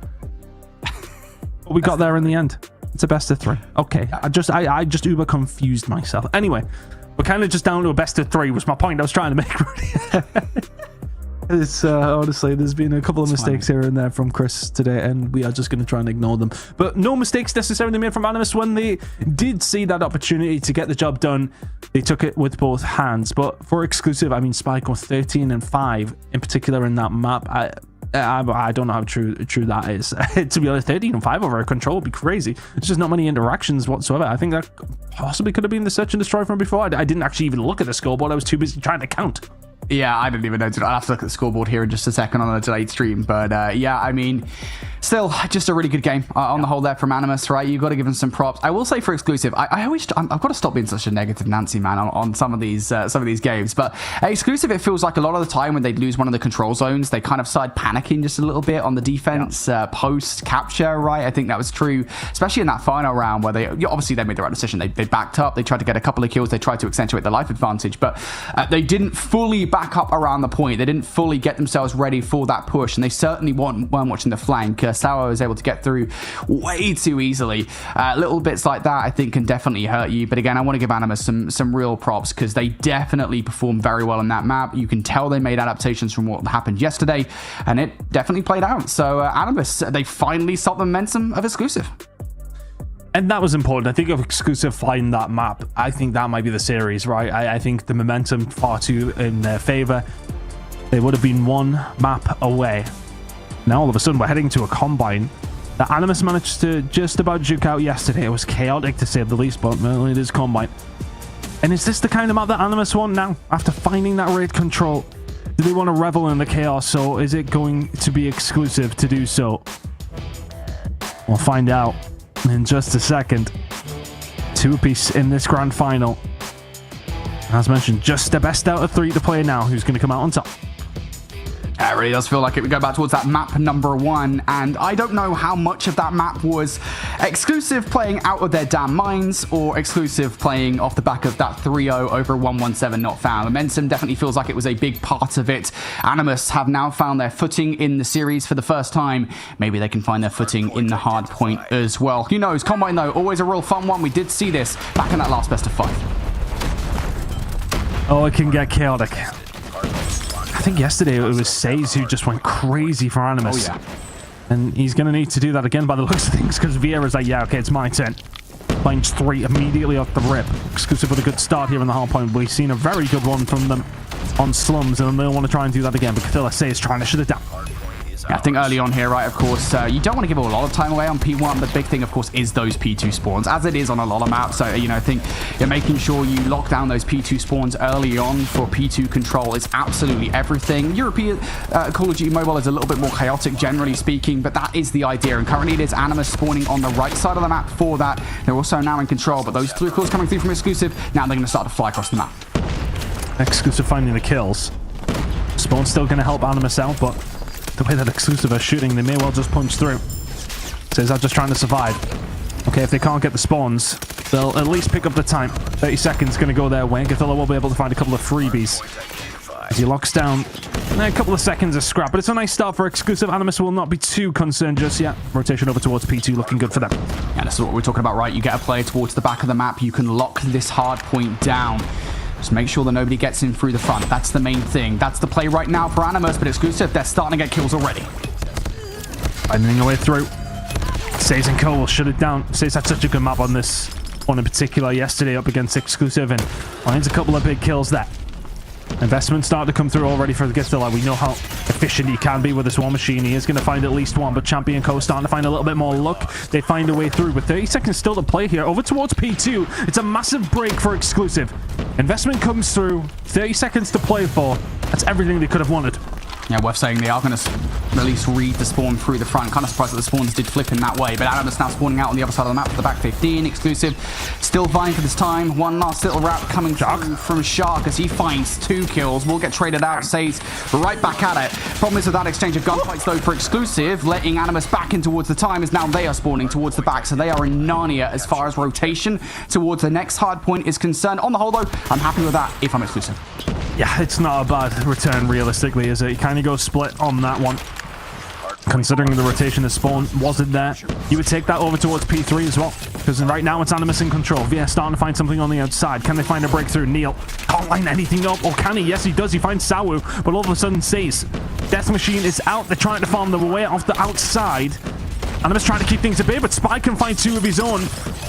But we got there in the end. It's a best of 3. Okay, I just uber confused myself. Anyway, we're kind of just down to a best of 3. Was my point I was trying to make. It's honestly, there's been a couple of mistakes here and there from Chris today, and we are just going to try and ignore them. But no mistakes necessarily made from Animus. When they did see that opportunity to get the job done, they took it with both hands. But for Exclusive, I mean, Spike was 13 and 5 in particular in that map. I don't know how true that is. To be honest, 13 and 5 over a Control would be crazy. There's just not many interactions whatsoever. I think that possibly could have been the search and destroy from before. I didn't actually even look at the scoreboard. I was too busy trying to count. Yeah, I didn't even know. I'll have to look at the scoreboard here in just a second on a delayed stream. But yeah, I mean, still, just a really good game on the whole there from Animus, right? You've got to give them some props. I will say for Exclusive, I've got to stop being such a negative Nancy, man, on some of these games. But Exclusive, it feels like a lot of the time when they'd lose one of the control zones, they kind of started panicking just a little bit on the defense post capture, right? I think that was true, especially in that final round where they obviously they made the right decision. They backed up. They tried to get a couple of kills. They tried to accentuate the life advantage, but they didn't fully back up around the point. They didn't fully get themselves ready for that push, and they certainly weren't watching the flank. Sawa was able to get through way too easily. Little bits like that, I think, can definitely hurt you. But again, I want to give Animus some real props because they definitely performed very well on that map. You can tell they made adaptations from what happened yesterday, and it definitely played out. So Animus, they finally stopped the momentum of Exclusive. And that was important. I think if Exclusive find that map, I think that might be the series, right? I think the momentum far too in their favor. They would have been one map away. Now all of a sudden we're heading to a combine that Animus managed to just about juke out yesterday. It was chaotic to say the least, but it is combine. And is this the kind of map that Animus want now? After finding that raid control, do they want to revel in the chaos, or is it going to be Exclusive to do so? We'll find out in just a second. 2 apiece in this grand final. As mentioned, just the best out of 3 to play now. Who's going to come out on top? It really does feel like it would go back towards that map number 1, and I don't know how much of that map was Exclusive playing out of their damn minds or Exclusive playing off the back of that 3-0 over 117 not found. Momentum definitely feels like it was a big part of it. Animus have now found their footing in the series for the first time. Maybe they can find their footing in the hard point as well. Who knows? Combine, though, always a real fun one. We did see this back in that last best of 5. Oh, it can get chaotic. I think yesterday it was Says who just went crazy for Animus. Oh, yeah. And he's going to need to do that again by the looks of things, because Vieira's like, yeah, okay, it's my turn. Finds 3 immediately off the rip. Exclusive with a good start here in the hard point. We've seen a very good one from them on Slums, and they'll want to try and do that again, but Cathilla Say is trying to shut it down. Yeah, I think early on here, right, of course, you don't want to give a lot of time away on P1, but the big thing, of course, is those P2 spawns, as it is on a lot of maps. So, I think you're making sure you lock down those P2 spawns early on for P2 control is absolutely everything. European Call of Duty Mobile is a little bit more chaotic, generally speaking, but that is the idea. And currently it is Animus spawning on the right side of the map for that. They're also now in control, but those 3 calls coming through from Exclusive, now they're going to start to fly across the map. Exclusive finding the kills. Spawn's still going to help Animus out, but the way that Exclusive are shooting, they may well just punch through. Caesar just trying to survive. Okay, if they can't get the spawns, they'll at least pick up the time. 30 seconds going to go their way. Gothilla will be able to find a couple of freebies as he locks down a couple of seconds of scrap. But it's a nice start for Exclusive. Animus will not be too concerned just yet. Rotation over towards P2 looking good for them. Yeah, this is what we're talking about, right? You get a player towards the back of the map, you can lock this hard point down. Just make sure that nobody gets in through the front. That's the main thing. That's the play right now for Animus, but Exclusive, they're starting to get kills already. Finding a way through. Says and Co will shut it down. Says had such a good map on this one in particular yesterday up against Exclusive and finds a couple of big kills there. Investment started to come through already for the Gothilla. We know how efficient he can be with this War Machine. He is going to find at least one, but Champion Co starting to find a little bit more luck. They find a way through with 30 seconds still to play here. Over towards P2. It's a massive break for Exclusive. Investment comes through. 30 seconds to play for. That's everything they could have wanted. Yeah, worth saying they are going to at least read the spawn through the front. Kind of surprised that the spawns did flip in that way, but Animus now spawning out on the other side of the map for the back 15. Exclusive still vying for this time. One last little wrap coming through from Shark as he finds 2 kills. Will get traded out. Says right back at it. Problem is with that exchange of gunfights though for Exclusive, letting Animus back in towards the time as now they are spawning towards the back, so they are in Narnia as far as rotation towards the next hard point is concerned. On the whole though, I'm happy with that if I'm Exclusive. Yeah, it's not a bad return realistically, is it? He kind of goes split on that one. Considering the rotation of spawn wasn't there, you would take that over towards P3 as well. Because right now it's Animus in control. VS starting to find something on the outside. Can they find a breakthrough? Neil can't line anything up. Or can he? Yes, he does. He finds Sawu. But all of a sudden says Death Machine is out. They're trying to farm their way off the outside. Animus trying to keep things at bay, but Spy can find 2 of his own.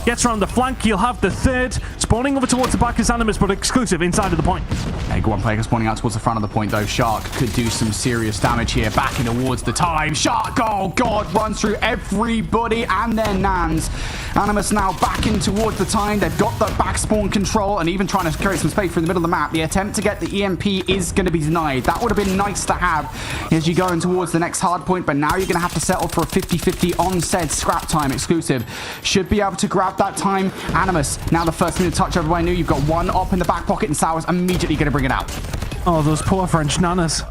Gets around the flank. He'll have the 3rd. Spawning over towards the back is Animus, but Exclusive inside of the point. Hey, go on, player spawning out towards the front of the point, though. Shark could do some serious damage here. Backing towards the time. Shark, oh god, runs through everybody and their nans. Animus now backing towards the time. They've got the back spawn control and even trying to create some space through the middle of the map. The attempt to get the EMP is going to be denied. That would have been nice to have as you go in towards the next hard point, but now you're going to have to settle for a 50-50 on said scrap time. Exclusive should be able to grab that time. Animus, now the first minute touch everybody knew. You've got one op in the back pocket and Sour's immediately going to bring it out. Oh, those poor French nanas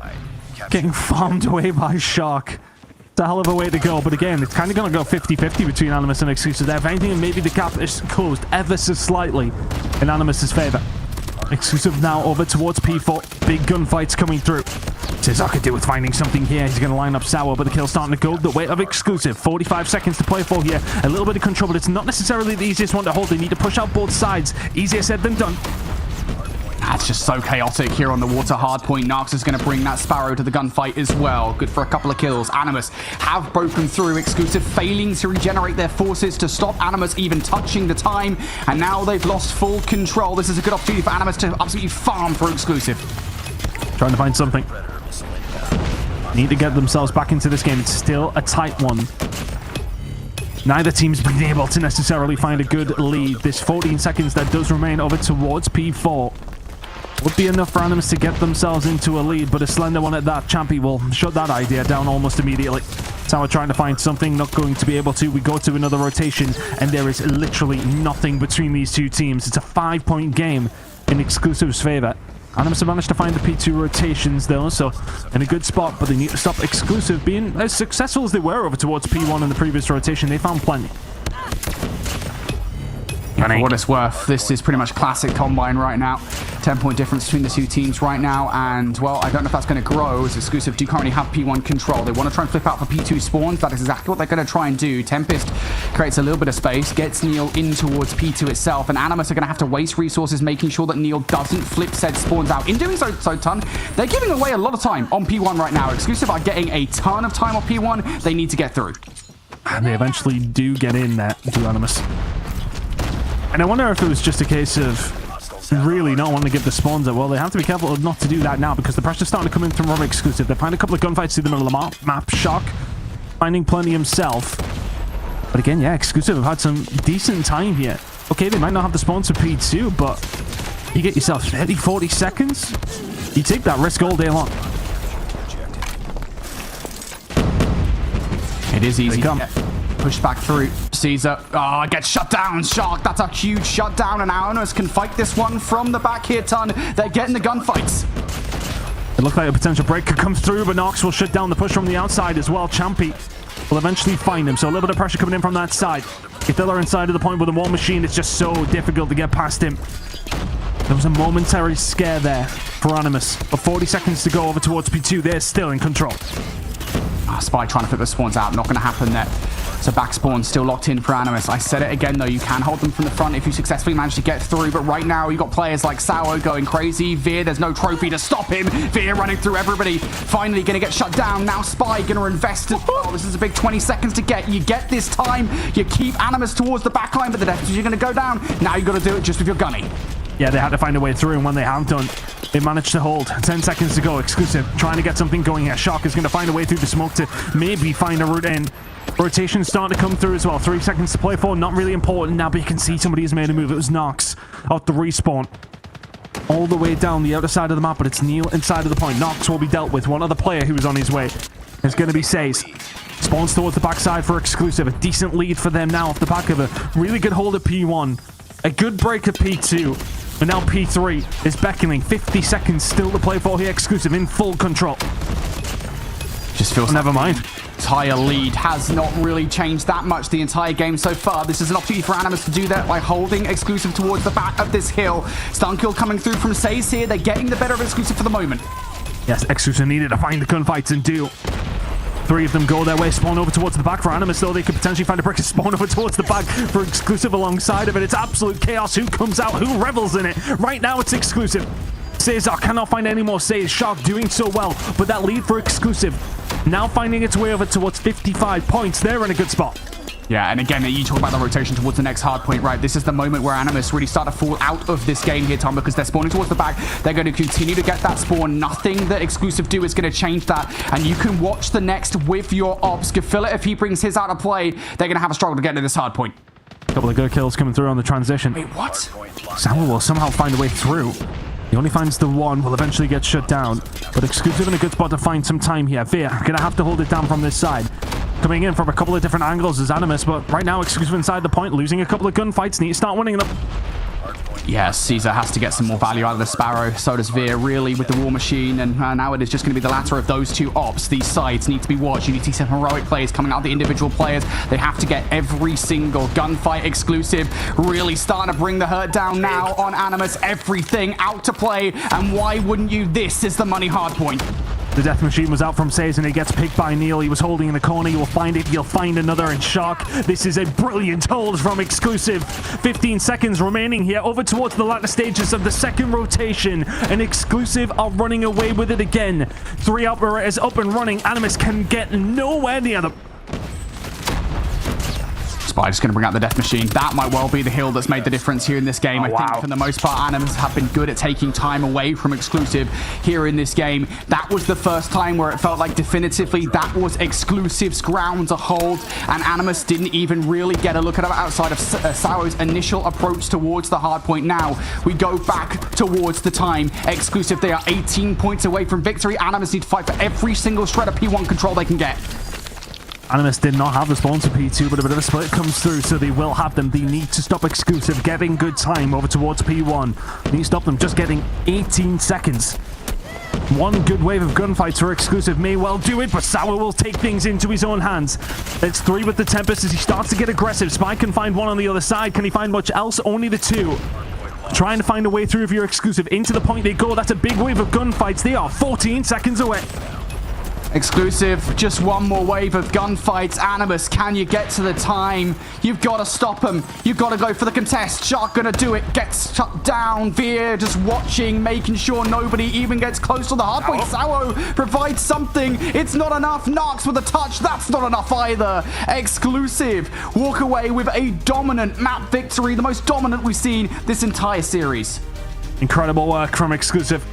getting farmed away by Shark. It's a hell of a way to go, but again, it's kind of going to go 50-50 between Animus and Exclusive there. If anything, maybe the gap is closed ever so slightly in Animus's favor. Exclusive now over towards P4. Big gunfights coming through. Cesar could do with finding something here. He's going to line up Sour, but the kill's starting to go the way of Exclusive. 45 seconds to play for here. A little bit of control, but it's not necessarily the easiest one to hold. They need to push out both sides. Easier said than done. That's just so chaotic here on the water hard point. Narx is going to bring that Sparrow to the gunfight as well. Good for a couple of kills. Animus have broken through. Exclusive failing to regenerate their forces to stop Animus even touching the time. And now they've lost full control. This is a good opportunity for Animus to absolutely farm for Exclusive. Trying to find something. Need to get themselves back into this game. It's still a tight one. Neither team's been able to necessarily find a good lead. This 14 seconds that does remain over towards P4 would be enough for Animus to get themselves into a lead, but a slender one at that. Champy will shut that idea down almost immediately. Tower trying to find something, not going to be able to. We go to another rotation, and there is literally nothing between these two teams. It's a 5-point game in Exclusive's favor. Animus have managed to find the P2 rotations though, so in a good spot, but they need to stop Exclusive being as successful as they were over towards P1 in the previous rotation. They found plenty. For what it's worth, this is pretty much classic Combine right now. 10-point difference between the two teams right now, and well, I don't know if that's going to grow as Exclusive do currently have P1 control. They want to try and flip out for P2 spawns. That is exactly what they're going to try and do. Tempest creates a little bit of space, gets Neil in towards P2 itself, and Animus are going to have to waste resources making sure that Neil doesn't flip said spawns out. In doing so, Ton, they're giving away a lot of time on P1 right now. Exclusive are getting a ton of time on P1. They need to get through. And they eventually do get in there to Animus. And I wonder if it was just a case of really not wanting to give the spawns up. Well, they have to be careful not to do that now because the pressure's starting to come in from Rob Exclusive. They find a couple of gunfights through the middle of the map. Shock finding plenty himself. But again, yeah, Exclusive have had some decent time here. Okay, they might not have the spawns for P2, but you get yourself 30, 40 seconds. You take that risk all day long. It is easy. Push back through. Caesar gets shut down. Shark, that's a huge shutdown, and Animus can fight this one from the back here. Ton, they're getting the gunfights. It looked like a potential break could come through, but Nox will shut down the push from the outside as well. Champy will eventually find him, so a little bit of pressure coming in from that side. Ithiller inside of the point with the War Machine. It's just so difficult to get past him. There was a momentary scare there for Animus, but 40 seconds to go over towards P2. They're still in control. Spy trying to flip the spawns out. Not going to happen there. So back spawn still locked in for Animus. I said it again, though. You can hold them from the front if you successfully manage to get through. But right now, you've got players like Sao going crazy. Veer, there's no trophy to stop him. Veer running through everybody. Finally going to get shut down. Now Spy going to invest as well. This is a big 20 seconds to get. You get this time. You keep Animus towards the back line, but the Death Machine are going to go down. Now you've got to do it just with your gunny. Yeah, they had to find a way through, and when they have done, they managed to hold. 10 seconds to go. Exclusive trying to get something going here. Shock is going to find a way through the smoke to maybe find a route in. Rotation starting to come through as well. 3 seconds to play for. Not really important now, but you can see somebody has made a move. It was Nox out the respawn. All the way down the outer side of the map, but it's Neil inside of the point. Nox will be dealt with. One other player who was on his way is going to be Says. Spawns towards the backside for Exclusive. A decent lead for them now off the back of a really good hold at P1. A good break at P2. But now P3 is beckoning. 50 seconds still to play for here. Exclusive in full control. Just feels never mind. Entire lead has not really changed that much the entire game so far. This is an opportunity for Animus to do that by holding Exclusive towards the back of this hill. Stun kill coming through from Says here. They're getting the better of Exclusive for the moment. Yes, Exclusive needed to find the gunfights and do. 3 of them go their way, spawn over towards the back for Animus, though they could potentially find a break to spawn over towards the back for Exclusive alongside of it. It's absolute chaos. Who comes out? Who revels in it? Right now it's Exclusive. Cesar cannot find any more saves. Shark doing so well, but that lead for Exclusive now finding its way over towards 55 points. They're in a good spot. Yeah, and again, you talk about the rotation towards the next hard point, right? This is the moment where Animus really start to fall out of this game here, Tom, because they're spawning towards the back. They're going to continue to get that spawn. Nothing that Exclusive do is going to change that. And you can watch the next with your ops. Gafilla, if he brings his out of play, they're going to have a struggle to get to this hard point. A couple of good kills coming through on the transition. Wait, what? Samuel will somehow find a way through. He only finds the one, will eventually get shut down. But Exclusive in a good spot to find some time here. Veer going to have to hold it down from this side. Coming in from a couple of different angles is Animus, but right now Exclusive inside the point, losing a couple of gunfights. Need to start winning them. Yes, Caesar has to get some more value out of the Sparrow. So does Veer, really, with the War Machine. And now it is just going to be the latter of those two ops. These sides need to be watched. You need to see some heroic plays coming out of the individual players. They have to get every single gunfight. Exclusive really starting to bring the hurt down now on Animus. Everything out to play. And why wouldn't you? This is the money hard point. The Death Machine was out from Says and it gets picked by Neil. He was holding in the corner. He will find it. He'll find another in Shark. This is a brilliant hold from Exclusive. 15 seconds remaining here over towards the latter stages of the second rotation. And Exclusive are running away with it again. 3 operators up and running. Animus can get nowhere near them. Spy just going to bring out the Death Machine. That might well be the hill that's made the difference here in this game. I think for the most part, Animus have been good at taking time away from Exclusive here in this game. That was the first time where it felt like definitively that was Exclusive's ground to hold, and Animus didn't even really get a look at it outside of Sao's initial approach towards the hard point. Now we go back towards the time. Exclusive, they are 18 points away from victory. Animus need to fight for every single shred of P1 control they can get. Animus did not have the spawns for P2, but a bit of a split comes through, so they will have them. They need to stop Exclusive getting good time over towards P1. They need to stop them just getting 18 seconds. One good wave of gunfights for Exclusive may well do it, but Sour will take things into his own hands. It's 3 with the Tempest as he starts to get aggressive. Spy can find one on the other side. Can he find much else? Only the 2. Trying to find a way through if you're Exclusive. Into the point they go. That's a big wave of gunfights. They are 14 seconds away. Exclusive, just one more wave of gunfights. Animus, can you get to the time? You've got to stop him. You've got to go for the contest. Shark gonna do it. Gets shut down. Veer just watching, making sure nobody even gets close to the hard point. Sao provides something. It's not enough. Nox with a touch. That's not enough either. Exclusive walk away with a dominant map victory. The most dominant we've seen this entire series. Incredible work from Exclusive.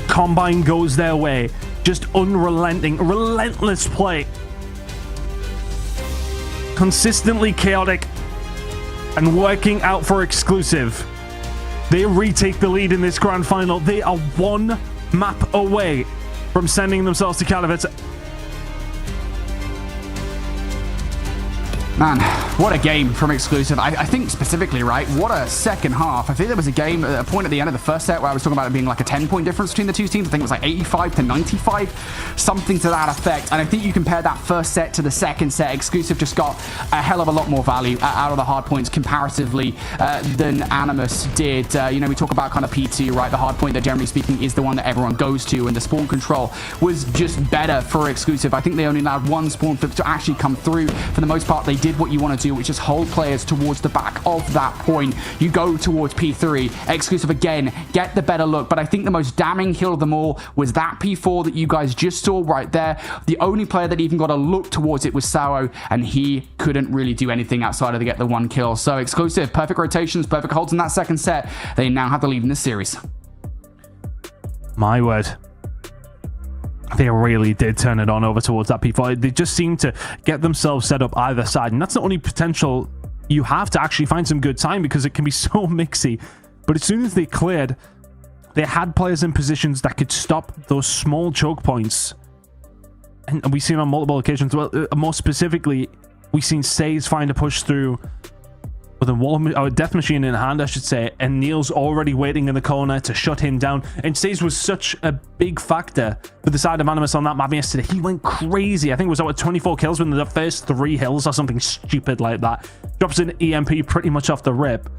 Combine goes their way. Just unrelenting, relentless play. Consistently chaotic and working out for Exclusive. They retake the lead in this grand final. They are 1 map away from sending themselves to Katowice. Man, what a game from Exclusive. I think specifically, right, what a second half. I think there was a game at a point at the end of the first set where I was talking about it being like a 10-point difference between the two teams. I think it was like 85 to 95, something to that effect. And I think you compare that first set to the second set, Exclusive just got a hell of a lot more value out of the hard points comparatively than Animus did. You know, we talk about kind of P2, right? The hard point that generally speaking is the one that everyone goes to, and the spawn control was just better for Exclusive. I think they only allowed one spawn flip to actually come through. For the most part, they did what you want to do, which is hold players towards the back of that point. You go towards P3. Exclusive again, get the better look, but I think the most damning kill of them all was that P4 that you guys just saw right there. The only player that even got a look towards it was Sao, and he couldn't really do anything outside of to get the one kill. So Exclusive, perfect rotations, perfect holds in that second set. They now have the lead in this series. My word. They really did turn it on over towards that P4. They just seemed to get themselves set up either side. And that's the only potential you have to actually find some good time, because it can be so mixy. But as soon as they cleared, they had players in positions that could stop those small choke points. And we've seen on multiple occasions. Well, more specifically, we've seen Says find a push through with a death machine in hand, I should say, and Neil's already waiting in the corner to shut him down. And Says was such a big factor for the side of Animus on that map yesterday. He went crazy. I think it was out 24 kills within the first 3 hills or something stupid like that. Drops an EMP pretty much off the rip.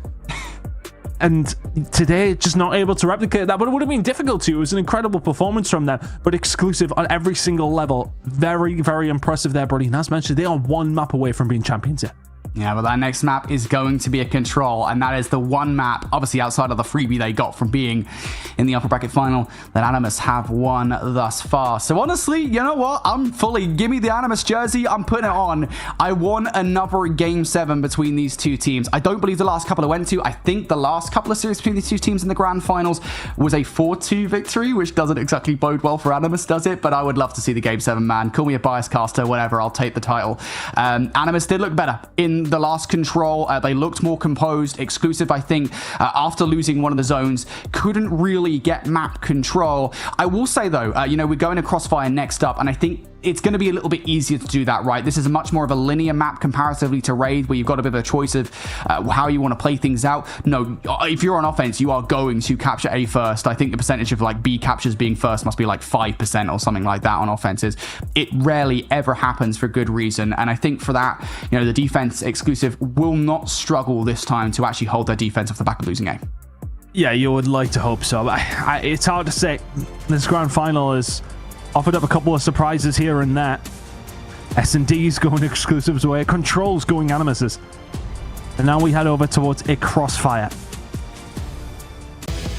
And today, just not able to replicate that, but it would have been difficult to. It was an incredible performance from them, but Exclusive on every single level. Very, very impressive there, buddy. And as mentioned, they are one map away from being champions here. Yeah, but that next map is going to be a control, and that is the one map, obviously outside of the freebie they got from being in the upper bracket final, that Animus have won thus far. So honestly, you know what? I'm fully, give me the Animus jersey, I'm putting it on. I won another Game 7 between these two teams. I don't believe the last couple I went to. I think the last couple of series between these two teams in the grand finals was a 4-2 victory, which doesn't exactly bode well for Animus, does it? But I would love to see the Game 7, man. Call me a bias caster, whatever, I'll take the title. Animus did look better in the last control. They looked more composed. Exclusive, I think, after losing one of the zones, couldn't really get map control. I will say though, you know, we're going to Crossfire next up, and I think it's going to be a little bit easier to do that, right? This is much more of a linear map comparatively to Raid, where you've got a bit of a choice of how you want to play things out. No, if you're on offense, you are going to capture A first. I think the percentage of like B captures being first must be like 5% or something like that on offenses. It rarely ever happens for good reason, and I think for that, you know, the defense Exclusive will not struggle this time to actually hold their defense off the back of losing A. Yeah, you would like to hope so. It's hard to say. This grand final is offered up a couple of surprises here and there. S&D's going Exclusive's way. Control's going Animus's. And now we head over towards a Crossfire.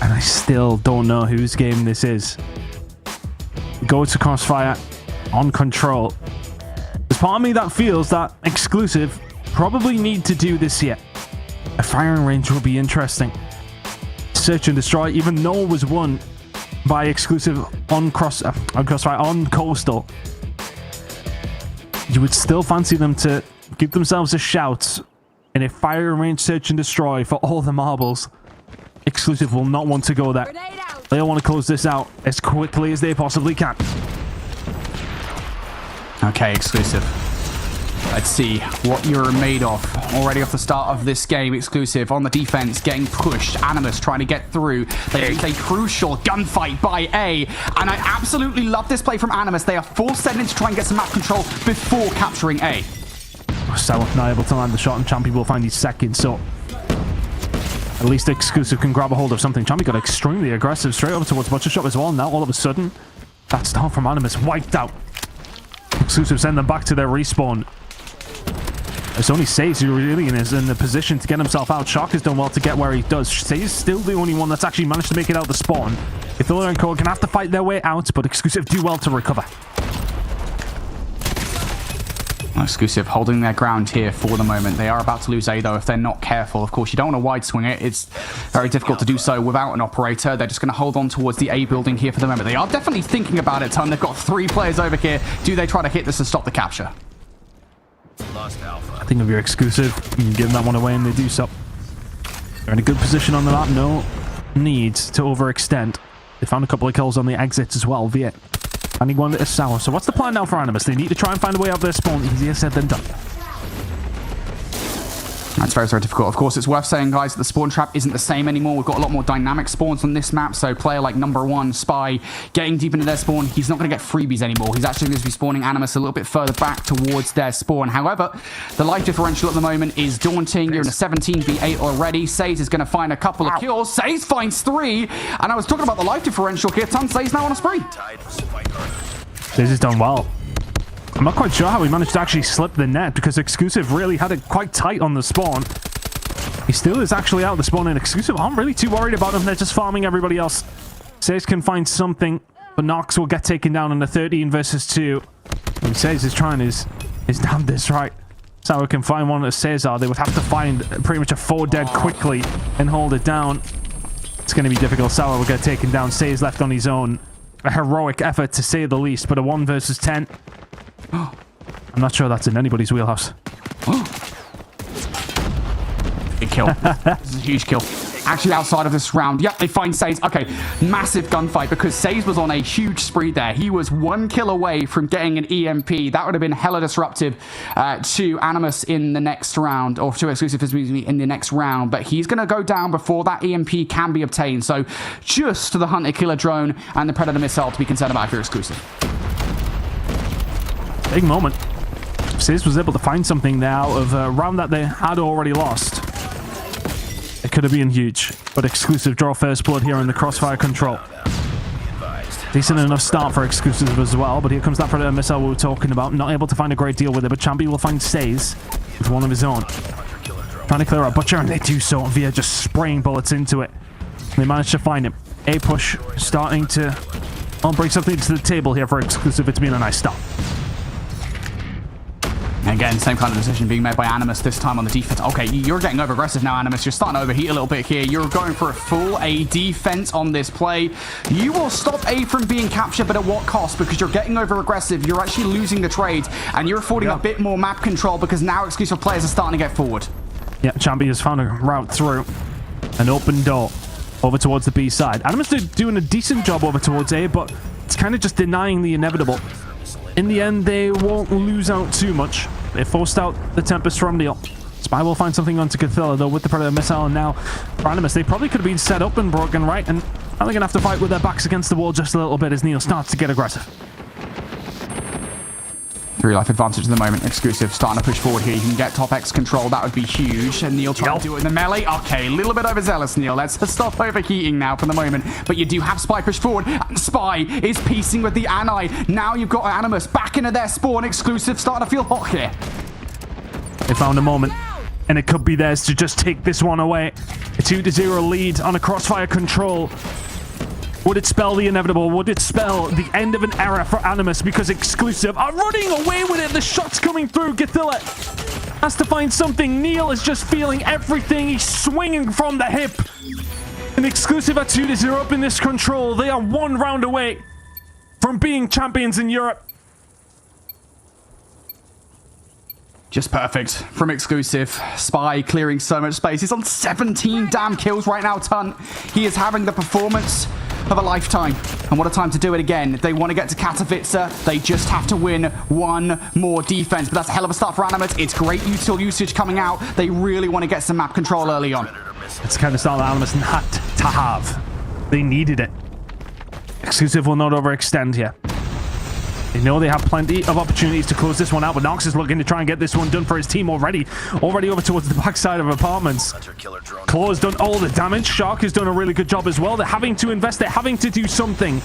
And I still don't know whose game this is. Go to Crossfire on Control. There's part of me that feels that Exclusive probably need to do this here. A firing range will be interesting. Search and Destroy, even though it was won by Exclusive on Crossfire on Coastal, you would still fancy them to give themselves a shout in a firing range Search and Destroy for all the marbles. Exclusive will not want to go there. They'll want to close this out as quickly as they possibly can. Okay, Exclusive. Let's see what you're made of. Already off the start of this game, Exclusive on the defense, getting pushed. Animus trying to get through. There is a crucial gunfight by A, and I absolutely love this play from Animus. They are forced sending to try and get some map control before capturing A. South not able to land the shot, and Champy will find his second, so at least Exclusive can grab a hold of something. Champy got extremely aggressive straight over towards Butcher Shot as well. Now all of a sudden, that start from Animus wiped out. Exclusive send them back to their respawn. It's only Says who really is in the position to get himself out. Shark has done well to get where he does. Says is still the only one that's actually managed to make it out the spawn. Ithilda and Code can have to fight their way out, but Exclusive do well to recover. Exclusive holding their ground here for the moment. They are about to lose A though if they're not careful. Of course, you don't want to wide swing it. It's very difficult to do so without an operator. They're just going to hold on towards the A building here for the moment. They are definitely thinking about it, Tom. They've got 3 players over here. Do they try to hit this and stop the capture? I think if you're Exclusive, you can give that one away, and they do so. They're in a good position on the map. No need to overextend. They found a couple of kills on the exits as well. Viet finding one that is sour. So what's the plan now for Animus? They need to try and find a way out of their spawn. Easier said than done. That's very, very difficult. Of course, it's worth saying, guys, that the spawn trap isn't the same anymore. We've got a lot more dynamic spawns on this map, so player like number 1, Spy, getting deep into their spawn, he's not going to get freebies anymore. He's actually going to be spawning Animus a little bit further back towards their spawn. However, the life differential at the moment is daunting. You're in a 17v8 already. Saze is going to find a couple of kills. Saze finds 3, and I was talking about the life differential here. Saze now on a spree. This is done well. I'm not quite sure how he managed to actually slip the net because Exclusive really had it quite tight on the spawn. He still is actually out of the spawn, and Exclusive aren't really too worried about him. They're just farming everybody else. Saze can find something, but Nox will get taken down in a 13 versus 2. And Saze is trying his damnedest, right? Sour can find one at Cesar. They would have to find pretty much a 4 dead quickly and hold it down. It's going to be difficult. Sour will get taken down. Saze left on his own. A heroic effort to say the least, but a 1 versus 10. I'm not sure that's in anybody's wheelhouse. Big kill. This is a huge kill. Actually, outside of this round, yep, they find Saze. Okay, massive gunfight because Saze was on a huge spree there. He was 1 kill away from getting an EMP. That would have been hella disruptive to Animus in the next round, or to Exclusive in the next round. But he's going to go down before that EMP can be obtained. So just the Hunter Killer drone and the Predator missile to be concerned about for Exclusive. Big moment. Saze was able to find something there out of a round that they had already lost. It could have been huge, but Exclusive draw first blood here in the crossfire control. Decent enough start for Exclusive as well, but here comes that Predator missile we were talking about. Not able to find a great deal with it, but Champy will find Saze with one of his own. Trying to clear out Butcher, and they do so via just spraying bullets into it. They manage to find him. A push starting to bring something to the table here for Exclusive. It's been a nice start. Again, same kind of decision being made by Animus this time on the defense. Okay, you're getting over aggressive now, Animus. You're starting to overheat a little bit here. You're going for a full A defense on this play. You will stop A from being captured, but at what cost? Because you're getting over aggressive. You're actually losing the trade, and you're affording a bit more map control because now Exclusive players are starting to get forward. Yeah, Champy has found a route through. An open door over towards the B side. Animus are doing a decent job over towards A, but it's kind of just denying the inevitable. In the end, they won't lose out too much. They forced out the Tempest from Neil. Spy will find something onto Cathilla, though, with the Predator missile, and now for Animus, they probably could have been set up and broken right, and now they're going to have to fight with their backs against the wall just a little bit as Neil starts to get aggressive. 3 life advantage at the moment. Exclusive starting to push forward here. You can get top X control. That would be huge. And Neil trying to do it in the melee. Okay, a little bit overzealous, Neil. Let's stop overheating now for the moment. But you do have Spy push forward. And Spy is piecing with the Ani. Now you've got Animus back into their spawn. Exclusive starting to feel hot here. They found a moment, and it could be theirs to just take this one away. A 2-0 lead on a crossfire control. Would it spell the inevitable? Would it spell the end of an era for Animus? Because Exclusive are running away with it. The shot's coming through. Gathilla has to find something. Neil is just feeling everything. He's swinging from the hip. And Exclusive are 2-0 up in this control. They are 1 round away from being champions in Europe. Just perfect from Exclusive. Spy clearing so much space. He's on 17 damn kills right now, Ton. He is having the performance of a lifetime. And what a time to do it again. If they want to get to Katowice, they just have to win 1 more defense. But that's a hell of a start for Animus. It's great util usage coming out. They really want to get some map control early on. It's the kind of style that Animus had to have. They needed it. Exclusive will not overextend here. They know they have plenty of opportunities to close this one out, but Nox is looking to try and get this one done for his team already. Already over towards the backside of apartments. Claw has done all the damage. Shark has done a really good job as well. They're having to invest. They're having to do something.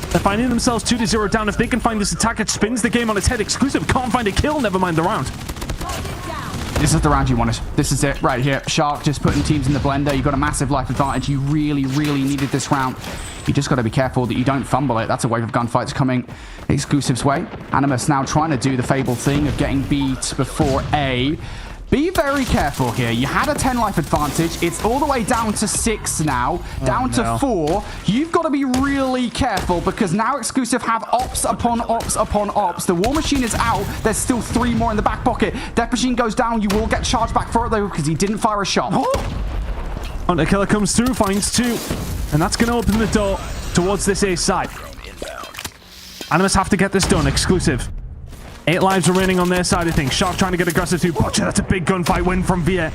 They're finding themselves 2-0 down. If they can find this attack, it spins the game on its head. Exclusive can't find a kill. Never mind the round. This is the round you wanted. This is it right here. Shark just putting teams in the blender. You've got a massive life advantage. You really, really needed this round. You just got to be careful that you don't fumble it. That's a wave of gunfights coming Exclusive's way. Animus now trying to do the fabled thing of getting beat before A. Be very careful here. You had a 10 life advantage. It's all the way down to 6 now. Down to 4. You've got to be really careful because now Exclusive have ops upon ops upon ops. The war machine is out. There's still 3 more in the back pocket. Death machine goes down. You will get charged back for it though because he didn't fire a shot. Hunter Killer comes through, finds 2. And that's going to open the door towards this A side. Animus have to get this done. Exclusive. 8 lives remaining on their side of things. Shark trying to get aggressive too. Butcher, that's a big gunfight win from Via.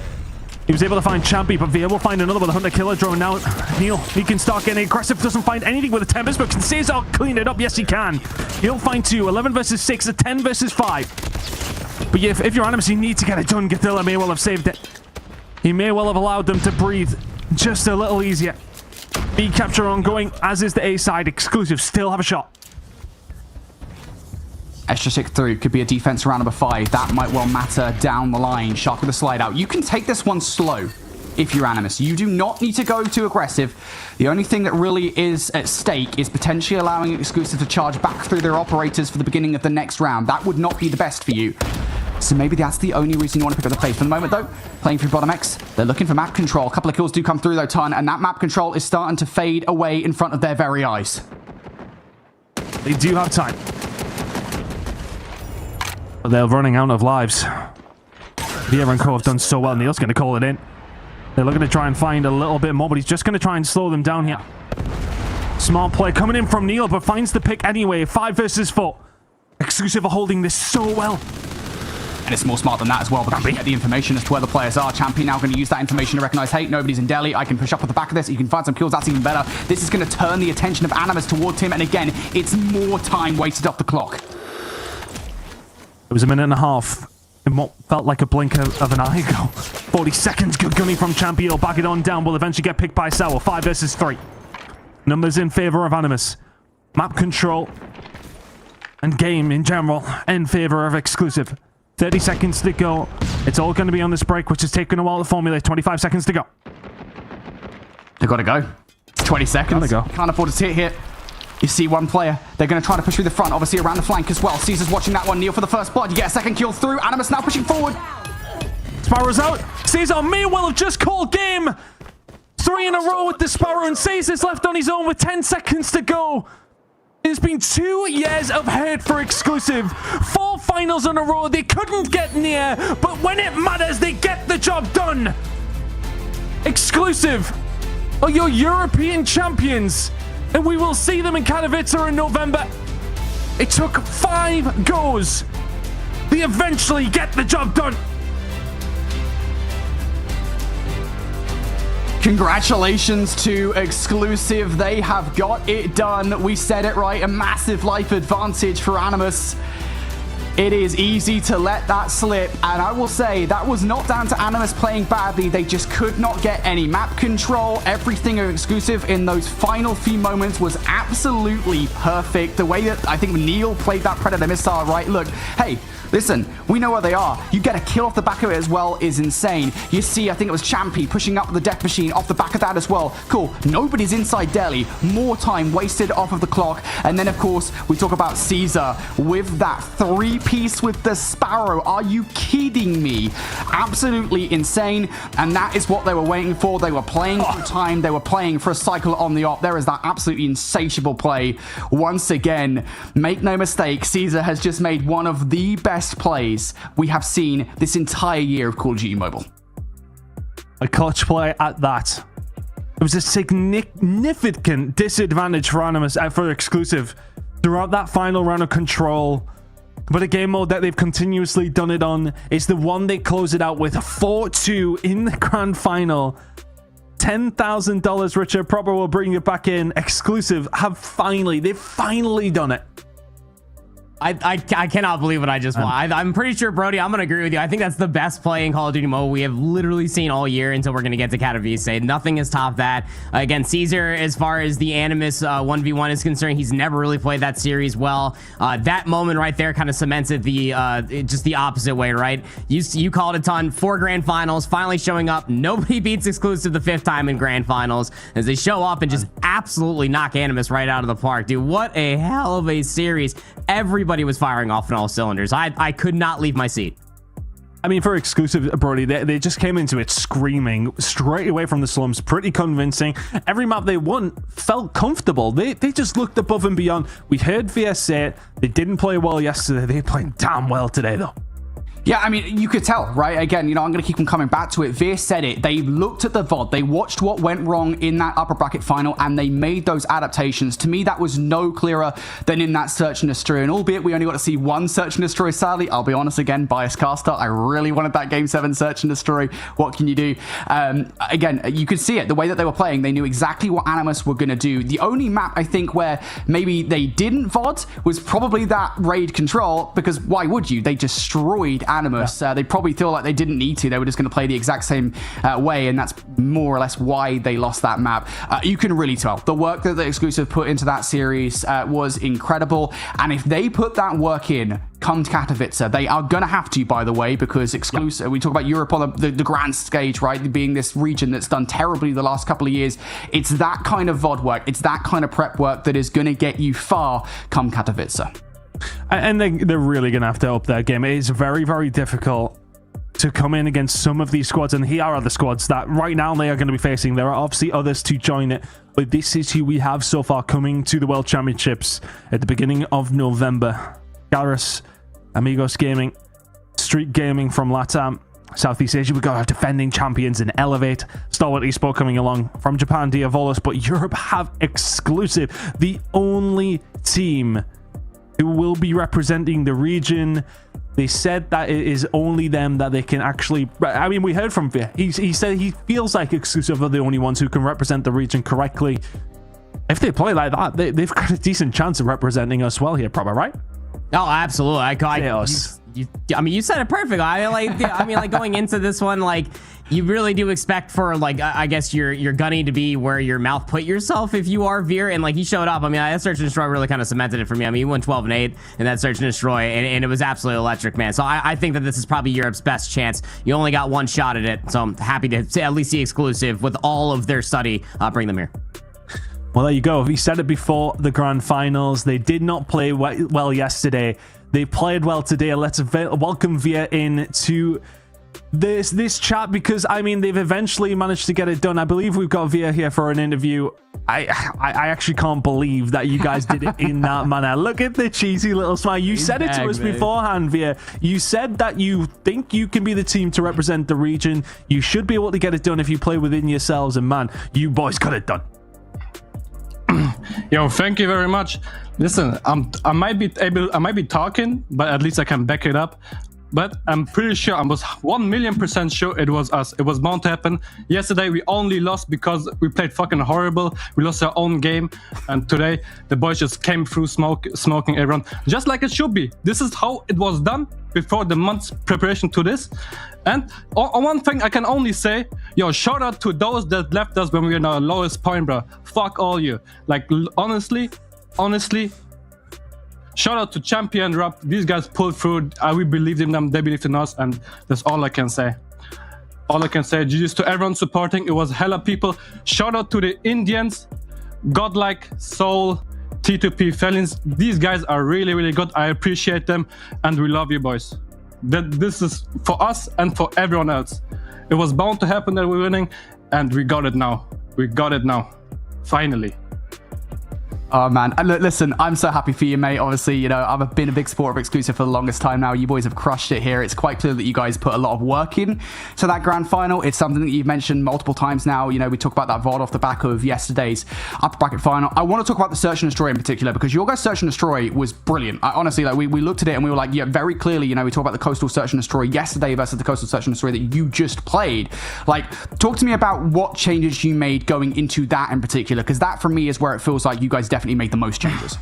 He was able to find Champy, but be able to find another with a Hunter Killer drone. Now, Neil, he can start getting aggressive. Doesn't find anything with a Tempest, but can Caesar clean it up? Yes, he can. He'll find 2. 11 versus 6, a 10 versus 5. But yeah, if you're Animus, you need to get it done. Gadilla may well have saved it. He may well have allowed them to breathe just a little easier. B capture ongoing, as is the A side. Exclusive still have a shot. Extra stick through. Could be a defense round number 5. That might well matter down the line. Shark with a slide out. You can take this one slow if you're Animus. You do not need to go too aggressive. The only thing that really is at stake is potentially allowing Exclusive to charge back through their operators for the beginning of the next round. That would not be the best for you. So maybe that's the only reason you want to pick up the play. For the moment, though, playing through bottom X, they're looking for map control. A couple of kills do come through, though, Ton, and that map control is starting to fade away in front of their very eyes. They do have time. But they're running out of lives. Vieira and Co have done so well. Neil's going to call it in. They're looking to try and find a little bit more, but he's just going to try and slow them down here. Smart play coming in from Neil, but finds the pick anyway. 5 versus 4. Exclusive are holding this so well. And it's more smart than that as well, because you get the information as to where the players are. Champion now going to use that information to recognize, hey, nobody's in Delhi. I can push up at the back of this. You can find some kills. That's even better. This is going to turn the attention of Animus towards him. And again, it's more time wasted off the clock. It was a minute and a half in what felt like a blink of an eye ago. 40 seconds. Good gunning from Champion. He'll back it on down. Will eventually get picked by Sour. 5 versus 3. Numbers in favor of Animus. Map control and game in general in favor of Exclusive. 30 seconds to go. It's all going to be on this break, which is taking a while to formulate. 25 seconds to go. They've got to go. 20 seconds. Gotta go. Can't afford to sit here. You see one player. They're going to try to push through the front, obviously around the flank as well. Caesar's watching that one. Neil for the first blood. You get a second kill through. Animus now pushing forward. Sparrow's out. Caesar may well have just called game. 3 in a row with the Sparrow, and Caesar's left on his own with 10 seconds to go. It's been 2 years of hurt for Exclusive. 4 finals in a row. They couldn't get near, but when it matters, they get the job done. Exclusive are your European champions, and we will see them in Katowice in November. It took 5 goes. They eventually get the job done. Congratulations to Exclusive. They have got it done. We said it right. A massive life advantage for Animus. It is easy to let that slip, and I will say that was not down to Animus playing badly. They just could not get any map control. Everything of Exclusive in those final few moments was absolutely perfect. The way that I think Neil played that Predator missile, right? Look, hey, listen, we know where they are. You get a kill off the back of it as well is insane. You see, I think it was Champy pushing up the death machine off the back of that as well. Cool. Nobody's inside Delhi. More time wasted off of the clock. And then, of course, we talk about Caesar with that 3-piece with the Sparrow. Are you kidding me? Absolutely insane. And that is what they were waiting for. They were playing for time. They were playing for a cycle on the op. There is that absolutely insatiable play. Once again, make no mistake, Caesar has just made one of the best plays we have seen this entire year of Call of Duty Mobile. A clutch play at that. It was a significant disadvantage for Animus for Exclusive throughout that final round of Control. But a game mode that they've continuously done it on is the one they close it out with 4-2 in the grand final. $10,000 Richard Proper will bring it back in. Exclusive they've finally done it. I cannot believe what I just won. I'm pretty sure, Brody, I'm going to agree with you. I think that's the best play in Call of Duty Mobile we have literally seen all year until we're going to get to Katowice. Nothing has topped that. Again, Caesar, as far as the Animus 1v1 is concerned, he's never really played that series well. That moment right there kind of cements it just the opposite way, right? You called it, Ton. 4 grand finals, finally showing up. Nobody beats Exclusive the 5th time in grand finals as they show up and just absolutely knock Animus right out of the park. Dude, what a hell of a series. Everybody was firing off on all cylinders. I could not leave my seat. I mean, for Exclusive, Brody, they just came into it screaming straight away from the slums. Pretty convincing. Every map they won felt comfortable. They just looked above and beyond. We heard VS say it. They didn't play well yesterday. They played damn well today, though. Yeah, I mean, you could tell, right? Again, I'm going to keep on coming back to it. Veer said it. They looked at the VOD. They watched what went wrong in that upper bracket final, and they made those adaptations. To me, that was no clearer than in that Search and Destroy. And albeit we only got to see one Search and Destroy, sadly, I'll be honest again, biased caster. I really wanted that Game 7 Search and Destroy. What can you do? Again, you could see it. The way that they were playing, they knew exactly what Animus were going to do. The only map, I think, where maybe they didn't VOD was probably that Raid Control, because why would you? They destroyed Animus. They probably feel like they didn't need to. They were just going to play the exact same way, and that's more or less why they lost that map. You can really tell. The work that the exclusive put into that series was incredible, and if they put that work in come Katowice, they are going to have to, by the way, because exclusive, we talk about Europe on the grand stage, right, being this region that's done terribly the last couple of years. It's that kind of VOD work, it's that kind of prep work that is going to get you far come Katowice. And they're really going to have to up their game. It is very, very difficult to come in against some of these squads, and here are the squads that right now they are going to be facing. There are obviously others to join it, but this is who we have so far coming to the World Championships at the beginning of November. Garrus, Amigos Gaming, Street Gaming from LATAM, Southeast Asia, we've got our defending champions in Elevate, Stalwart Esports coming along from Japan, Diavolos, but Europe have exclusive, the only team who will be representing the region. They said that it is only them that they can actually... I mean, we heard from Veer. He said he feels like exclusive are the only ones who can represent the region correctly. If they play like that, they've got a decent chance of representing us well here, probably, right? Oh, absolutely. I mean, you said it perfect. Like going into this one, like, you really do expect for, like, I guess you're gunning to be where your mouth put yourself if you are Veer, and like he showed up. I mean, that Search and Destroy really kind of cemented it for me. I mean, he went 12-8 in that Search and Destroy, and it was absolutely electric, man. So I think that this is probably Europe's best chance. You only got one shot at it, so I'm happy to at least see exclusive with all of their study. Bring them here. Well, there you go. We said it before the grand finals. They did not play well yesterday. They played well today. Let's welcome Veer in to this chat, because I mean, they've eventually managed to get it done. I believe we've got Veer here for an interview. I actually can't believe that you guys did it in that manner. Look at the cheesy little smile. You said it to us beforehand, Veer. You said that you think you can be the team to represent the region. You should be able to get it done if you play within yourselves, and man, you boys got it done. Yo, thank you very much. Listen, I might be talking, but at least I can back it up. But I'm pretty sure, I was 1,000,000% sure it was us. It was bound to happen. Yesterday we only lost because we played fucking horrible. We lost our own game, and today the boys just came through smoking everyone, just like it should be. This is how it was done before the month's preparation to this. And on one thing I can only say, yo, shout out to those that left us when we were in our lowest point, bro. Fuck all you. Like, honestly, shout out to Champion Rob. These guys pulled through. We believed in them. They believed in us, and that's all I can say. All I can say. GG's to everyone supporting. It was hella people. Shout out to the Indians, Godlike, Soul, T2P, Felins. These guys are really, really good. I appreciate them, and we love you, boys. This is for us and for everyone else. It was bound to happen that we're winning, and we got it now. We got it now. Finally. Oh, man. And look, listen, I'm so happy for you, mate. Obviously, I've been a big supporter of exclusive for the longest time now. You boys have crushed it here. It's quite clear that you guys put a lot of work in to that grand final. It's something that you've mentioned multiple times now. We talk about that VOD off the back of yesterday's upper bracket final. I want to talk about the Search and Destroy in particular, because your guys' Search and Destroy was brilliant. Honestly, like, we looked at it and we were like, yeah, very clearly, we talk about the Coastal Search and Destroy yesterday versus the Coastal Search and Destroy that you just played. Like, talk to me about what changes you made going into that in particular, because that for me is where it feels like you guys definitely made the most changes.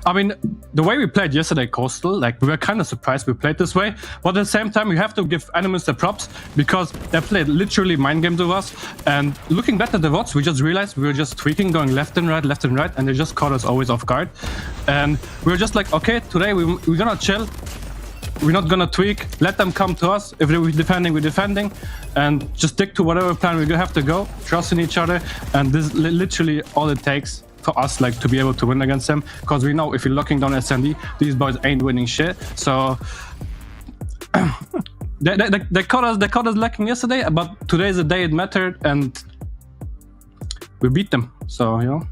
I mean, the way we played yesterday, Coastal, like, we were kind of surprised we played this way, but at the same time, we have to give Animus the props, because they played literally mind games with us. And looking back at the VODs, we just realized we were just tweaking, going left and right, and they just caught us always off guard. And we were just like, okay, today we're gonna chill. We're not gonna tweak. Let them come to us. If we're defending, and just stick to whatever plan we're gonna have to go. Trust in each other, and this is literally all it takes for us, like, to be able to win against them, because we know if you're locking down SND, these boys ain't winning shit. So they caught us lacking yesterday, but today's the day it mattered, and we beat them. So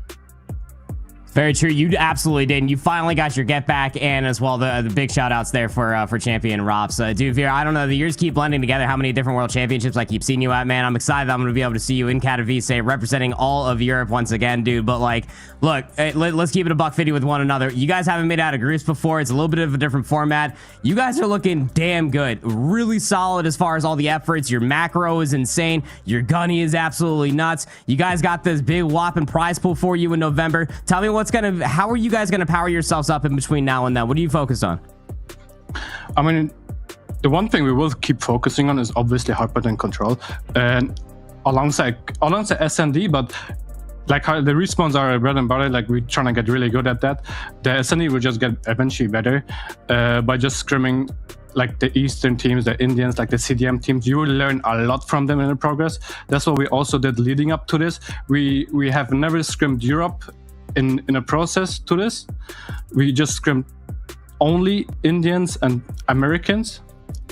Very true. You absolutely did. And you finally got your get back, and as well the big shout outs there for champion Rops. Dude, Veer, I don't know. The years keep blending together. How many different world championships I keep seeing you at, man. I'm excited that I'm going to be able to see you in Katowice representing all of Europe once again, dude. But like, look, let's keep it a buck 50 with one another. You guys haven't made it out of groups before. It's a little bit of a different format. You guys are looking damn good. Really solid as far as all the efforts. Your macro is insane. Your gunny is absolutely nuts. You guys got this big whopping prize pool for you in November. Tell me how are you guys gonna power yourselves up in between now and then? What are you focused on? I mean, the one thing we will keep focusing on is obviously hardpoint and control, and alongside SND, but like how the respawns are bread and butter, like we're trying to get really good at that. The SND will just get eventually better by just scrimming like the Eastern teams, the Indians, like the CDM teams. You will learn a lot from them in the progress. That's what we also did leading up to this. We have never scrimmed Europe in a process to this. We just scrimmed only Indians and Americans.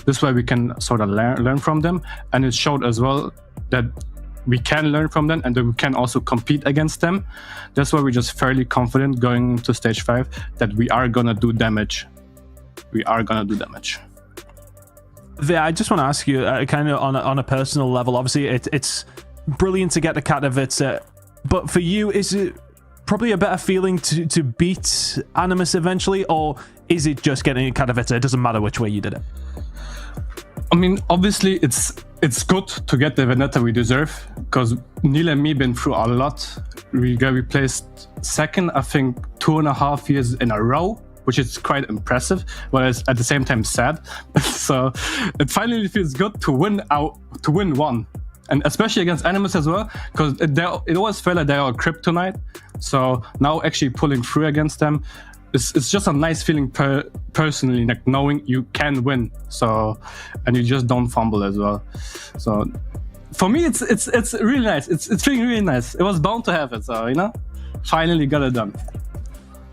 This way we can sort of learn from them, and it showed as well that we can learn from them and that we can also compete against them. That's why we're just fairly confident going to stage 5 that we are gonna do damage. We are gonna do damage. I just want to ask you, kind of on a personal level. Obviously, it's brilliant to get to Katowice, but for you, is it probably a better feeling to beat Animus eventually, or is it just getting to Katowice? It doesn't matter which way you did it. I mean, obviously, it's good to get the vendetta we deserve, because Neil and me been through a lot. We placed second, I think, 2.5 years in a row, which is quite impressive, but it's at the same time sad. So it finally feels good to win one, and especially against Animus as well, because it always felt like they are kryptonite. So now actually pulling through against them, it's just a nice feeling personally, like knowing you can win. So, and you just don't fumble as well. So for me, it's really nice. It's feeling really nice. It was bound to happen. So finally got it done.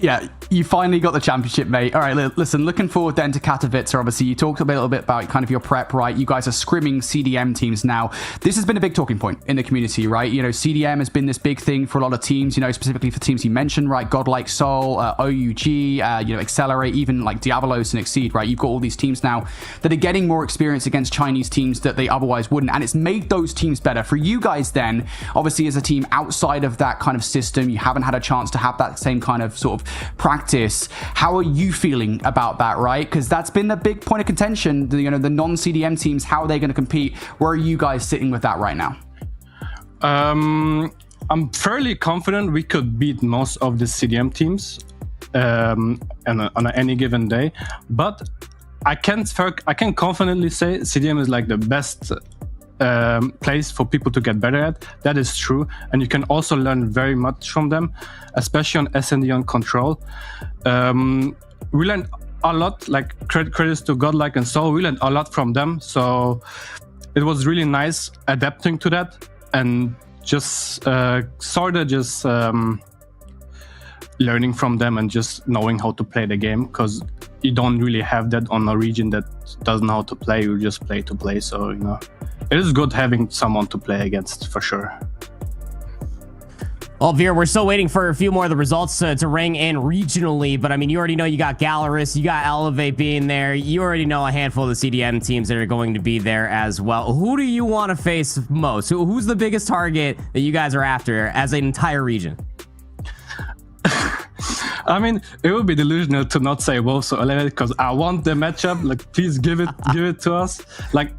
Yeah, you finally got the championship, mate. All right, listen, looking forward then to Katowice. Obviously, you talked a little bit about kind of your prep, right? You guys are scrimming CDM teams now. This has been a big talking point in the community, right? CDM has been this big thing for a lot of teams, specifically for teams you mentioned, right? Godlike Soul, OUG, Accelerate, even like Diabolos and Exceed, right? You've got all these teams now that are getting more experience against Chinese teams that they otherwise wouldn't. And it's made those teams better. For you guys then, obviously as a team outside of that kind of system, you haven't had a chance to have that same kind of sort of practice. How are you feeling about that, right? Because that's been the big point of contention. The non-CDM teams, how are they going to compete? Where are you guys sitting with that right now? I'm fairly confident we could beat most of the CDM teams on any given day, but I can confidently say CDM is like the best place for people to get better at. That is true, and you can also learn very much from them, especially on SND on control. We learned a lot, like credits to Godlike and Soul. We learned a lot from them, so it was really nice adapting to that and just learning from them and just knowing how to play the game, because you don't really have that on a region that doesn't know how to play. You just play to play. So it is good having someone to play against, for sure. Well, Veer, we're still waiting for a few more of the results to ring in regionally, but I mean, you already know you got Galaris, you got Elevate being there, you already know a handful of the CDM teams that are going to be there as well. Who do you want to face most? Who's the biggest target that you guys are after as an entire region? I mean, it would be delusional to not say Wolves or Elevate, because I want the matchup. Like, please give it to us. Like,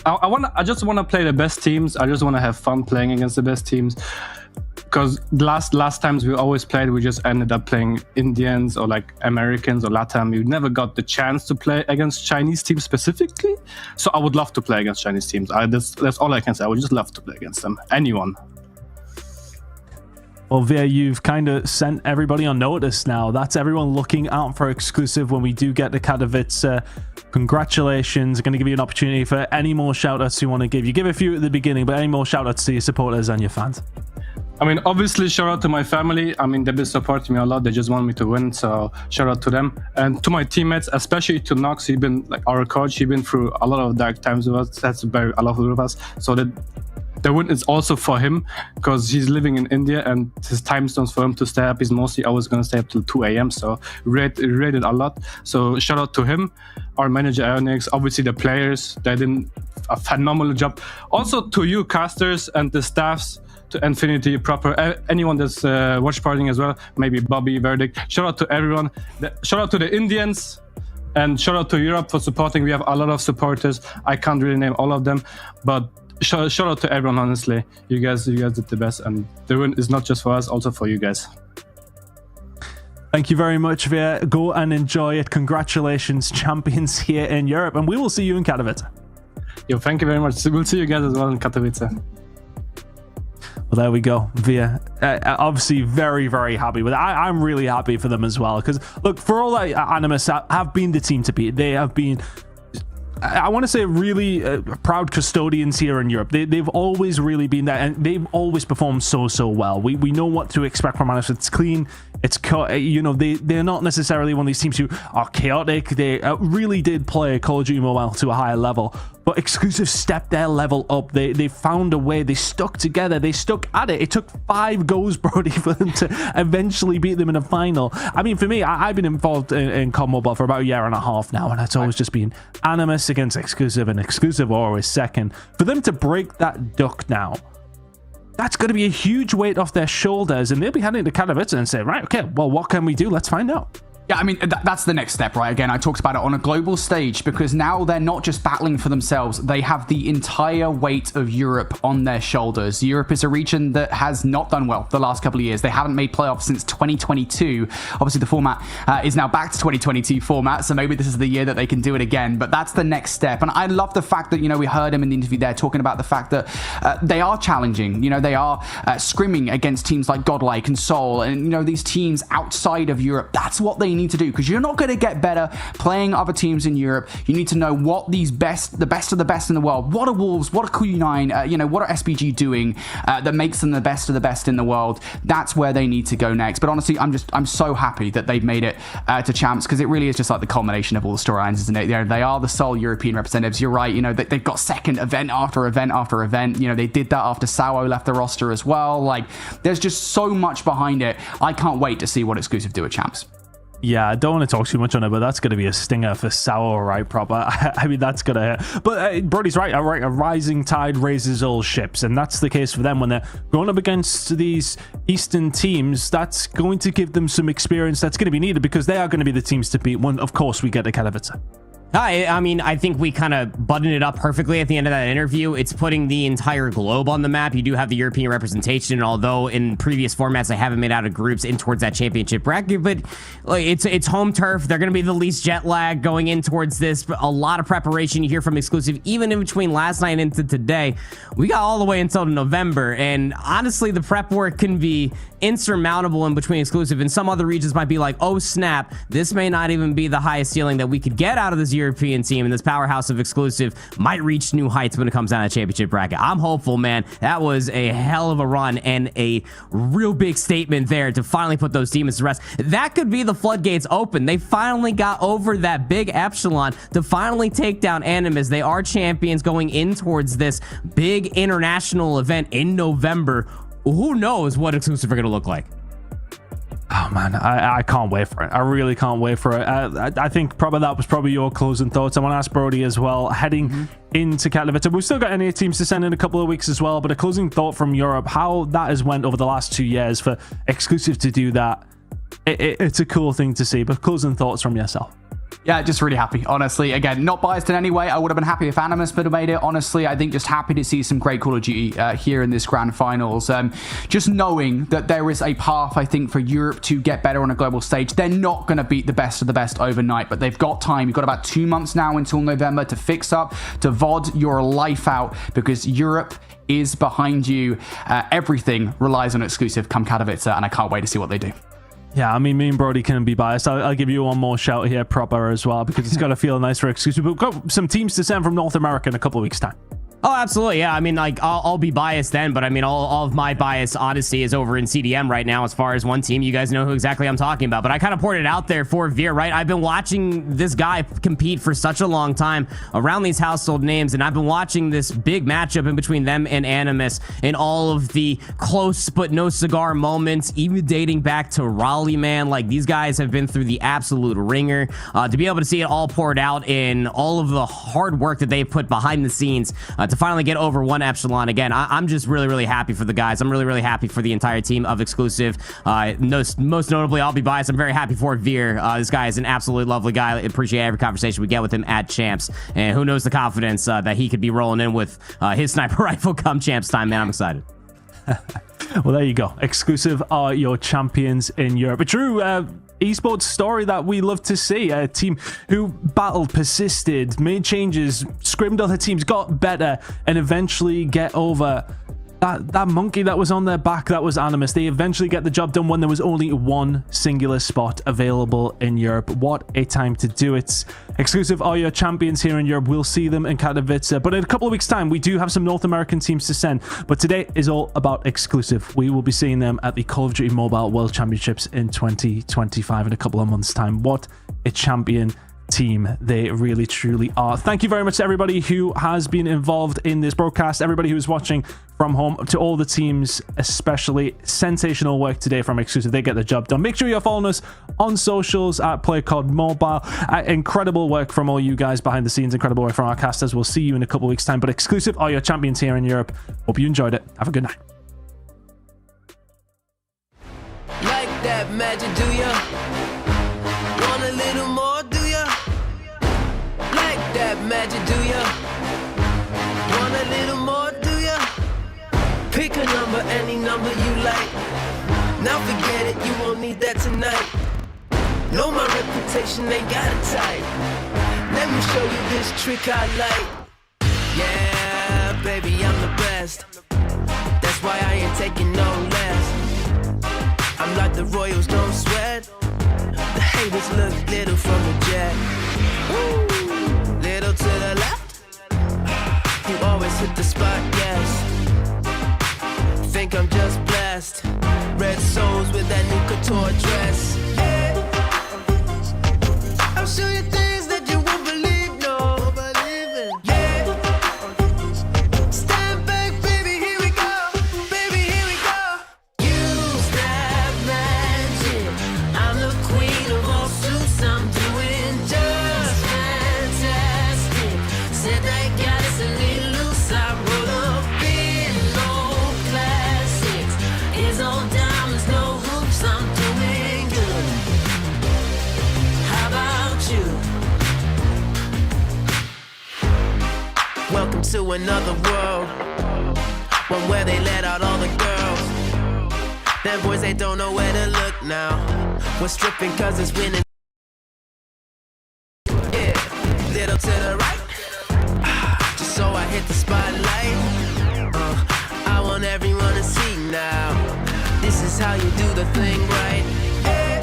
I just want to play the best teams. I just want to have fun playing against the best teams. Because last times we always played, we just ended up playing Indians or like Americans or Latam. You never got the chance to play against Chinese teams specifically. So I would love to play against Chinese teams. That's all I can say. I would just love to play against them. Anyone. Well, Veer, you've kind of sent everybody on notice now. That's everyone looking out for exclusive when we do get to Katowice. Congratulations. I'm going to give you an opportunity for any more shout-outs you want to give. You give a few at the beginning, but any more shout-outs to your supporters and your fans? I mean, obviously, shout out to my family. I mean, they've been supporting me a lot. They just want me to win, so shout out to them. And to my teammates, especially to Nox. He's been like our coach. He's been through a lot of dark times with us. That's very a lot of us. So that the win is also for him because he's living in India and his time zones for him to stay up is mostly always going to stay up till 2 a.m. So rated a lot. So shout out to him, our manager Onyx, obviously the players, they did a phenomenal job. Also to you casters and the staffs, to Infinity proper, anyone that's watch partying as well, maybe Bobby, Verdict. Shout out to everyone. Shout out to the Indians. And shout out to Europe for supporting. We have a lot of supporters. I can't really name all of them, but shout out to everyone, honestly. You guys did the best, and the win is not just for us, also for you guys. Thank you very much, Via. Go and enjoy it. Congratulations, champions here in Europe, and we will see you in Katowice. Yo, thank you very much. We'll see you guys as well in Katowice. Well, there we go. Via, obviously very, very happy with it. I'm really happy for them as well. Because, look, for all that Animus have been the team to beat, they have been, I want to say, really proud custodians here in Europe. They've always really been there, and they've always performed so well. We know what to expect from Animus. It's clean. It's, you know, they're not necessarily one of these teams who are chaotic. They really did play Call of Duty Mobile to a higher level, but Exclusive stepped their level up. They found a way. They stuck together. They stuck at it. It took 5 goes, Brody, for them to eventually beat them in a final. I mean, for me, I've been involved in COD Mobile for about a year and a half now, and it's always just been Animus against Exclusive, and Exclusive always second. For them to break that duck now, that's going to be a huge weight off their shoulders, and they'll be heading to Katowice and say, right, okay, well, what can we do? Let's find out. Yeah, I mean, that's the next step, right? Again, I talked about it on a global stage because now they're not just battling for themselves. They have the entire weight of Europe on their shoulders. Europe is a region that has not done well the last couple of years. They haven't made playoffs since 2022. Obviously, the format is now back to 2022 format, so maybe this is the year that they can do it again. But that's the next step. And I love the fact that, you know, we heard him in the interview there talking about the fact that they are challenging. You know, they are scrimming against teams like Godlike and Soul and, you know, these teams outside of Europe. That's what they need to do, because you're not going to get better playing other teams in Europe. You need to know what the best of the best in the world, what are Wolves, what are Q9, you know, what are SPG doing that makes them the best of the best in the world. That's where they need to go next. But honestly, I'm so happy that they've made it to champs, because it really is just like the culmination of all the storylines, isn't it? They are the sole European representatives. You're right, you know, they've got second event after event after event. You know, they did that after Sawo left the roster as well. Like, there's just so much behind it. I can't wait to see what Exclusive do at champs. Yeah, I don't want to talk too much on it, but that's going to be a stinger for Sour, right, proper. I mean, that's going to hurt. But Brody's right. A rising tide raises all ships, and that's the case for them when they're going up against these Eastern teams. That's going to give them some experience that's going to be needed, because they are going to be the teams to beat when, of course, we get to Katowice. I mean, I think we kind of buttoned it up perfectly at the end of that interview. It's putting the entire globe on the map. You do have the European representation, and although in previous formats they haven't made out of groups in towards that championship bracket, but like, it's home turf. They're going to be the least jet lag going in towards this. A lot of preparation you hear from Exclusive, even in between last night into today. We got all the way until November, and honestly, the prep work can be insurmountable in between Exclusive, and some other regions might be like, oh snap, this may not even be the highest ceiling that we could get out of this European team, and this powerhouse of Exclusive might reach new heights when it comes down to the championship bracket. I'm hopeful, man. That was a hell of a run and a real big statement there to finally put those demons to rest. That could be the floodgates open. They finally got over that big epsilon to finally take down Animus. They are champions going in towards this big international event in November. Who knows what Exclusive are going to look like? Oh man, I can't wait for it. I really can't wait for it. I think probably that was probably your closing thoughts. I want to ask Brody as well, heading into Katowice. We've still got NA teams to send in a couple of weeks as well, but a closing thought from Europe, how that has went over the last 2 years for Exclusive to do that. It's a cool thing to see, but closing thoughts from yourself. Yeah, just really happy, honestly. Again, not biased in any way. I would have been happy if Animus would have made it. Honestly, I think just happy to see some great Call of Duty here in this grand finals. Just knowing that there is a path, I think, for Europe to get better on a global stage. They're not going to beat the best of the best overnight, but they've got time. You've got about 2 months now until November to fix up, to VOD your life out, because Europe is behind you. Everything relies on Exclusive come Katowice, and I can't wait to see what they do. Yeah, I mean, me and Brody can be biased. I'll give you one more shout here, proper, as well, because it's got to feel nice for Exclusive. We've got some teams to send from North America in a couple of weeks' time. Oh, absolutely. Yeah. I mean, like, I'll be biased then, but I mean, all of my bias, honesty, is over in CDM right now as far as one team. You guys know who exactly I'm talking about, but I kind of poured it out there for Veer, right? I've been watching this guy compete for such a long time around these household names, and I've been watching this big matchup in between them and Animus and all of the close but no cigar moments, even dating back to Raleigh, man. Like, these guys have been through the absolute ringer. To be able to see it all poured out in all of the hard work that they put behind the scenes to finally get over one echelon again. I'm just really, really happy for the guys. I'm really, really happy for the entire team of Exclusive. Most notably, I'll be biased, I'm very happy for Veer. This guy is an absolutely lovely guy. I appreciate every conversation we get with him at Champs. And who knows the confidence that he could be rolling in with his sniper rifle come Champs time, man. I'm excited. Well, there you go. Exclusive are your champions in Europe. A true esports story that we love to see. A team who battled, persisted, made changes, scrimmed other teams, got better, and eventually get over that monkey that was on their back. That was Animus. They eventually get the job done when there was only one singular spot available in Europe. What a time to do it. Exclusive are your champions here in Europe. We'll see them in Katowice, but in a couple of weeks time we do have some North American teams to send, but today is all about Exclusive. We will be seeing them at the Call of Duty Mobile World Championships in 2025 in a couple of months time. What a champion team they really truly are. Thank you very much to everybody who has been involved in this broadcast, everybody who's watching from home, to all the teams, especially sensational work today from Exclusive. They get the job done. Make sure you're following us on socials at PlayCod Mobile. Incredible work from all you guys behind the scenes, incredible work from our casters. We'll see you in a couple of weeks time, but Exclusive are your champions here in Europe. Hope you enjoyed it. Have a good night. Like that magic, do ya? Want a little more, do ya? Like that magic, do ya? Want a little more, do ya? Pick a number, any number you like. Now forget it, you won't need that tonight. Know my reputation, they got it tight. Let me show you this trick I like. Yeah, baby, I'm the best. That's why I ain't taking no less. I'm like the Royals, don't sweat. The haters look little from the jet. Woo. Little to the left. You always hit the spot, yes. Think I'm just blessed. Red souls with that new couture dress. Hey. I'll show you things that you won't believe, no. Yeah. Stand back, baby, here we go. Baby, here we go. Use that magic. I'm the queen of all suits. I'm doing just fantastic. Said they got us a little loose. I roll up in old classics. It's all diamonds, no hoops. I'm doing good. How about you? Welcome to another world, one where they let out all the girls. Them boys, they don't know where to look now. We're stripping cause it's winning. Yeah, little to the right, just so I hit the spotlight. I want everyone to see now. This is how you do the thing right. Hey.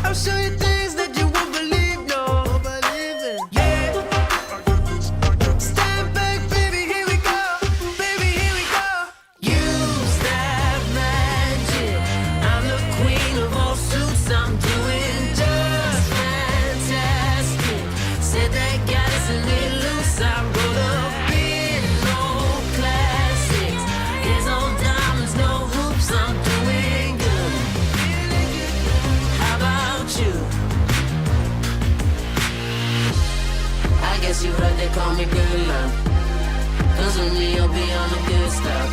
I'll show you things that you won't believe, no. Yeah. Stand back, baby, here we go. Baby, here we go. Use that magic. I'm the queen of all suits. I'm doing just fantastic. Said they got us a little loose. I rolled up in old classics. It's all diamonds, no hoops. I'm doing good. How about you? I guess you heard they call me good love. Cause with me you'll be on the good stuff.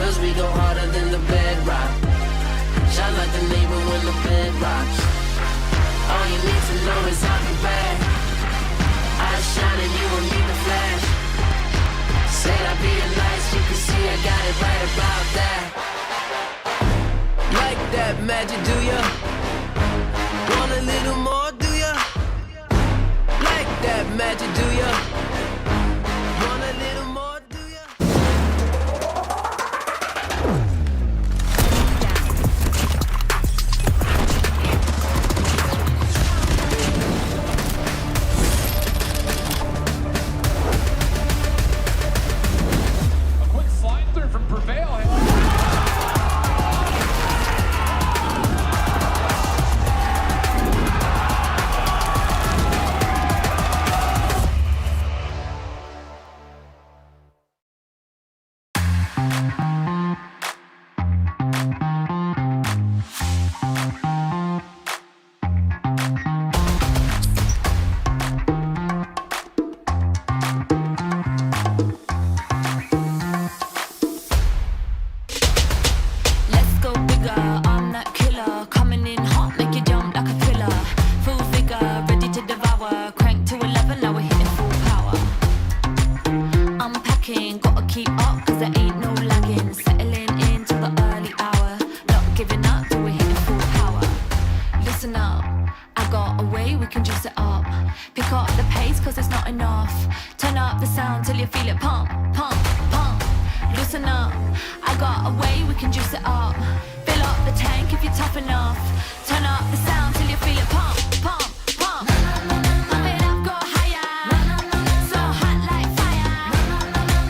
Cause we go harder than the bedrock. Shot like the neighbor when the bed rocks. All you need to know is I'll be back. Eyes shining, you will need the flash. Said I'd be the lights, you can see I got it right about that. Like that magic, do ya? Want a little more, do ya? Like that magic, do ya? Want a little more, do ya? devour. Crank to 11, now we're hitting full power. Unpacking, gotta keep up, cause there ain't no lagging. Settling into the early hour. Not giving up, till we're hitting full power. Listen up, I got a way we can juice it up. Pick up the pace, cause it's not enough. Turn up the sound till you feel it pump, pump, pump. Listen up, I got a way we can juice it up. Fill up the tank if you're tough enough. Turn up the sound till you feel it pump, pump.